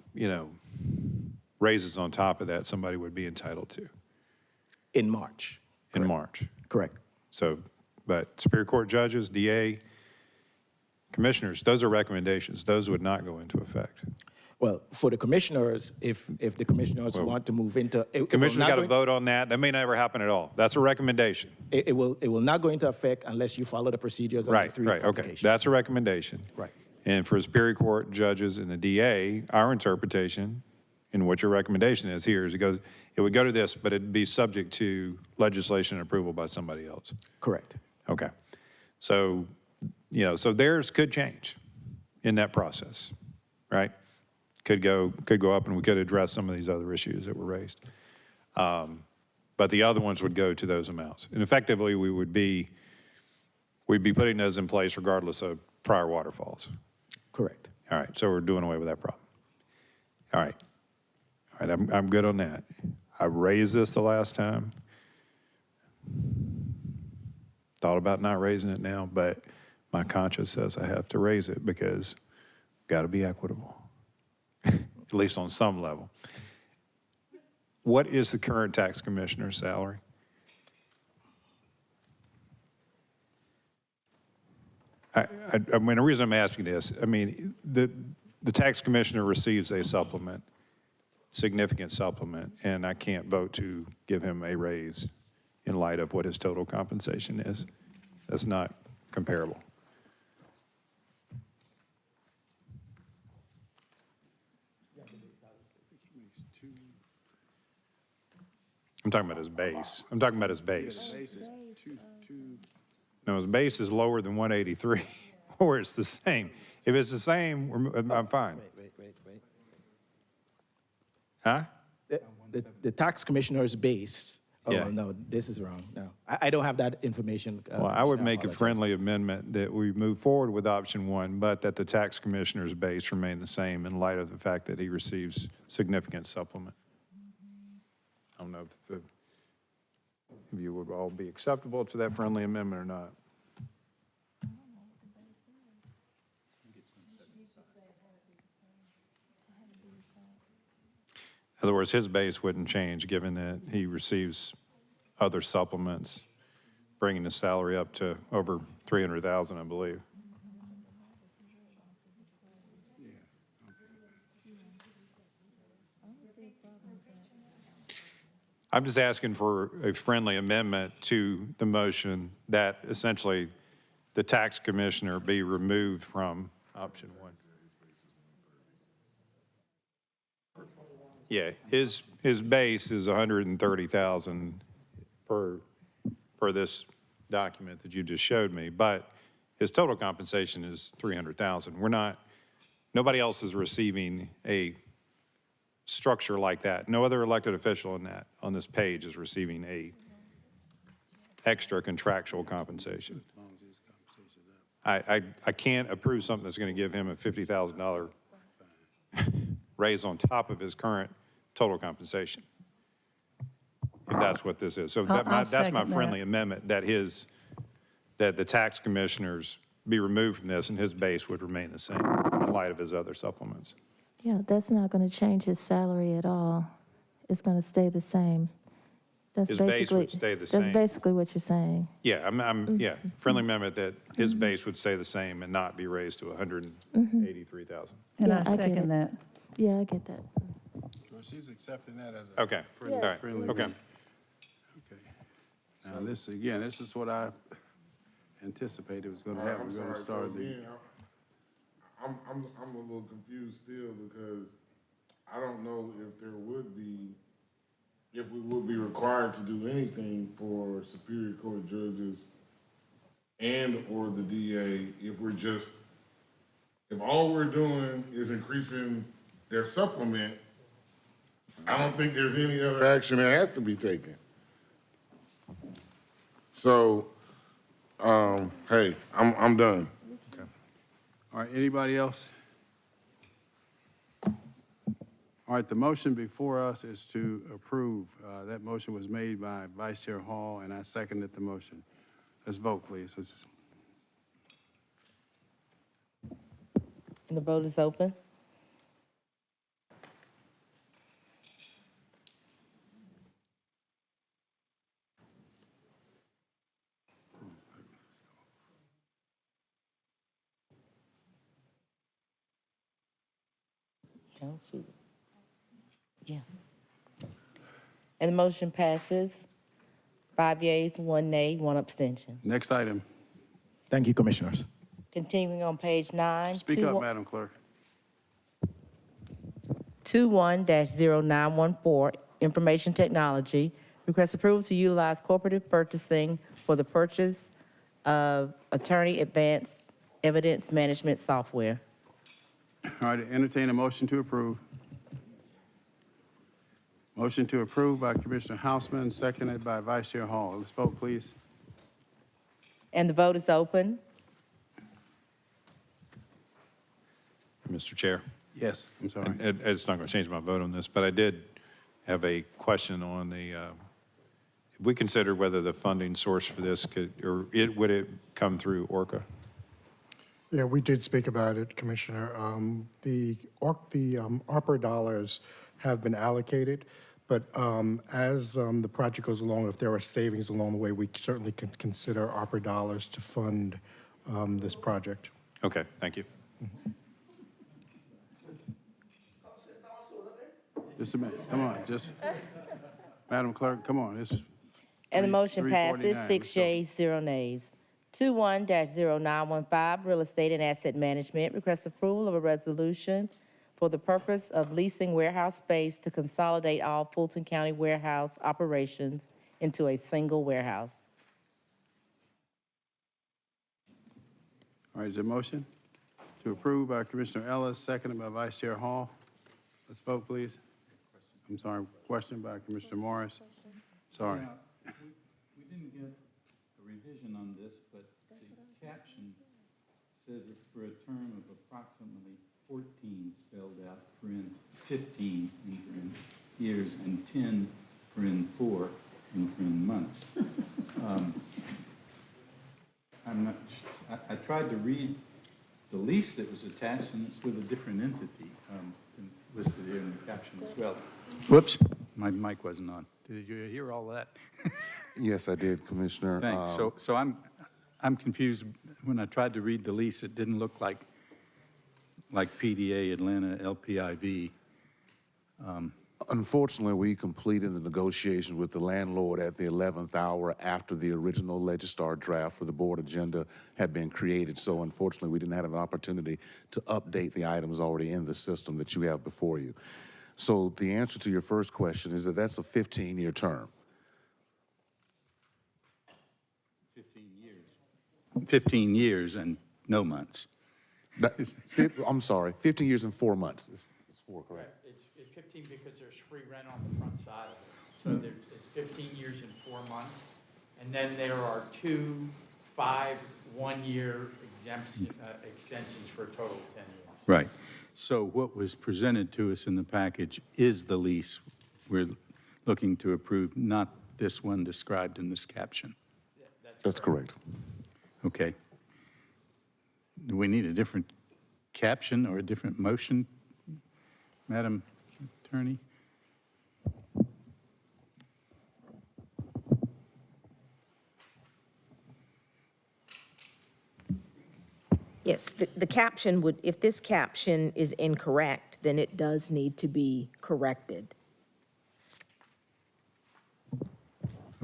raises on top of that somebody would be entitled to. In March. In March. Correct. So, but Superior Court judges, DA, commissioners, those are recommendations. Those would not go into effect. Well, for the commissioners, if the commissioners want to move into... Commissioners got to vote on that. That may never happen at all. That's a recommendation. It will not go into effect unless you follow the procedures of the 3 Right, okay. publications. That's a recommendation. Right. And for Superior Court judges and the DA, our interpretation, and what your recommendation is here, is it would go to this, but it'd be subject to legislation and approval by somebody else. Correct. Okay. So, so theirs could change in that process, right? Could go up, and we could address some of these other issues that were raised. But the other ones would go to those amounts. And effectively, we'd be putting those in place regardless of prior waterfalls. Correct. All right, so we're doing away with that problem. All right, I'm good on that. I raised this the last time. Thought about not raising it now, but my conscience says I have to raise it because got to be equitable, at least on some level. What is the current tax commissioner's salary? I mean, the reason I'm asking this, I mean, the tax commissioner receives a supplement, significant supplement, and I can't vote to give him a raise in light of what his total compensation is. That's not comparable. I'm talking about his base. I'm talking about his base. No, his base is lower than 183, or it's the same. If it's the same, I'm fine. Wait. Huh? The tax commissioner's base, Yeah. no, this is wrong, no. I don't have that information. Well, I would make a apologize. friendly amendment that we move forward with option 1, but that the tax commissioner's base remain the same in light of the fact that he receives significant supplement. I don't know if you would all be acceptable to that friendly amendment or not. In other words, his base wouldn't change given that he receives other supplements, bringing the salary up to over $300,000, I believe. I'm just asking for a friendly amendment to the motion that essentially the tax commissioner be removed from option 1. Yeah, his base is 130,000 per this document that you just showed me, but his total compensation is 300,000. Nobody else is receiving a structure like that. No other elected official on this page is receiving a extra contractual compensation. I can't approve something that's going to give him a $50,000 raise on top of his current total compensation, if that's what this is. So I'll that's my second friendly that. amendment, that the tax commissioners be removed from this and his base would remain the same in light of his other supplements. Yeah, that's not going to change his salary at all. It's going to stay the same. That's His base basically- would stay the same. That's basically what you're saying. Yeah, yeah, friendly amendment that his base would stay the same and not be raised to 183,000. And Yeah, I I get second it. that. Yeah, I get that. So she's accepting that as a Okay, all friendly, right, friendly okay. amendment. Okay. Now, this, again, this is what I anticipated was gonna happen. I'm We're gonna sorry, so start the, again, I'm a little confused still because I don't know if we would be required to do anything for Superior Court judges and/or the DA if all we're doing is increasing their supplement. I don't think there's any other action that has to be taken. So, hey, I'm done. all right, anybody else? All right, the motion before us is to approve. That motion was made by Vice Chair Hall, and I seconded the motion. Let's vote, please. And the vote is open. I don't see it. Yeah. And the motion passes. 5 yeas, 1 nay, 1 abstention. Next item. Thank you, Commissioners. Continuing on page 9. Speak up, Madam Clerk. 21-0914, Information Technology, request approval to utilize cooperative purchasing for the purchase of attorney advanced evidence management software. All right, entertain a motion to approve. Motion to approve by Commissioner Hausman, seconded by Vice Chair Hall. Let's vote, please. And the vote is open. Mr. Chair. Yes, I'm sorry. And it's not going to change my vote on this, but I did have a question on if we consider whether the funding source for this would it come through Orca? Yeah, we did speak about it, Commissioner. The ARPA dollars have been allocated, but as the project goes along, if there are savings along the way, we certainly can consider ARPA dollars to fund this project. Okay, thank you. Just a minute, come on, Madam Clerk, come on, it's. And the motion 349. passes, 6 yeas, 0 nays. 21-0915, Real Estate and Asset Management, request approval of a resolution for the purpose of leasing warehouse space to consolidate all Fulton County warehouse operations into a single warehouse. All right, is there a motion to approve by Commissioner Ellis, seconded by Vice Chair Hall? Let's vote, please. I'm sorry, question by Commissioner Morris. Sorry. We didn't get a revision on this, but the caption says it's for a term of approximately 14 spelled out, paren 15 in paren years, and 10 paren 4 in paren months. I tried to read the lease that was attached, and it's with a different entity listed here in the caption as well. Whoops, my mic wasn't on. Did you hear all that? Yes, I did, Commissioner. Thanks. So I'm confused. When I tried to read the lease, it didn't look like PDA Atlanta LPIV. Unfortunately, we completed the negotiations with the landlord at the 11th hour after the original Legistar draft for the board agenda had been created. So unfortunately, we didn't have an opportunity to update the items already in the system that you have before you. So the answer to your first question is that that's a 15-year term. 15 years and no months. I'm sorry, 15 years and 4 months. It's 4, correct? It's 15 because there's free rent on the front side of it. So it's 15 years and 4 months. And then there are 2 5 1-year extensions for a total of 10 years. Right. So what was presented to us in the package is the lease we're looking to approve, not this one described in this caption. That's correct. Okay. Do we need a different caption or a different motion, Madam Attorney? Yes, the caption would, if this caption is incorrect, then it does need to be corrected.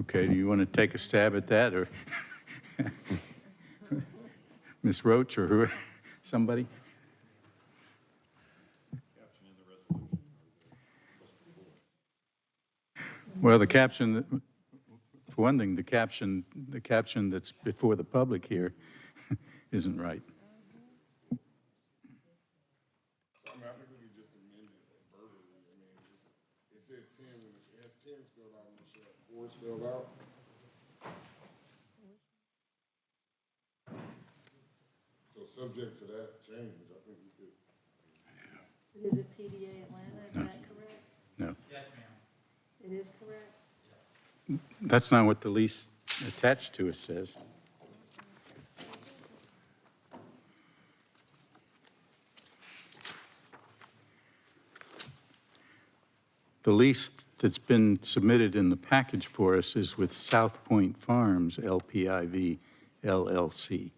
Okay, do you want to take a stab at that, or Ms. Roach, or who, somebody? Well, the caption, for one thing, the caption that's before the public here isn't right. I mean, I think we could just amend it verbally. I mean, it says 10 when it has 10 spelled out and it should have 4 spelled out. So subject to that change, I think we could. Is it PDA Atlanta, is that correct? No, Yes, ma'am. It is correct? that's not what the lease attached to it says. The lease that's been submitted in the package for us is with South Point Farms, LPIV, LLC.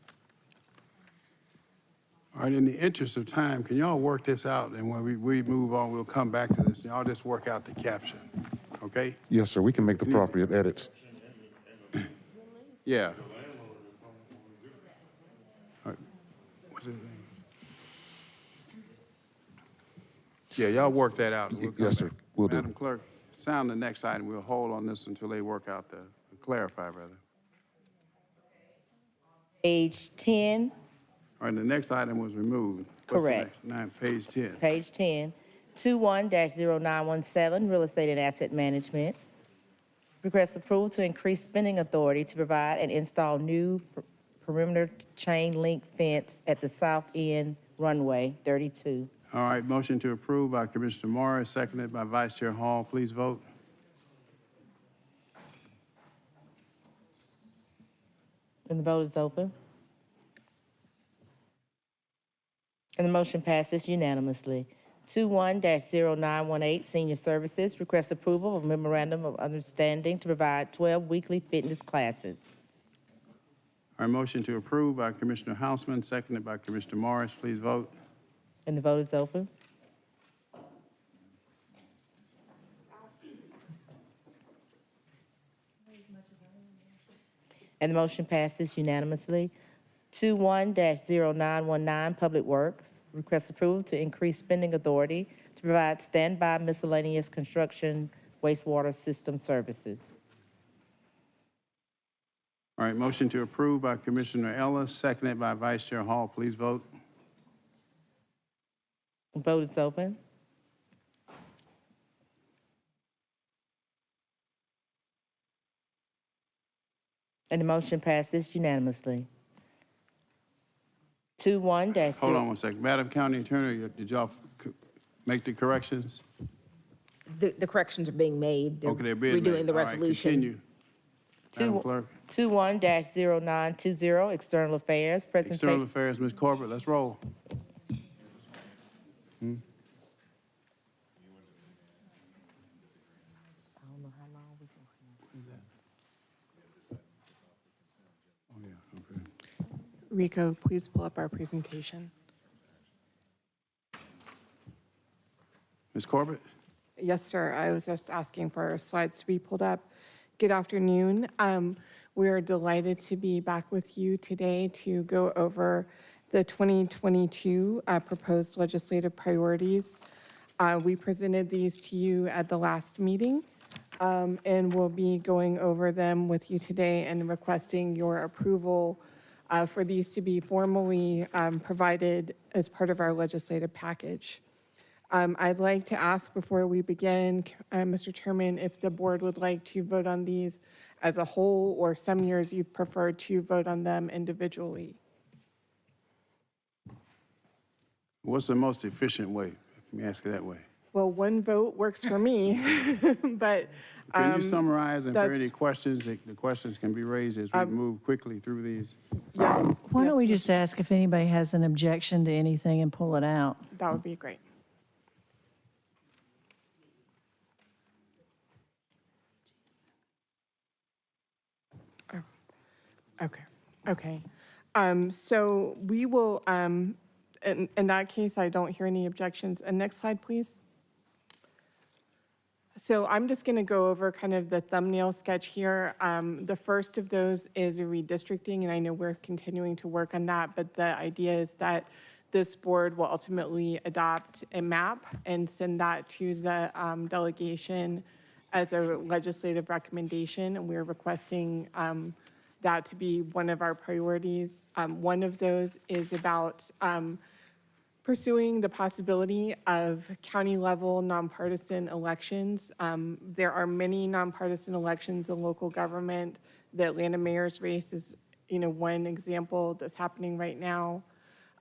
All right, in the interest of time, can y'all work this out? And when we move on, we'll come back to this. Y'all just work out the caption, okay? Yes, sir, we can make the appropriate edits. Yeah. All right. What's his name? Yeah, y'all work that out. and we'll come Yes, sir, back. will do. Madam Clerk, sound the next item. We'll hold on this until they work out clarify, rather. Page 10, All right, the next item was removed. What's the Correct. next? Page 10. page 10, 21-0917, real estate and asset management. Request approval to increase spending authority to provide and install new perimeter chain link fence at the south end runway 32. All right, motion to approve by Commissioner Morris, seconded by Vice Chair Hall. Please vote. And the vote is open. And the motion passes unanimously. 21-0918, Senior Services, request approval of memorandum of understanding to provide 12 weekly fitness classes. All right, motion to approve by Commissioner Hausman, seconded by Commissioner Morris. Please vote. And the vote is open. And the motion passes unanimously. 21-0919, Public Works, request approval to increase spending authority to provide standby miscellaneous construction wastewater system services. All right, motion to approve by Commissioner Ellis, seconded by Vice Chair Hall. Please vote. The vote is open. And the motion passes unanimously. 21-0. Hold on one second. Madam County Attorney, did y'all make the corrections? The corrections are being made. They're Okay, they're being made. redoing the All right, resolution. continue. Madam Clerk. 21-0920, External Affairs, External presentation. Affairs, Ms. Corbett, let's roll. Oh, yeah, okay. Rico, please pull up our presentation. Ms. Corbett? Yes, sir. I was just asking for our slides to be pulled up. Good afternoon. We are delighted to be back with you today to go over the 2022 proposed legislative priorities. We presented these to you at the last meeting, and we'll be going over them with you today and requesting your approval for these to be formally provided as part of our legislative package. I'd like to ask before we begin, Mr. Chairman, if the board would like to vote on these as a whole, or some years you've preferred to vote on them individually. What's the most efficient way? Let me ask it that way. Well, one vote works for me, but Can you summarize, and if there are that's- any questions, the questions can be raised as we move quickly through these? yes. Why don't yes, we Mr. just ask if anybody has an objection to anything and pull it out? That would be great. Oh, okay, okay. So we will, in that case, I don't hear any objections. And next slide, please. So I'm just going to go over kind of the thumbnail sketch here. The first of those is a redistricting, and I know we're continuing to work on that, but the idea is that this board will ultimately adopt a map and send that to the delegation as a legislative recommendation, and we're requesting that to be one of our priorities. One of those is about pursuing the possibility of county-level nonpartisan elections. There are many nonpartisan elections in local government. The Atlanta mayor's race is, one example that's happening right now.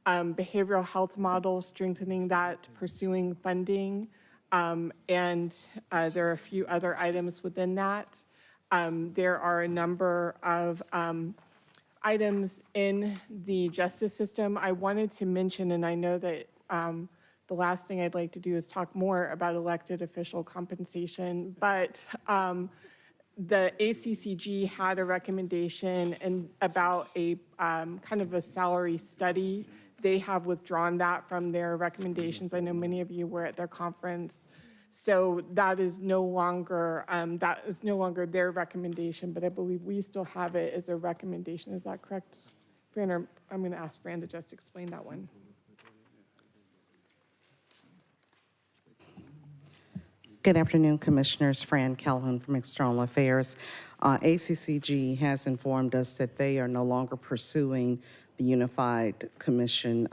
Behavioral health model, strengthening that, pursuing funding, and there are a few other items within that. There are a number of items in the justice system. I wanted to mention, and I know that the last thing I'd like to do is talk more about elected official compensation, but the ACCG had a recommendation about a kind of a salary study. They have withdrawn that from their recommendations. I know many of you were at their conference. So that is no longer their recommendation, but I believe we still have it as a recommendation. Is that correct, Fran? Or I'm going to ask Fran to just explain that one. Good afternoon, Commissioners. Fran Calhoun from External Affairs. ACCG has informed us that they are no longer pursuing the Unified Commission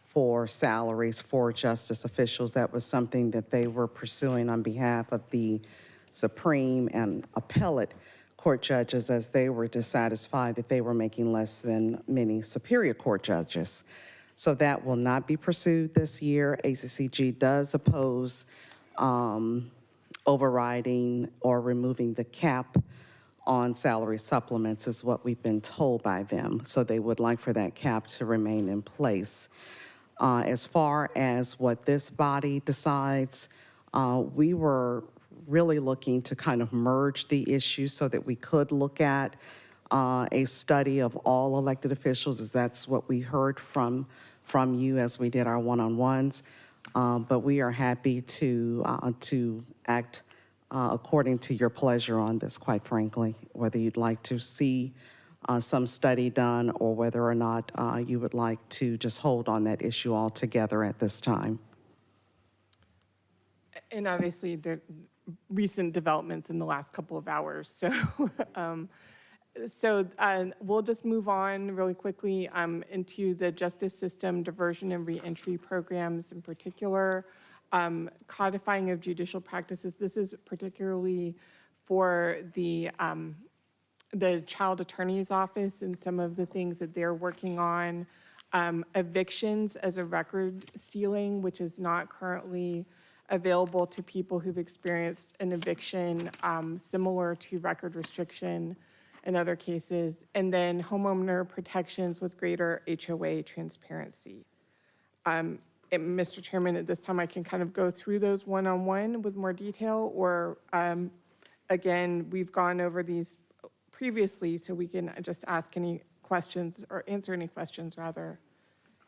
for salaries for justice officials. That was something that they were pursuing on behalf of the Supreme and Appellate Court judges, as they were dissatisfied that they were making less than many Superior Court judges. So that will not be pursued this year. ACCG does oppose overriding or removing the cap on salary supplements, is what we've been told by them. So they would like for that cap to remain in place. As far as what this body decides, we were really looking to kind of merge the issues so that we could look at a study of all elected officials, as that's what we heard from you as we did our one-on-ones. But we are happy to act according to your pleasure on this, quite frankly, whether you'd like to see some study done or whether or not you would like to just hold on that issue altogether at this time. And obviously, there are recent developments in the last couple of hours. So, we'll just move on really quickly into the justice system diversion and reentry programs in particular. Codifying of judicial practices. This is particularly for the child attorney's office and some of the things that they're working on. Evictions as a record sealing, which is not currently available to people who've experienced an eviction similar to record restriction in other cases. And then homeowner protections with greater HOA transparency. Mr. Chairman, at this time, I can kind of go through those one-on-one with more detail, or again, we've gone over these previously, so we can just ask any questions or answer any questions, rather.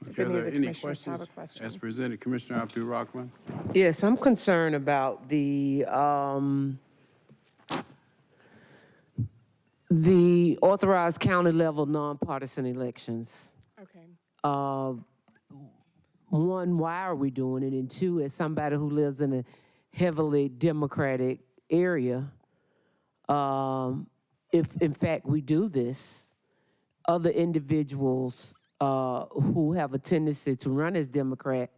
If Are any of there the any commissioners have a questions question. as presented? Commissioner Abdul-Rahman? Yes, I'm concerned about the authorized county level nonpartisan elections. Okay. one, why are we doing it? And two, as somebody who lives in a heavily Democratic area, if in fact we do this, other individuals who have a tendency to run as Democrat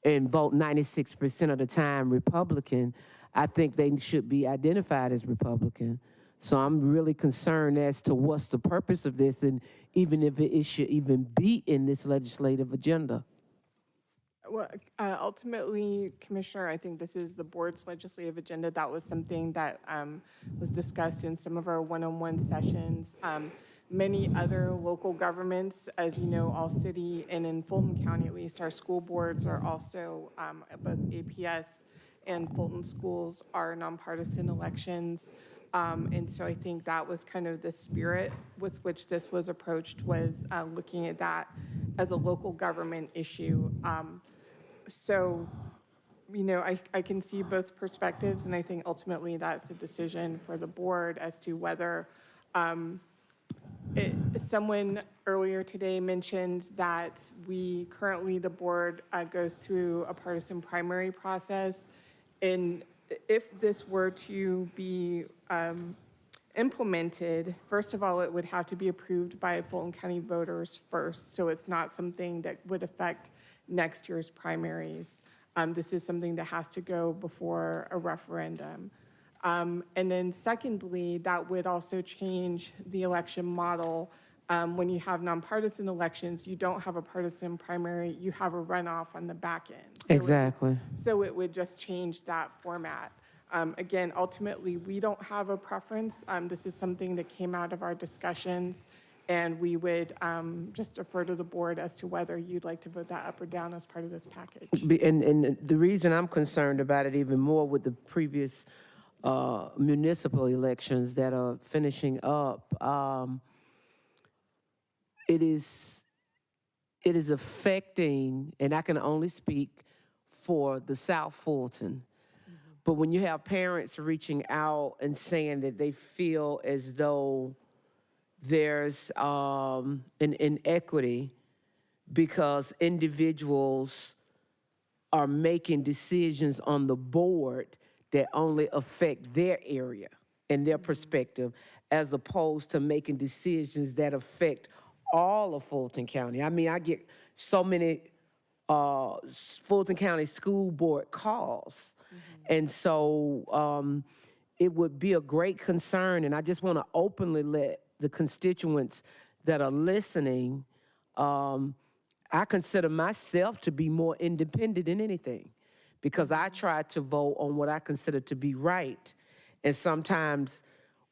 and vote 96% of the time Republican, I think they should be identified as Republican. So I'm really concerned as to what's the purpose of this, and even if it should even be in this legislative agenda. Well, ultimately, Commissioner, I think this is the board's legislative agenda. That was something that was discussed in some of our one-on-one sessions. Many other local governments, as you know, all city and in Fulton County at least, our school boards are also, both APS and Fulton schools are nonpartisan elections. And so I think that was kind of the spirit with which this was approached, was looking at that as a local government issue. So, you know, I can see both perspectives, and I think ultimately that's a decision for the board as to whether someone earlier today mentioned that the board goes through a partisan primary process. And if this were to be implemented, first of all, it would have to be approved by Fulton County voters first. So it's not something that would affect next year's primaries. This is something that has to go before a referendum. And then secondly, that would also change the election model. When you have nonpartisan elections, you don't have a partisan primary, you have a runoff on the back end. Exactly. So it would just change that format. Again, ultimately, we don't have a preference. This is something that came out of our discussions, and we would just defer to the board as to whether you'd like to vote that up or down as part of this package. And the reason I'm concerned about it even more with the previous municipal elections that are finishing up, it is affecting, and I can only speak for the South Fulton, but when you have parents reaching out and saying that they feel as though there's an inequity because individuals are making decisions on the board that only affect their area and their perspective, as opposed to making decisions that affect all of Fulton County. I mean, I get so many Fulton County School Board calls. And so it would be a great concern, and I just want to openly let the constituents that are listening, I consider myself to be more independent than anything, because I try to vote on what I consider to be right. And sometimes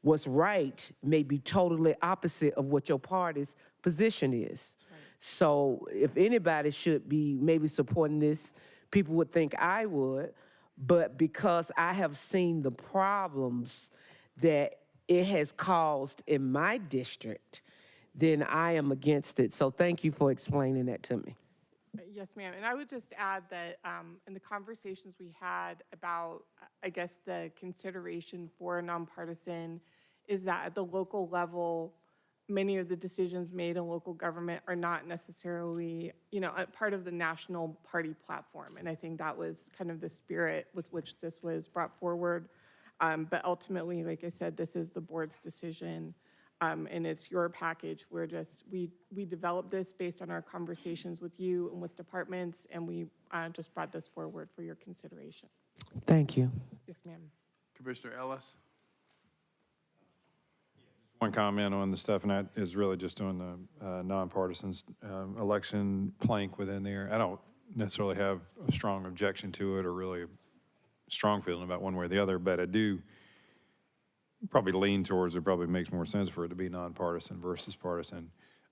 what's right may be totally opposite of what your party's position is. Right. So if anybody should be maybe supporting this, people would think I would, but because I have seen the problems that it has caused in my district, then I am against it. So thank you for explaining that to me. Yes, ma'am. And I would just add that in the conversations we had about, I guess, the consideration for a nonpartisan is that at the local level, many of the decisions made in local government are not necessarily, you know, a part of the national party platform. And I think that was kind of the spirit with which this was brought forward. But ultimately, like I said, this is the board's decision. And it's your package. We developed this based on our conversations with you and with departments, and we just brought this forward for your consideration. Thank you. Yes, ma'am. Commissioner Ellis? One comment on the stuff, and that is really just on the nonpartisans election plank within there. I don't necessarily have a strong objection to it or really a strong feeling about one way or the other, but I do probably lean towards it probably makes more sense for it to be nonpartisan versus partisan.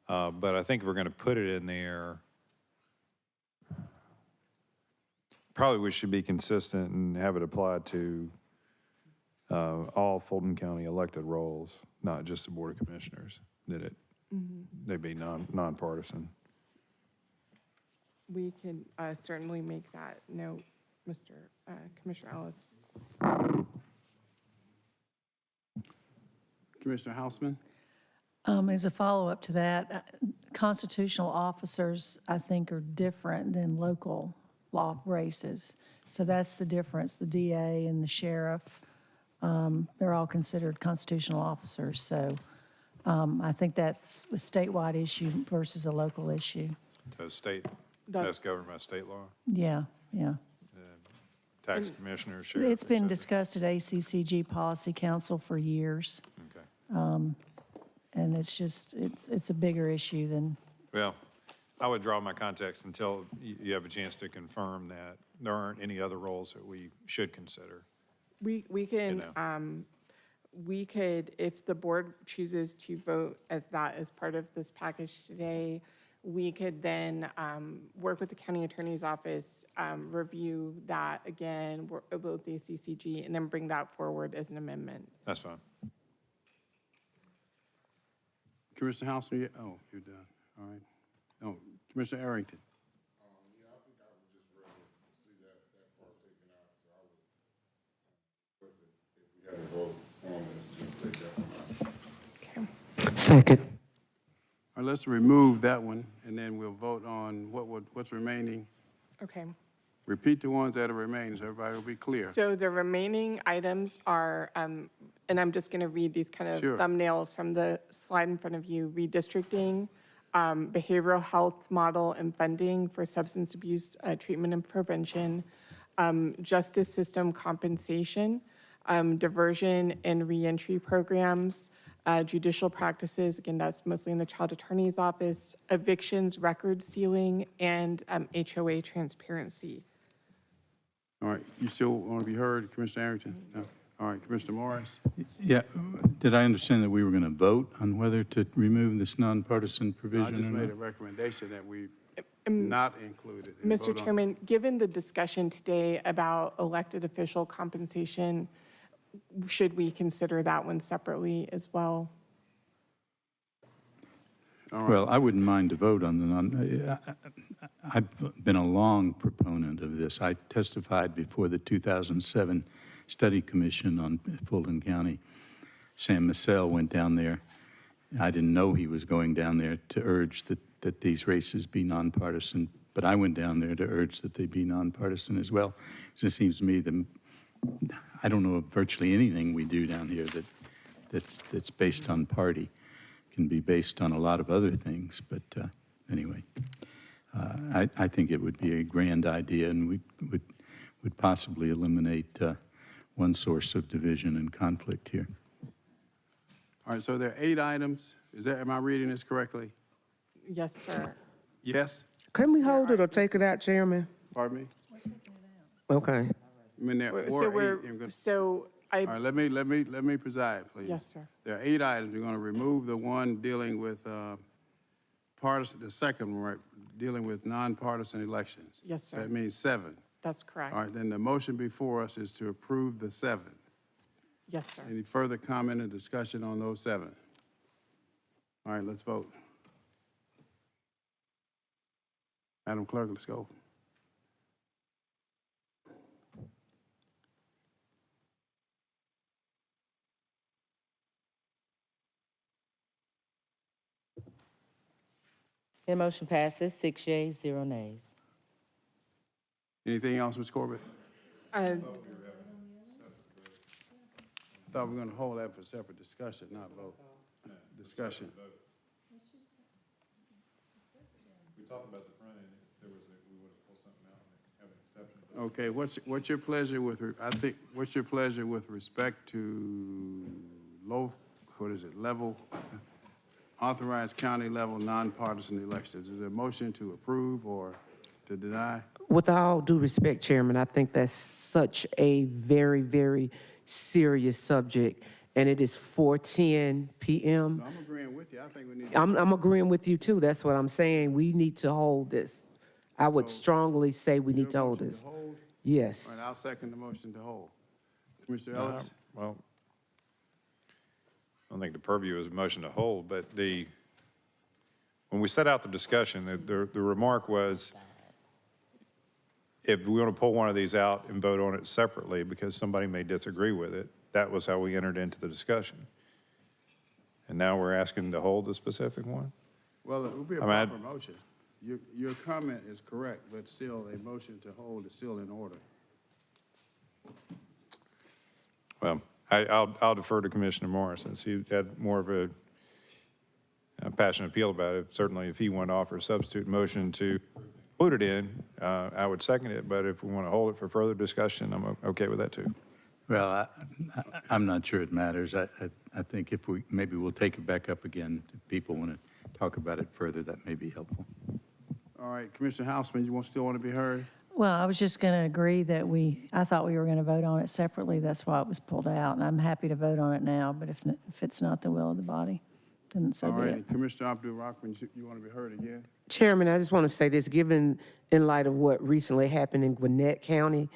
But I think if we're going to put it in there, probably we should be consistent and have it applied to all Fulton County elected roles, not just the Board of Commissioners, that they be nonpartisan. We can certainly make that note, Mr. Commissioner Ellis. Commissioner Hausman? As a follow-up to that, constitutional officers, I think, are different than local law races. So that's the difference. The DA and the sheriff, they're all considered constitutional officers. So I think that's a statewide issue versus a local issue. So that's governed by state law, Yeah, yeah. tax commissioner, sheriff. It's been et cetera. discussed at ACCG Policy Council for years, Okay. and it's just, it's a bigger issue than, Well, I would draw my context until you have a chance to confirm that there aren't any other roles that we should consider. We can, we could, if the board chooses to vote as that as part of this package today, we could then work with the county attorney's office, review that again, work with the CCG, and then bring that forward as an amendment. That's fine. Commissioner Houseman, you're done. All right. Oh, Commissioner Arrington. Yeah, I think I would just rather see that part taken out, so I would request it, if we have a vote on this, just take that one out. Okay. Second. All right, let's remove that one, and then we'll vote on what's remaining. Okay. Repeat the ones that are remaining, so everybody will be clear. So the remaining items are, and I'm just going to read these kind of Sure. thumbnails from the slide in front of you: redistricting, behavioral health model and funding for substance abuse treatment and prevention, justice system compensation, diversion and reentry programs, judicial practices, again, that's mostly in the child attorney's office, evictions, record sealing, and HOA transparency. All right, you still want to be heard, Commissioner Arrington? No? All right, Commissioner Morris? Yeah, did I understand that we were going to vote on whether to remove this nonpartisan provision I or just made a not? recommendation that we not include it. and Mr. vote on- Chairman, given the discussion today about elected official compensation, should we consider that one separately as well? All right. Well, I wouldn't mind to vote on the I've been a long proponent of this. I testified before the 2007 Study Commission on Fulton County. Sam Massell went down there. I didn't know he was going down there to urge that these races be nonpartisan, but I went down there to urge that they be nonpartisan as well. So it seems to me I don't know of virtually anything we do down here that's based on party. Can be based on a lot of other things, but anyway, I think it would be a grand idea, and we would possibly eliminate one source of division and conflict here. All right, so there are 8 items. Am I reading this correctly? Yes, sir. Yes? Can we hold it or take it out, Chairman? Pardon me? Okay. I mean, there So were 8. I'm gonna- so All right, let me preside, please. yes, sir. There are 8 items. We're going to remove the one dealing with partisan, the second one, right, dealing with nonpartisan elections. Yes, sir. That means 7. That's correct. All right, then the motion before us is to approve the 7. Yes, sir. Any further comment or discussion on those 7? All right, let's vote. Madam Clerk, let's go. The motion passes, 6 yeas, 0 nays. Anything else, Ms. Corbett? Uh, I thought we were going to hold that for separate discussion, not vote. Discussion. We talked about the front end, if there was, we would have pulled something out and have an exception. Okay, what's your pleasure what's your pleasure with respect to level, authorized county level nonpartisan elections? Is there a motion to approve or to deny? With all due respect, Chairman, I think that's such a very, very serious subject, and it is 4:10 p.m. No, I'm agreeing with you. I think we need. I'm agreeing with you, too. That's what I'm saying. We need to hold this. I would strongly say we need to hold Motion this. to hold? Yes. All right, I'll second the motion to hold. Commissioner Ellis? Well, I don't think the purview is a motion to hold, but when we set out the discussion, the remark was, if we want to pull one of these out and vote on it separately because somebody may disagree with it, that was how we entered into the discussion. and now we're asking to hold the specific one? Well, it would be a I mean, proper motion. Your comment is correct, but still, a motion to hold is still in order. Well, I'll defer to Commissioner Morris, since he had more of a passionate appeal about it. Certainly, if he wanted to offer a substitute motion to put it in, I would second it, but if we want to hold it for further discussion, I'm okay with that too. Well, I'm not sure it matters. I think if maybe we'll take it back up again. If people want to talk about it further, that may be helpful. All right, Commissioner Houseman, you still want to be heard? Well, I was just going to agree that I thought we were going to vote on it separately. That's why it was pulled out, and I'm happy to vote on it now, but if it's not the will of the body, then so All be right, it. and Commissioner Abdul-Rahman, you want to be heard again? Chairman, I just want to say this, given in light of what recently happened in Gwinnett County,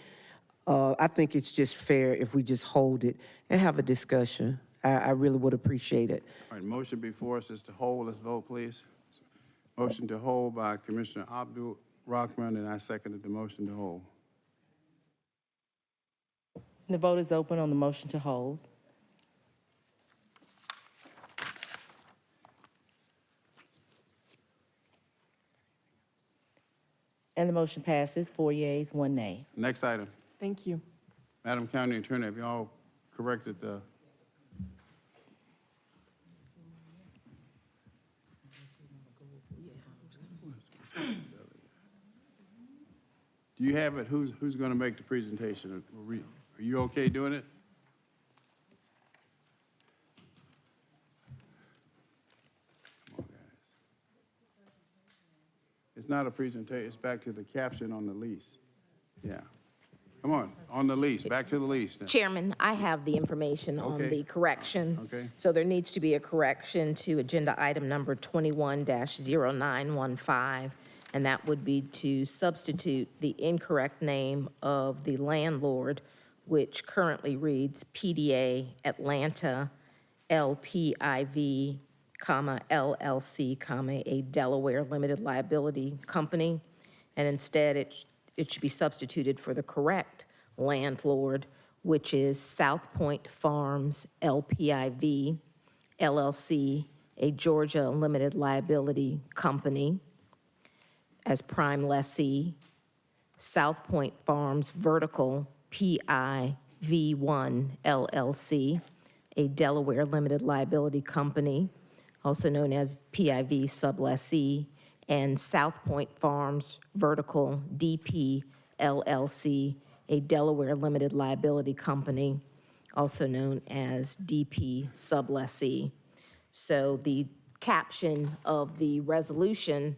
I think it's just fair if we just hold it and have a discussion. I really would appreciate it. All right, motion before us is to hold. Let's vote, please. Motion to hold by Commissioner Abdul-Rahman, and I seconded the motion to hold. The vote is open on the motion to hold. And the motion passes, 4 yeas, 1 nay. Next item. Thank you. Madam County Attorney, have y'all corrected the? Do you have it? Who's going to make the presentation? Are you okay doing it? Come on, guys. It's not a presentation. It's back to the caption on the lease. Yeah. Come on the lease, back to the lease. Now. Chairman, I have the information on Okay. the correction. Okay. So there needs to be a correction to agenda item number 21-0915, and that would be to substitute the incorrect name of the landlord, which currently reads PDA Atlanta LPIV, LLC, a Delaware limited liability company, and instead it should be substituted for the correct landlord, which is South Point Farms LPIV, LLC, a Georgia limited liability company, as prime lessee, South Point Farms Vertical PIV1 LLC, a Delaware limited liability company, also known as PIV sublessee, and South Point Farms Vertical DP LLC, a Delaware limited liability company, also known as DP sublessee. So the caption of the resolution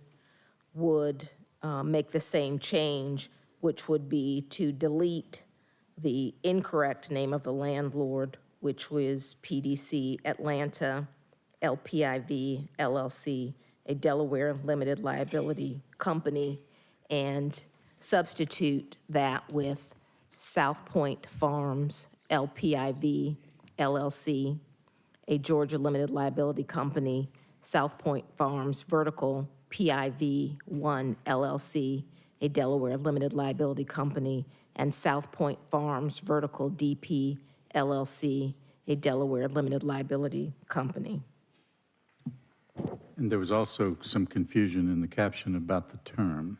would make the same change, which would be to delete the incorrect name of the landlord, which was PDC Atlanta LPIV LLC, a Delaware limited liability company, and substitute that with South Point Farms LPIV LLC, a Georgia limited liability company, South Point Farms Vertical PIV1 LLC, a Delaware limited liability company, and South Point Farms Vertical DP LLC, a Delaware limited liability company. And there was also some confusion in the caption about the term.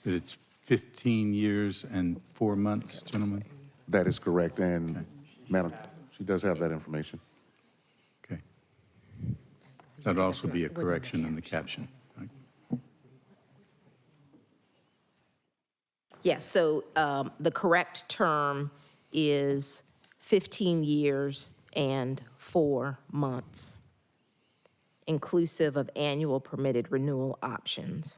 That it's 15 years and 4 months, gentlemen? That is correct, and Madam, she does have that information. Okay. That'd also be a correction in the caption, right? Yes, so the correct term is 15 years and 4 months, inclusive of annual permitted renewal options.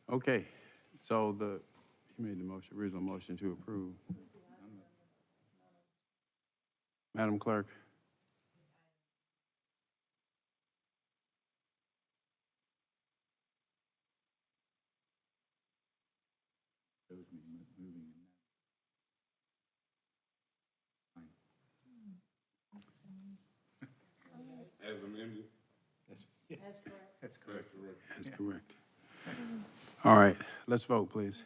Okay, so you made the motion, original motion to approve. Madam Clerk. As amended. That's correct. All right, let's vote, please.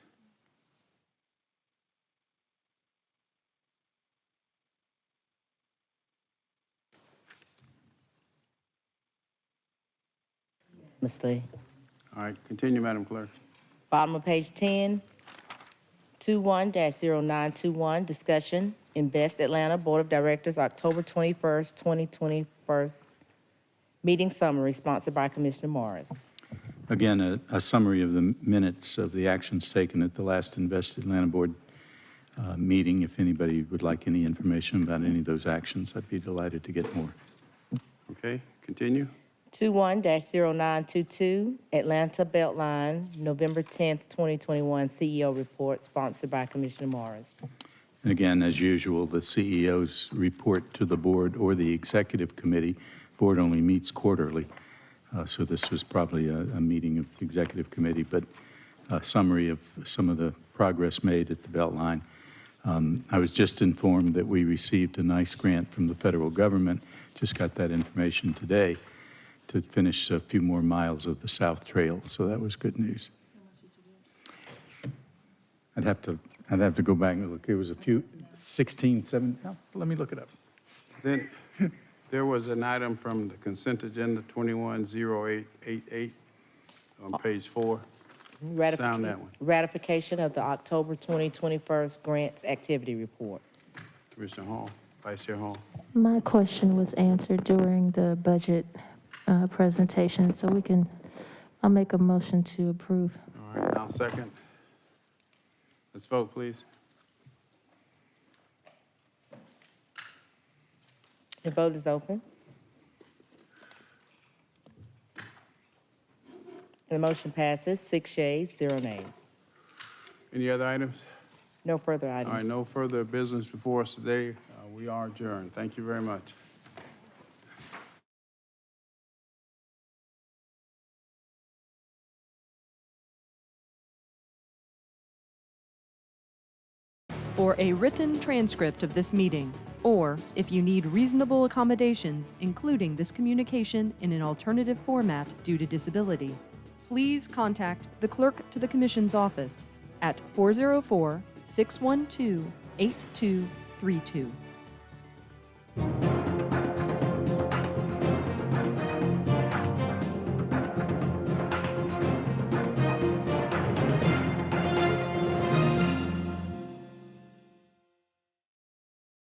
Unanimously. All right, continue, Madam Clerk. Bottom of page 10, 21-0921, discussion, Invest Atlanta Board of Directors, October 21st, 2021, meeting summary, sponsored by Commissioner Morris. Again, a summary of the minutes of the actions taken at the last Invest Atlanta Board meeting. If anybody would like any information about any of those actions, I'd be delighted to get more. Okay, continue. 21-0922, Atlanta Beltline, November 10th, 2021, CEO report, sponsored by Commissioner Morris. And again, as usual, the CEO's report to the board or the executive committee. Board only meets quarterly, so this was probably a meeting of the executive committee, but a summary of some of the progress made at the Beltline. I was just informed that we received a nice grant from the federal government, just got that information today, to finish a few more miles of the South Trail, so that was good news. I'd have to go back and look. It was a few, 16, 17, oh, let me look it up. Then there was an item from the consent agenda, 210888, on page 4. Sound that one. Ratification of the October 2021 grants activity report. Commissioner Hall, Vice Chair Hall. My question was answered during the budget presentation, so I'll make a motion to approve. All right, now second. Let's vote, please. The vote is open. The motion passes, 6 yeas, 0 nays. Any other items? No further All right, items. no further business before us today. We are adjourned. Thank you very much. For a written transcript of this meeting, or if you need reasonable accommodations, including this communication in an alternative format due to disability, please contact the Clerk to the Commission's office at 404-612-8232.